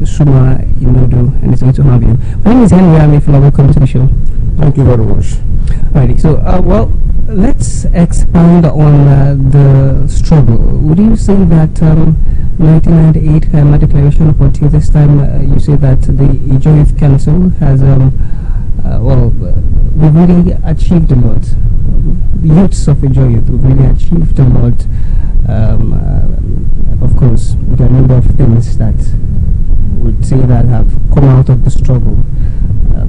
Shuma Inodu, and it's good to have you. My name is Henry Amifula. Welcome to the show. Thank you very much. Alrighty, so well, let's expand on the struggle. Would you say that 1998 Kayama Declaration of you this time, you say that the Ijo Youth Council has, we've really achieved a lot. The youths of Ijo Youth have really achieved a lot. Of course, there are a number of things that would say that have come out of the struggle.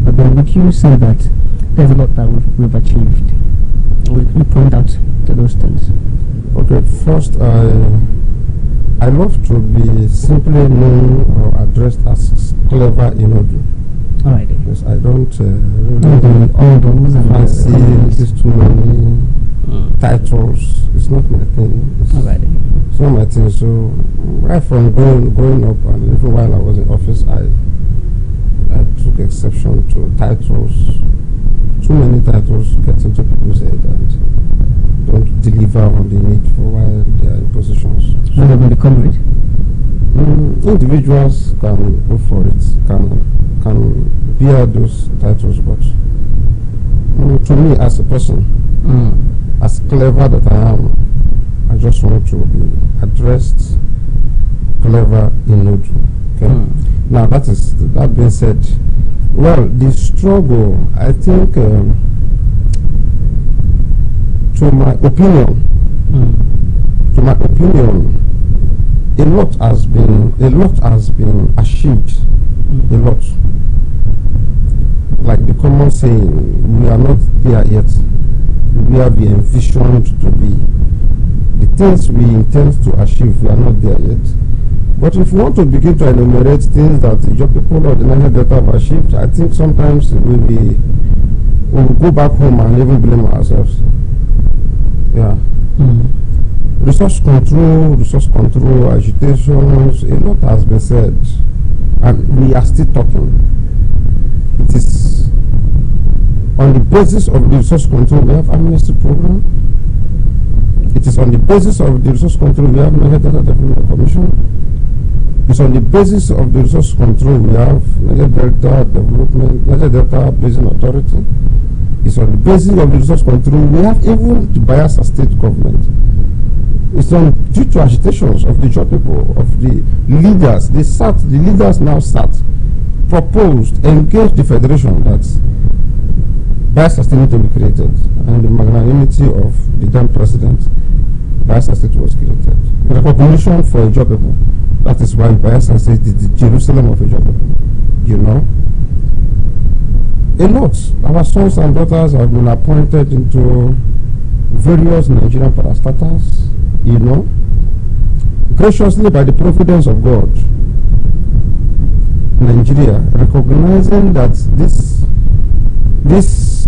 But then would you say that there's a lot that we've achieved? Would you point out to those things? Okay, first, I love to be simply known or addressed as Clever Inodu. Alright. Because I don't really fancy these too many titles. It's not my thing. It's not my thing. So right from growing up, and even while I was in office, I took exception to titles. Too many titles get into people's head and don't deliver on the need for while they are in positions. What about the comrade? Individuals can go for it, can bear those titles, but to me as a person, as clever that I am, I just want to be addressed Clever Inodu. Okay. Now that being said, well, the struggle, I think, to my opinion, a lot has been achieved. A lot. Like the common saying, we are not there yet. We are being envisioned to be. The things we intend to achieve, we are not there yet. But if we want to begin to enumerate things that the job people or the Naija Delta have achieved, I think sometimes we'll go back home and even blame ourselves. Yeah. Resource control, agitations, a lot has been said, and we are still talking. It is on the basis of the resource control we have amnesty program. It is on the basis of the resource control we have Naija Delta Development Commission. It's on the basis of the resource control we have Naija Delta Basin Authority. It's on the basis of the resource control we have even the Bayelsa State government. It's due to agitations of the job people, of the leaders. The leaders now sat, proposed, engaged the federation that Bayelsa State need to be created, and the magnanimity of the then president, Bayelsa State was created. Recognition for a job people. That is why Bayelsa State is the Jerusalem of a job people. You know? A lot. Our sons and daughters have been appointed into various Nigerian parastatals, you know, graciously by the providence of God. Nigeria recognizing that this place,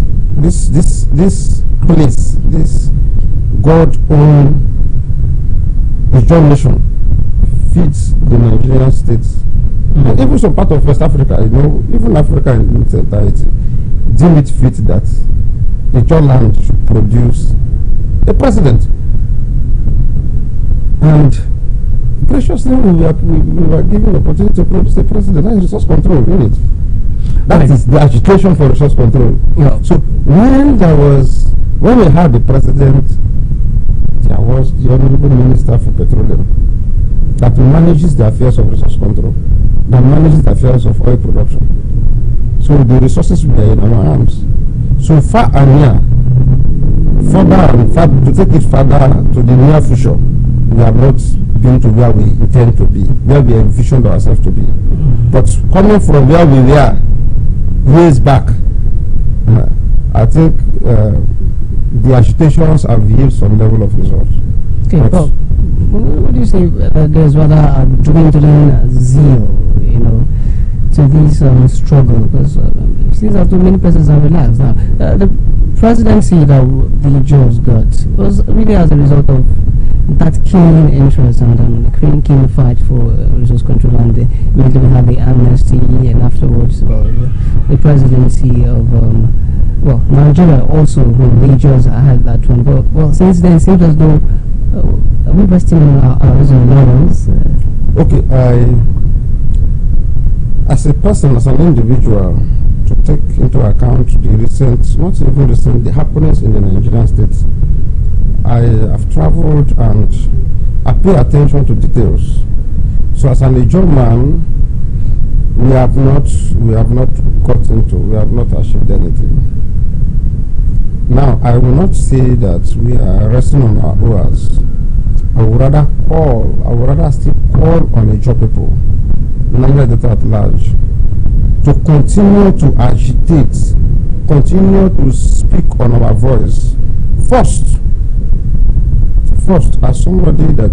this God-owned Ijo nation fits the Nigerian states. And even some part of West Africa, you know, even Africa in its entirety, deem it fit that Ijo land should produce a president. And graciously we were given the opportunity to produce a president. That is resource control, isn't it? That is the agitation for resource control. Yeah. So when we had the president, there was the Honorable Minister for Petroleum that manages the affairs of resource control, that manages the affairs of oil production. So the resources were in our hands. So far and near, to take it further to the near future, we have not been to where we intend to be, where we envisioned ourselves to be. But coming from where we were years back, I think the agitations have yielded some level of results. Okay, well, what do you say? There's rather a dwindling zeal, you know, to this struggle, because it seems that too many persons are relaxed now. The presidency that the Ijos got was really as a result of that keen interest and the keen fight for resource control, and immediately we had the amnesty, and afterwards the presidency of well, Nigeria also majors had that one, but well, since then it seems as though we're resting on our laurels. Okay, as a person, as an individual, to take into account the recent, not even recent, the happenings in the Nigerian states, I have traveled and I pay attention to details. So as an Ijaw man, we have not achieved anything. Now, I will not say that we are resting on our oars. I would rather still call on Ijaw people, Nigeria Delta at large, to continue to agitate, continue to speak on our voice. First, as somebody that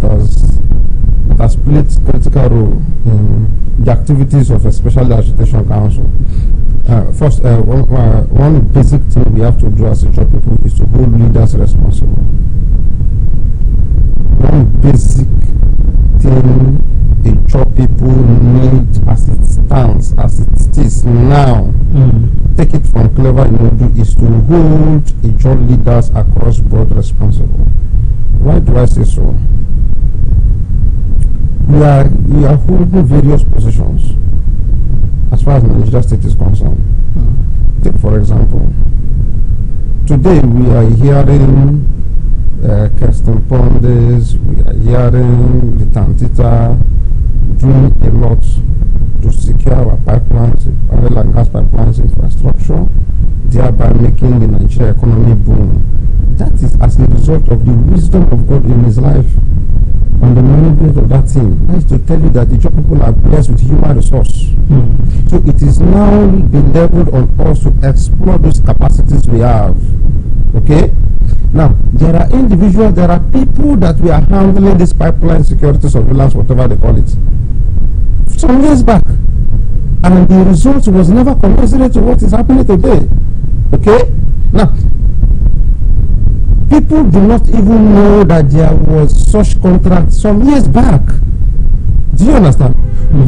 has played critical role in the activities of a special agitation council. One basic thing we have to do as Ijaw people is to hold leaders responsible. One basic thing Ijaw people need as it stands, as it is now, take it from Clever Inodu, is to hold Ijaw leaders across board responsible. Why do I say so? We are holding various positions as far as Nigeria state is concerned. Take for example, today we are hearing Kirsten Pondes, we are hearing the Tantita doing a lot to secure our pipelines, oil and gas pipelines infrastructure, thereby making the Nigeria economy boom. That is as a result of the wisdom of God in his life on the management of that team. That is to tell you that the Ijaw people are blessed with human resource. So it is now been leveled on us to explore those capacities we have. Okay? Now, there are individuals, there are people that we are handling this pipeline security surveillance, whatever they call it, some years back. And the result was never commensurate to what is happening today. Okay? Now, people do not even know that there was such contract some years back. Do you understand?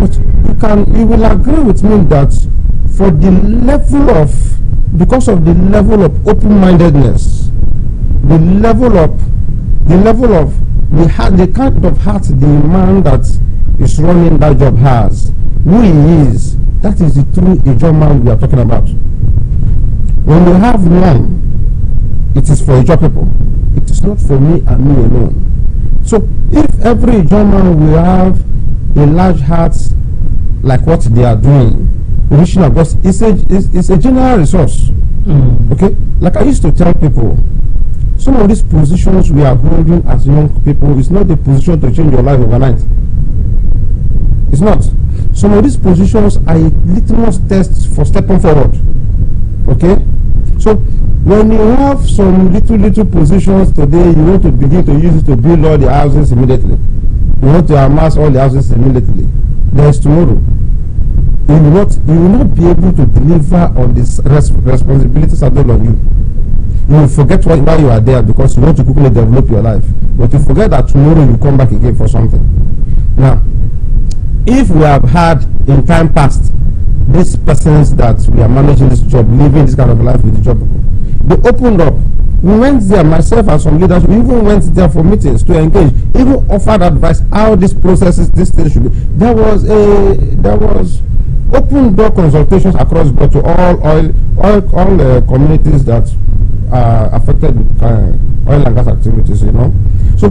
But you will agree with me that for the level of, because of the level of open-mindedness, the kind of heart the man that is running that job has, who he is, that is the true Ijaw man we are talking about. When we have one, it is for Ijaw people. It is not for me and me alone. So if every Ijaw man will have a large heart like what they are doing, reaching across, it's a general resource. Okay? Like I used to tell people, some of these positions we are holding as young people is not the position to change your life overnight. It's not. Some of these positions are a litmus test for stepping forward. Okay? So when you have some little positions today, you want to begin to use it to build all the houses immediately. You want to amass all the houses immediately. There is tomorrow. You will not be able to deliver on this responsibilities that are on you. You will forget why you are there because you want to quickly develop your life. But you forget that tomorrow you come back again for something. Now, if we have had in time past these persons that we are managing this job, living this kind of life with the job, they opened up. We went there, myself and some leaders, we even went there for meetings to engage, even offered advice how this processes, this thing should be. There was open door consultations across board to all communities that are affected with oil and gas activities, you know. So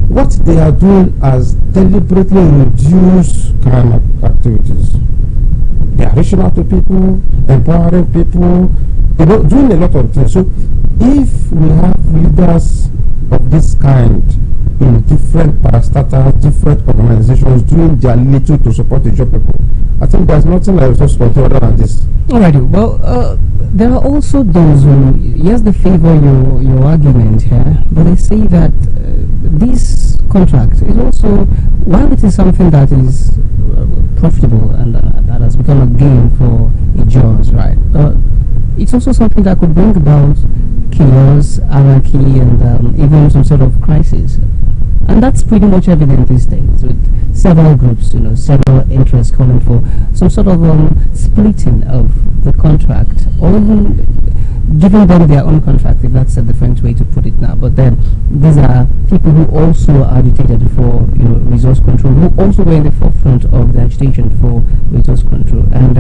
what they are doing has deliberately reduced crime activities. They are reaching out to people, empowering people, you know, doing a lot of things. So if we have leaders of this kind in different parastatals, different organizations doing their little to support the Ijaw people, I think there's nothing like just control other than this. Alrighty. Well, there are also those who, yes, they favor your argument here, but they say that this contract is also, while it is something that is profitable and that has become a gain for Ijaws, right? It's also something that could bring about chaos, anarchy, and even some sort of crisis. And that's pretty much evident these days, with several groups, you know, several interests calling for some sort of splitting of the contract, or even giving them their own contract, if that's a different way to put it now. But then these are people who also agitated for resource control, who also were in the forefront of the agitation for resource control, and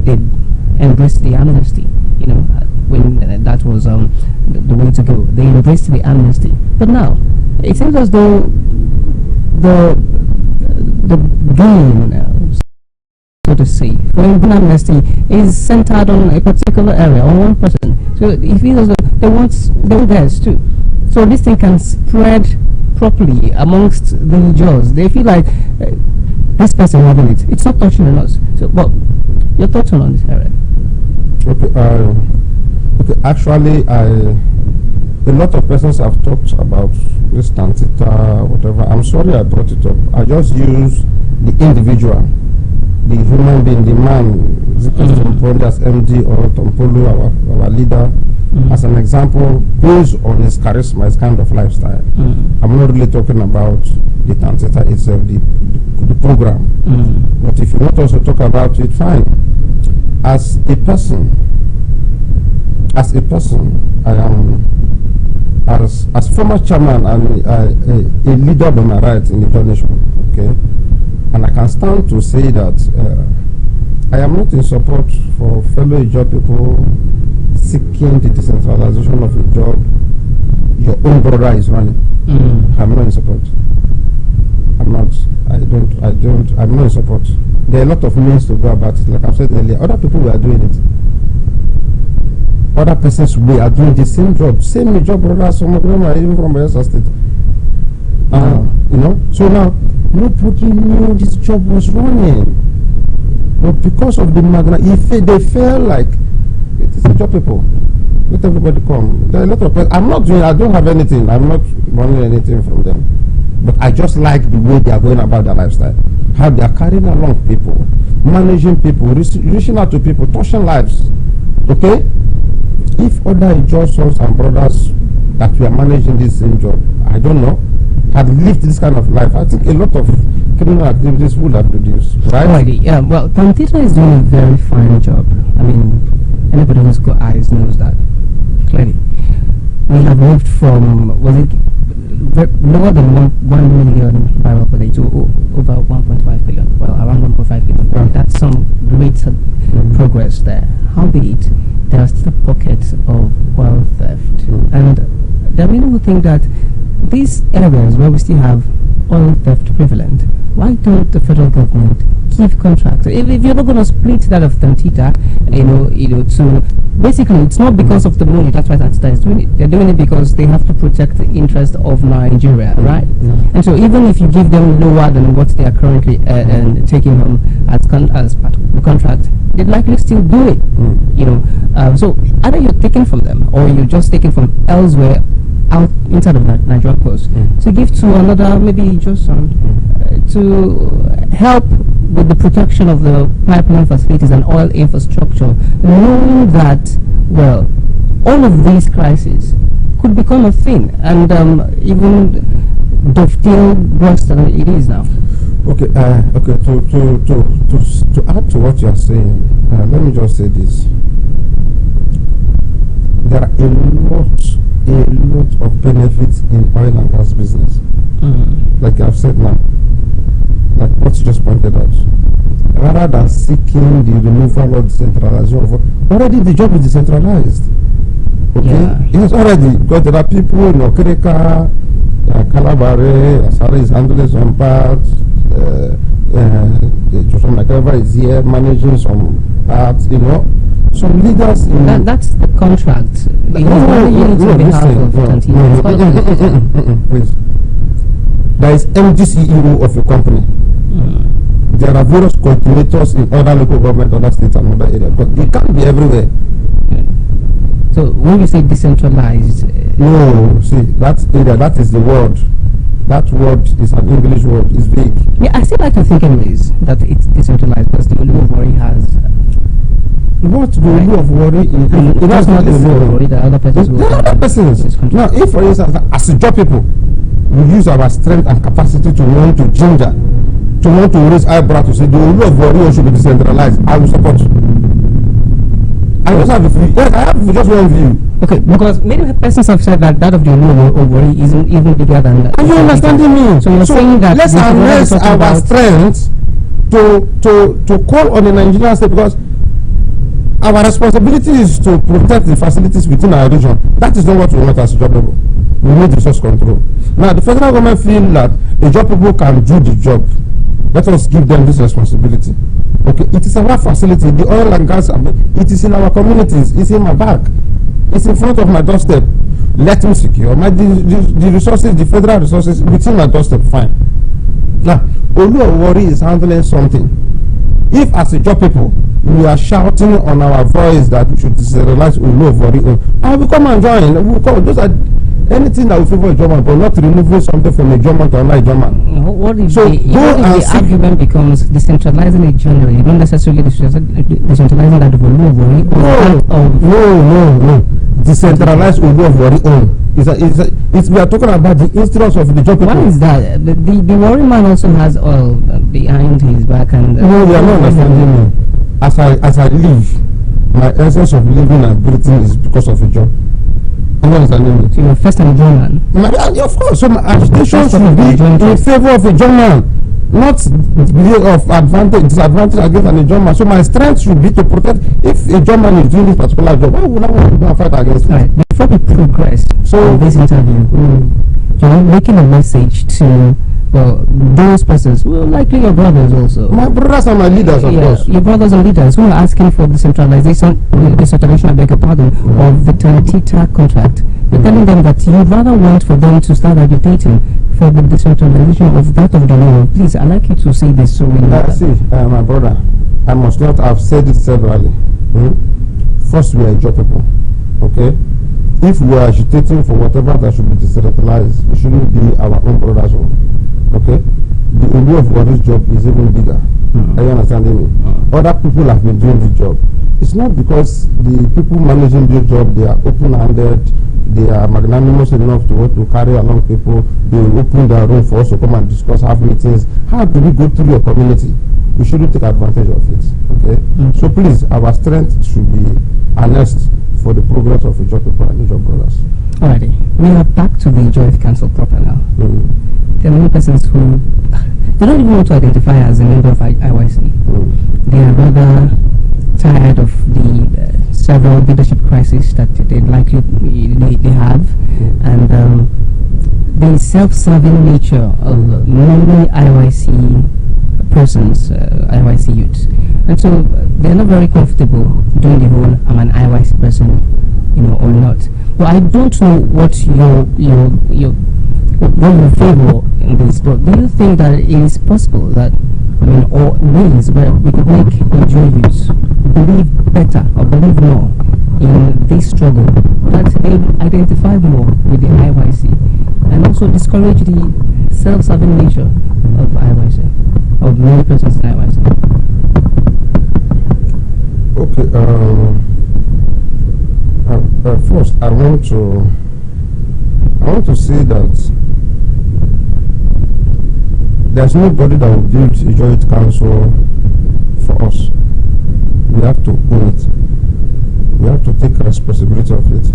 they embraced the amnesty. When that was the way to go, they embraced the amnesty. But now it seems as though the gain, so to say, for amnesty is centered on a particular area, on one person. So it feels as though they want theirs too. So this thing can spread properly amongst the judges. They feel like this person having it. It's not touching on us. So, but your thoughts on this area? Okay. Actually, a lot of persons have talked about this Tantita, whatever. I'm sorry I brought it up. I just use the individual, the human being, the man, Tompoli as MD or Tompolo, our leader, as an example, based on his charisma, his kind of lifestyle. I'm not really talking about the Tantita itself, the program. But if you want us to talk about it, fine. As a person, I am, as former chairman and a leader by my right in the donation, okay, and I can stand to say that I am not in support for fellow job people seeking the decentralization of a job your own brother is running. I'm not in support. I'm not in support. There are a lot of means to go about it. Like I said earlier, other people were doing it. Other persons we are doing the same job, brother. Some of them are even from Bayelsa State. So now nobody knew this job was running, but because of the magna, they felt like it is a job people. Let everybody come. There are a lot of people. I don't have anything. I'm not running anything from them, but I just like the way they are going about their lifestyle, how they are carrying along people, managing people, reaching out to people, touching lives. Okay. If other Ijaw sons and brothers that we are managing this same job, I don't know, had lived this kind of life, I think a lot of criminal activities would have reduced, right? Alrighty, yeah. Well, Tantita is doing a very fine job. I mean, anybody who's got eyes knows that clearly. We have moved from, lower than 1 million barrel per day to over 1.5 billion. Well, around 1.5 billion. Well, that's some great progress there. Howbeit, there are still pockets of oil theft. And there are many who think that these areas where we still have oil theft prevalent, why don't the federal government give contracts? If you're not going to split that of Tantita, to basically, it's not because of the money. That's why Tantita is doing it. They're doing it because they have to protect the interest of Nigeria, right? And so even if you give them lower than what they are currently taking home as part of the contract, they'd likely still do it. So either you're taking from them or you're just taking from elsewhere out inside of Nigeria coast to give to another, maybe just to help with the protection of the pipeline facilities and oil infrastructure, knowing that, well, all of these crises could become a thing and even dovetail worse than it is now. Okay, to add to what you are saying, let me just say this. There are a lot of benefits in oil and gas business. Like I've said now, like what you just pointed out. Rather than seeking the removal of decentralization, already the job is decentralized. Okay? Yes, already. Because there are people in Okereka, Calabare, Asari is handling some parts, Joshua McEver is here managing some parts, Some leaders in that's the contract. Please. There is MD CEO of a company. There are various coordinators in other local government, other states and other areas, but they can't be everywhere. So when you say decentralized, no, see that is the word. That word is an English word. It's vague. Yeah, I still like to think anyways that it's decentralized because the Olu has. What the rule of worry is it does not worry that other persons will. Other persons. Now, if for instance, as a job people, we use our strength and capacity to want to ginger, to want to raise eyebrow to say the rule of worry should be decentralized, I will support. I just have a view. Yes, I have just one view. Okay, because many persons have said that of the Oluwari isn't even bigger than that. Are you understanding me? So you're saying that let's harness our strength to call on the Nigerian state, because our responsibility is to protect the facilities within our region. That is not what we want as job people. We need resource control. Now, the federal government feel that the job people can do the job. Let us give them this responsibility. Okay, it is our facility. The oil and gas, it is in our communities. It's in my bag. It's in front of my doorstep. Let me secure the resources, the federal resources within my doorstep. Fine. Now, Oluwari is handling something. If as a job people, we are shouting on our voice that we should decentralize Oluwari, I will come and join. We will come. Those are anything that will favor a German, but not removing something from a German to another German. What if the argument becomes decentralizing it generally, not necessarily decentralizing that of Oluwari? No. Decentralize Oluwari own. We are talking about the instruments of the job people. Why is that? The worry man also has oil behind his back and. No, you are not understanding me. As I live, my essence of living and breathing is because of a job. You understand me? So you're first and German. Of course. So my agitation should be in favor of a German, not of disadvantage against a German. So my strength should be to protect. If a German is doing this particular job, why would I want to go and fight against it? Right. Before we progress in this interview, you're making a message to those persons, likely your brothers also. My brothers are my leaders, of course. Your brothers and leaders who are asking for decentralization, I beg your pardon, of the TITA contract. You're telling them that you'd rather want for them to start agitating for the decentralization of that of the law. Please, I'd like you to say this so we know. See, my brother, I must not have said it severally. First, we are job people. Okay? If we are agitating for whatever that should be decentralized, it shouldn't be our own brothers' own. Okay? The Olu of Wari's job is even bigger. Are you understanding me? Other people have been doing the job. It's not because the people managing the job, they are open-handed, they are magnanimous enough to carry along people, they will open their room for us to come and discuss, have meetings. How do we go through your community? We shouldn't take advantage of it. Okay? So please, our strength should be harnessed for the progress of the job people and the job brothers. Alrighty, we are back to the Joy Council proper now. There are many persons who they don't even want to identify as a member of IYC. They are rather tired of the several leadership crises that they likely they have, and the self-serving nature of many IYC persons, IYC youths, and so they're not very comfortable doing the whole "I'm an IYC person," or not. Well, I don't know what what you favor in this, but do you think that it is possible that, or ways where we could make Nigerian youths believe better or believe more in this struggle, that they identify more with the IYC and also discourage the self-serving nature of IYC, of many persons in IYC? Okay, first I want to say that there's nobody that will build a joint council for us. We have to own it. We have to take responsibility of it.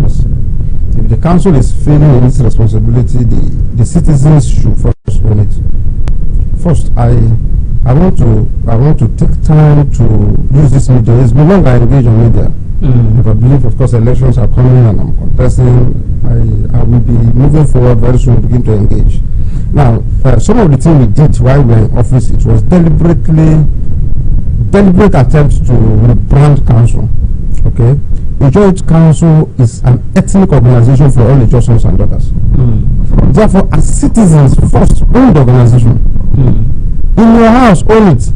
Yes. If the council is failing in its responsibility, the citizens should first own it. First, I want to take time to use this media. It's been long I engage on media. If I believe, of course, elections are coming and I'm contesting, I will be moving forward very soon, begin to engage. Now, some of the things we did while we were in office, it was deliberate attempt to rebrand council. Okay, the Joint Council is an ethnic organization for all the Johnsons and daughters. Therefore, as citizens, first own the organization. In your house, own it.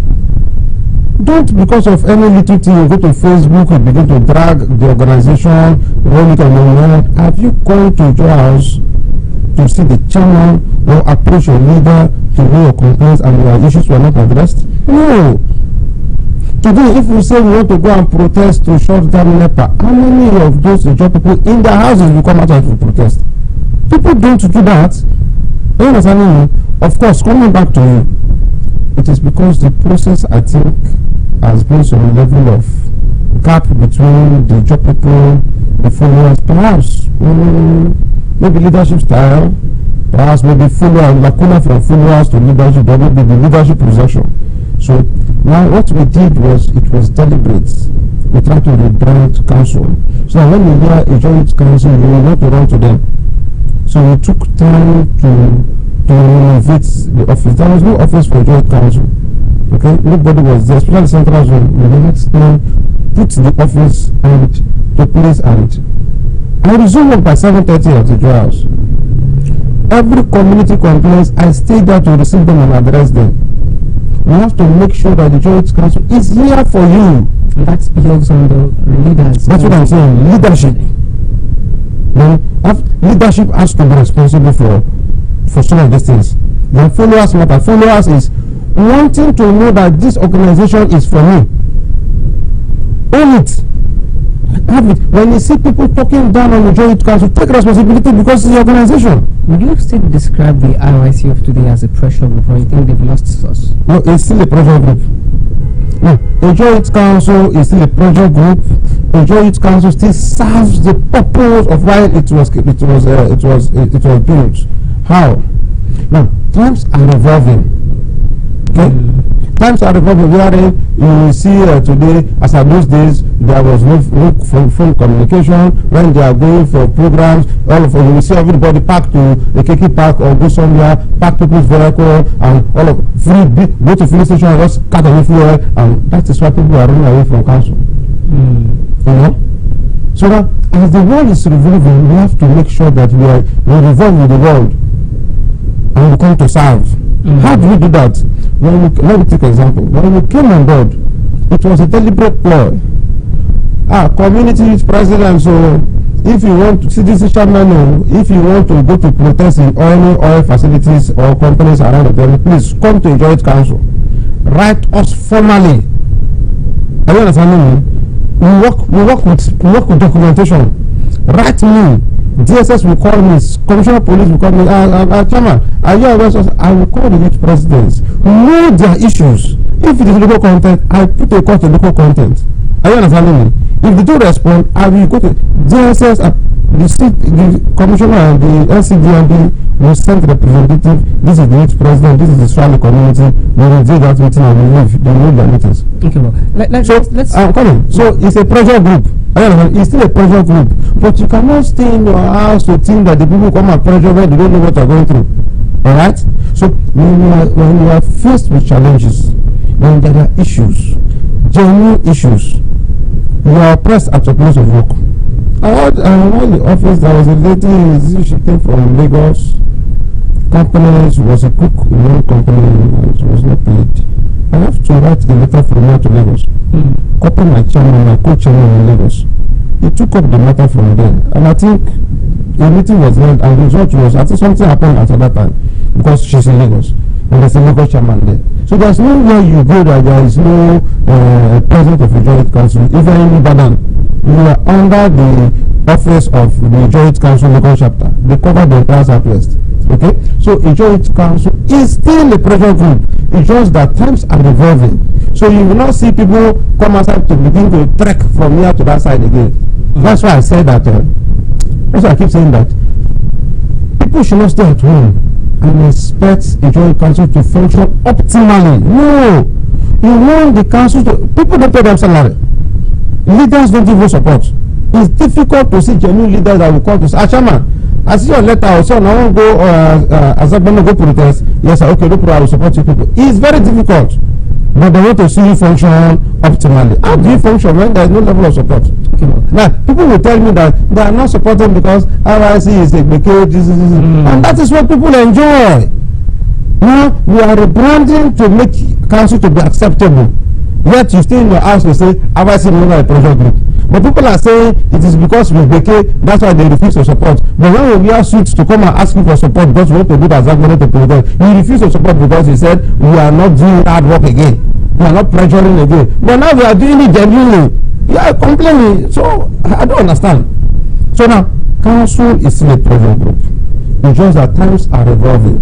Don't, because of any little thing, you go to Facebook and begin to drag the organization, roll it on your own. Have you gone to your house to see the chairman or approach your leader to know your complaints and your issues were not addressed? No. Today, if we say we want to go and protest to shut down NEPA, how many of those job people in their houses will come out to protest? People don't do that. You understand me? Of course, coming back to you, it is because the process, I think, has been some level of gap between the job people, the followers, perhaps maybe leadership style, perhaps maybe follower lacuna from followers to leadership, or maybe the leadership possession. So now what we did was, it was deliberate. We tried to rebrand council. So that when you hear a joint council, you will not run to them. So we took time to renovate the office. There was no office for joint council. Okay, nobody was there, especially central zone. We next time put the office and the place, and I resumed work by 7:30 at the Joy House. Every community complaints, I stayed there to receive them and address them. We have to make sure that the joint council is here for you. That builds on the leaders. That's what I'm saying. Leadership. Then leadership has to be responsible for some of these things. Then followers matter. Followers is wanting to know that this organization is for me. Own it. Have it. When you see people talking down on the joint council, take responsibility, because it's the organization. Would you still describe the IYC of today as a pressure group, or you think they've lost us? No, it's still a pressure group. No, a joint council is still a pressure group. A joint council still serves the purpose of why it was built. How? Now, times are evolving. Okay? Times are evolving. Wherein you see today, as at those days, there was no phone communication. When they are going for programs, all of you will see everybody pack to a KK park or go somewhere, pack people's vehicle, and all of go to filling station and just cut away fuel, and that is why people are running away from council. You know? So that as the world is revolving, we have to make sure that we revolve with the world and we come to serve. How do we do that? Let me take an example. When we came on board, it was a deliberate ploy. Community president, so if you want to see this chairman, if you want to go to protest in oil facilities or companies around the world, please come to a joint council. Write us formally. Are you understanding me? We work with documentation. Write me. DSS will call me, Commissioner of Police will call me, Chairman, are you aware? I will call the youth presidents. Know their issues. If it is local content, I put a call to local content. Are you understanding me? If they don't respond, I will go to DSS, the Commissioner and the LCDMB will send representative. This is the youth president, this is the Swahili community. We will do that meeting and we leave. They will their meetings. Okay, well, let's I'm coming. So it's a pressure group. It's still a pressure group, but you cannot stay in your house to think that the people come and pressure when they don't know what you're going through. All right. So when you are faced with challenges, when there are issues, genuine issues, you are oppressed at your place of work. I heard in the office there was a lady. She came from Lagos. Company, she was a cook in one company, and she was not paid. I have to write the letter from here to Lagos. Copy my chairman, my co-chairman in Lagos. He took up the matter from there, and I think a meeting was held, and the result was, I think something happened at that time, because she's in Lagos, and there's a Lagos chairman there. So there's nowhere you go that there is no president of a joint council. If you're in Ibadan, you are under the office of the joint council Lagos chapter. They cover the entire Southwest. Okay, so a joint council is still a pressure group. It's just that times are evolving. So you will not see people come outside to begin to trek from here to that side again. That's why I said that. That's why I keep saying that people should not stay at home and expect a joint council to function optimally. No, you want the council to. People don't pay them salary. Leaders don't give you support. It's difficult to see genuine leaders that will come to say, Chairman, I see your letter, I won't go as a go protest. Yes, okay, no problem, I will support you people. It's very difficult. But they want to see you function optimally. How do you function when there is no level of support? Now, people will tell me that they are not supporting because RIC is a brigade, and that is what people enjoy. Now, we are rebranding to make council to be acceptable. Yet you stay in your house to say, RIC is not a pressure group. But people are saying it is because we vacate, that's why they refuse to support. But when we wear suits to come and ask you for support because we want to do the exam to protest, you refuse to support because you said we are not doing hard work again. We are not pressuring again. But now we are doing it genuinely. You are complaining. So I don't understand. So now, council is still a pressure group. It's just that times are evolving.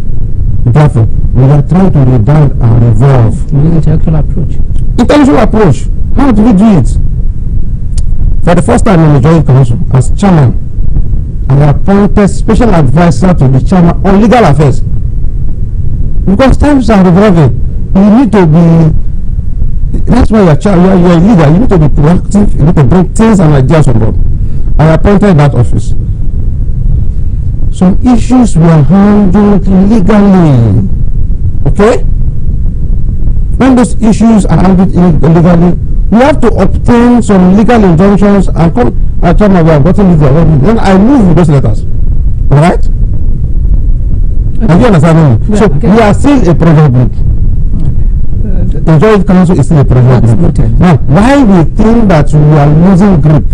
Therefore, we are trying to rebrand and evolve. Intellectual approach. Intellectual approach. How do we do it? For the first time in the Joint Council, as chairman, I appointed special advisor to the chairman on legal affairs. Because times are evolving. You need to be, that's why you're a leader. You need to be proactive. You need to bring things and ideas on board. I appointed that office. Some issues were handled legally. Okay? When those issues are handled illegally, we have to obtain some legal injunctions and come and tell me we have gotten this already. Then I move with those letters. Alright? Are you understanding me? So we are still a project group. The Joint Council is still a project group. Now, why we think that we are losing grip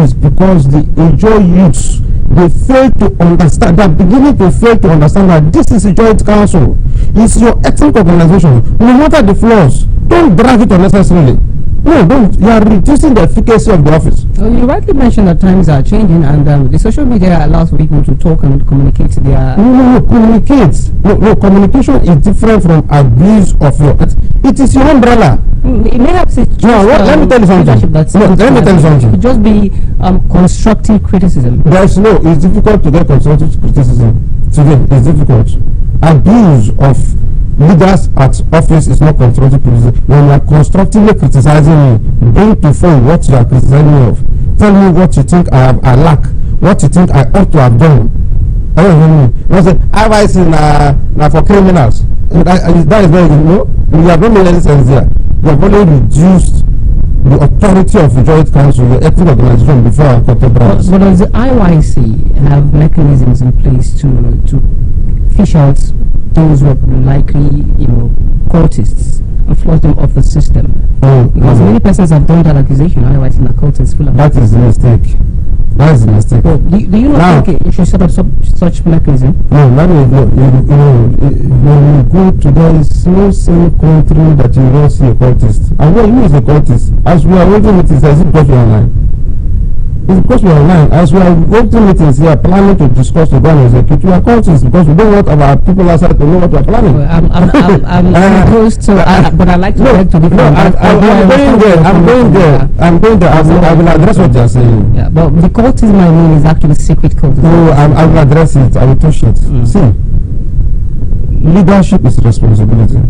is because the Ijaw youths, they fail to understand, they're beginning to fail to understand that this is a Joint Council. It's your ethnic organization. No matter the flaws, don't drag it unnecessarily. No, don't. You are reducing the efficacy of the office. You rightly mentioned that times are changing, and the social media allows people to talk and communicate their... No, communicate. No, communication is different from abuse of your... It is your umbrella. It may have to... let me tell you something. Let me tell you something. It just be constructive criticism. It's difficult to get constructive criticism. Today, it's difficult. Abuse of leaders at office is not constructive criticism. When you are constructively criticizing me, bring to fore what you are criticizing me of. Tell me what you think I lack, what you think I ought to have done. I say, IYC na for criminals. That is very good. No, you have not made any sense there. You have only reduced the authority of the Joint Council, the ethnic organization, before our contempt brands. But does the IYC have mechanisms in place to fish out those who are likely, cultists and flush them off the system? Because many persons have done that accusation. Otherwise, in a cultist full of... That is a mistake. That is a mistake. So, do you not think you should set up such mechanism? No, when you go to there is no single country that you don't see a cultist. And what is a cultist? As we are holding meetings, is it because we are online? It's because we are online. As we are holding meetings here, planning to discuss the plan execute, we are cultists because we don't want our people outside to know what we are planning. I'm opposed to, but I like to beg to differ. I'm going there. I will address what you are saying. Yeah, but the cultism I mean is actually secret cultism. No, I will address it. I will touch it. See, leadership is responsibility.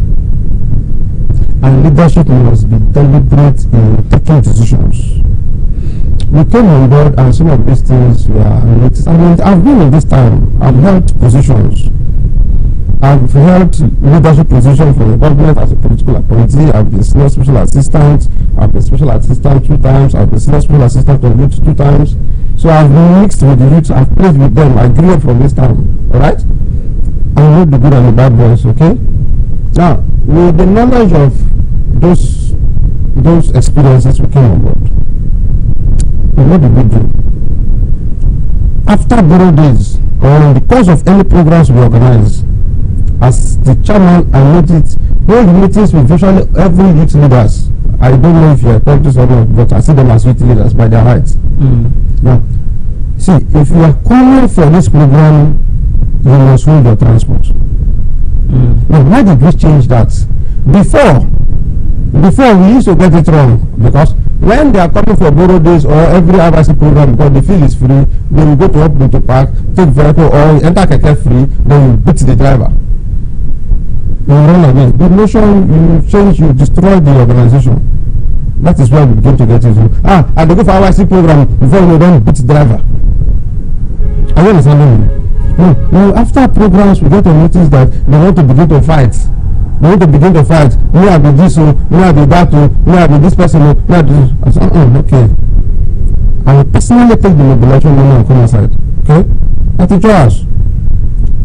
And leadership must be deliberate in taking decisions. We came on board and some of these things were noticed. I mean, I've been in this time. I've held positions. I've held leadership positions for the government as a political appointee. I've been senior special assistant. I've been special assistant 2 times. I've been senior special assistant of youth 2 times. So I've been mixed with the youth. I've played with them. I grew up from this time. Alright? I know the good and the bad boys, okay? Now, with the knowledge of those experiences, we came on board. What did we do? After borrow days, or in the course of any programs we organize, as the chairman, I noticed hold meetings with virtually every youth leaders. I don't know if you are conscious or not, but I see them as youth leaders by their rights. Now, see, if you are calling for this program, you must hold your transport. Now, why did we change that? Before we used to get it wrong, because when they are coming for borrow days or every IYC program, because the field is free, then you go to Upland to park, take vehicle or enter Keke free, then you beat the driver. You run again. The notion you change, you destroy the organization. That is why we begin to get into and they go for IYC program before you don't beat the driver. Are you understanding me? No, after programs we get to notice that they want to begin to fight. We want to begin to fight. Me I be this, me I be that, me I be this person, me I be this. I said, okay. I will personally take the mobilization money and come inside. Okay? At the church.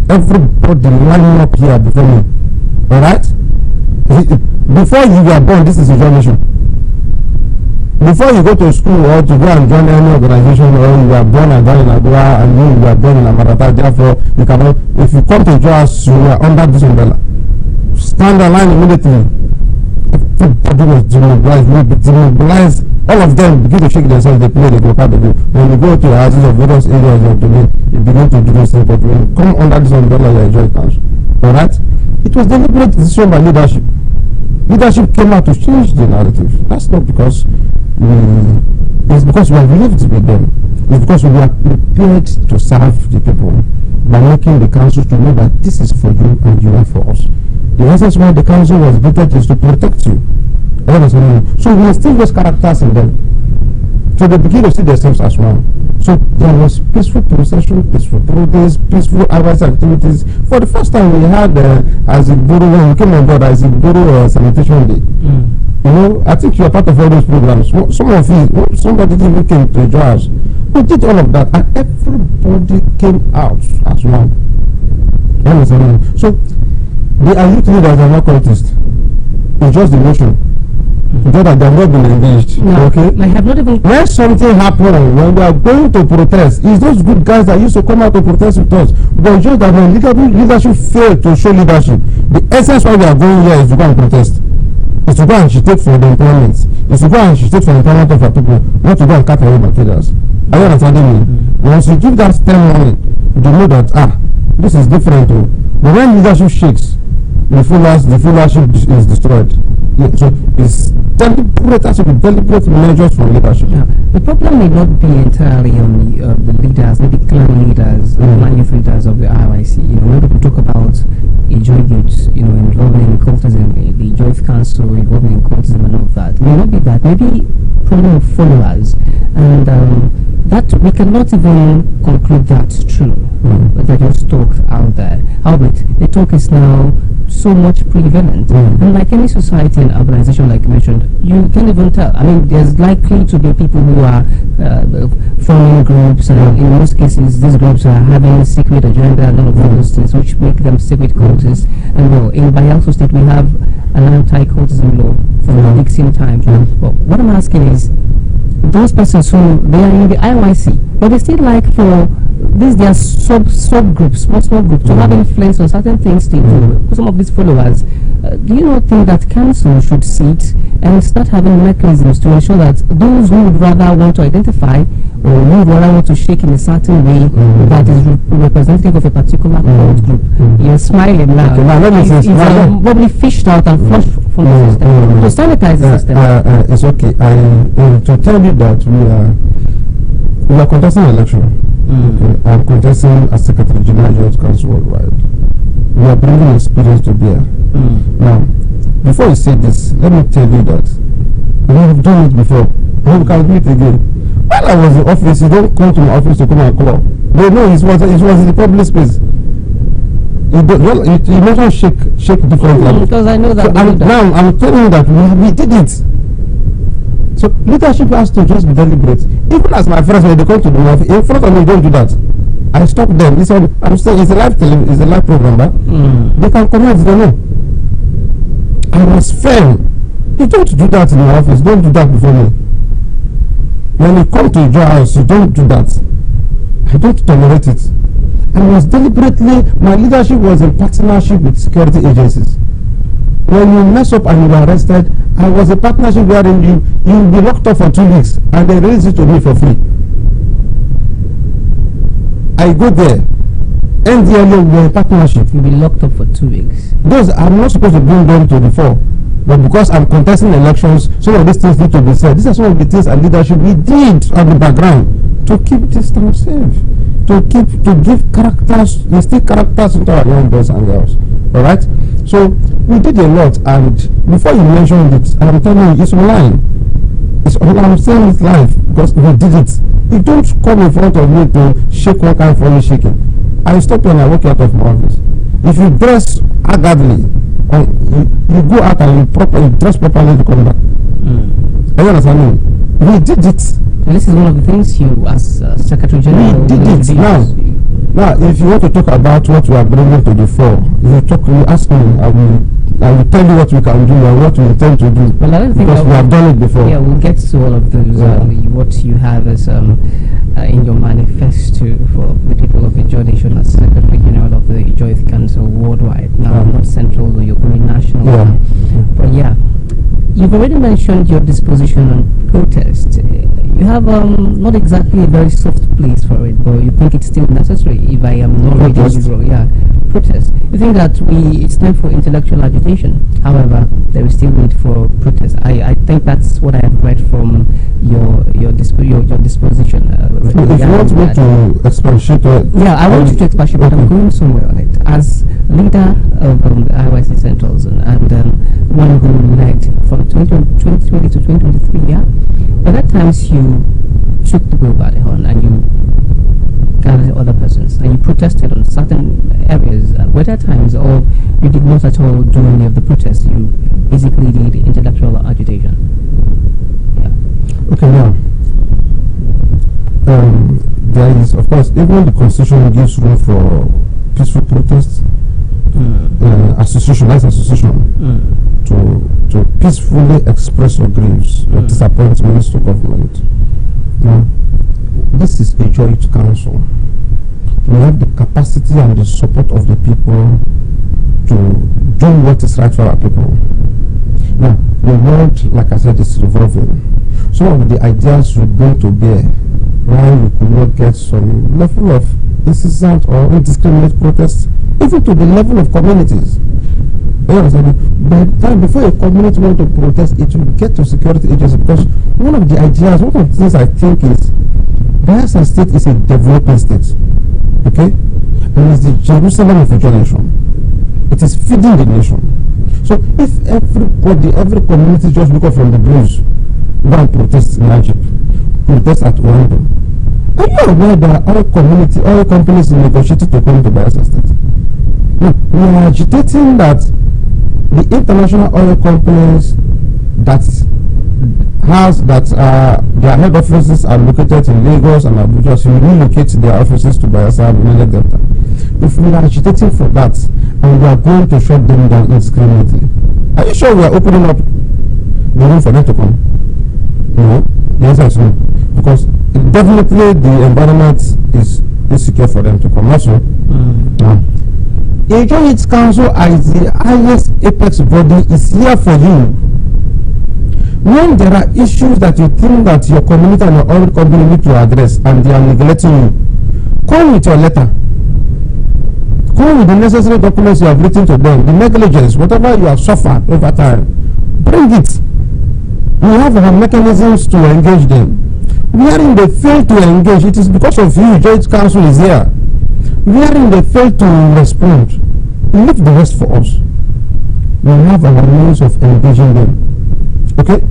Everybody lining up here before me. Alright? Before you were born, this is a job mission. Before you go to school or to go and join any organization, or you are born and born in Agua and you are born in Amarata, therefore you cannot, if you come to JOAS, you are under this umbrella. Stand the line immediately. Everybody was demobilized. All of them begin to shake themselves, they play, they go out, they go. When you go to houses of various areas of the day, you begin to do those things, but when you come under this umbrella, you enjoy council. Alright? It was deliberate decision by leadership. Leadership came out to change the narrative. That's not because it's because we have lived with them. It's because we are prepared to serve the people by making the council to know that this is for you and you are for us. The essence why the council was created is to protect you. So we instill those characters in them. So they begin to see themselves as one. So there was peaceful procession, peaceful protest, peaceful advice activities. For the first time we had Azigboro, when we came on board, Azigboro Sanitation Day. You know, I think you are part of all those programs. Some of you, somebody even came to join us. We did all of that, and everybody came out as one. So the youth leaders are not contest. It's just the motion. That they have not been engaged. No, okay. I have not even. When something happens, when we are going to protest, it's those good guys that used to come out to protest with us. But just that when leadership failed to show leadership, the essence why we are going here is to go and protest. Is to go and agitate for the employment. Is to go and agitate for the employment of our people, not to go and cut away materials. Are you understanding me? Once you give that stern warning, you know that this is different. But when leadership shakes, the followership is destroyed. So it's deliberate measures from leadership. Yeah. The problem may not be entirely on the leaders, maybe clan leaders, clan youth leaders of the IYC. You know, when people talk about a joy youth, you know, involving in cultism, the Joy Council involving in cultism and all that. It may not be that. Maybe problem of followers, and that we cannot even conclude that's true. But that just talk out there. However, the talk is now so much prevalent, and like any society and urbanization, like you mentioned, you can't even tell. I mean, there's likely to be people who are forming groups, and in most cases, these groups are having secret agenda and all of those things, which make them secret cultists. And well, in Bayelsa State, we have an anti-cultism law from the Dixon times. But what I'm asking is, those persons who they are in the IYC, but they still like for these their subgroups, small groups, to have influence on certain things they do. For some of these followers, do you not think that council should sit and start having mechanisms to ensure that those who would rather want to identify or who would rather want to shake in a certain way that is representative of a particular cult group? You're smiling now. It's probably fished out and flushed from the system to sanitize the system. It's okay. To tell you that we are contesting an election. Okay. I'm contesting as Secretary General Youth Council Worldwide. We are bringing experience to bear. Now, before you say this, let me tell you that we have done it before. We can do it again. When I was in office, you don't come to my office to come and call. They know it was in the public space. You mentioned shake differently. Because I know that. So now I'm telling you that we did it. So leadership has to just be deliberate. Even as my friends, when they come to the office, in front of me, don't do that. I stop them. I'm saying it's a live program, but they can comment. They know. I was firm. You don't do that in my office. Don't do that before me. When you come to your house, you don't do that. I don't tolerate it. I was deliberately. My leadership was in partnership with security agencies. When you mess up and you are arrested, I was a partnership wherein you'll be locked up for 2 weeks and they release it to me for free. I go there. NDLA, we're a partnership. You'll be locked up for 2 weeks. Those I'm not supposed to bring them to the fore. But because I'm contesting elections, some of these things need to be said. These are some of the things and leadership we did on the background to keep this town safe. To give characters, instill characters into our young boys and girls. Alright? So we did a lot, and before you mentioned it, I'm telling you, it's online. It's online. I'm saying it live because we did it. You don't come in front of me to shake one kind of funny shaking. I stop when I walk out of my office. If you dress haggardly, you go out and you dress properly to come back. Are you understanding? We did it. And this is one of the things you, as Secretary General, we did it. Now, if you want to talk about what we are bringing to the fore, you ask me, I will tell you what we can do and what we intend to do. Well, I don't think because we have done it before. Yeah, we'll get to all of those. What you have as in your manifesto for the people of the Joy Nation as Secretary General of the Joy Council Worldwide. Now, not central, though you're going national. Yeah. But yeah, you've already mentioned your disposition on protest. You have not exactly a very soft place for it, but you think it's still necessary. If I am not reading you wrong, yeah. protest. You think that it's time for intellectual agitation. However, there is still need for protest. I think that's what I have read from your disposition. If you want me to expatiate, yeah, I want you to expatiate, but I'm going somewhere on it. As leader of the IYC Centrals and one who led from 2020 to 2023, yeah, but at times you took the bull by the horn and you gathered other persons and you protested on certain areas. Were there times, or you did not at all do any of the protests? You basically did intellectual agitation. Yeah. Okay, now there is, of course, even the constitution gives room for peaceful protests, association to peacefully express your griefs, your disappointments to government. Now, this is a joint council. We have the capacity and the support of the people to do what is right for our people. Now, the world, like I said, is revolving. Some of the ideas we bring to bear, why we could not get some level of incessant or indiscriminate protests, even to the level of communities. By the time before a community wants to protest, it will get to security agencies, because one of the ideas, one of the things I think is, Bayelsa State is a developing state, okay? And it's the Jerusalem of a nation. It is feeding the nation. So if every community just look up from the blues, go and protest in Egypt, protest at Orlando, are you aware that all companies negotiated to come to Bayelsa State? Now, we are agitating that the international oil companies their head offices are located in Lagos and Abuja, so we relocate their offices to Bayelsa and Niger Delta. If we are agitating for that and we are going to shut them down indiscriminately, are you sure we are opening up the room for them to come? No. The answer is no. Because definitely the environment is insecure for them to come. Also, no. The Joint Council as the highest apex body is here for you. When there are issues that you think that your community and your oil company need to address and they are neglecting you, come with your letter. Come with the necessary documents you have written to them, the negligence, whatever you have suffered over time, bring it. We have our mechanisms to engage them. Wherein they fail to engage, it is because of you. Joint Council is here. Wherein they fail to respond, leave the rest for us. We have our means of engaging them. Okay?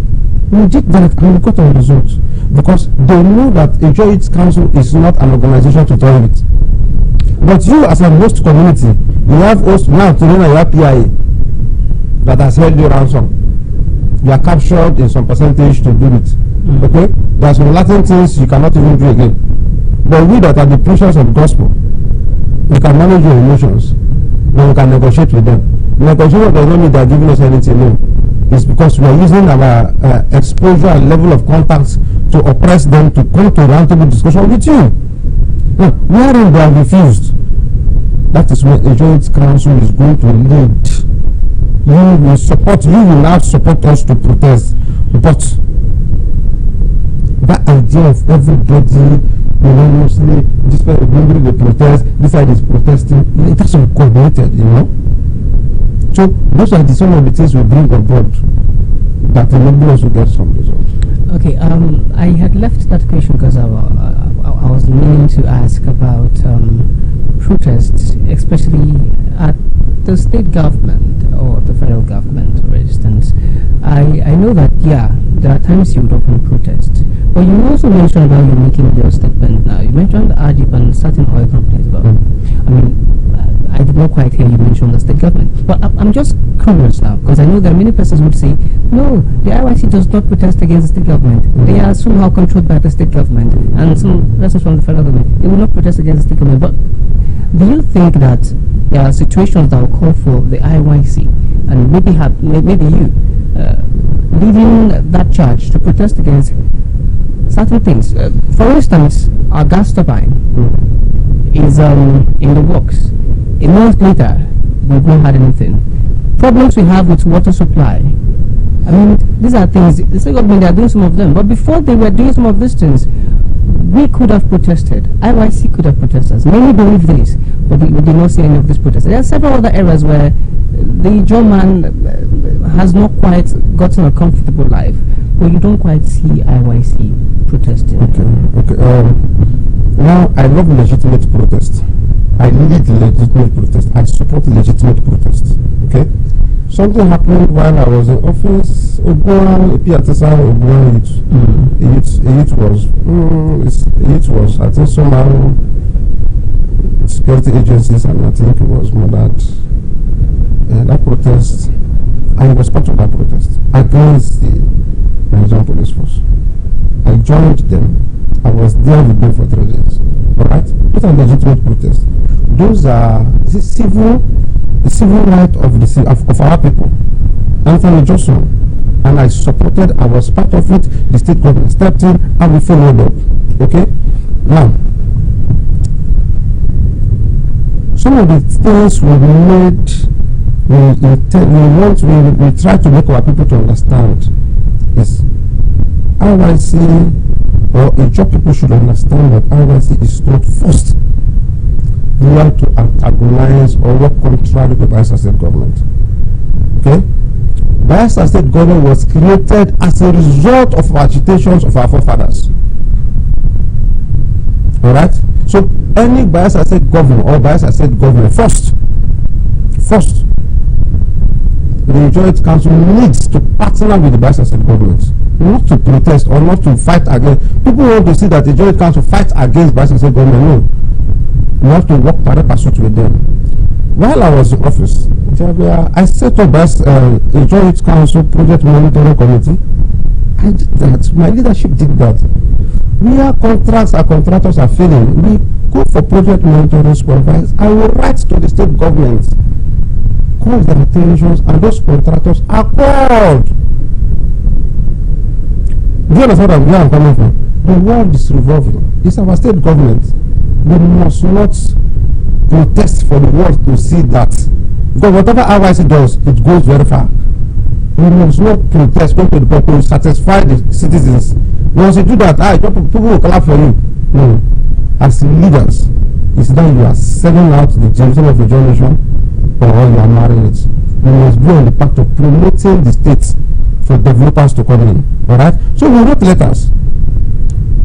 We did that and we got our results, because they know that a Joint Council is not an organization to toy with. But you, as a host community, you have host now to know you have PIA that has held you ransom. You are captured in some percentage to do it. Okay? There are some Latin things you cannot even do again. But we that are the preachers of the gospel, we can manage your emotions. Then we can negotiate with them. Negotiation does not mean they are giving us anything. No. It's because we are using our exposure and level of contacts to oppress them to come to a roundtable discussion with you. Now, wherein they have refused, that is where a Joint Council is going to lead. You will now support us to protest. But that idea of everybody unanimously, this side is bringing the protest, this side is protesting, it doesn't coordinated, you know. So those are some of the things we bring on board that enable us to get some results. Okay, I had left that question because I was meaning to ask about protests, especially at the state government or the federal government, for instance. I know that, yeah, there are times you would often protest. But you also mentioned about you making your statement now. You mentioned ADIP and certain oil companies, but I mean, I did not quite hear you mention the state government. But I'm just curious now, because I know there are many persons who would say, no, the IYC does not protest against the state government. They are somehow controlled by the state government, and some persons from the federal government, they will not protest against the state government. But do you think that there are situations that will call for the IYC, and maybe you, leading that charge to protest against certain things? For instance, our gas turbine is in the works. A month later, we've not had anything. Problems we have with water supply. I mean, these are things, the state government, they are doing some of them. But before they were doing some of these things, we could have protested. IYC could have protested. Many believe this. but we did not see any of these protests. There are several other areas where the German has not quite gotten a comfortable life, but you don't quite see IYC protesting. Okay. Now, I love legitimate protest. I lead legitimate protest. I support legitimate protest. Okay? Something happened while I was in office. Oguan, a youth was, I think, somehow security agencies, and I think it was murdered. That protest, I was part of that protest against the Nigerian police force. I joined them. I was there with them for 3 days. Alright? Those are legitimate protests. Those are the civil right of our people. Anthony Johnson. And I supported, I was part of it, the state government stepped in, and we followed up. Okay? Now, some of the things we made, we try to make our people to understand is IYC, or a job people should understand that IYC is not first here to antagonize or work contrary to Bayelsa State government. Okay? Bayelsa State government was created as a result of agitations of our forefathers. Alright? So any Bayelsa State governor or Bayelsa State government first, the Joint Council needs to partner with the Bayelsa State government, not to protest or not to fight against. People want to see that the Joint Council fight against Bayelsa State government. No. We have to work pari passu with them. While I was in office, I set up a Joint Council Project Monitoring Committee. I did that. My leadership did that. Where contracts or contractors are failing, we go for project monitoring supervisors. I will write to the state government, call their attentions, and those contractors are called. Do you understand where I'm coming from? The world is revolving. It's our state government. We must not protest for the world to see that. Because whatever IYC does, it goes very far. We must not protest, go to the people to satisfy the citizens. Once you do that, people will clap for you. No. As leaders, it's that you are selling out the generation of the generation, or you are marrying it. You must be on the path of promoting the state for developers to come in. Alright? So we wrote letters.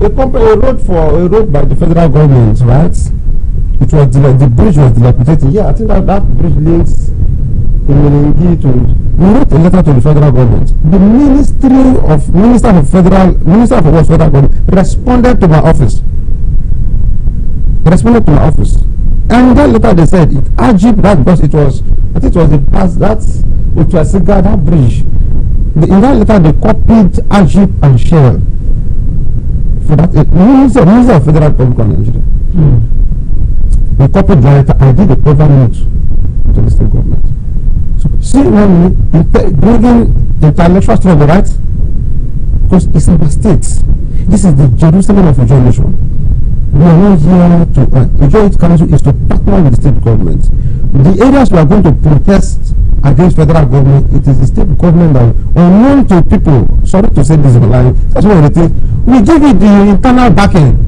A road by the federal government, right? It was the bridge was dilapidated. Yeah, I think that bridge links in Meningi to. We wrote a letter to the federal government. The Minister of Federal Government responded to my office. And in that letter they said it urged that because it was, I think it was the past that bridge. In that letter they copied Ajib and Shell. For that, Minister of Federal Public of Nigeria. We copied the letter. I did a paper note to the state government. So, see when we bringing intellectual struggle, right? Because it's our state. This is the Jerusalem of Ijaw nation. We are not here to. Ijaw Council is to partner with the state government. The areas we are going to protest against federal government, it is the state government that, unknown to people, sorry to say this, that's one of the things, we give it the internal backing.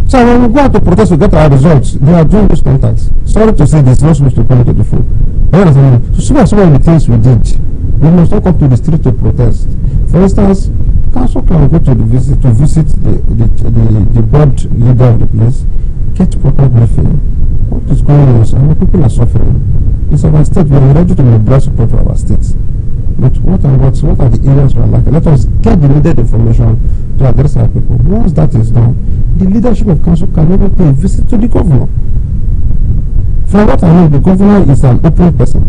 So when we go out to protest to get our results, they are doing those contacts. Sorry to say this, not supposed to come to the phone. So some of the things we did, we must not come to the street to protest. For instance, council can go to visit the board leader of the place, get proper briefing. What is going on? Our people are suffering. It's our state. We are ready to mobilize support for our states. But what are the areas we are lacking? Let us get the needed information to address our people. Once that is done, the leadership of council can never pay a visit to the governor. From what I know, the governor is an open person.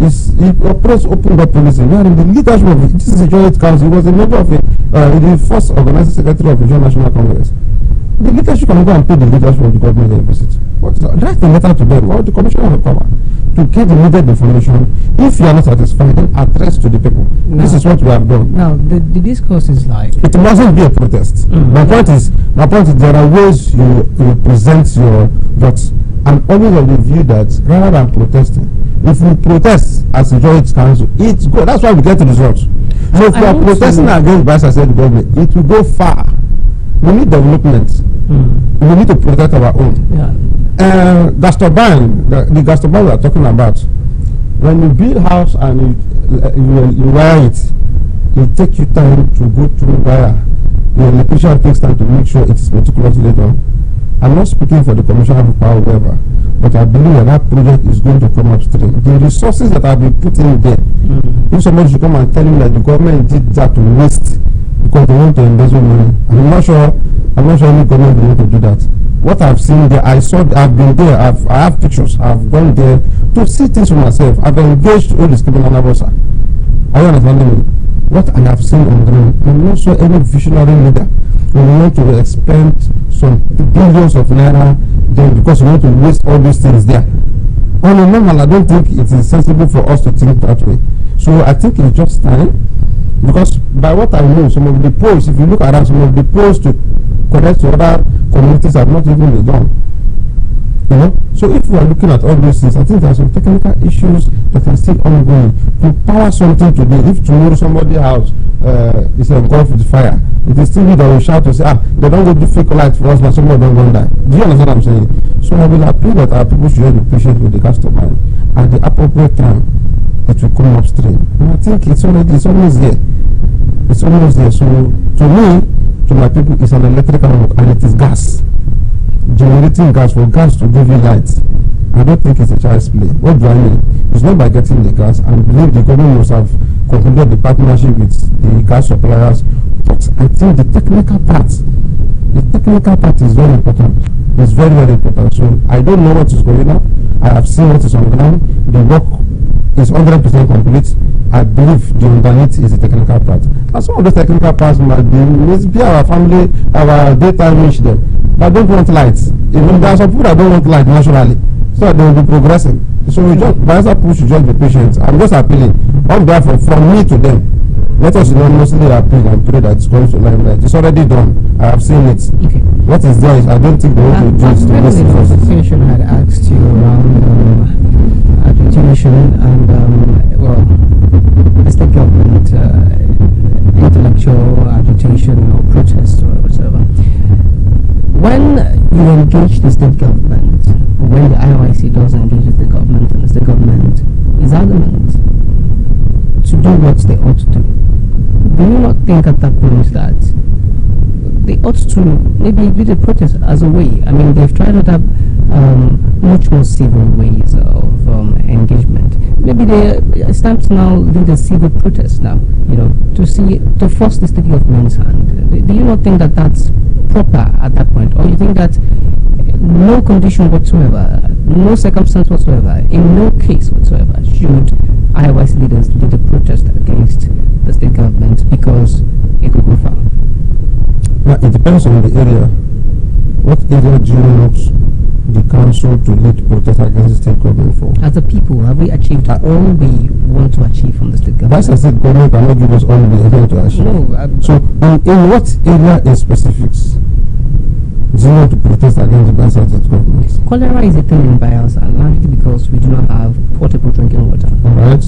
He operates open door policy. We are in the leadership of it. This is a joint council. He was a member of the first organizing secretary of the Joint National Congress. The leadership can go and pay the leadership of the government a visit. Write a letter to them or the commissioner of power to get the needed information. If you are not satisfied, then address to the people. No. This is what we have done. Now, the discourse is like it mustn't be a protest. My point is there are ways you present your thoughts. I'm always of the view that rather than protesting, if we protest as a joint council, it's good. That's why we get the results. So if we are protesting against Bayelsa State government, it will go far. We need development. We need to protect our own. Yeah. gas turbine, the gas turbine we are talking about, when you build house and you wire it, it takes you time to go through wire. The electrician takes time to make sure it is meticulously done. I'm not speaking for the Commissioner of Power, whatever, but I believe that that project is going to come upstream. The resources that have been put in there, if somebody should come and tell me that the government did that to waste because they want to embezzle money, I'm not sure any government will want to do that. What I've seen there, I've been there, I have pictures, I've gone there to see things for myself. I've engaged all these criminal officers. Are you understanding me? What I have seen on the ground, I'm not sure any visionary leader will want to expend some billions of naira then because we want to waste all these things there. On a normal, I don't think it is sensible for us to think that way. So I think it's just time, because by what I know, some of the polls, if you look around, some of the polls to connect to other communities have not even been done. You know? So if we are looking at all those things, I think there are some technical issues that are still ongoing. To power something today, if tomorrow somebody's house is engulfed with fire, it is still me that will shout to say, they don't go do fake light for us, but somebody don't go die. Do you understand what I'm saying? So I will appeal that our people should be patient with the gas turbine. At the appropriate time, it will come upstream. And I think it's always there. It's always there. So to me, to my people, it's an electrical work and it is gas. Generating gas for gas to give you light. I don't think it's a child's play. What do I mean? It's not by getting the gas. I believe the government must have concluded the partnership with the gas suppliers. But I think the technical part is very important. It's very, very important. So I don't know what is going on. I have seen what is on the ground. The work is 100% complete. I believe the underneath is the technical part. And some of the technical parts might be our family, our daytime reach them. But don't want lights. Even there are some people that don't want light naturally. So they will be progressing. So we just, by that push, just be patient. I'm just appealing on behalf of from me to them. Let us unanimously appeal and pray that it's going to limelight. It's already done. I have seen it. Okay. What is there is I don't think they want to do it to waste resources. The Commission had asked you around agitation and well, the state government intellectual agitation or protest or whatever. When you engage the state government, when the IOIC does engage the government and the state government is adamant to do what they ought to do, do you not think at that point that they ought to maybe lead a protest as a way? I mean, they've tried to have much more civil ways of engagement. Maybe it's time to now lead a civil protest now, you know, to force the state government's hand. Do you not think that that's proper at that point? Or you think that no condition whatsoever, no circumstance whatsoever, in no case whatsoever should IOIC leaders lead a protest against the state government because it could go far? Now, it depends on the area. What area do you want the council to lead protest against the state government for? As a people, have we achieved all we want to achieve from the state government? That's the state government cannot give us all we want to achieve. No, so in what area in specifics do you want to protest against the Bayelsa state government? Cholera is a thing in Bayelsa, largely because we do not have portable drinking water. Alright.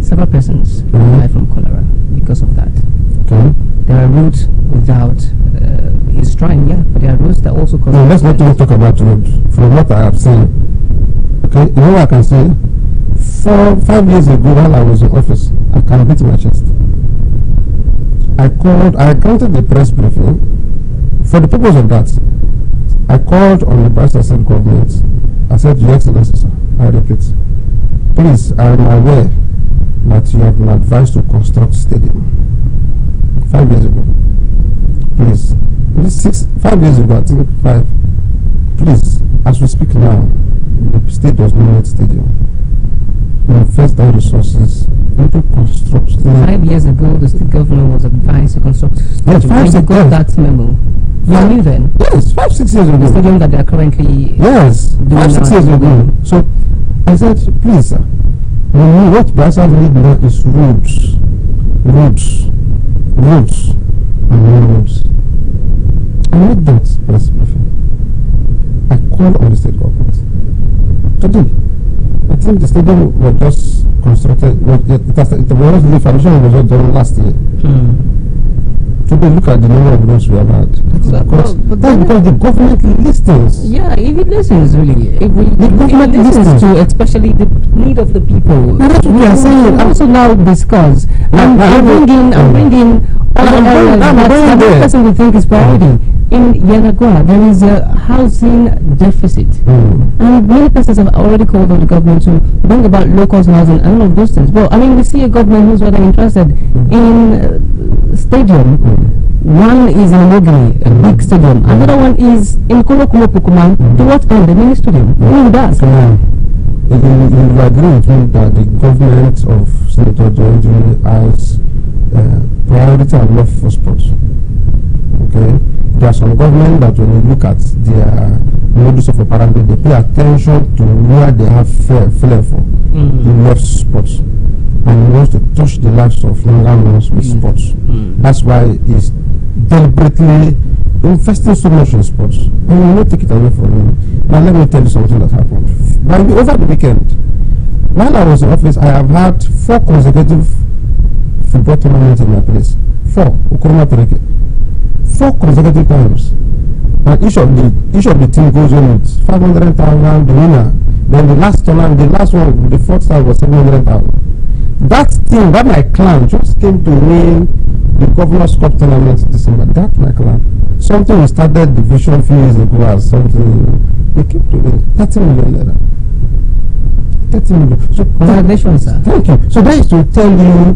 Several persons die from cholera because of that. Okay. There are roads without, he's trying, yeah, but there are roads that also cause... No, let's not even talk about roads. From what I have seen, okay, you know what I can say? 5 years ago while I was in office, I can beat my chest. I granted the press briefing. For the purpose of that, I called on the Bayelsa state government. I said, Your Excellency, sir, I repeat, please, I am aware that you have been advised to construct stadium 5 years ago. Please, 5 years ago, I think 5. Please, as we speak now, the state does not need stadium. Invest that resources into construction. 5 years ago, the state governor was advised to construct stadium. Yes, 5 years ago. That memo. You knew then? Yes, 5-6 years ago. The stadium that they are currently. Yes, 5-6 years ago. So I said, please, sir, what Bayelsa need now is roads, and more roads. I made that press briefing. I called on the state government today. I think the stadium was just constructed. The foundation was not done last year. Today, look at the number of roads we have had. Because that's because the government listens. Yeah, if it listens, really. If the government listens to especially the need of the people. That's what we are saying. Also now discuss. I'm bringing other areas that the person will think is priority. In Yanagua, there is a housing deficit. And many persons have already called on the government to bring about low-cost housing and all of those things. Well, I mean, we see a government who's rather interested in stadium. One is in Mogili, a big stadium. Another one is in Kolokumo Pukuman. To what end? The mini stadium. Who does? You agree with me that the government of Senator Johnson has priority and love for sports. Okay? There are some government that when you look at their modus of operandi, they pay attention to where they have flair for. He loves sports. And he wants to touch the lives of younger ones with sports. That's why he's deliberately investing so much in sports. And we will not take it away from him. Now let me tell you something that happened. Over the weekend, while I was in office, I have had 4 consecutive football tournaments in my place. 4 consecutive times. And each of the team goes on with 500,000, the winner. Then the last tournament, the last one, the fourth time was 700,000. That team, that my clan just came to win the Governor's Cup tournament in December. That's my clan. Something we started division few years ago as something. They keep to win 30 million naira. 30 million. So congratulations, sir. Thank you. So that is to tell you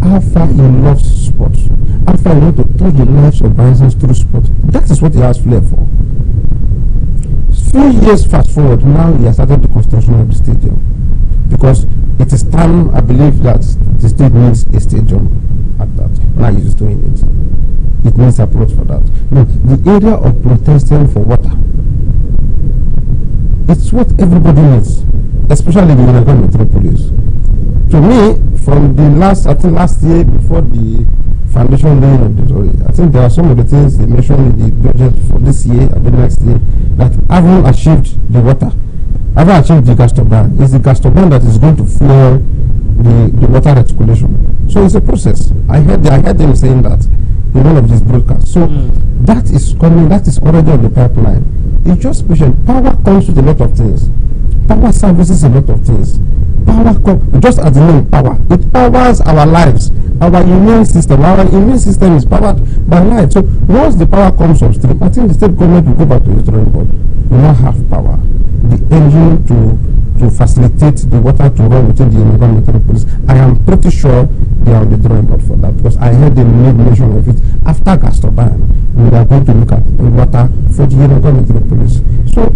how far he loves sports. How far he wants to touch the lives of Bayesians through sport. That is what he has flair for. Few years fast forward, now he has started the construction of the stadium. Because it is time, I believe, that the state needs a stadium at that. Now he's doing it. It needs approach for that. Now, the area of protesting for water, it's what everybody needs, especially the Yanagua metropolis. To me, from the last year before the foundation laying of the story, I think there are some of the things they mentioned in the budget for this year and the next year that haven't achieved the water. Haven't achieved the gas turbine. It's the gas turbine that is going to fuel the water reticulation. So it's a process. I heard them saying that in one of these broadcasts. So that is coming, that is already on the pipeline. It's just patient. Power comes with a lot of things. Power services a lot of things. Just as the name power, it powers our lives, our immune system. Our immune system is powered by light. So once the power comes upstream, I think the state government will go back to the drawing board. We now have power, the engine to facilitate the water to run within the Yanagua metropolis. I am pretty sure they are on the drawing board for that, because I heard them made mention of it after gas turbine. We are going to look at the water for the Yanagua metropolis. So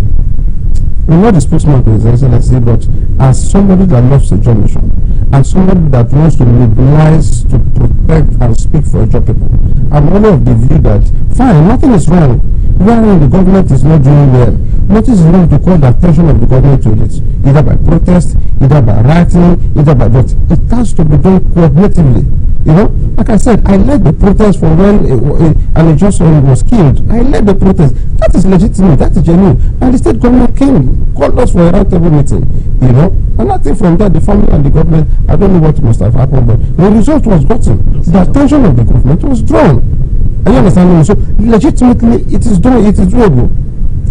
I'm not the spokesman to His Excellency, but as somebody that loves a job mission and somebody that wants to mobilize to protect and speak for a job people, I'm only of the view that fine, nothing is wrong. Wherein the government is not doing well, nothing is wrong to call the attention of the government to it, either by protest, either by writing, either by what. It has to be done coordinatively. You know, like I said, I led the protest for when an injunction was killed. I led the protest. That is legitimate. That is genuine. And the state government came, called us for a roundtable meeting. You know, and nothing from that. The family and the government, I don't know what must have happened, but the result was gotten. The attention of the government was drawn. Are you understanding me? So legitimately, it is done. It is doable.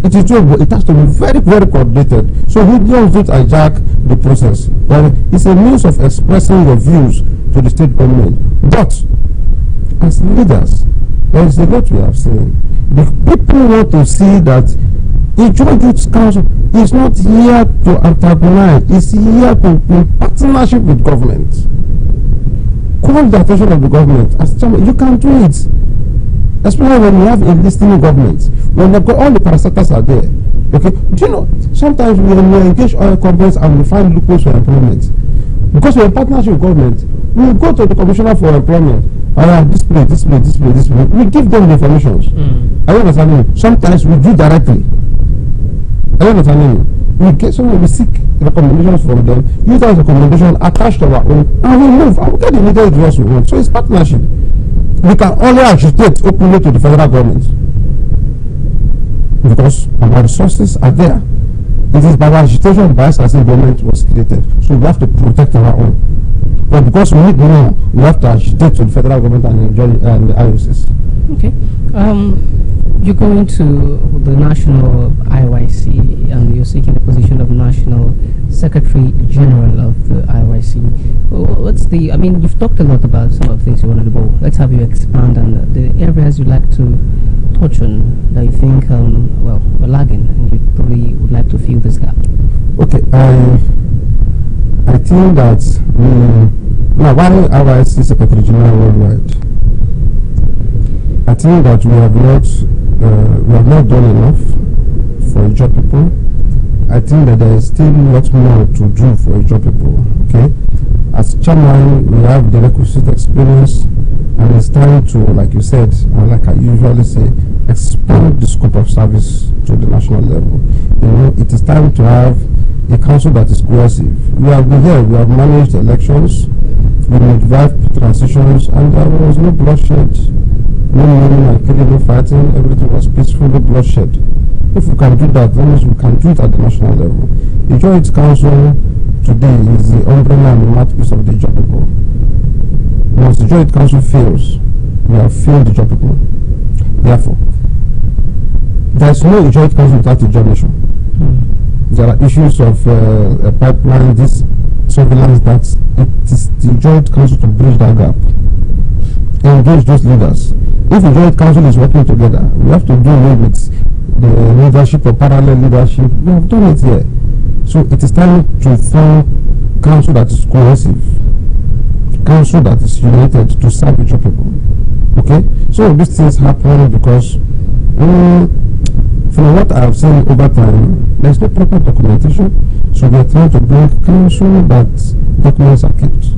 It is doable. It has to be very, very coordinated. So we don't hijack the process. But it's a means of expressing your views to the state government. But as leaders, there is a lot we have seen. The people want to see that the Joint Youth Council is not here to antagonize. It's here to in partnership with government. Call the attention of the government. As chairman, you can do it. Especially when you have a listening government, when all the parastatals are there. Okay, do you know, sometimes we engage oil companies and we find loopholes for employment. Because we're in partnership with government, we go to the commissioner for employment. Display. We give them the information. Are you understanding me? Sometimes we do directly. Are you understanding me? We seek recommendations from them, use that recommendation attached to our own, and we move and we get the needed results we want. So it's partnership. We can only agitate openly to the federal government because our resources are there. It is by our agitation by as the government was created. So we have to protect our own. But because we need more, we have to agitate to the federal government and the IOCs. Okay. You're going to the national IYC and you're seeking the position of National Secretary General of the IYC. What's the, I mean, you've talked a lot about some of the things you want to do. Let's have you expand on the areas you'd like to touch on that you think, well, we're lagging and you probably would like to fill this gap. Okay, I think that now why IYC Secretary General worldwide? I think that we have not done enough for Ijaw people. I think that there is still much more to do for Ijaw people. Okay, as chairman, we have the requisite experience, and it's time to, like you said, and like I usually say, expand the scope of service to the national level. You know, it is time to have a council that is cohesive. We have been here, we have managed elections, we midwife transitions, and there was no bloodshed, no money and killing, no fighting, everything was peaceful, no bloodshed. If we can do that, that means we can do it at the national level. The Joint Council today is the umbrella and the mouthpiece of the Ijaw people. Once the Joint Council fails, we have failed the Ijaw people. Therefore, there is no Joint Council without the Ijaw nation. There are issues of a pipeline, this surveillance, that it is the Joint Council to bridge that gap. Engage those leaders. If the Joint Council is working together, we have to do away with the leadership or parallel leadership. We have done it here. So it is time to form a council that is cohesive, council that is united to serve each people. Okay? So these things happen because from what I have seen over time, there is no proper documentation. So we are trying to bring a council that documents are kept.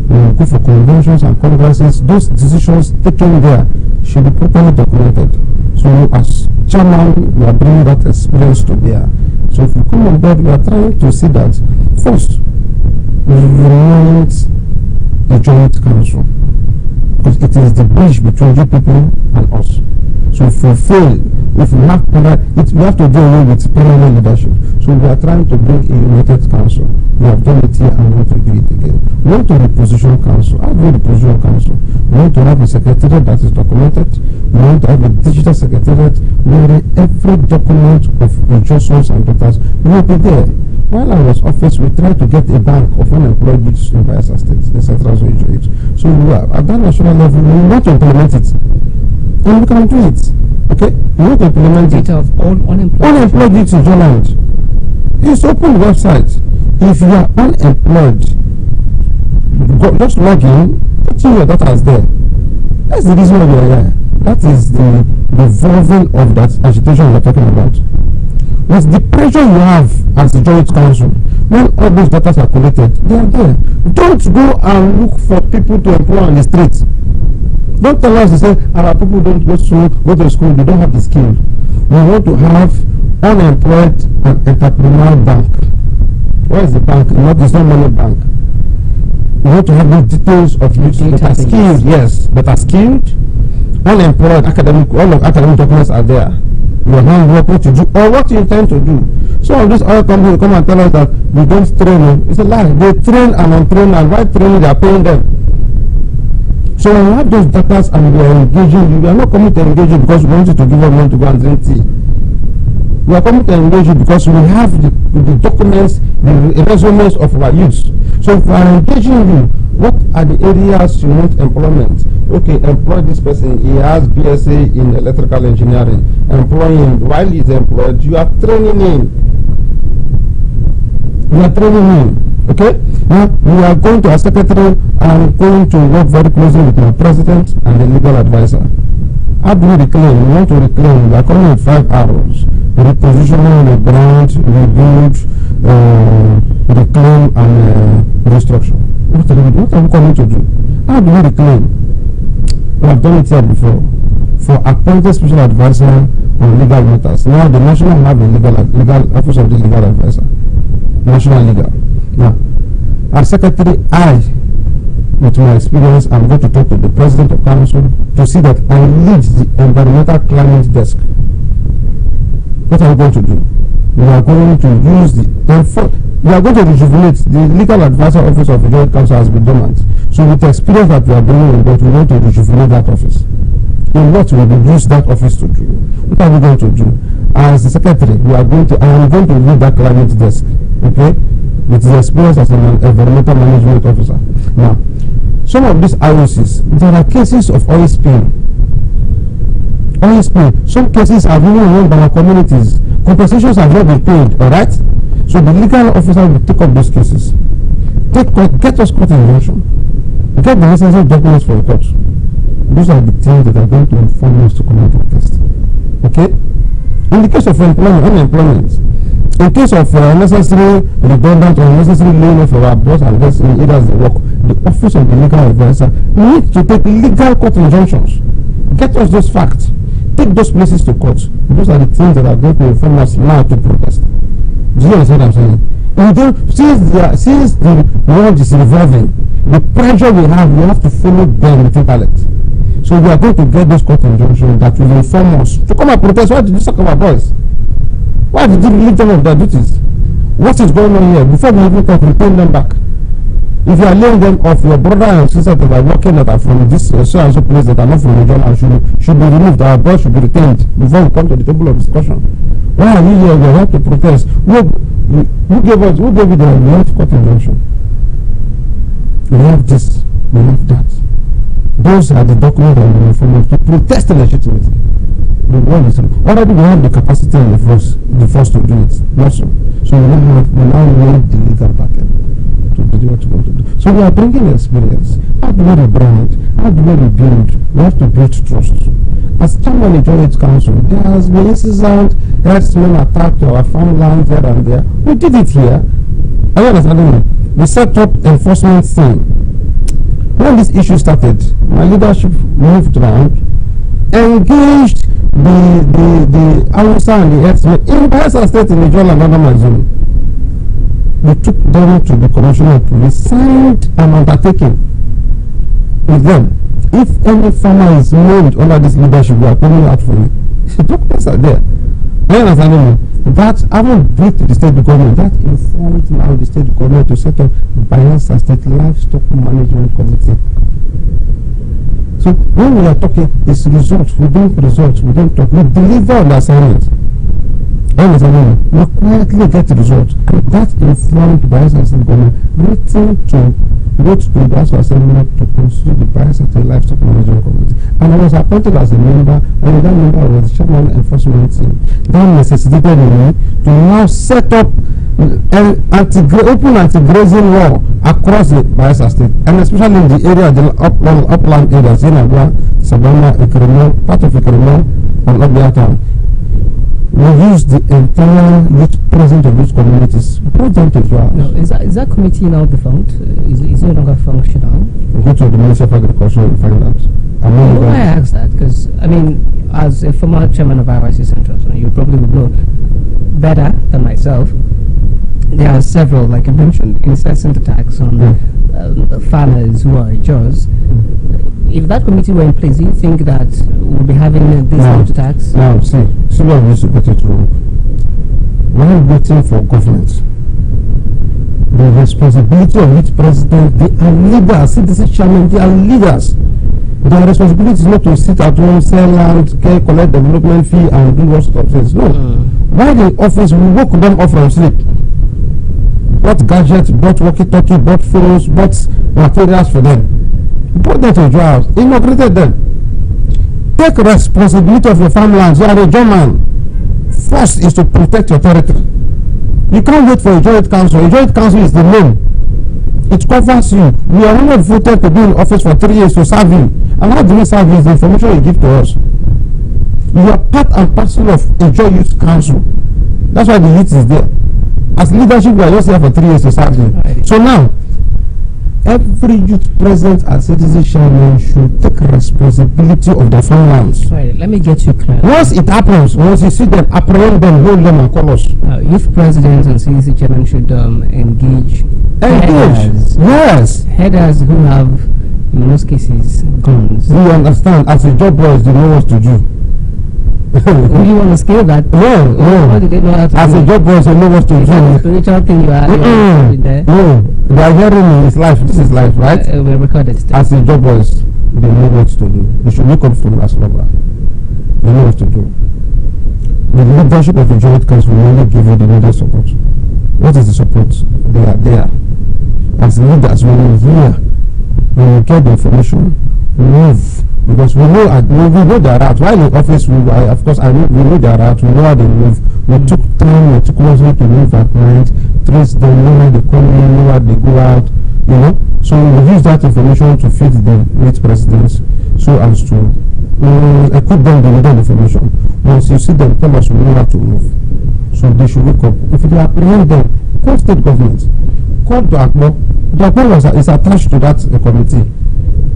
We go for conventions and congresses. Those decisions taken there should be properly documented. So as chairman, we are bringing that experience to bear. So if we come on board, we are trying to see that first, we unite the Joint Council, because it is the bridge between you people and us. So if we fail, if we have we have to deal away with parallel leadership. So we are trying to bring a united council. We have done it here and we want to do it again. We want to reposition council. How do we reposition council? We want to have a secretariat that is documented. We want to have a digital secretariat where every document of injunctions and daughters will be there. While I was office, we tried to get a bank of unemployed youths in Bayelsa State, etc. So we are, at that national level, we want to implement it. And we can do it. Okay? We want to implement it. Of all unemployed youths in Joland. It's open website. If you are unemployed, just log in, put in your daughters there. That's the reason why we are here. That is the revolving of that agitation we are talking about. With the pressure you have as the Joint Council, when all those data are collected, they are there. Don't go and look for people to employ on the streets. Don't tell us to say our people don't go to school, they don't have the skill. We want to have unemployed and entrepreneurial bank. Where is the bank? It's not money bank. We want to have the details of youth that are skilled, yes, that are skilled, unemployed, academic, all of academic documents are there. Your handwork, what you do, or what you intend to do. Some of these oil companies come and tell us that we don't train. It's a lie. They train and untrain, and while training, they are paying them. So when we have those data and we are engaging you, we are not coming to engage you because we want you to give us money to go and drink tea. We are coming to engage you because we have the documents, the resumes of our youth. So if we are engaging you, what are the areas you want employment? Okay, employ this person. He has BSA in electrical engineering. Employ him. While he's employed, you are training him. You are training him. Okay? Now, we are going to our secretary and going to work very closely with my president and the legal advisor. How do we reclaim? We want to reclaim. We are coming with 5 hours. Repositioning, rebrand, rebuild, reclaim, and restructure. What are we coming to do? How do we reclaim? We have done it here before. For appointed special advisor on legal matters. Now the national have a legal office of the legal advisor. National legal. Now, as secretary, with my experience, I'm going to talk to the president of council to see that I lead the environmental climate desk. What are we going to do? We are going to use we are going to rejuvenate the legal advisor office of the Joint Council has been dormant. So with the experience that we are bringing in, we want to rejuvenate that office. In what we will use that office to do? What are we going to do? As the secretary, I am going to lead that climate desk, okay, with the experience as an environmental management officer. Now, some of these IOCs, there are cases of oil spill. Oil spill. Some cases are being run by our communities. Compensations have not been paid, all right? So the legal officer will take up those cases. Get us court injunction. Get the necessary documents from court. Those are the things that are going to inform us to come and protest. Okay? In the case of unemployment, in case of unnecessary redundant or unnecessary laying off of our boss and guests in either the work, the office of the legal advisor needs to take legal court injunctions. Get us those facts. Take those places to court. Those are the things that are going to inform us now to protest. Do you understand what I'm saying? Since the world is evolving, the pressure we have to follow them with intellect. So we are going to get those court injunctions that will inform us to come and protest. Why did you suck our boys? Why did you relieve them of their duties? What is going on here? Before we even talk, return them back. If you are laying them off, your brother and sister that are working that are from this so and so place that are not from the journal should be removed. Our boys should be retained before we come to the table of discussion. Why are we here? We have to protest. Who gave you the court injunction? We have this, we have that. Those are the documents that we inform us to protest legitimately. The world is already we have the capacity and the force to do it. Not so. So we now need the legal backing to do what we want to do. So we are bringing experience. How do we rebrand? How do we rebuild? We have to build trust. As chairman of the Joint Council, there has been incessant herdsmen attack to our farmlands here and there. We did it here. Are you understanding me? We set up enforcement thing. When this issue started, my leadership moved around, engaged the Hausa and the herdsmen in Bayelsa State in the Nigeria and Adamawa zone. We took them to the commissioner of police, signed an undertaking with them. If any farmer is named under this leadership, we are coming out for you. The documents are there. You understand me? That haven't briefed the state government. That informed now the state government to set up Bayelsa State Livestock Management Committee. So when we are talking, it's results. We bring results. We don't talk. We deliver on the assignment. You understand me? We quietly get the results. And that informed Bayelsa State government wrote to the Bayelsa Assembly to constitute the Bayelsa State Livestock Management Committee. And I was appointed as a member, and that member was the chairman enforcement team. That necessitated me to now set up an open anti-grazing law across the Bayelsa State, and especially in the area, the upland areas, Zinagwa, Sabana, Ikrimo, part of Ikrimo, and Obia Town. We use the entire youth present of these communities, brought them to trial. No, is that committee now defunct? Is it no longer functional? Go to the Ministry of Agriculture and find out. Why I ask that? Because, I mean, as a former chairman of IYC Central, you probably would know better than myself. There are several, like I mentioned, incessant attacks on farmers who are Jaws. If that committee were in place, do you think that we'll be having these attacks? Now, see what we used to get it wrong. While waiting for government, the responsibility of each president, they are leaders, citizen chairman, they are leaders. Their responsibility is not to sit at home, sell land, collect development fee, and do what stuff is. No. While in office, we woke them off from sleep. Bought gadgets, bought walkie-talkie, bought phones, bought materials for them. Brought them to your house, inaugurated them. Take responsibility of your farmlands. You are a German. First is to protect your territory. You can't wait for a joint council. A joint council is the name. It covers you. We are not voted to be in office for 3 years to serve you. And how do we serve you? The information you give to us. You are part and parcel of a joint youth council. That's why the youth is there. As leadership, we are just here for 3 years to serve you. Right. So now, every youth present as citizen chairman should take responsibility of their farmlands. Sorry, let me get you clear. Once it happens, once you see them, apprehend them, hold them, and call us. Youth presidents and citizen chairman should engage. Headers, yes. Headers who have, in most cases, guns. You understand? As a job boys, they know what to do. You want to scale that? No. How do they know how to as do a job boys, they know what to do. Spiritual thing you are there? No. They are hearing me. It's life. This is life, right? We recorded it. As a job boys, they know what to do. They should wake up from last number. They know what to do. The leadership of the Joint Council will only give you the needed support. What is the support? They are there. As leaders, when we hear, when we get the information, we move. Because we know their route. While in office, we know their route, we know how they move. We took time meticulously to move at night, trace them, know where they come in, know where they go out, you know. So we use that information to feed the late presidents so as to equip them with the information. Once you see them come us, we know how to move. So they should wake up. If they apprehend them, call state government, call the ACBO. The ACBO is attached to that committee.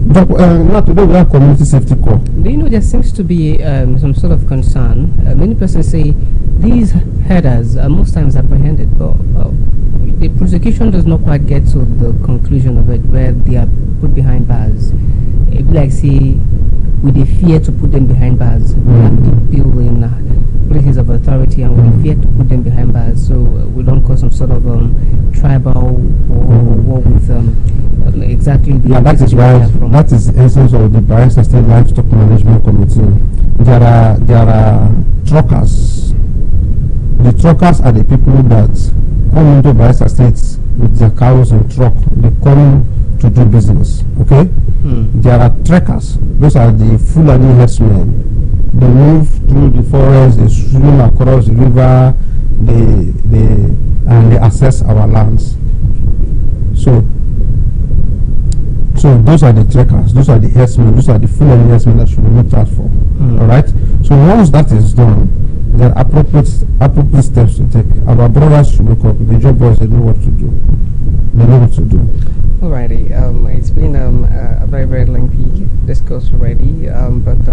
Not today we have community safety corps. Do you know there seems to be some sort of concern? Many persons say these headers are most times apprehended, but the prosecution does not quite get to the conclusion of it where they are put behind bars. It be like say with the fear to put them behind bars. We have people in places of authority and we fear to put them behind bars, so we don't cause some sort of tribal war with exactly the. Yeah, that is why that is the essence of the Bayelsa State Livestock Management Committee. There are truckers. The truckers are the people that come into Bayelsa State with their cows and truck. They come to do business. Okay. There are trekkers. Those are the Fulani herdsmen. They move through the forest. They swim across the river. They access our lands. So those are the trekkers, those are the herdsmen, those are the Fulani herdsmen that should be looked out for. All right. So once that is done, there are appropriate steps to take. Our brothers should wake up. The job boys, they know what to do. They know what to do. Alrighty. It's been a very, very lengthy discourse already. But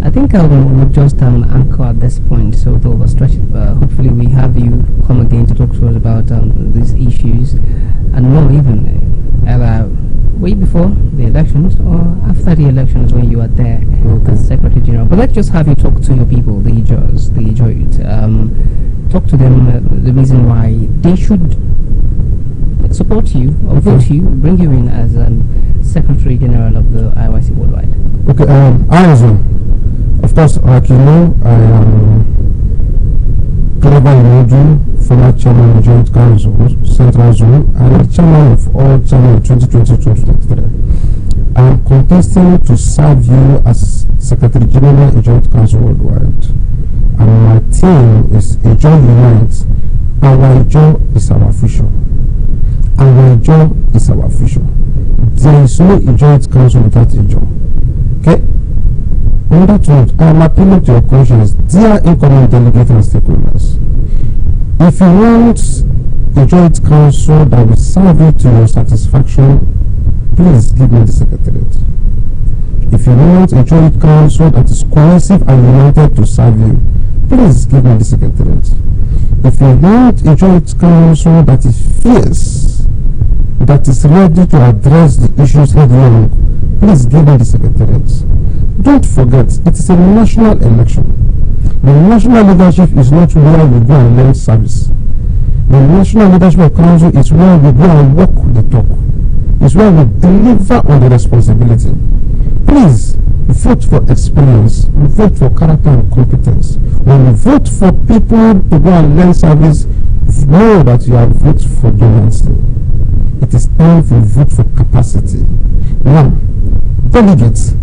I think we'll just anchor at this point, so to overstretch it. Hopefully, we have you come again to talk to us about these issues and more even. Way before the elections or after the elections when you are there as Secretary General. But let's just have you talk to your people, the Ijaws, the Ijoyut. Talk to them the reason why they should support you or vote you, bring you in as Secretary General of the IYC Worldwide. Okay, of course, like you know, I am Clever Imodu, former chairman of Joint Council, Central Zone, and the chairman of all chairman of 2020-2023. I am contesting to serve you as Secretary General of Joint Council Worldwide. And my team is Ijo Unite. Our Ijo is our future. Our Ijo is our future. There is no Joint Council without Ijo. Okay? On that note, I am appealing to your conscience, dear incoming delegates and stakeholders. If you want a joint council that will serve you to your satisfaction, please give me the secretariat. If you want a joint council that is cohesive and united to serve you, please give me the secretariat. If you want a joint council that is fierce, that is ready to address the issues head-on, please give me the secretariat. Don't forget, it is a national election. The national leadership is not where we go and learn service. The national leadership of council is where we go and walk the talk. It's where we deliver on the responsibility. Please vote for experience, vote for character and competence. When you vote for people to go and learn service, know that you have voted for donation. It is time to vote for capacity. Now, delegates.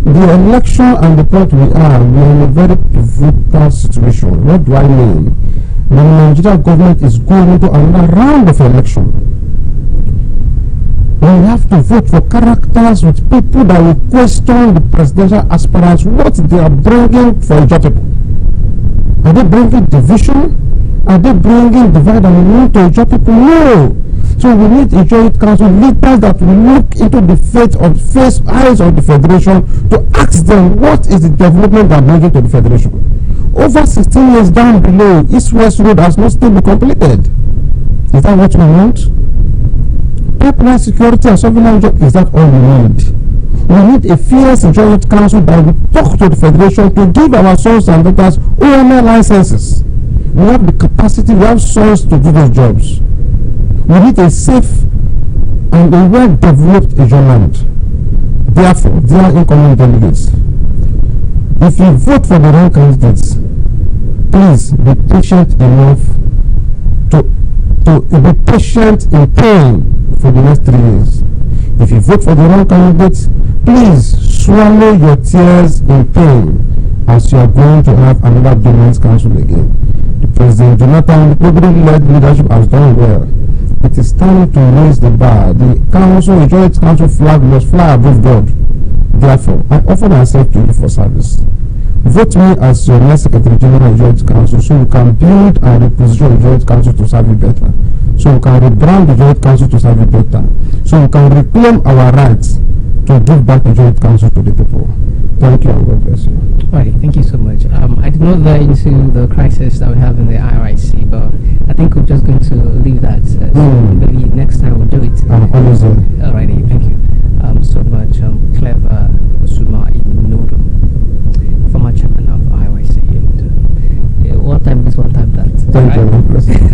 The election and the point we are in a very pivotal situation. What do I mean? The Nigerian government is going into another round of election. We have to vote for characters with people that will question the presidential aspirants, what they are bringing for Ijaw people. Are they bringing division? Are they bringing divide and rule to Ijaw people? No. So we need a joint council leaders that will look into the eyes of the federation to ask them what is the development they are bringing to the federation. Over 16 years down below, East-West Road has not still been completed. Is that what we want? Pipeline security and surveillance job, is that all we need? We need a fierce joint council that will talk to the federation to give our sons and daughters OML licenses. We have the capacity, we have sons to do those jobs. We need a safe and a well-developed Ijaw land. Therefore, dear incoming delegates, if you vote for the wrong candidates, please be patient enough to be patient in pain for the next 3 years. If you vote for the wrong candidate, please swallow your tears in pain as you are going to have another Dominance Council again. The President Jonathan Republic-led leadership has done well. It is time to raise the bar. The council, joint council flag must fly above God. Therefore, I offer myself to you for service. Vote me as your next Secretary General of Joint Council so we can build and reposition the Joint Council to serve you better. So we can rebrand the Joint Council to serve you better. So we can reclaim our rights to give back the Joint Council to the people. Thank you and God bless you. All right, thank you so much. I did not go into the crisis that we have in the IRIC, but I think we're just going to leave that. So maybe next time we'll do it. I'm always there. All righty, thank you so much. Clever Suma Inodo, former chairman of IRIC. And one time this, one time that. Thank you.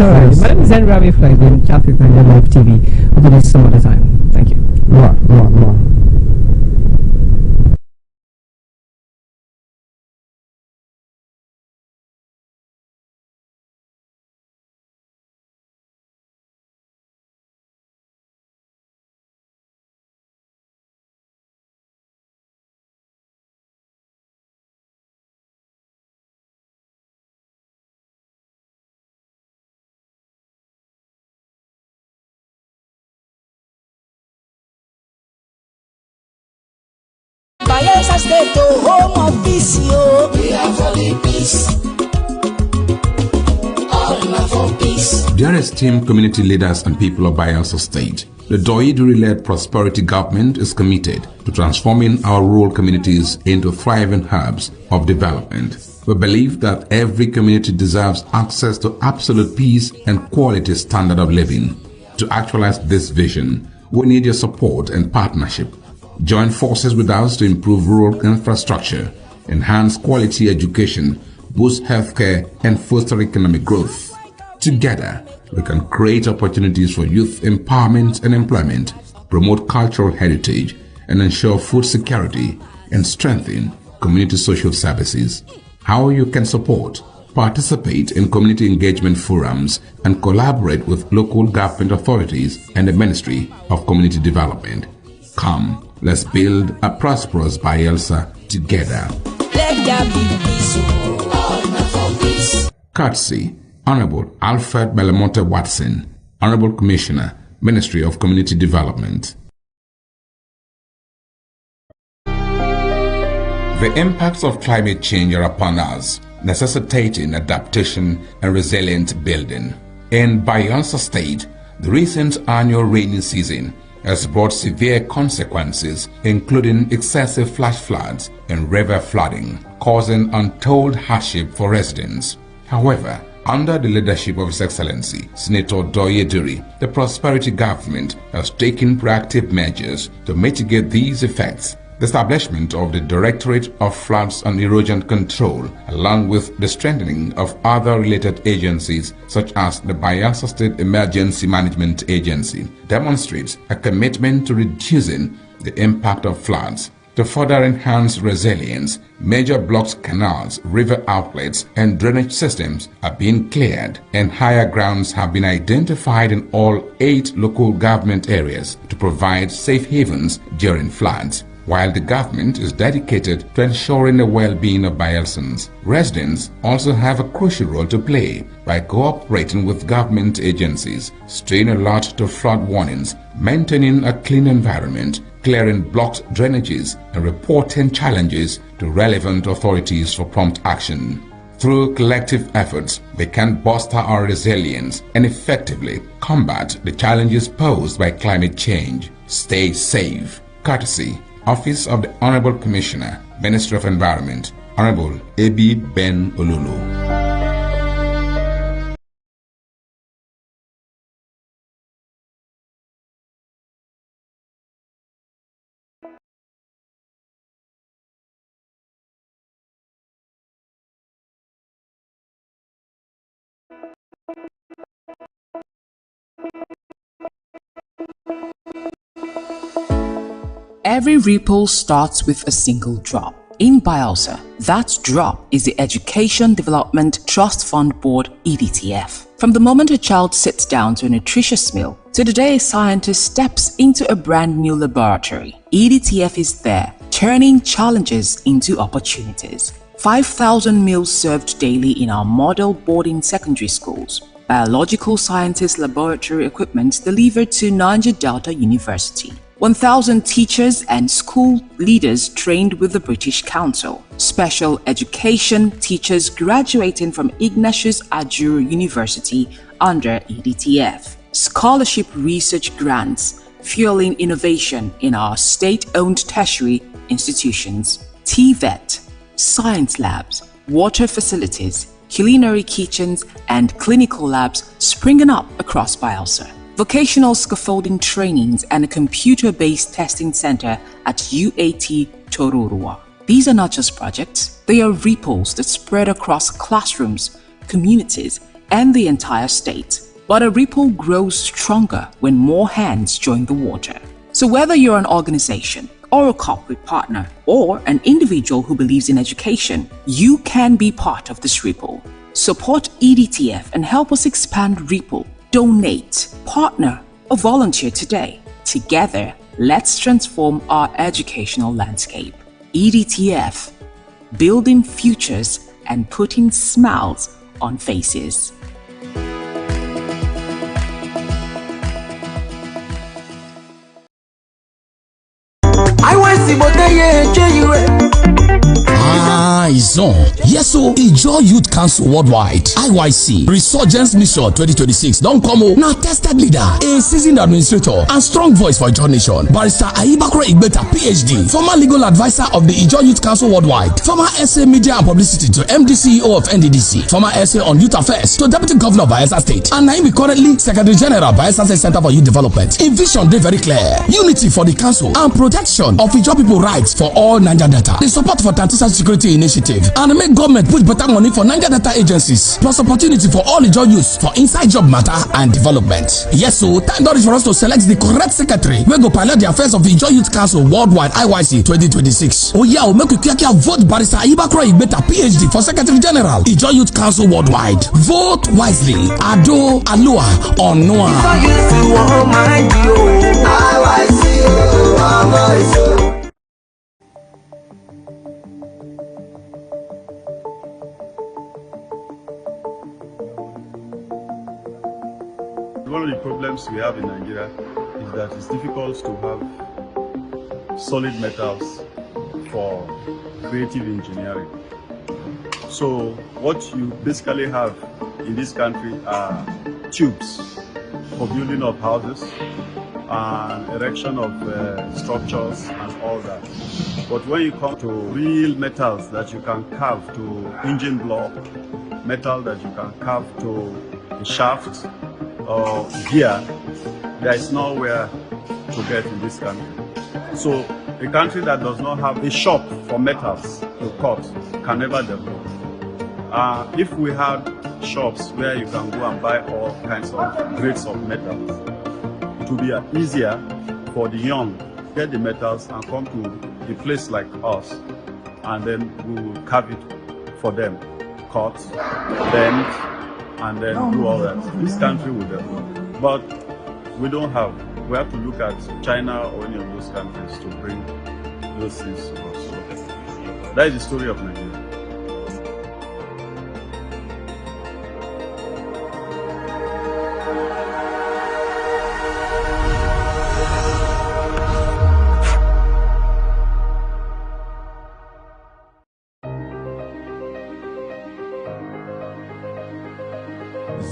All right, my name is Henry Ravi Flag, in Traffic Nigeria Live TV. We'll do this some other time. Thank you. No. Bayelsa State, home of peace, yo. We are for the peace. All for peace. Dear esteemed community leaders and people of Bayelsa State, the Doyiduri-led prosperity government is committed to transforming our rural communities into thriving hubs of development. We believe that every community deserves access to absolute peace and quality standard of living. To actualize this vision, we need your support and partnership. Join forces with us to improve rural infrastructure, enhance quality education, boost healthcare, and foster economic growth. Together, we can create opportunities for youth empowerment and employment, promote cultural heritage, and ensure food security and strengthen community social services. How you can support: participate in community engagement forums and collaborate with local government authorities and the Ministry of Community Development. Come, let's build a prosperous Bayelsa together. Let there be peace, all for peace. Courtesy, Honorable Alfred Belamonte Watson, Honorable Commissioner, Ministry of Community Development. The impacts of climate change are upon us, necessitating adaptation and resilient building. In Bayelsa State, the recent annual rainy season has brought severe consequences, including excessive flash floods and river flooding, causing untold hardship for residents. However, under the leadership of His Excellency Senator Doyiduri, the prosperity government has taken proactive measures to mitigate these effects. The establishment of the Directorate of Floods and Erosion Control, along with the strengthening of other related agencies such as the Bayelsa State Emergency Management Agency, demonstrates a commitment to reducing the impact of floods. To further enhance resilience, major blocked canals, river outlets, and drainage systems are being cleared, and higher grounds have been identified in all 8 local government areas to provide safe havens during floods. While the government is dedicated to ensuring the well-being of Bayelsans, residents also have a crucial role to play by cooperating with government agencies, staying alert to flood warnings, maintaining a clean environment, clearing blocked drainages, and reporting challenges to relevant authorities for prompt action. Through collective efforts, we can bolster our resilience and effectively combat the challenges posed by climate change. Stay safe. Courtesy, Office of the Honorable Commissioner, Ministry of Environment, Honorable A.B. Ben Olulu. Every ripple starts with a single drop. In Bielsa, that drop is the Education Development Trust Fund Board EDTF. From the moment a child sits down to a nutritious meal to the day a scientist steps into a brand new laboratory, EDTF is there, turning challenges into opportunities. 5,000 meals served daily in our model boarding secondary schools. Biological sciences laboratory equipment delivered to Niger Delta University. 1,000 teachers and school leaders trained with the British Council. Special education teachers graduating from Ignatius Ajuru University under EDTF. Scholarship research grants fueling innovation in our state-owned tertiary institutions. TVET, science labs, water facilities, culinary kitchens, and clinical labs springing up across Bielsa. Vocational scaffolding trainings and a computer-based testing center at UAT Tororua. These are not just projects, they are ripples that spread across classrooms, communities, and the entire state. But a ripple grows stronger when more hands join the water. So whether you're an organization, or a corporate partner, or an individual who believes in education, you can be part of this ripple. Support EDTF and help us expand Ripple. Donate, partner, or volunteer today. Together, let's transform our educational landscape. EDTF, building futures and putting smiles on faces. It's on. Yes, so Ijaw Youth Council Worldwide (IYC) Resurgence Mission 2026 don't come o. Now tested leader, a seasoned administrator, and strong voice for Ijaw Nation. Barrister Ayibakre Igbeta, PhD, former legal advisor of the Ijaw Youth Council Worldwide, former SA Media and Publicity to MD CEO of NDDC, former SA on Youth Affairs to Deputy Governor of Bayelsa State, and Naimi currently Secretary General Bayelsa State Center for Youth Development. In vision, they very clear: unity for the council and protection of Ijaw people rights for all Naija data. The support for Tantisa Security Initiative and make government put better money for Naija data agencies, plus opportunity for all Ijaw youth for inside job matter and development. Yes, so time is for us to select the correct secretary. We go pilot the affairs of the Ijaw Youth Council Worldwide (IYC) 2026. Oh yeah, make you quick vote Barrister Ayibakre Igbeta, PhD, for Secretary General Ijaw Youth Council Worldwide. Vote wisely. Ado Alua Onua. One of the problems we have in Nigeria is that it's difficult to have solid metals for creative engineering. So what you basically have in this country are tubes for building of houses and erection of structures and all that. But when you come to real metals that you can carve to engine block, metal that you can carve to a shaft or gear, there is nowhere to get in this country. So a country that does not have a shop for metals to cut can never develop. If we had shops where you can go and buy all kinds of grades of metals, it would be easier for the young to get the metals and come to a place like us, and then we will carve it for them, cut, bend, and then do all that. This country will develop, but we don't have. We have to look at China or any of those countries to bring those things to us. So that is the story of Nigeria.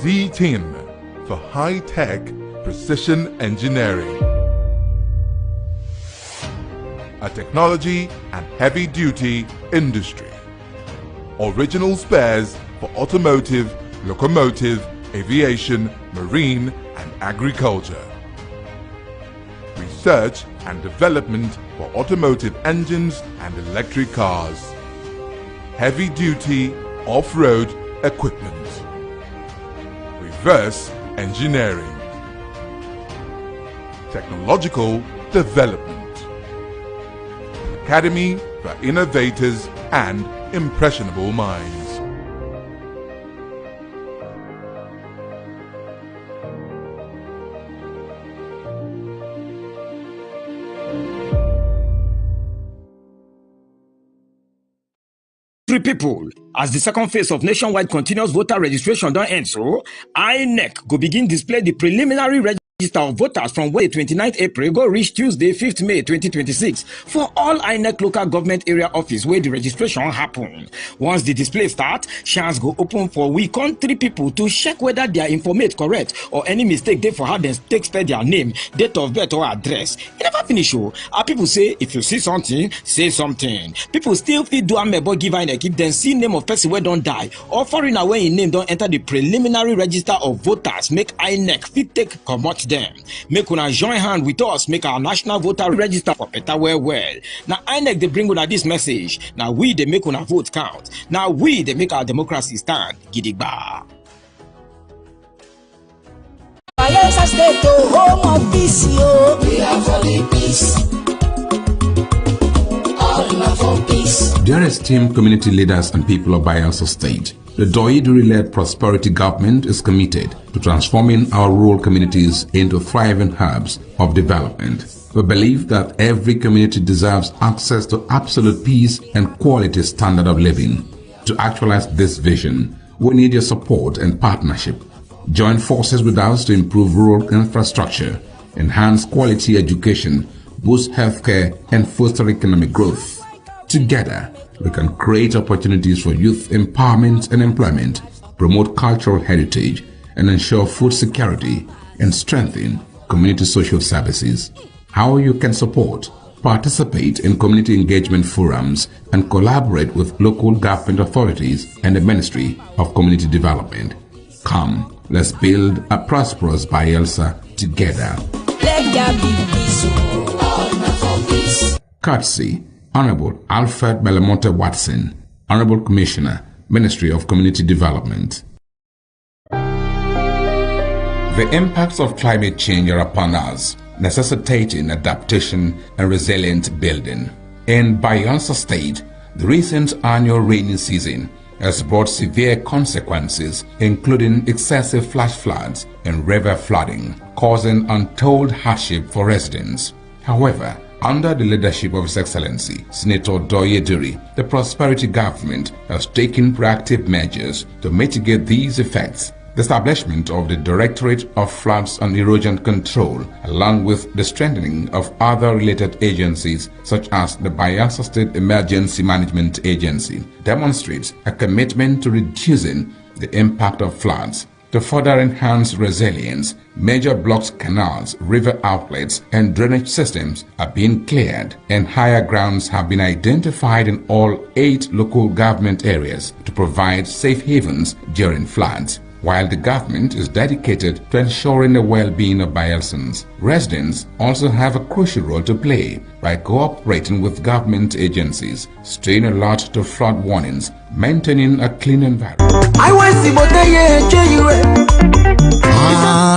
Z-Team for high-tech precision engineering. A technology and heavy-duty industry. Original spares for automotive, locomotive, aviation, marine and agriculture. Research and development for automotive engines and electric cars. Heavy-duty off-road equipment. Reverse engineering. Technological development. Academy for innovators and impressionable minds. People, as the second phase of nationwide continuous voter registration don't end, so INEC go begin display the preliminary register of voters from Wednesday 29th April go reach Tuesday 5th May 2026 for all INEC local government area office where the registration happen. Once the display start, chance go open for we country people to check whether their informate correct or any mistake they for how they take spell their name, date of birth or address. It never finish. Our people say if you see something, say something. People still fit do amebo give INEC if then see name of person where don't die or foreigner where in name don't enter the preliminary register of voters. Make INEC fit take comot them. Make una join hand with us, make our national voter register for better well. Now INEC they bring una this message. Now we they make una vote count. Now we they make our democracy stand. Gidigba. Bayelsa State, home of peace, yo. We are for the peace. All for peace. Dear esteemed community leaders and people of Bayelsa State, the Doyiduri-led prosperity government is committed to transforming our rural communities into thriving hubs of development. We believe that every community deserves access to absolute peace and quality standard of living. To actualize this vision, we need your support and partnership. Join forces with us to improve rural infrastructure, enhance quality education, boost healthcare, and foster economic growth. Together, we can create opportunities for youth empowerment and employment, promote cultural heritage, and ensure food security and strengthen community social services. How you can support: participate in community engagement forums and collaborate with local government authorities and the Ministry of Community Development. Come, let's build a prosperous Bayelsa together. Let there be peace, all for peace. Courtesy Honorable Alfred Belamonte Watson, Honorable Commissioner, Ministry of Community Development. The impacts of climate change are upon us, necessitating adaptation and resilient building. In Bayelsa State, the recent annual rainy season has brought severe consequences, including excessive flash floods and river flooding, causing untold hardship for residents. However, under the leadership of His Excellency, Senator Doyiduri, the prosperity government has taken proactive measures to mitigate these effects. The establishment of the Directorate of Floods and Erosion Control, along with the strengthening of other related agencies such as the Bayelsa State Emergency Management Agency, demonstrates a commitment to reducing the impact of floods. To further enhance resilience, major blocks, canals, river outlets, and drainage systems are being cleared, and higher grounds have been identified in all 8 local government areas to provide safe havens during floods. While the government is dedicated to ensuring the well-being of Bayelsans, residents also have a crucial role to play by cooperating with government agencies, staying alert to flood warnings, maintaining a clean environment.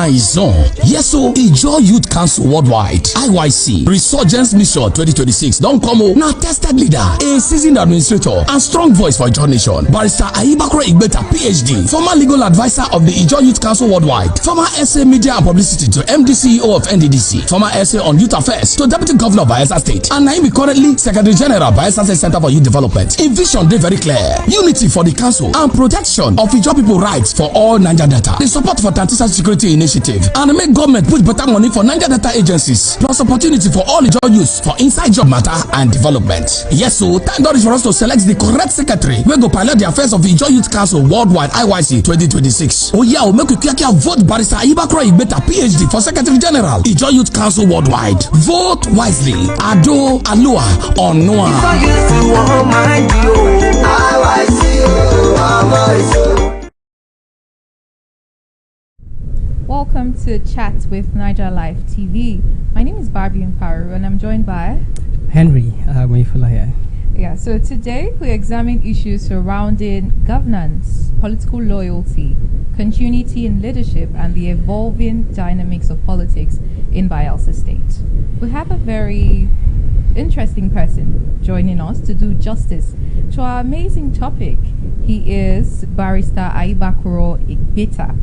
Yes, so Ijo Youth Council Worldwide (IYC) Resurgence Mission 2026 don't come now. Tested leader, a seasoned administrator, and strong voice for Ijo Nation. Barrister Ayibakro Igbeta, PhD, former legal advisor of the Ijo Youth Council Worldwide, former SA Media and Publicity to MD CEO of NDDC, former SA on Youth Affairs to Deputy Governor of Bayelsa State, and Naimi currently Secretary General Bayelsa State Center for Youth Development. A vision they very clear: unity for the council and protection of Ijo people rights for all Naija data. The support for Tantisa Security Initiative and make government put better money for Naija data agencies, plus opportunity for all Ijo youth for inside job matter and development. Yes, so thank God for us to select the correct secretary. We go pilot the affairs of the Ijo Youth Council Worldwide (IYC) 2026. Oh yeah, we'll make you vote Barrister Ayibakro Igbeta, PhD, for Secretary General Ijo Youth Council Worldwide. Vote wisely. Ado Alua Onua. Welcome to Chat with Naija Live TV. My name is Barbie Mparu and I'm joined by Henry Moifulaya. Yeah, so today we examine issues surrounding governance, political loyalty, continuity in leadership, and the evolving dynamics of politics in Bayelsa State. We have a very interesting person joining us to do justice to our amazing topic. He is Barrister Aibakuro Igbeta,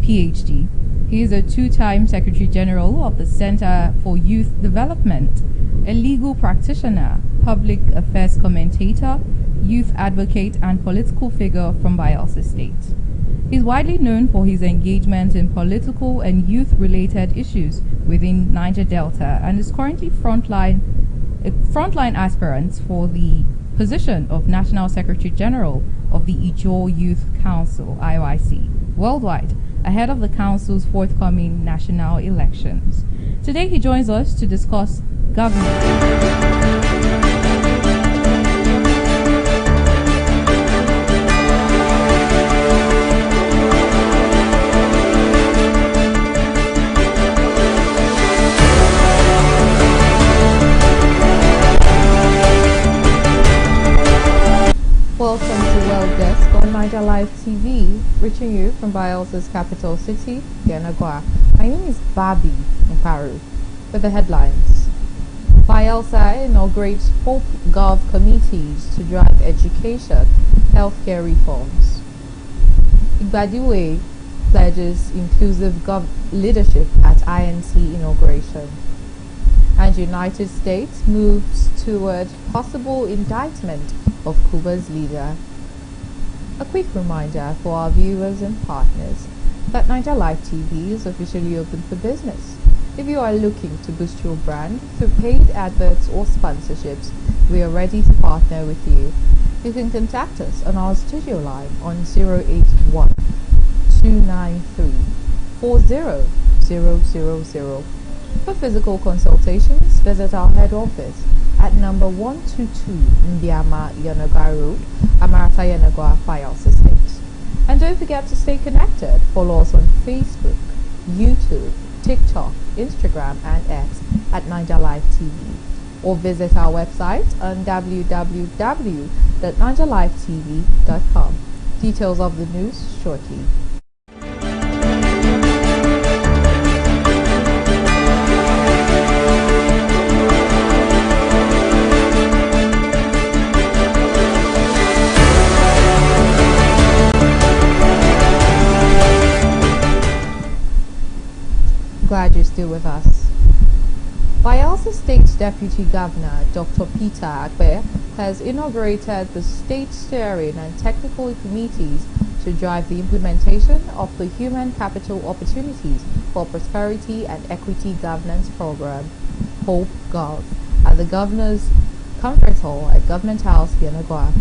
PhD. He is a two-time Secretary General of the Center for Youth Development, a legal practitioner, public affairs commentator, youth advocate, and political figure from Bayelsa State. He is widely known for his engagement in political and youth-related issues within Niger Delta and is currently frontline aspirant for the position of National Secretary General of the Ijaw Youth Council, IYC, worldwide, ahead of the Council's forthcoming national elections. Today he joins us to discuss governance. Welcome to World Desk on Naija Live TV, reaching you from Bayelsa's capital city, Yenagoa. My name is Babi Mparu, with the headlines. Bayelsa inaugurates Hope Gov committees to drive education, healthcare reforms. Igbadiwe pledges inclusive leadership at INC inauguration. And United States moves toward possible indictment of Cuba's leader. A quick reminder for our viewers and partners that Naija Live TV is officially open for business. If you are looking to boost your brand through paid adverts or sponsorships, we are ready to partner with you. You can contact us on our studio line on 081-293-40000. For physical consultations, visit our head office at number 122 Mbiama Yanaga Road, Amarata Yanaga, Bayelsa State. And don't forget to stay connected. Follow us on Facebook, YouTube, TikTok, Instagram, and X at Naija Live TV. Or visit our website on www.naijalivetv.com. Details of the news shortly. Glad you're still with us. Bayelsa State Deputy Governor Dr. Peter Akpe has inaugurated the State Steering and Technical Committees to drive the implementation of the Human Capital Opportunities for Prosperity and Equity Governance Program, Hope Gov, at the Governor's Conference Hall at Government House, Yenagoa.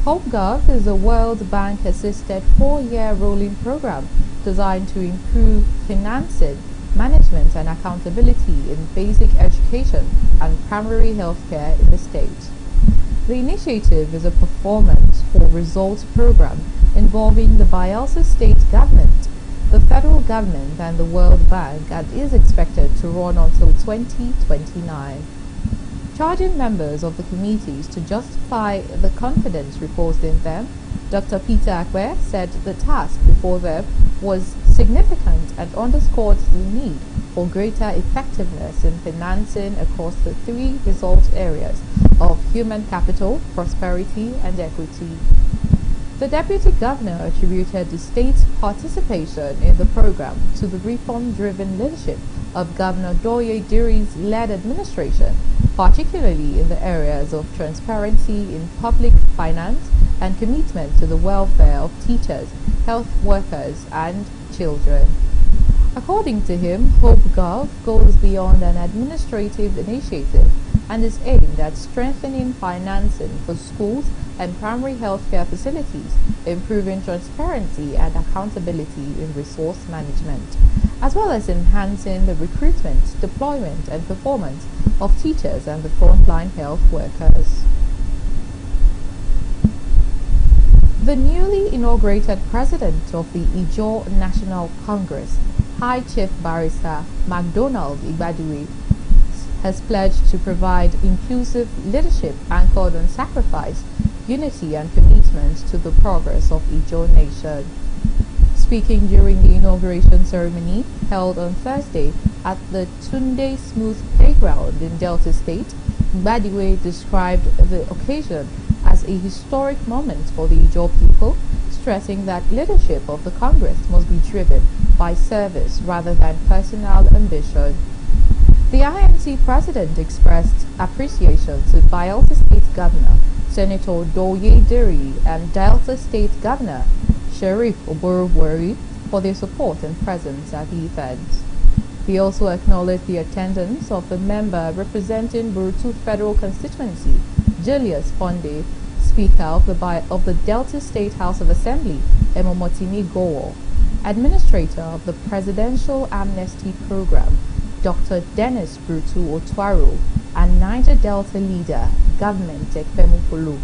Hope Gov is a World Bank-assisted 4-year rolling program designed to improve financing, management and accountability in basic education and primary health care in the state. The initiative is a performance for results program involving the Bayelsa State Government, the federal government and the World Bank, and is expected to run until 2029. Charging members of the committees to justify the confidence reposed in them, Dr. Peter Akwe said the task before them was significant and underscored the need for greater effectiveness in financing across the 3 result areas of human capital, prosperity, and equity. The Deputy Governor attributed the state's participation in the program to the reform-driven leadership of Governor Doye Diri's led administration, particularly in the areas of transparency in public finance and commitment to the welfare of teachers, health workers, and children. According to him, Hope Gov goes beyond an administrative initiative and is aimed at strengthening financing for schools and primary healthcare facilities, improving transparency and accountability in resource management, as well as enhancing the recruitment, deployment, and performance of teachers and the frontline health workers. The newly inaugurated president of the Ijaw National Congress, High Chief Barrister MacDonald Igbadiwe, has pledged to provide inclusive leadership anchored on sacrifice, unity and commitment to the progress of Ijaw Nation. Speaking during the inauguration ceremony held on Thursday at the Tunde Smooth Playground in Delta State, Gbadiwe described the occasion as a historic moment for the Ijaw people, stressing that leadership of the Congress must be driven by service rather than personal ambition. The INC president expressed appreciation to Bayelsa State Governor Senator Doye Diri and Delta State Governor Sheriff Oborowori for their support and presence at the event. He also acknowledged the attendance of the member representing Burutu Federal Constituency, Julius Ponde, Speaker of the Delta State House of Assembly, Emomotimi Gowo, Administrator of the Presidential Amnesty Program, Dr. Dennis Brutu Otwaro, and Niger Delta leader, Government Ekpemukulu.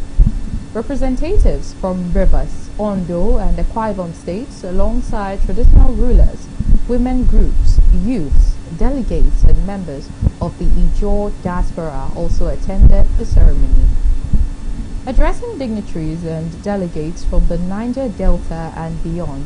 Representatives from Rivers, Ondo, and Akwa Ibom states, alongside traditional rulers, women groups, youths, delegates, and members of the Ijaw diaspora also attended the ceremony. Addressing dignitaries and delegates from the Niger Delta and beyond,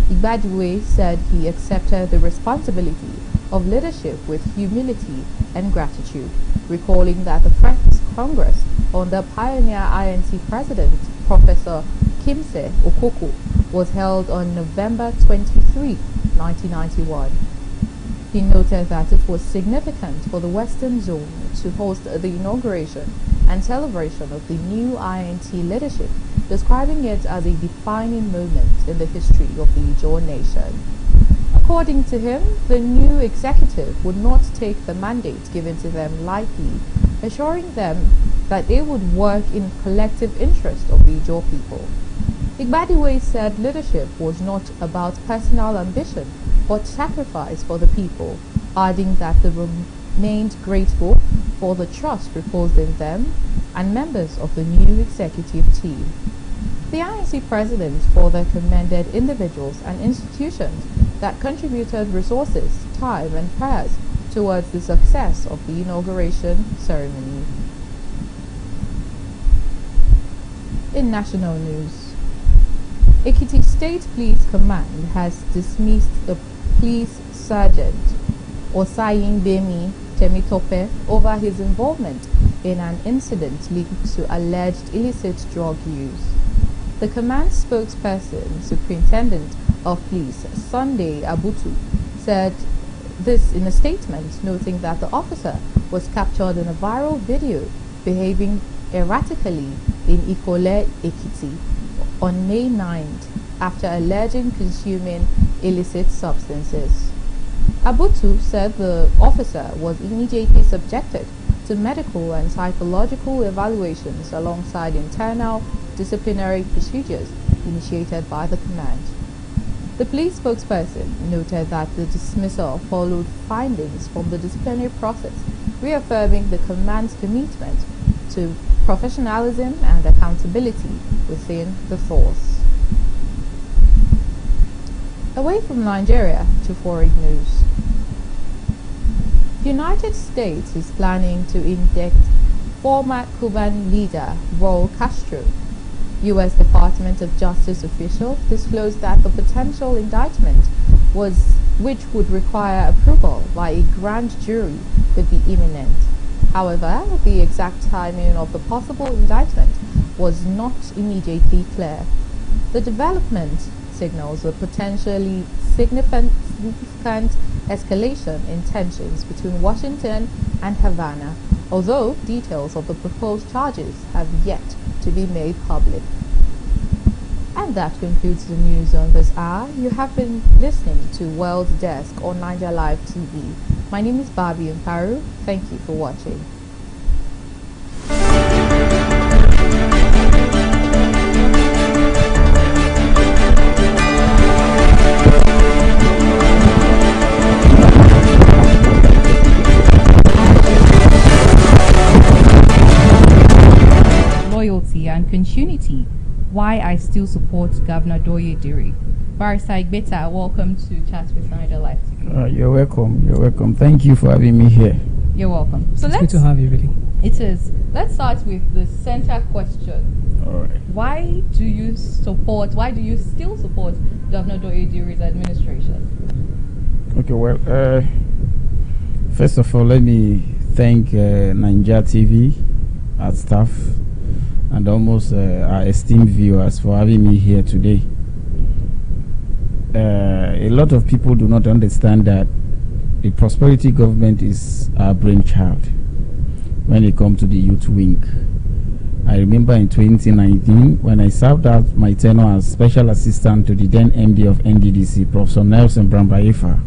Gbadiwe said he accepted the responsibility of leadership with humility and gratitude, recalling that the First Congress under pioneer INC President Professor Kimse Okoko was held on November 23, 1991. He noted that it was significant for the Western Zone to host the inauguration and celebration of the new INT leadership, describing it as a defining moment in the history of the Ijaw nation. According to him, the new executive would not take the mandate given to them lightly, assuring them that they would work in collective interest of the Ijaw people. Gbadiwe said leadership was not about personal ambition, but sacrifice for the people, adding that they remained grateful for the trust reposed in them and members of the new executive team. The INC president further commended individuals and institutions that contributed resources, time, and prayers towards the success of the inauguration ceremony. In national news, Ekiti State Police Command has dismissed the police sergeant Osayin Bemi Temitope over his involvement in an incident linked to alleged illicit drug use. The command spokesperson, Superintendent of Police Sunday Abutu, said this in a statement, noting that the officer was captured in a viral video behaving erratically in Ikole, Ekiti on May 9th after alleging consuming illicit substances. Abutu said the officer was immediately subjected to medical and psychological evaluations alongside internal disciplinary procedures initiated by the command. The police spokesperson noted that the dismissal followed findings from the disciplinary process, reaffirming the command's commitment to professionalism and accountability within the force. Away from Nigeria to foreign news. United States is planning to indict former Cuban leader Raul Castro. U.S. Department of Justice officials disclosed that the potential indictment which would require approval by a grand jury could be imminent. However, the exact timing of the possible indictment was not immediately clear. The development signals a potentially significant escalation in tensions between Washington and Havana, although details of the proposed charges have yet to be made public. And that concludes the news on this hour. You have been listening to World Desk on Naija Live TV. My name is Barbie Mparu. Thank you for watching. Loyalty and continuity. Why I still support Governor Doye Diri. Barrister Igbeta, welcome to Chat with Naija Live TV. You're welcome. You're welcome. Thank you for having me here. You're welcome. So it's good to have you, really. It is. Let's start with the center question. All right. Why do you still support Governor Doye Diri's administration? Okay, well, first of all, let me thank Naija TV, our staff, and almost our esteemed viewers for having me here today. A lot of people do not understand that the prosperity government is our brainchild when it comes to the youth wing. I remember in 2019 when I served out my tenure as special assistant to the then MD of NDDC, Professor Nelson Brambayefa.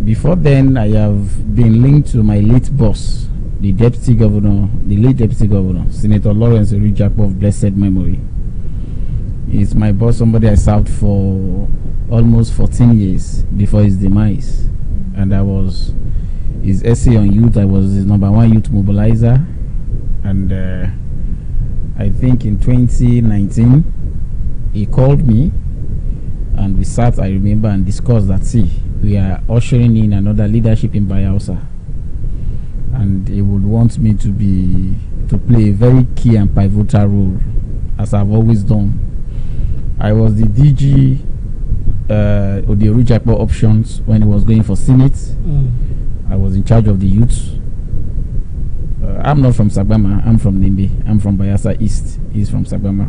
Before then, I have been linked to my late boss, the deputy governor, the late deputy governor, Senator Lawrence Orijakpo of blessed memory. He's my boss, somebody I served for almost 14 years before his demise. And I was his essay on youth. I was his #1 youth mobilizer. And I think in 2019, he called me and we sat, I remember, and discussed that, see, we are ushering in another leadership in Bayelsa. And he would want me to play a very key and pivotal role, as I've always done. I was the DG of the Orijakpo options when he was going for Senate. I was in charge of the youth. I'm not from Sagbama, I'm from Nimbi. I'm from Bayelsa East. He's from Sagbama.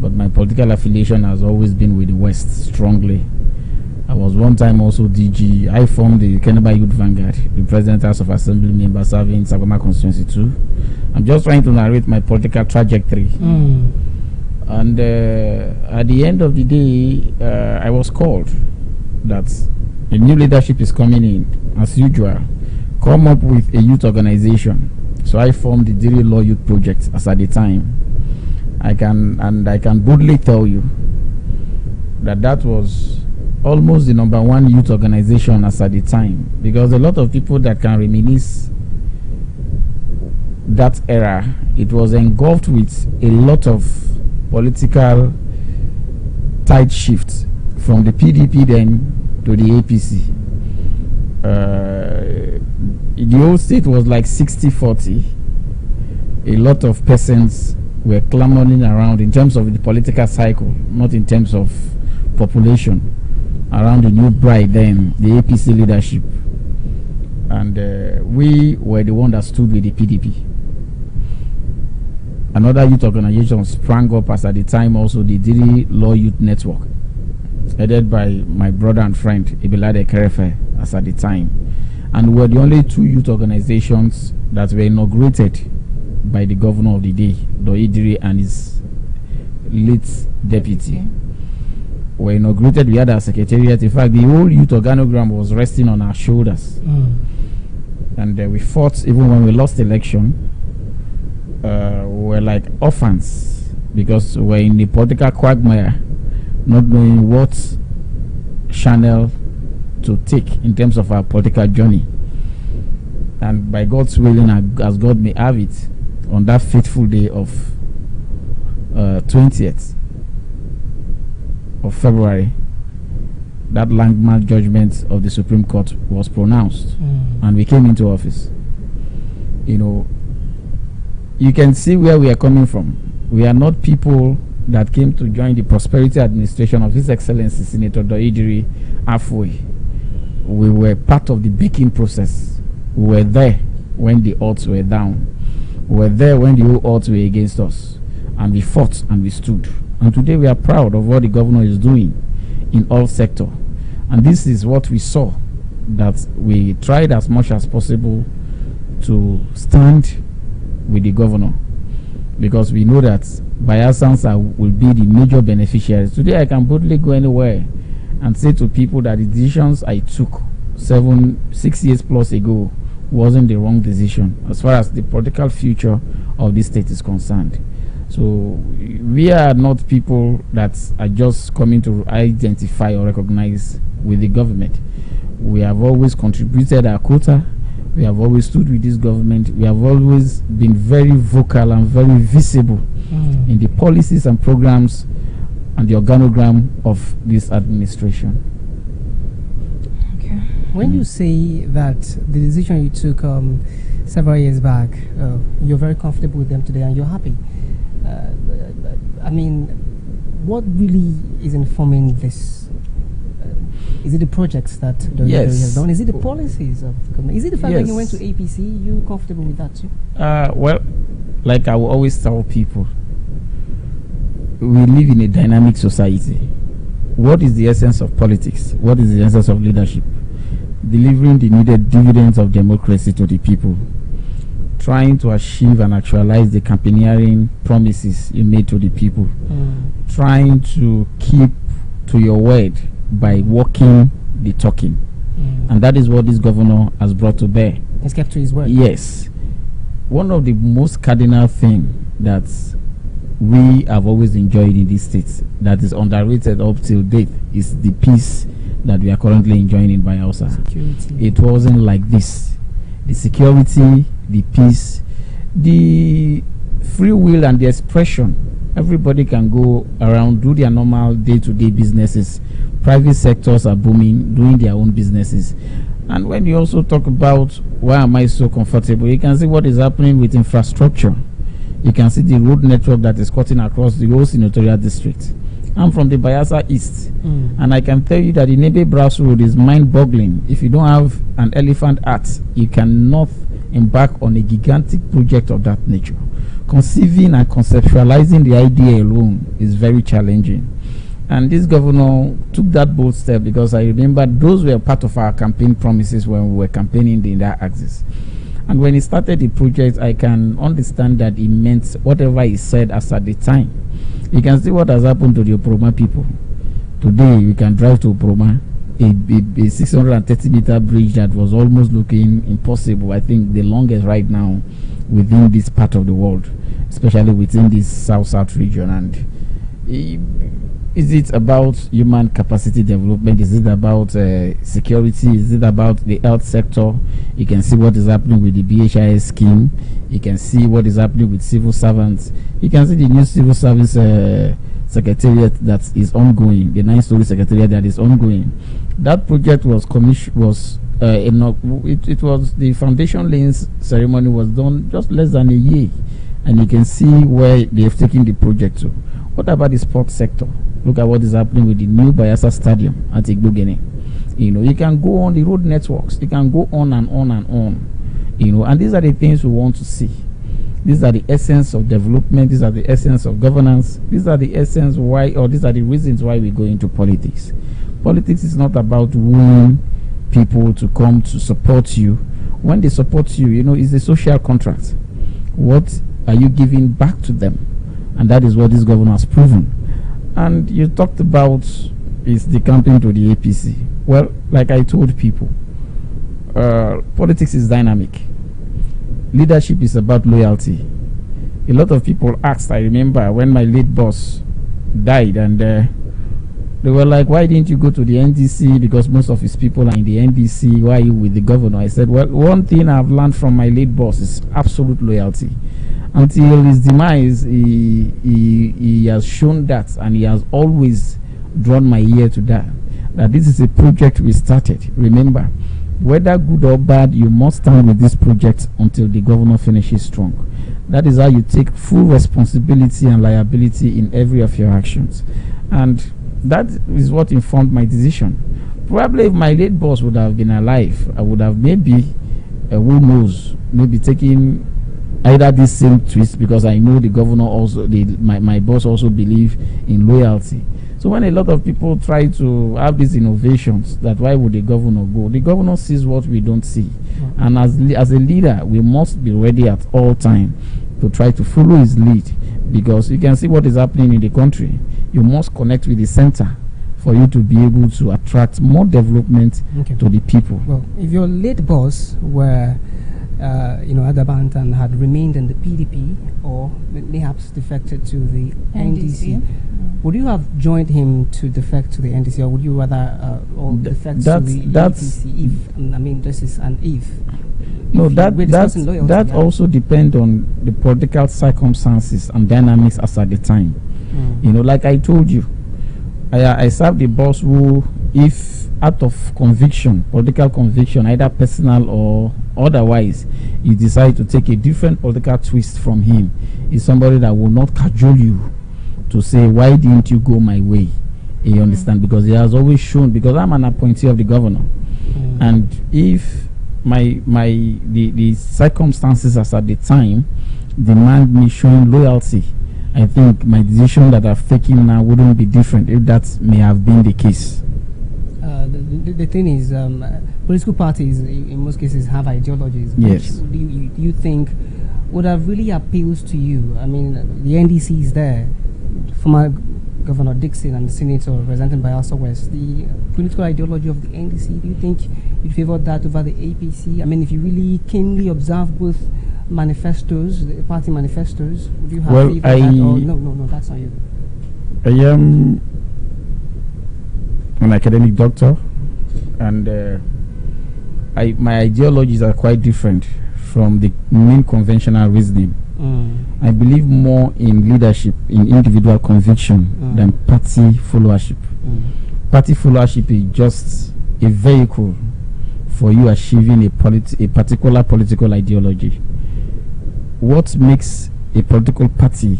But my political affiliation has always been with the West, strongly. I was one time also DG. I formed the Keneba Youth Vanguard, the President House of Assembly member serving Sagbama constituency too. I'm just trying to narrate my political trajectory. And at the end of the day, I was called that a new leadership is coming in, as usual. Come up with a youth organization. So I formed the Diri Law Youth Project as at the time. I can boldly tell you that was almost the #1 youth organization as at the time, because a lot of people that can reminisce that era, it was engulfed with a lot of political tide shift from the PDP then to the APC. The whole state was like 60-40. A lot of persons were clamoring around in terms of the political cycle, not in terms of population, around the new bride then, the APC leadership. And we were the one that stood with the PDP. Another youth organization sprang up as at the time also the Diri Law Youth Network, headed by my brother and friend Ibilade Kerefe as at the time. And we were the only 2 youth organizations that were inaugurated by the governor of the day, Doidiri, and his late deputy. Were inaugurated, we had our secretariat. In fact, the whole youth organogram was resting on our shoulders. And we fought even when we lost election. We were like orphans because we were in the political quagmire, not knowing what channel to take in terms of our political journey. And by God's willing, as God may have it, on that fateful day of 20th of February, that landmark judgment of the Supreme Court was pronounced, and we came into office. You know, you can see where we are coming from. We are not people that came to join the prosperity administration of His Excellency Senator Doidiri halfway. We were part of the baking process. We were there when the odds were down. We were there when the whole odds were against us. And we fought and we stood. And today we are proud of what the governor is doing in all sectors. And this is what we saw, that we tried as much as possible to stand with the governor, because we know that Bayelsans will be the major beneficiaries. Today I can boldly go anywhere and say to people that the decisions I took 6 years plus ago wasn't the wrong decision as far as the political future of this state is concerned. So we are not people that are just coming to identify or recognize with the government. We have always contributed our quota. We have always stood with this government. We have always been very vocal and very visible in the policies and programs and the organogram of this administration. Okay. When you say that the decision you took several years back, you're very comfortable with them today and you're happy, I mean, what really is informing this Is it the projects that the Yes. leader has done? Is it the policies of the government? Is it the fact that you went Yes. to APC? You comfortable with that too? Well, like I will always tell people, we live in a dynamic society. What is the essence of politics? What is the essence of leadership? Delivering the needed dividends of democracy to the people. Trying to achieve and actualize the campaigning promises you made to the people. Trying to keep to your word by walking the talking. And that is what this governor has brought to bear. He's kept to his word. Yes. One of the most cardinal things that we have always enjoyed in this state that is underrated up till date is the peace that we are currently enjoying in Bayelsa. Security. It wasn't like this. The security, the peace, the free will and the expression. Everybody can go around, do their normal day-to-day businesses. Private sectors are booming, doing their own businesses. And when you also talk about why am I so comfortable, you can see what is happening with infrastructure. You can see the road network that is cutting across the whole senatorial district. I'm from the Bayelsa East, and I can tell you that the Nebe Brass Road is mind-boggling. If you don't have an elephant heart, you cannot embark on a gigantic project of that nature. Conceiving and conceptualizing the idea alone is very challenging. And this governor took that bold step because I remember those were part of our campaign promises when we were campaigning in that axis. And when he started the project, I can understand that he meant whatever he said as at the time. You can see what has happened to the Oproma people. Today, you can drive to Oproma, a 630-meter bridge that was almost looking impossible. I think the longest right now within this part of the world, especially within this South region. And is it about human capacity development? Is it about security? Is it about the health sector? You can see what is happening with the BHIS scheme. You can see what is happening with civil servants. You can see the new civil service secretariat that is ongoing, the 9-story secretariat that is ongoing. That project was it was the foundation laying ceremony was done just less than a year, and you can see where they have taken the project to. What about the sports sector? Look at what is happening with the new Bayelsa Stadium at Igbogene. You know, you can go on the road networks. You can go on and on and on. You know, and these are the things we want to see. These are the essence of development. These are the essence of governance. These are the essence why, or these are the reasons why we go into politics. Politics is not about wooing people to come to support you. When they support you, you know, it's a social contract. What are you giving back to them? And that is what this governor has proven. And you talked about is decamping to the APC. Well, like I told people, politics is dynamic. Leadership is about loyalty. A lot of people asked, I remember when my late boss died, and they were like, why didn't you go to the NDC? Because most of his people are in the NDC. Why are you with the governor? I said, well, one thing I've learned from my late boss is absolute loyalty. Until his demise, he has shown that, and he has always drawn my ear to that this is a project we started. Remember, whether good or bad, you must stand with this project until the governor finishes strong. That is how you take full responsibility and liability in every of your actions. And that is what informed my decision. Probably if my late boss would have been alive, I would have maybe, who knows, maybe taken either this same twist, because I know the governor also, my boss also believe in loyalty. So when a lot of people try to have these innovations, that why would the governor go? The governor sees what we don't see. And as a leader, we must be ready at all times to try to follow his lead, because you can see what is happening in the country. You must connect with the center for you to be able to attract more development to the people. Well, if your late boss were adamant and had remained in the PDP, or perhaps defected to the NDC, would you have joined him to defect to the NDC, or would you rather defect to the APC? If I mean, this is an if. No, that also depends on the political circumstances and dynamics as at the time. You know, like I told you, I served the boss who, if out of conviction, political conviction, either personal or otherwise, you decide to take a different political twist from him, is somebody that will not cajole you to say, why didn't you go my way? You understand? Because he has always shown, because I'm an appointee of the governor, and if the circumstances as at the time demand me showing loyalty, I think my decision that I've taken now wouldn't be different if that may have been the case. The thing is, political parties in most cases have ideologies. Yes. Do you think would have really appeals to you? I mean, the NDC is there. Former Governor Dixon and the Senator represented by Asa West. The political ideology of the NDC, do you think you'd favor that over the APC? I mean, if you really keenly observe both manifestos, the party manifestos, would you have favored that? Or no, that's not you. I am an academic doctor, and my ideologies are quite different from the main conventional reasoning. I believe more in leadership, in individual conviction, than party followership. Party followership is just a vehicle for you achieving a particular political ideology. What makes a political party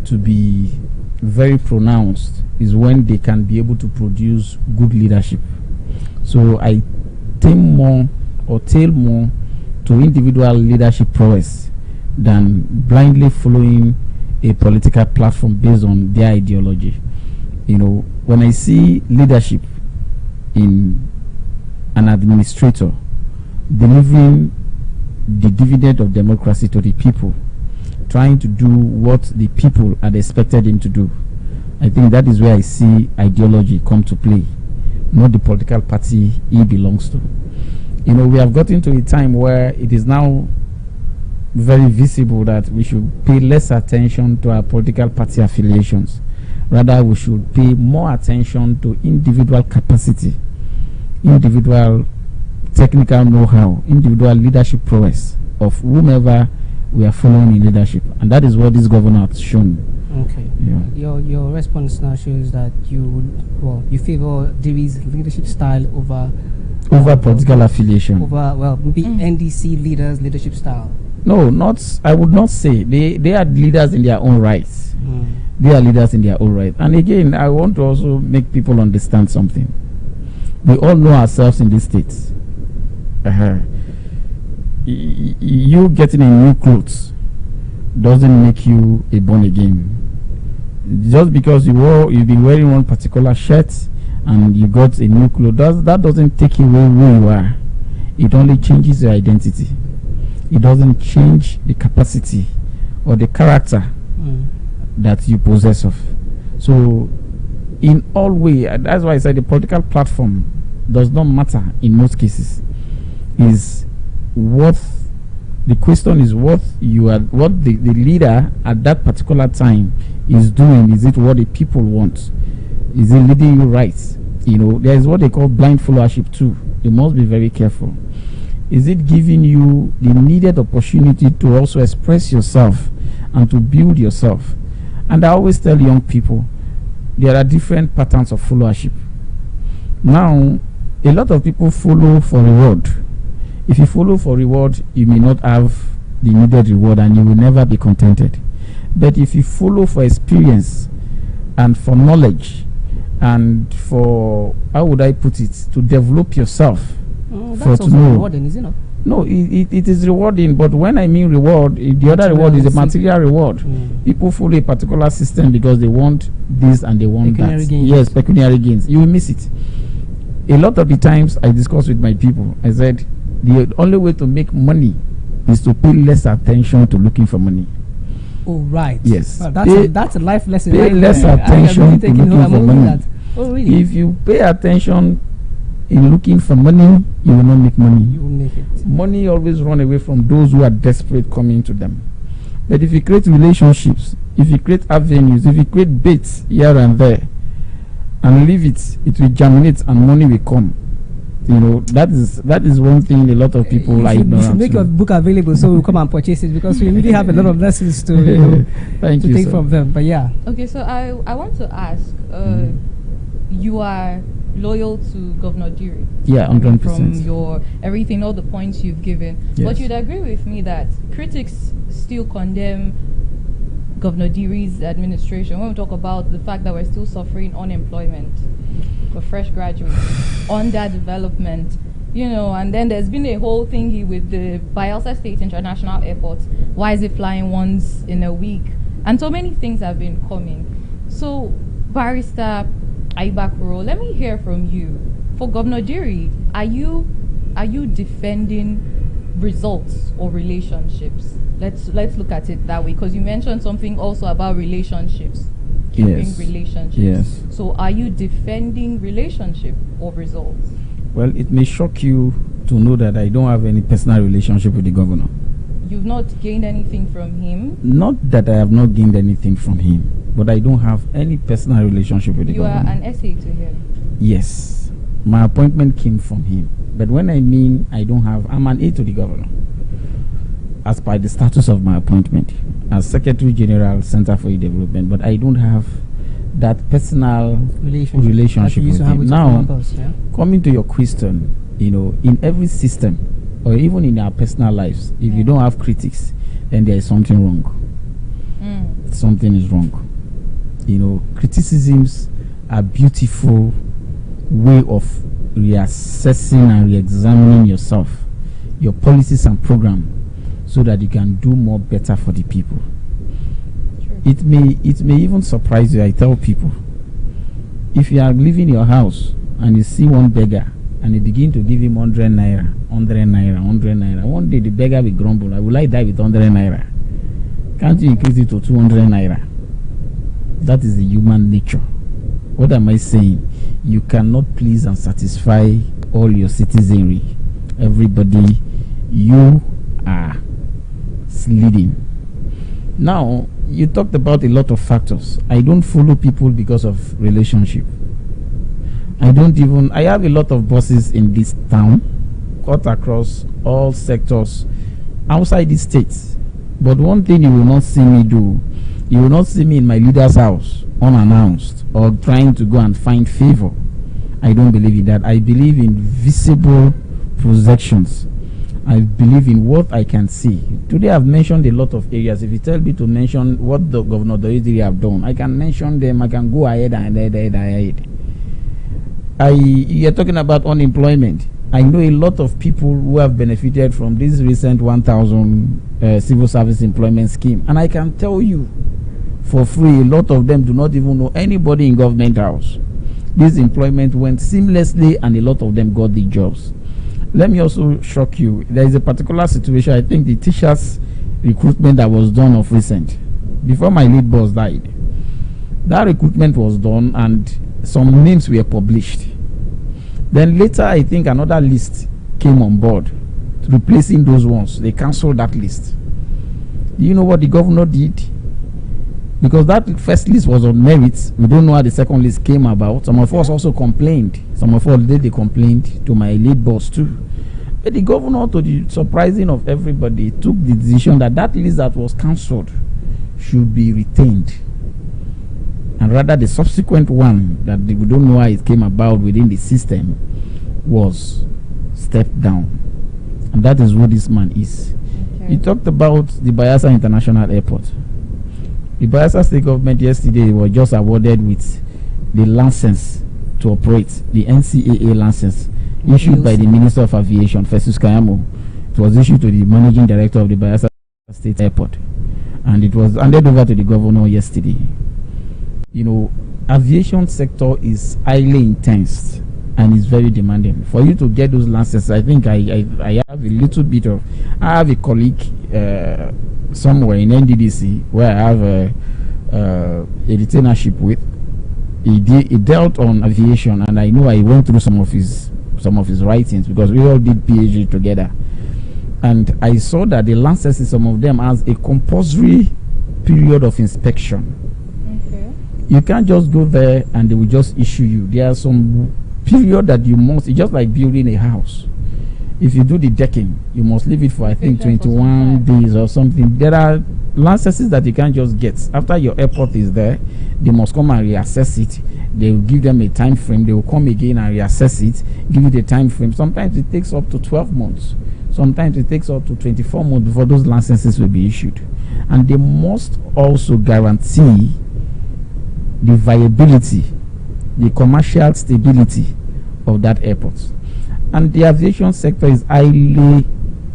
to be very pronounced is when they can be able to produce good leadership. So I tail more to individual leadership prowess than blindly following a political platform based on their ideology. You know, when I see leadership in an administrator delivering the dividend of democracy to the people, trying to do what the people had expected him to do, I think that is where I see ideology come to play, not the political party he belongs to. You know, we have gotten to a time where it is now very visible that we should pay less attention to our political party affiliations. Rather, we should pay more attention to individual capacity, individual technical know-how, individual leadership prowess of whomever we are following in leadership. And that is what this governor has shown. Okay. Yeah. Your response now shows that you favor Diri's leadership style over political affiliation. Maybe NDC leaders' leadership style. No, I would not say. They are leaders in their own rights. They are leaders in their own right. And again, I want to also make people understand something. We all know ourselves in this state. You getting a new clothes doesn't make you a born again. Just because you've been wearing one particular shirt and you got a new clothes, that doesn't take away who you are. It only changes your identity. It doesn't change the capacity or the character that you possess of. So in all way, that's why I said the political platform does not matter in most cases. The question is what the leader at that particular time is doing. Is it what the people want? Is it leading you right? You know, there is what they call blind followership too. You must be very careful. Is it giving you the needed opportunity to also express yourself and to build yourself? And I always tell young people, there are different patterns of followership. Now, a lot of people follow for reward. If you follow for reward, you may not have the needed reward and you will never be contented. But if you follow for experience and for knowledge and for, how would I put it, to develop yourself, that's also rewarding, is it not? No, it is rewarding, but when I mean reward, the other reward is a material reward. People follow a particular system because they want this and they want pecuniary that. Gains. Yes, pecuniary gains. You will miss it. A lot of the times I discuss with my people, I said, the only way to make money is to pay less attention to looking for money. Oh, right. Yes. Well, that's a life lesson. Pay less attention to looking for money. That. Oh, really? If you pay attention in looking for money, you will not make money. You will make it. Money always run away from those who are desperate coming to them. But if you create relationships, if you create avenues, if you create baits here and there, and leave it, it will germinate and money will come. You know, that is one thing a lot of people are ignorant. You should make your book available so we'll come and purchase it, because we really have a lot of lessons to take from them. But yeah. Okay, so I want to ask, you are loyal to Governor Diri. Yeah, 100%. From your everything, all the points you've given. Yes. But you'd agree with me that critics still condemn Governor Diri's administration, when we talk about the fact that we're still suffering unemployment for fresh graduates, underdevelopment, and then there's been a whole thingy with the Bayelsa State International Airport. Why is it flying once in a week? And so many things have been coming. So, Barrister Aibakuro, let me hear from you. For Governor Diri, are you defending results or relationships? Let's look at it that way, because you mentioned something also about relationships. Yes. Relationships. Yes. So are you defending relationship or results? Well, it may shock you to know that I don't have any personal relationship with the governor. You've not gained anything from him? Not that I have not gained anything from him, but I don't have any personal relationship with the governor. You are an essay to him? Yes. My appointment came from him. But when I mean I don't have, I'm an aide to the governor, as per the status of my appointment as Secretary General, Center for Development. But I don't have that personal relationship with him. Now, coming to your question, in every system, or even in our personal lives, if you don't have critics, then there is something wrong. Something is wrong. Criticisms are beautiful way of reassessing and re-examining yourself, your policies and program, so that you can do more better for the people. It may even surprise you. I tell people, if you are leaving your house and you see one beggar and you begin to give him 100 naira, 100 naira, 100 naira, one day the beggar will grumble, I will like die with 100 naira. Can't you increase it to 200 naira? That is the human nature. What am I saying? You cannot please and satisfy all your citizenry, everybody. You are leading. Now, you talked about a lot of factors. I don't follow people because of relationship. I have a lot of bosses in this town, cut across all sectors outside the states. But one thing you will not see me do, you will not see me in my leader's house unannounced or trying to go and find favor. I don't believe in that. I believe in visible projections. I believe in what I can see. Today I've mentioned a lot of areas. If you tell me to mention what the Governor Doidiri have done, I can mention them. I can go ahead and ahead. You're talking about unemployment. I know a lot of people who have benefited from this recent 1,000 civil service employment scheme. And I can tell you for free, a lot of them do not even know anybody in government house. This employment went seamlessly and a lot of them got the jobs. Let me also shock you. There is a particular situation. I think the teachers recruitment that was done of recent, before my lead boss died. That recruitment was done and some names were published. Then later, I think another list came on board, replacing those ones. They cancelled that list. Do you know what the governor did? Because that first list was on merits. We don't know how the second list came about. Some of us also complained. Some of us did the complaint to my lead boss too. But the governor, to the surprising of everybody, took the decision that that list that was cancelled should be retained. And rather the subsequent one that we don't know how it came about within the system was stepped down. And that is who this man is. Okay. You talked about the Bayelsa International Airport. The Bayelsa State government yesterday was just awarded with the license to operate, the NCAA license issued by the Minister of Aviation, Festus Kayamo. It was issued to the Managing Director of the Bayelsa State Airport. And it was handed over to the governor yesterday. Aviation sector is highly intense and is very demanding. For you to get those licenses, I think I have a little bit of... I have a colleague somewhere in NDDC where I have a retainership with. He dealt on aviation, and I know I went through some of his writings because we all did PhD together. And I saw that the licenses, some of them has a compulsory period of inspection. You can't just go there and they will just issue you. There are some period that you must. It's just like building a house. If you do the decking, you must leave it for I think 21 days or something. There are licenses that you can't just get. After your airport is there, they must come and reassess it. They will give them a time frame. They will come again and reassess it, give it a time frame. Sometimes it takes up to 12 months. Sometimes it takes up to 24 months before those licenses will be issued. and they must also guarantee the viability, the commercial stability of that airport. And the aviation sector is highly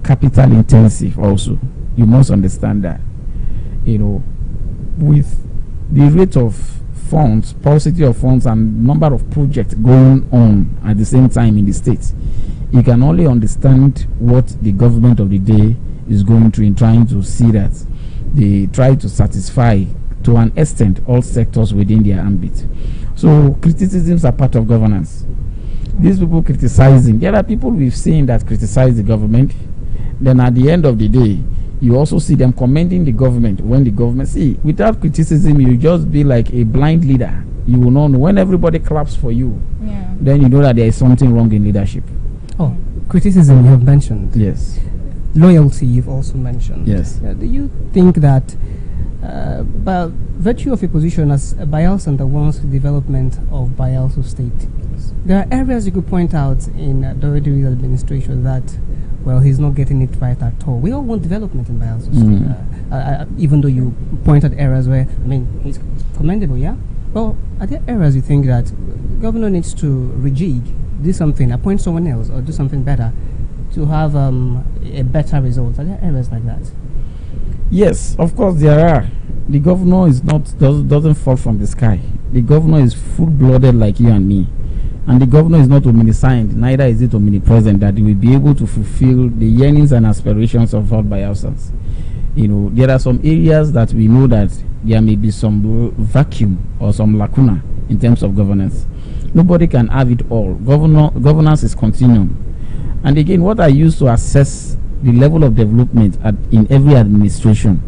capital intensive also. You must understand that. You know, with the rate of funds, paucity of funds, and number of projects going on at the same time in the state, you can only understand what the government of the day is going through in trying to see that they try to satisfy to an extent all sectors within their ambit. So criticisms are part of governance. These people criticizing, there are people we've seen that criticize the government. Then at the end of the day, you also see them commending the government. When the government, see, without criticism, you just be like a blind leader. You will not know. When everybody claps for you, then you know that there is something wrong in leadership. Oh, criticism you have mentioned. Yes. Loyalty you've also mentioned. Yes. Do you think that by virtue of your position as a Bayelsa that wants the development of Bayelsa State, there are areas you could point out in Doreduri's administration that, well, he's not getting it right at all. We all want development in Bayelsa State, even though you pointed areas where, I mean, it's commendable, yeah? Well, are there areas you think that the governor needs to rejig, do something, appoint someone else, or do something better to have a better result? Are there areas like that? Yes, of course there are. The governor is not doesn't fall from the sky. The governor is full-blooded like you and me. And the governor is not omniscient, neither is it omnipresent, that he will be able to fulfill the yearnings and aspirations of all Bayelsans. You know, there are some areas that we know that there may be some vacuum or some lacuna in terms of governance. Nobody can have it all. Governance is continuum. And again, what I use to assess the level of development in every administration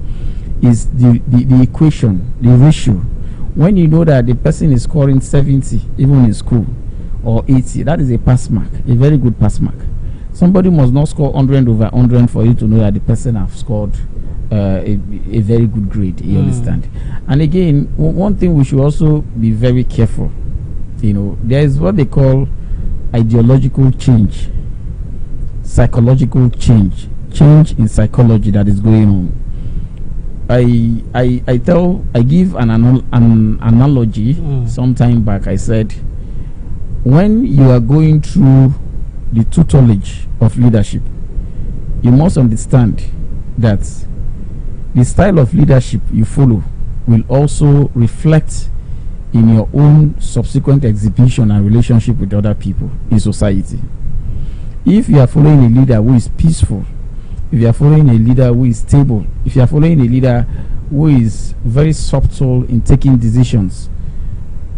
is the equation, the ratio. When you know that the person is scoring 70, even in school, or 80, that is a pass mark, a very good pass mark. Somebody must not score 100 over 100 for you to know that the person have scored a very good grade. You understand? And again, one thing we should also be very careful. You know, there is what they call ideological change, psychological change in psychology that is going on. I give an analogy some time back. I said, when you are going through the tutelage of leadership, you must understand that the style of leadership you follow will also reflect in your own subsequent exhibition and relationship with other people in society. If you are following a leader who is peaceful, if you are following a leader who is stable, if you are following a leader who is very subtle in taking decisions,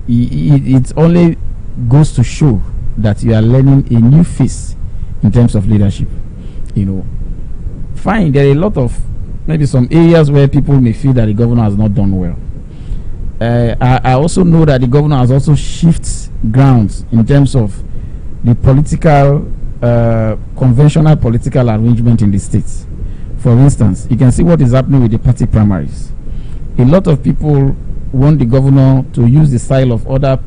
it only goes to show that you are learning a new phase in terms of leadership. You know, fine, there are a lot of maybe some areas where people may feel that the governor has not done well. I also know that the governor has also shifted grounds in terms of the political conventional political arrangement in the states. For instance, you can see what is happening with the party primaries. A lot of people want the governor to use the style of other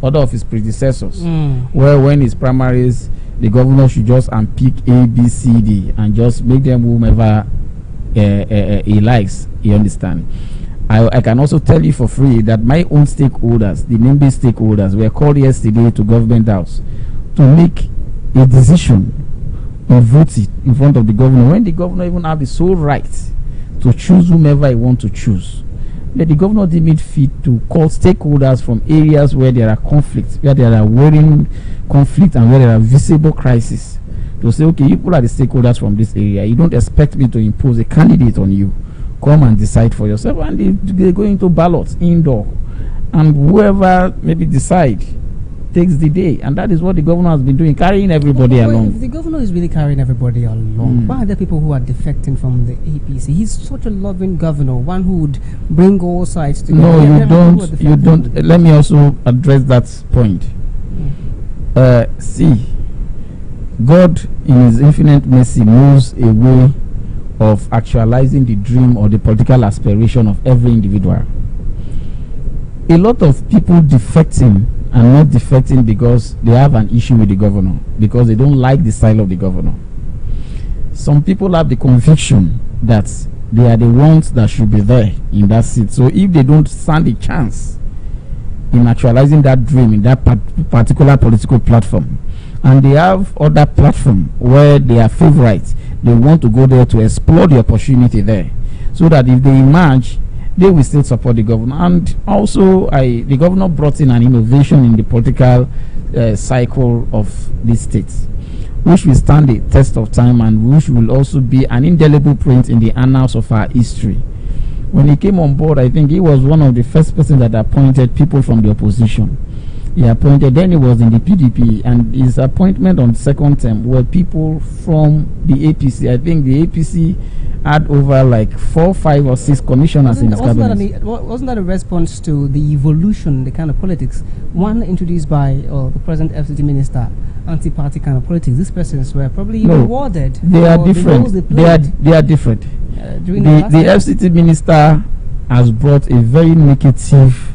of his predecessors, where when his primaries, the governor should just unpick A, B, C, D and just make them whomever he likes. You understand? I can also tell you for free that my own stakeholders, the NIMBY stakeholders, were called yesterday to Government House to make a decision and vote it in front of the governor, when the governor even have the sole right to choose whomever he wants to choose. But the governor deemed it fit to call stakeholders from areas where there are conflicts, where there are worrying conflict and where there are visible crises, to say, okay, you people are the stakeholders from this area. You don't expect me to impose a candidate on you. Come and decide for yourself. And they go into ballots indoor, and whoever maybe decide takes the day. And that is what the governor has been doing, carrying everybody along. If the governor is really carrying everybody along, why are there people who are defecting from the APC? He's such a loving governor, one who would bring all sides together. No, you don't. Let me also address that point. See, God in his infinite mercy knows a way of actualizing the dream or the political aspiration of every individual. A lot of people defecting and not defecting because they have an issue with the governor, because they don't like the style of the governor. Some people have the conviction that they are the ones that should be there in that seat. So if they don't stand a chance in actualizing that dream in that particular political platform, and they have other platform where they are favorites, they want to go there to explore the opportunity there, so that if they emerge, they will still support the governor. And also, the governor brought in an innovation in the political cycle of this state, which will stand the test of time and which will also be an indelible print in the annals of our history. When he came on board, I think he was one of the first persons that appointed people from the opposition. He appointed, then he was in the PDP, and his appointment on second term were people from the APC. I think the APC had over like 4, 5, or 6 commissioners in his cabinet. Wasn't that a response to the evolution, the kind of politics? One introduced by the present FCT minister, anti-party kind of politics. These persons were probably rewarded. They are different. They are different. The FCT minister has brought a very negative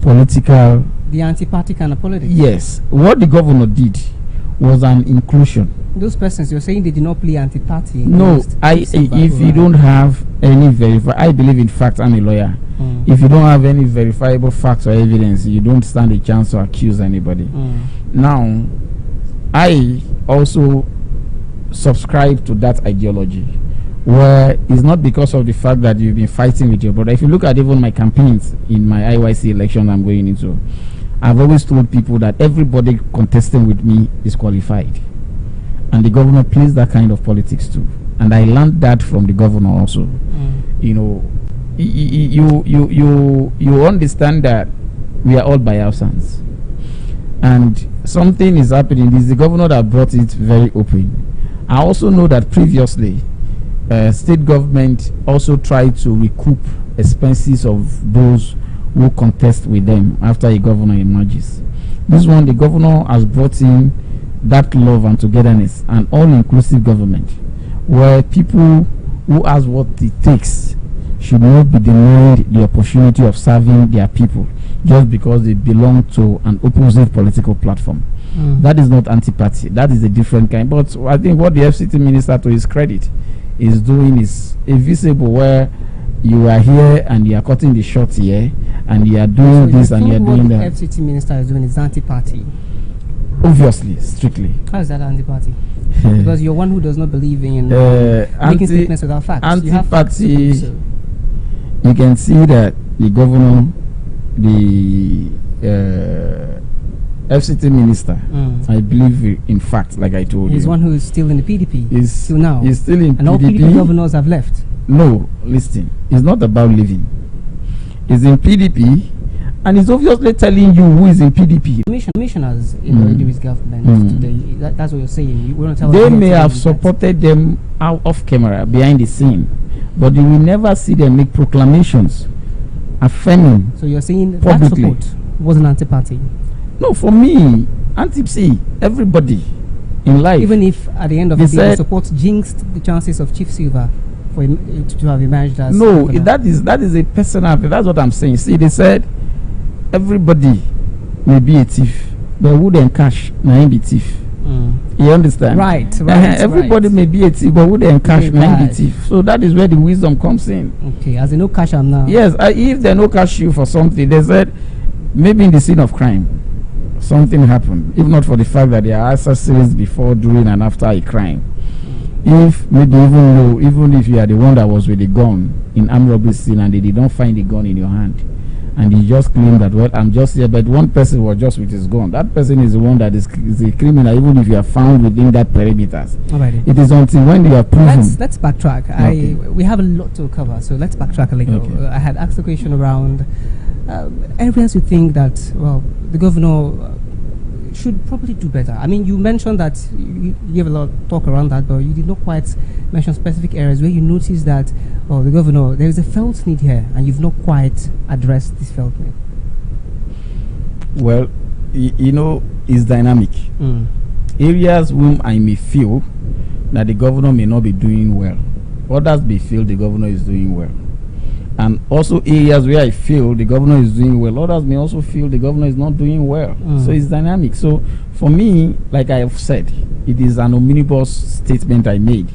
political. The anti-party kind of politics. Yes. What the governor did was an inclusion. Those persons, you're saying they did not play anti-party. No, if you don't have any I believe in fact, I'm a lawyer. If you don't have any verifiable facts or evidence, you don't stand a chance to accuse anybody. Now, I also subscribe to that ideology, where it's not because of the fact that you've been fighting with your brother. If you look at even my campaigns in my IYC election I'm going into, I've always told people that everybody contesting with me is qualified, and the governor plays that kind of politics too. And I learned that from the governor also. You know, you understand that we are all Bayelsans, and something is happening. This is the governor that brought it very open. I also know that previously state government also tried to recoup expenses of those who contest with them after a governor emerges. This one, the governor has brought in that love and togetherness, an all-inclusive government, where people who has what it takes should not be denied the opportunity of serving their people just because they belong to an opposite political platform. That is not anti-party. That is a different kind. But I think what the FCT minister, to his credit, is doing is visible, where you are here and you are cutting the short here, and you are doing this and you are doing that. What the FCT minister is doing is anti-party. Obviously, strictly. How is that anti-party? Because you're one who does not believe in making statements without facts. Anti-party, you can see that the governor, the FCT minister, I believe in fact, like I told you, he's one who is still in the PDP till now. He's still in and PDP. All PDP governors have left. No, listen, it's not about leaving. He's in PDP, and he's obviously telling you who is in PDP. Commissioners in his government today, that's what you're saying. You want to tell they may have supported them out of camera, behind the scene, but you will never see them make proclamations affirming. So you're saying publicly. That support wasn't anti-party? No, for me, anti-party, everybody in life. Even if at the end of the day, the support jinxed the chances of Chief Silva for him to have emerged as that is a personal thing. That's what I'm saying. See, they said everybody may be a thief, but who then cash na him be thief. You understand? Right. Everybody may be a thief, but who then cash na him be thief. So that is where the wisdom comes in. Okay, as they no cash am now. Yes, if they no cash you for something, they said maybe in the scene of crime something happened, if not for the fact that there are accessories before, during, and after a crime. If maybe even if you are the one that was with the gun in armed robbery scene and they did not find the gun in your hand, and you just claim that, well, I'm just here, but one person was just with his gun, that person is the one that is a criminal, even if you are found within that perimeters. Alrighty. It is until when you are proven. Let's backtrack. Okay. We have a lot to cover, so let's backtrack a little. Okay. I had asked a question around areas you think that, well, the governor should probably do better. I mean, you mentioned that you gave a lot of talk around that, but you did not quite mention specific areas where you noticed that, well, the governor, there is a felt need here, and you've not quite addressed this felt need. Well, you know, it's dynamic. Areas whom I may feel that the governor may not be doing well, others may feel the governor is doing well. And also areas where I feel the governor is doing well, others may also feel the governor is not doing well. So it's dynamic. So for me, like I have said, it is an omnibus statement I made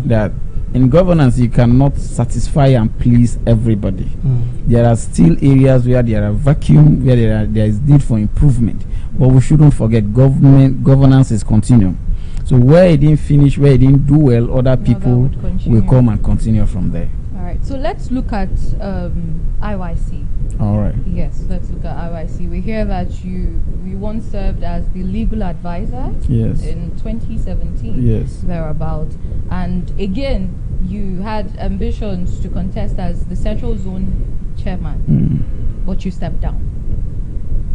that in governance you cannot satisfy and please everybody. There are still areas where there are vacuum, where there is need for improvement, but we shouldn't forget governance is continuum. So where it didn't finish, where it didn't do well, other people will come and continue from there. All right, so let's look at IYC. All right. Yes, let's look at IYC. We hear that you once served as the legal advisor. Yes. In 2017. Yes. Thereabout. And again, you had ambitions to contest as the Central Zone chairman, but you stepped down.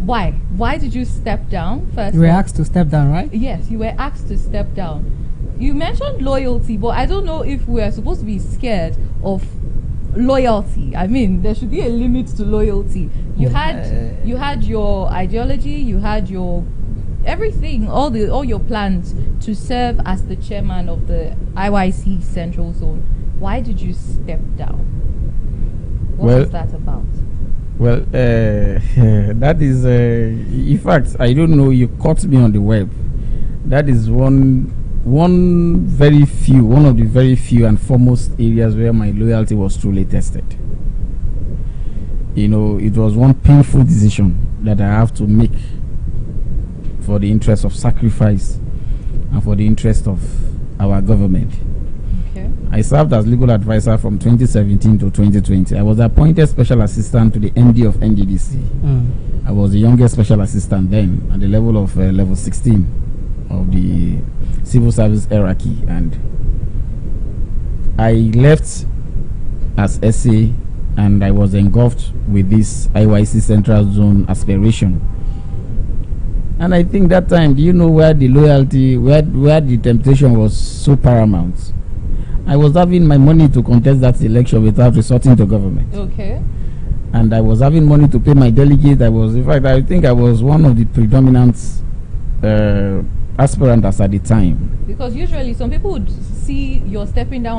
Why? Why did you step down first? You were asked to step down, right? Yes, you were asked to step down. You mentioned loyalty, but I don't know if we are supposed to be scared of loyalty. I mean, there should be a limit to loyalty. You had your ideology, you had your everything, all your plans to serve as the chairman of the IYC Central Zone. Why did you step down? What was that about? Well, that is, in fact, I don't know, you caught me on the web. That is one of the very few and foremost areas where my loyalty was truly tested. You know, it was one painful decision that I have to make for the interest of sacrifice and for the interest of our government. Okay. I served as legal advisor from 2017 to 2020. I was appointed special assistant to the MD of NDDC. I was the youngest special assistant then at the level of level 16 of the civil service hierarchy, and I left as SA and I was engulfed with this IYC Central Zone aspiration. And I think that time, do you know where the loyalty, where the temptation was so paramount? I was having my money to contest that election without resorting to government. Okay. And I was having money to pay my delegate. I think I was one of the predominant aspirants at the time. Because usually some people would see you're stepping down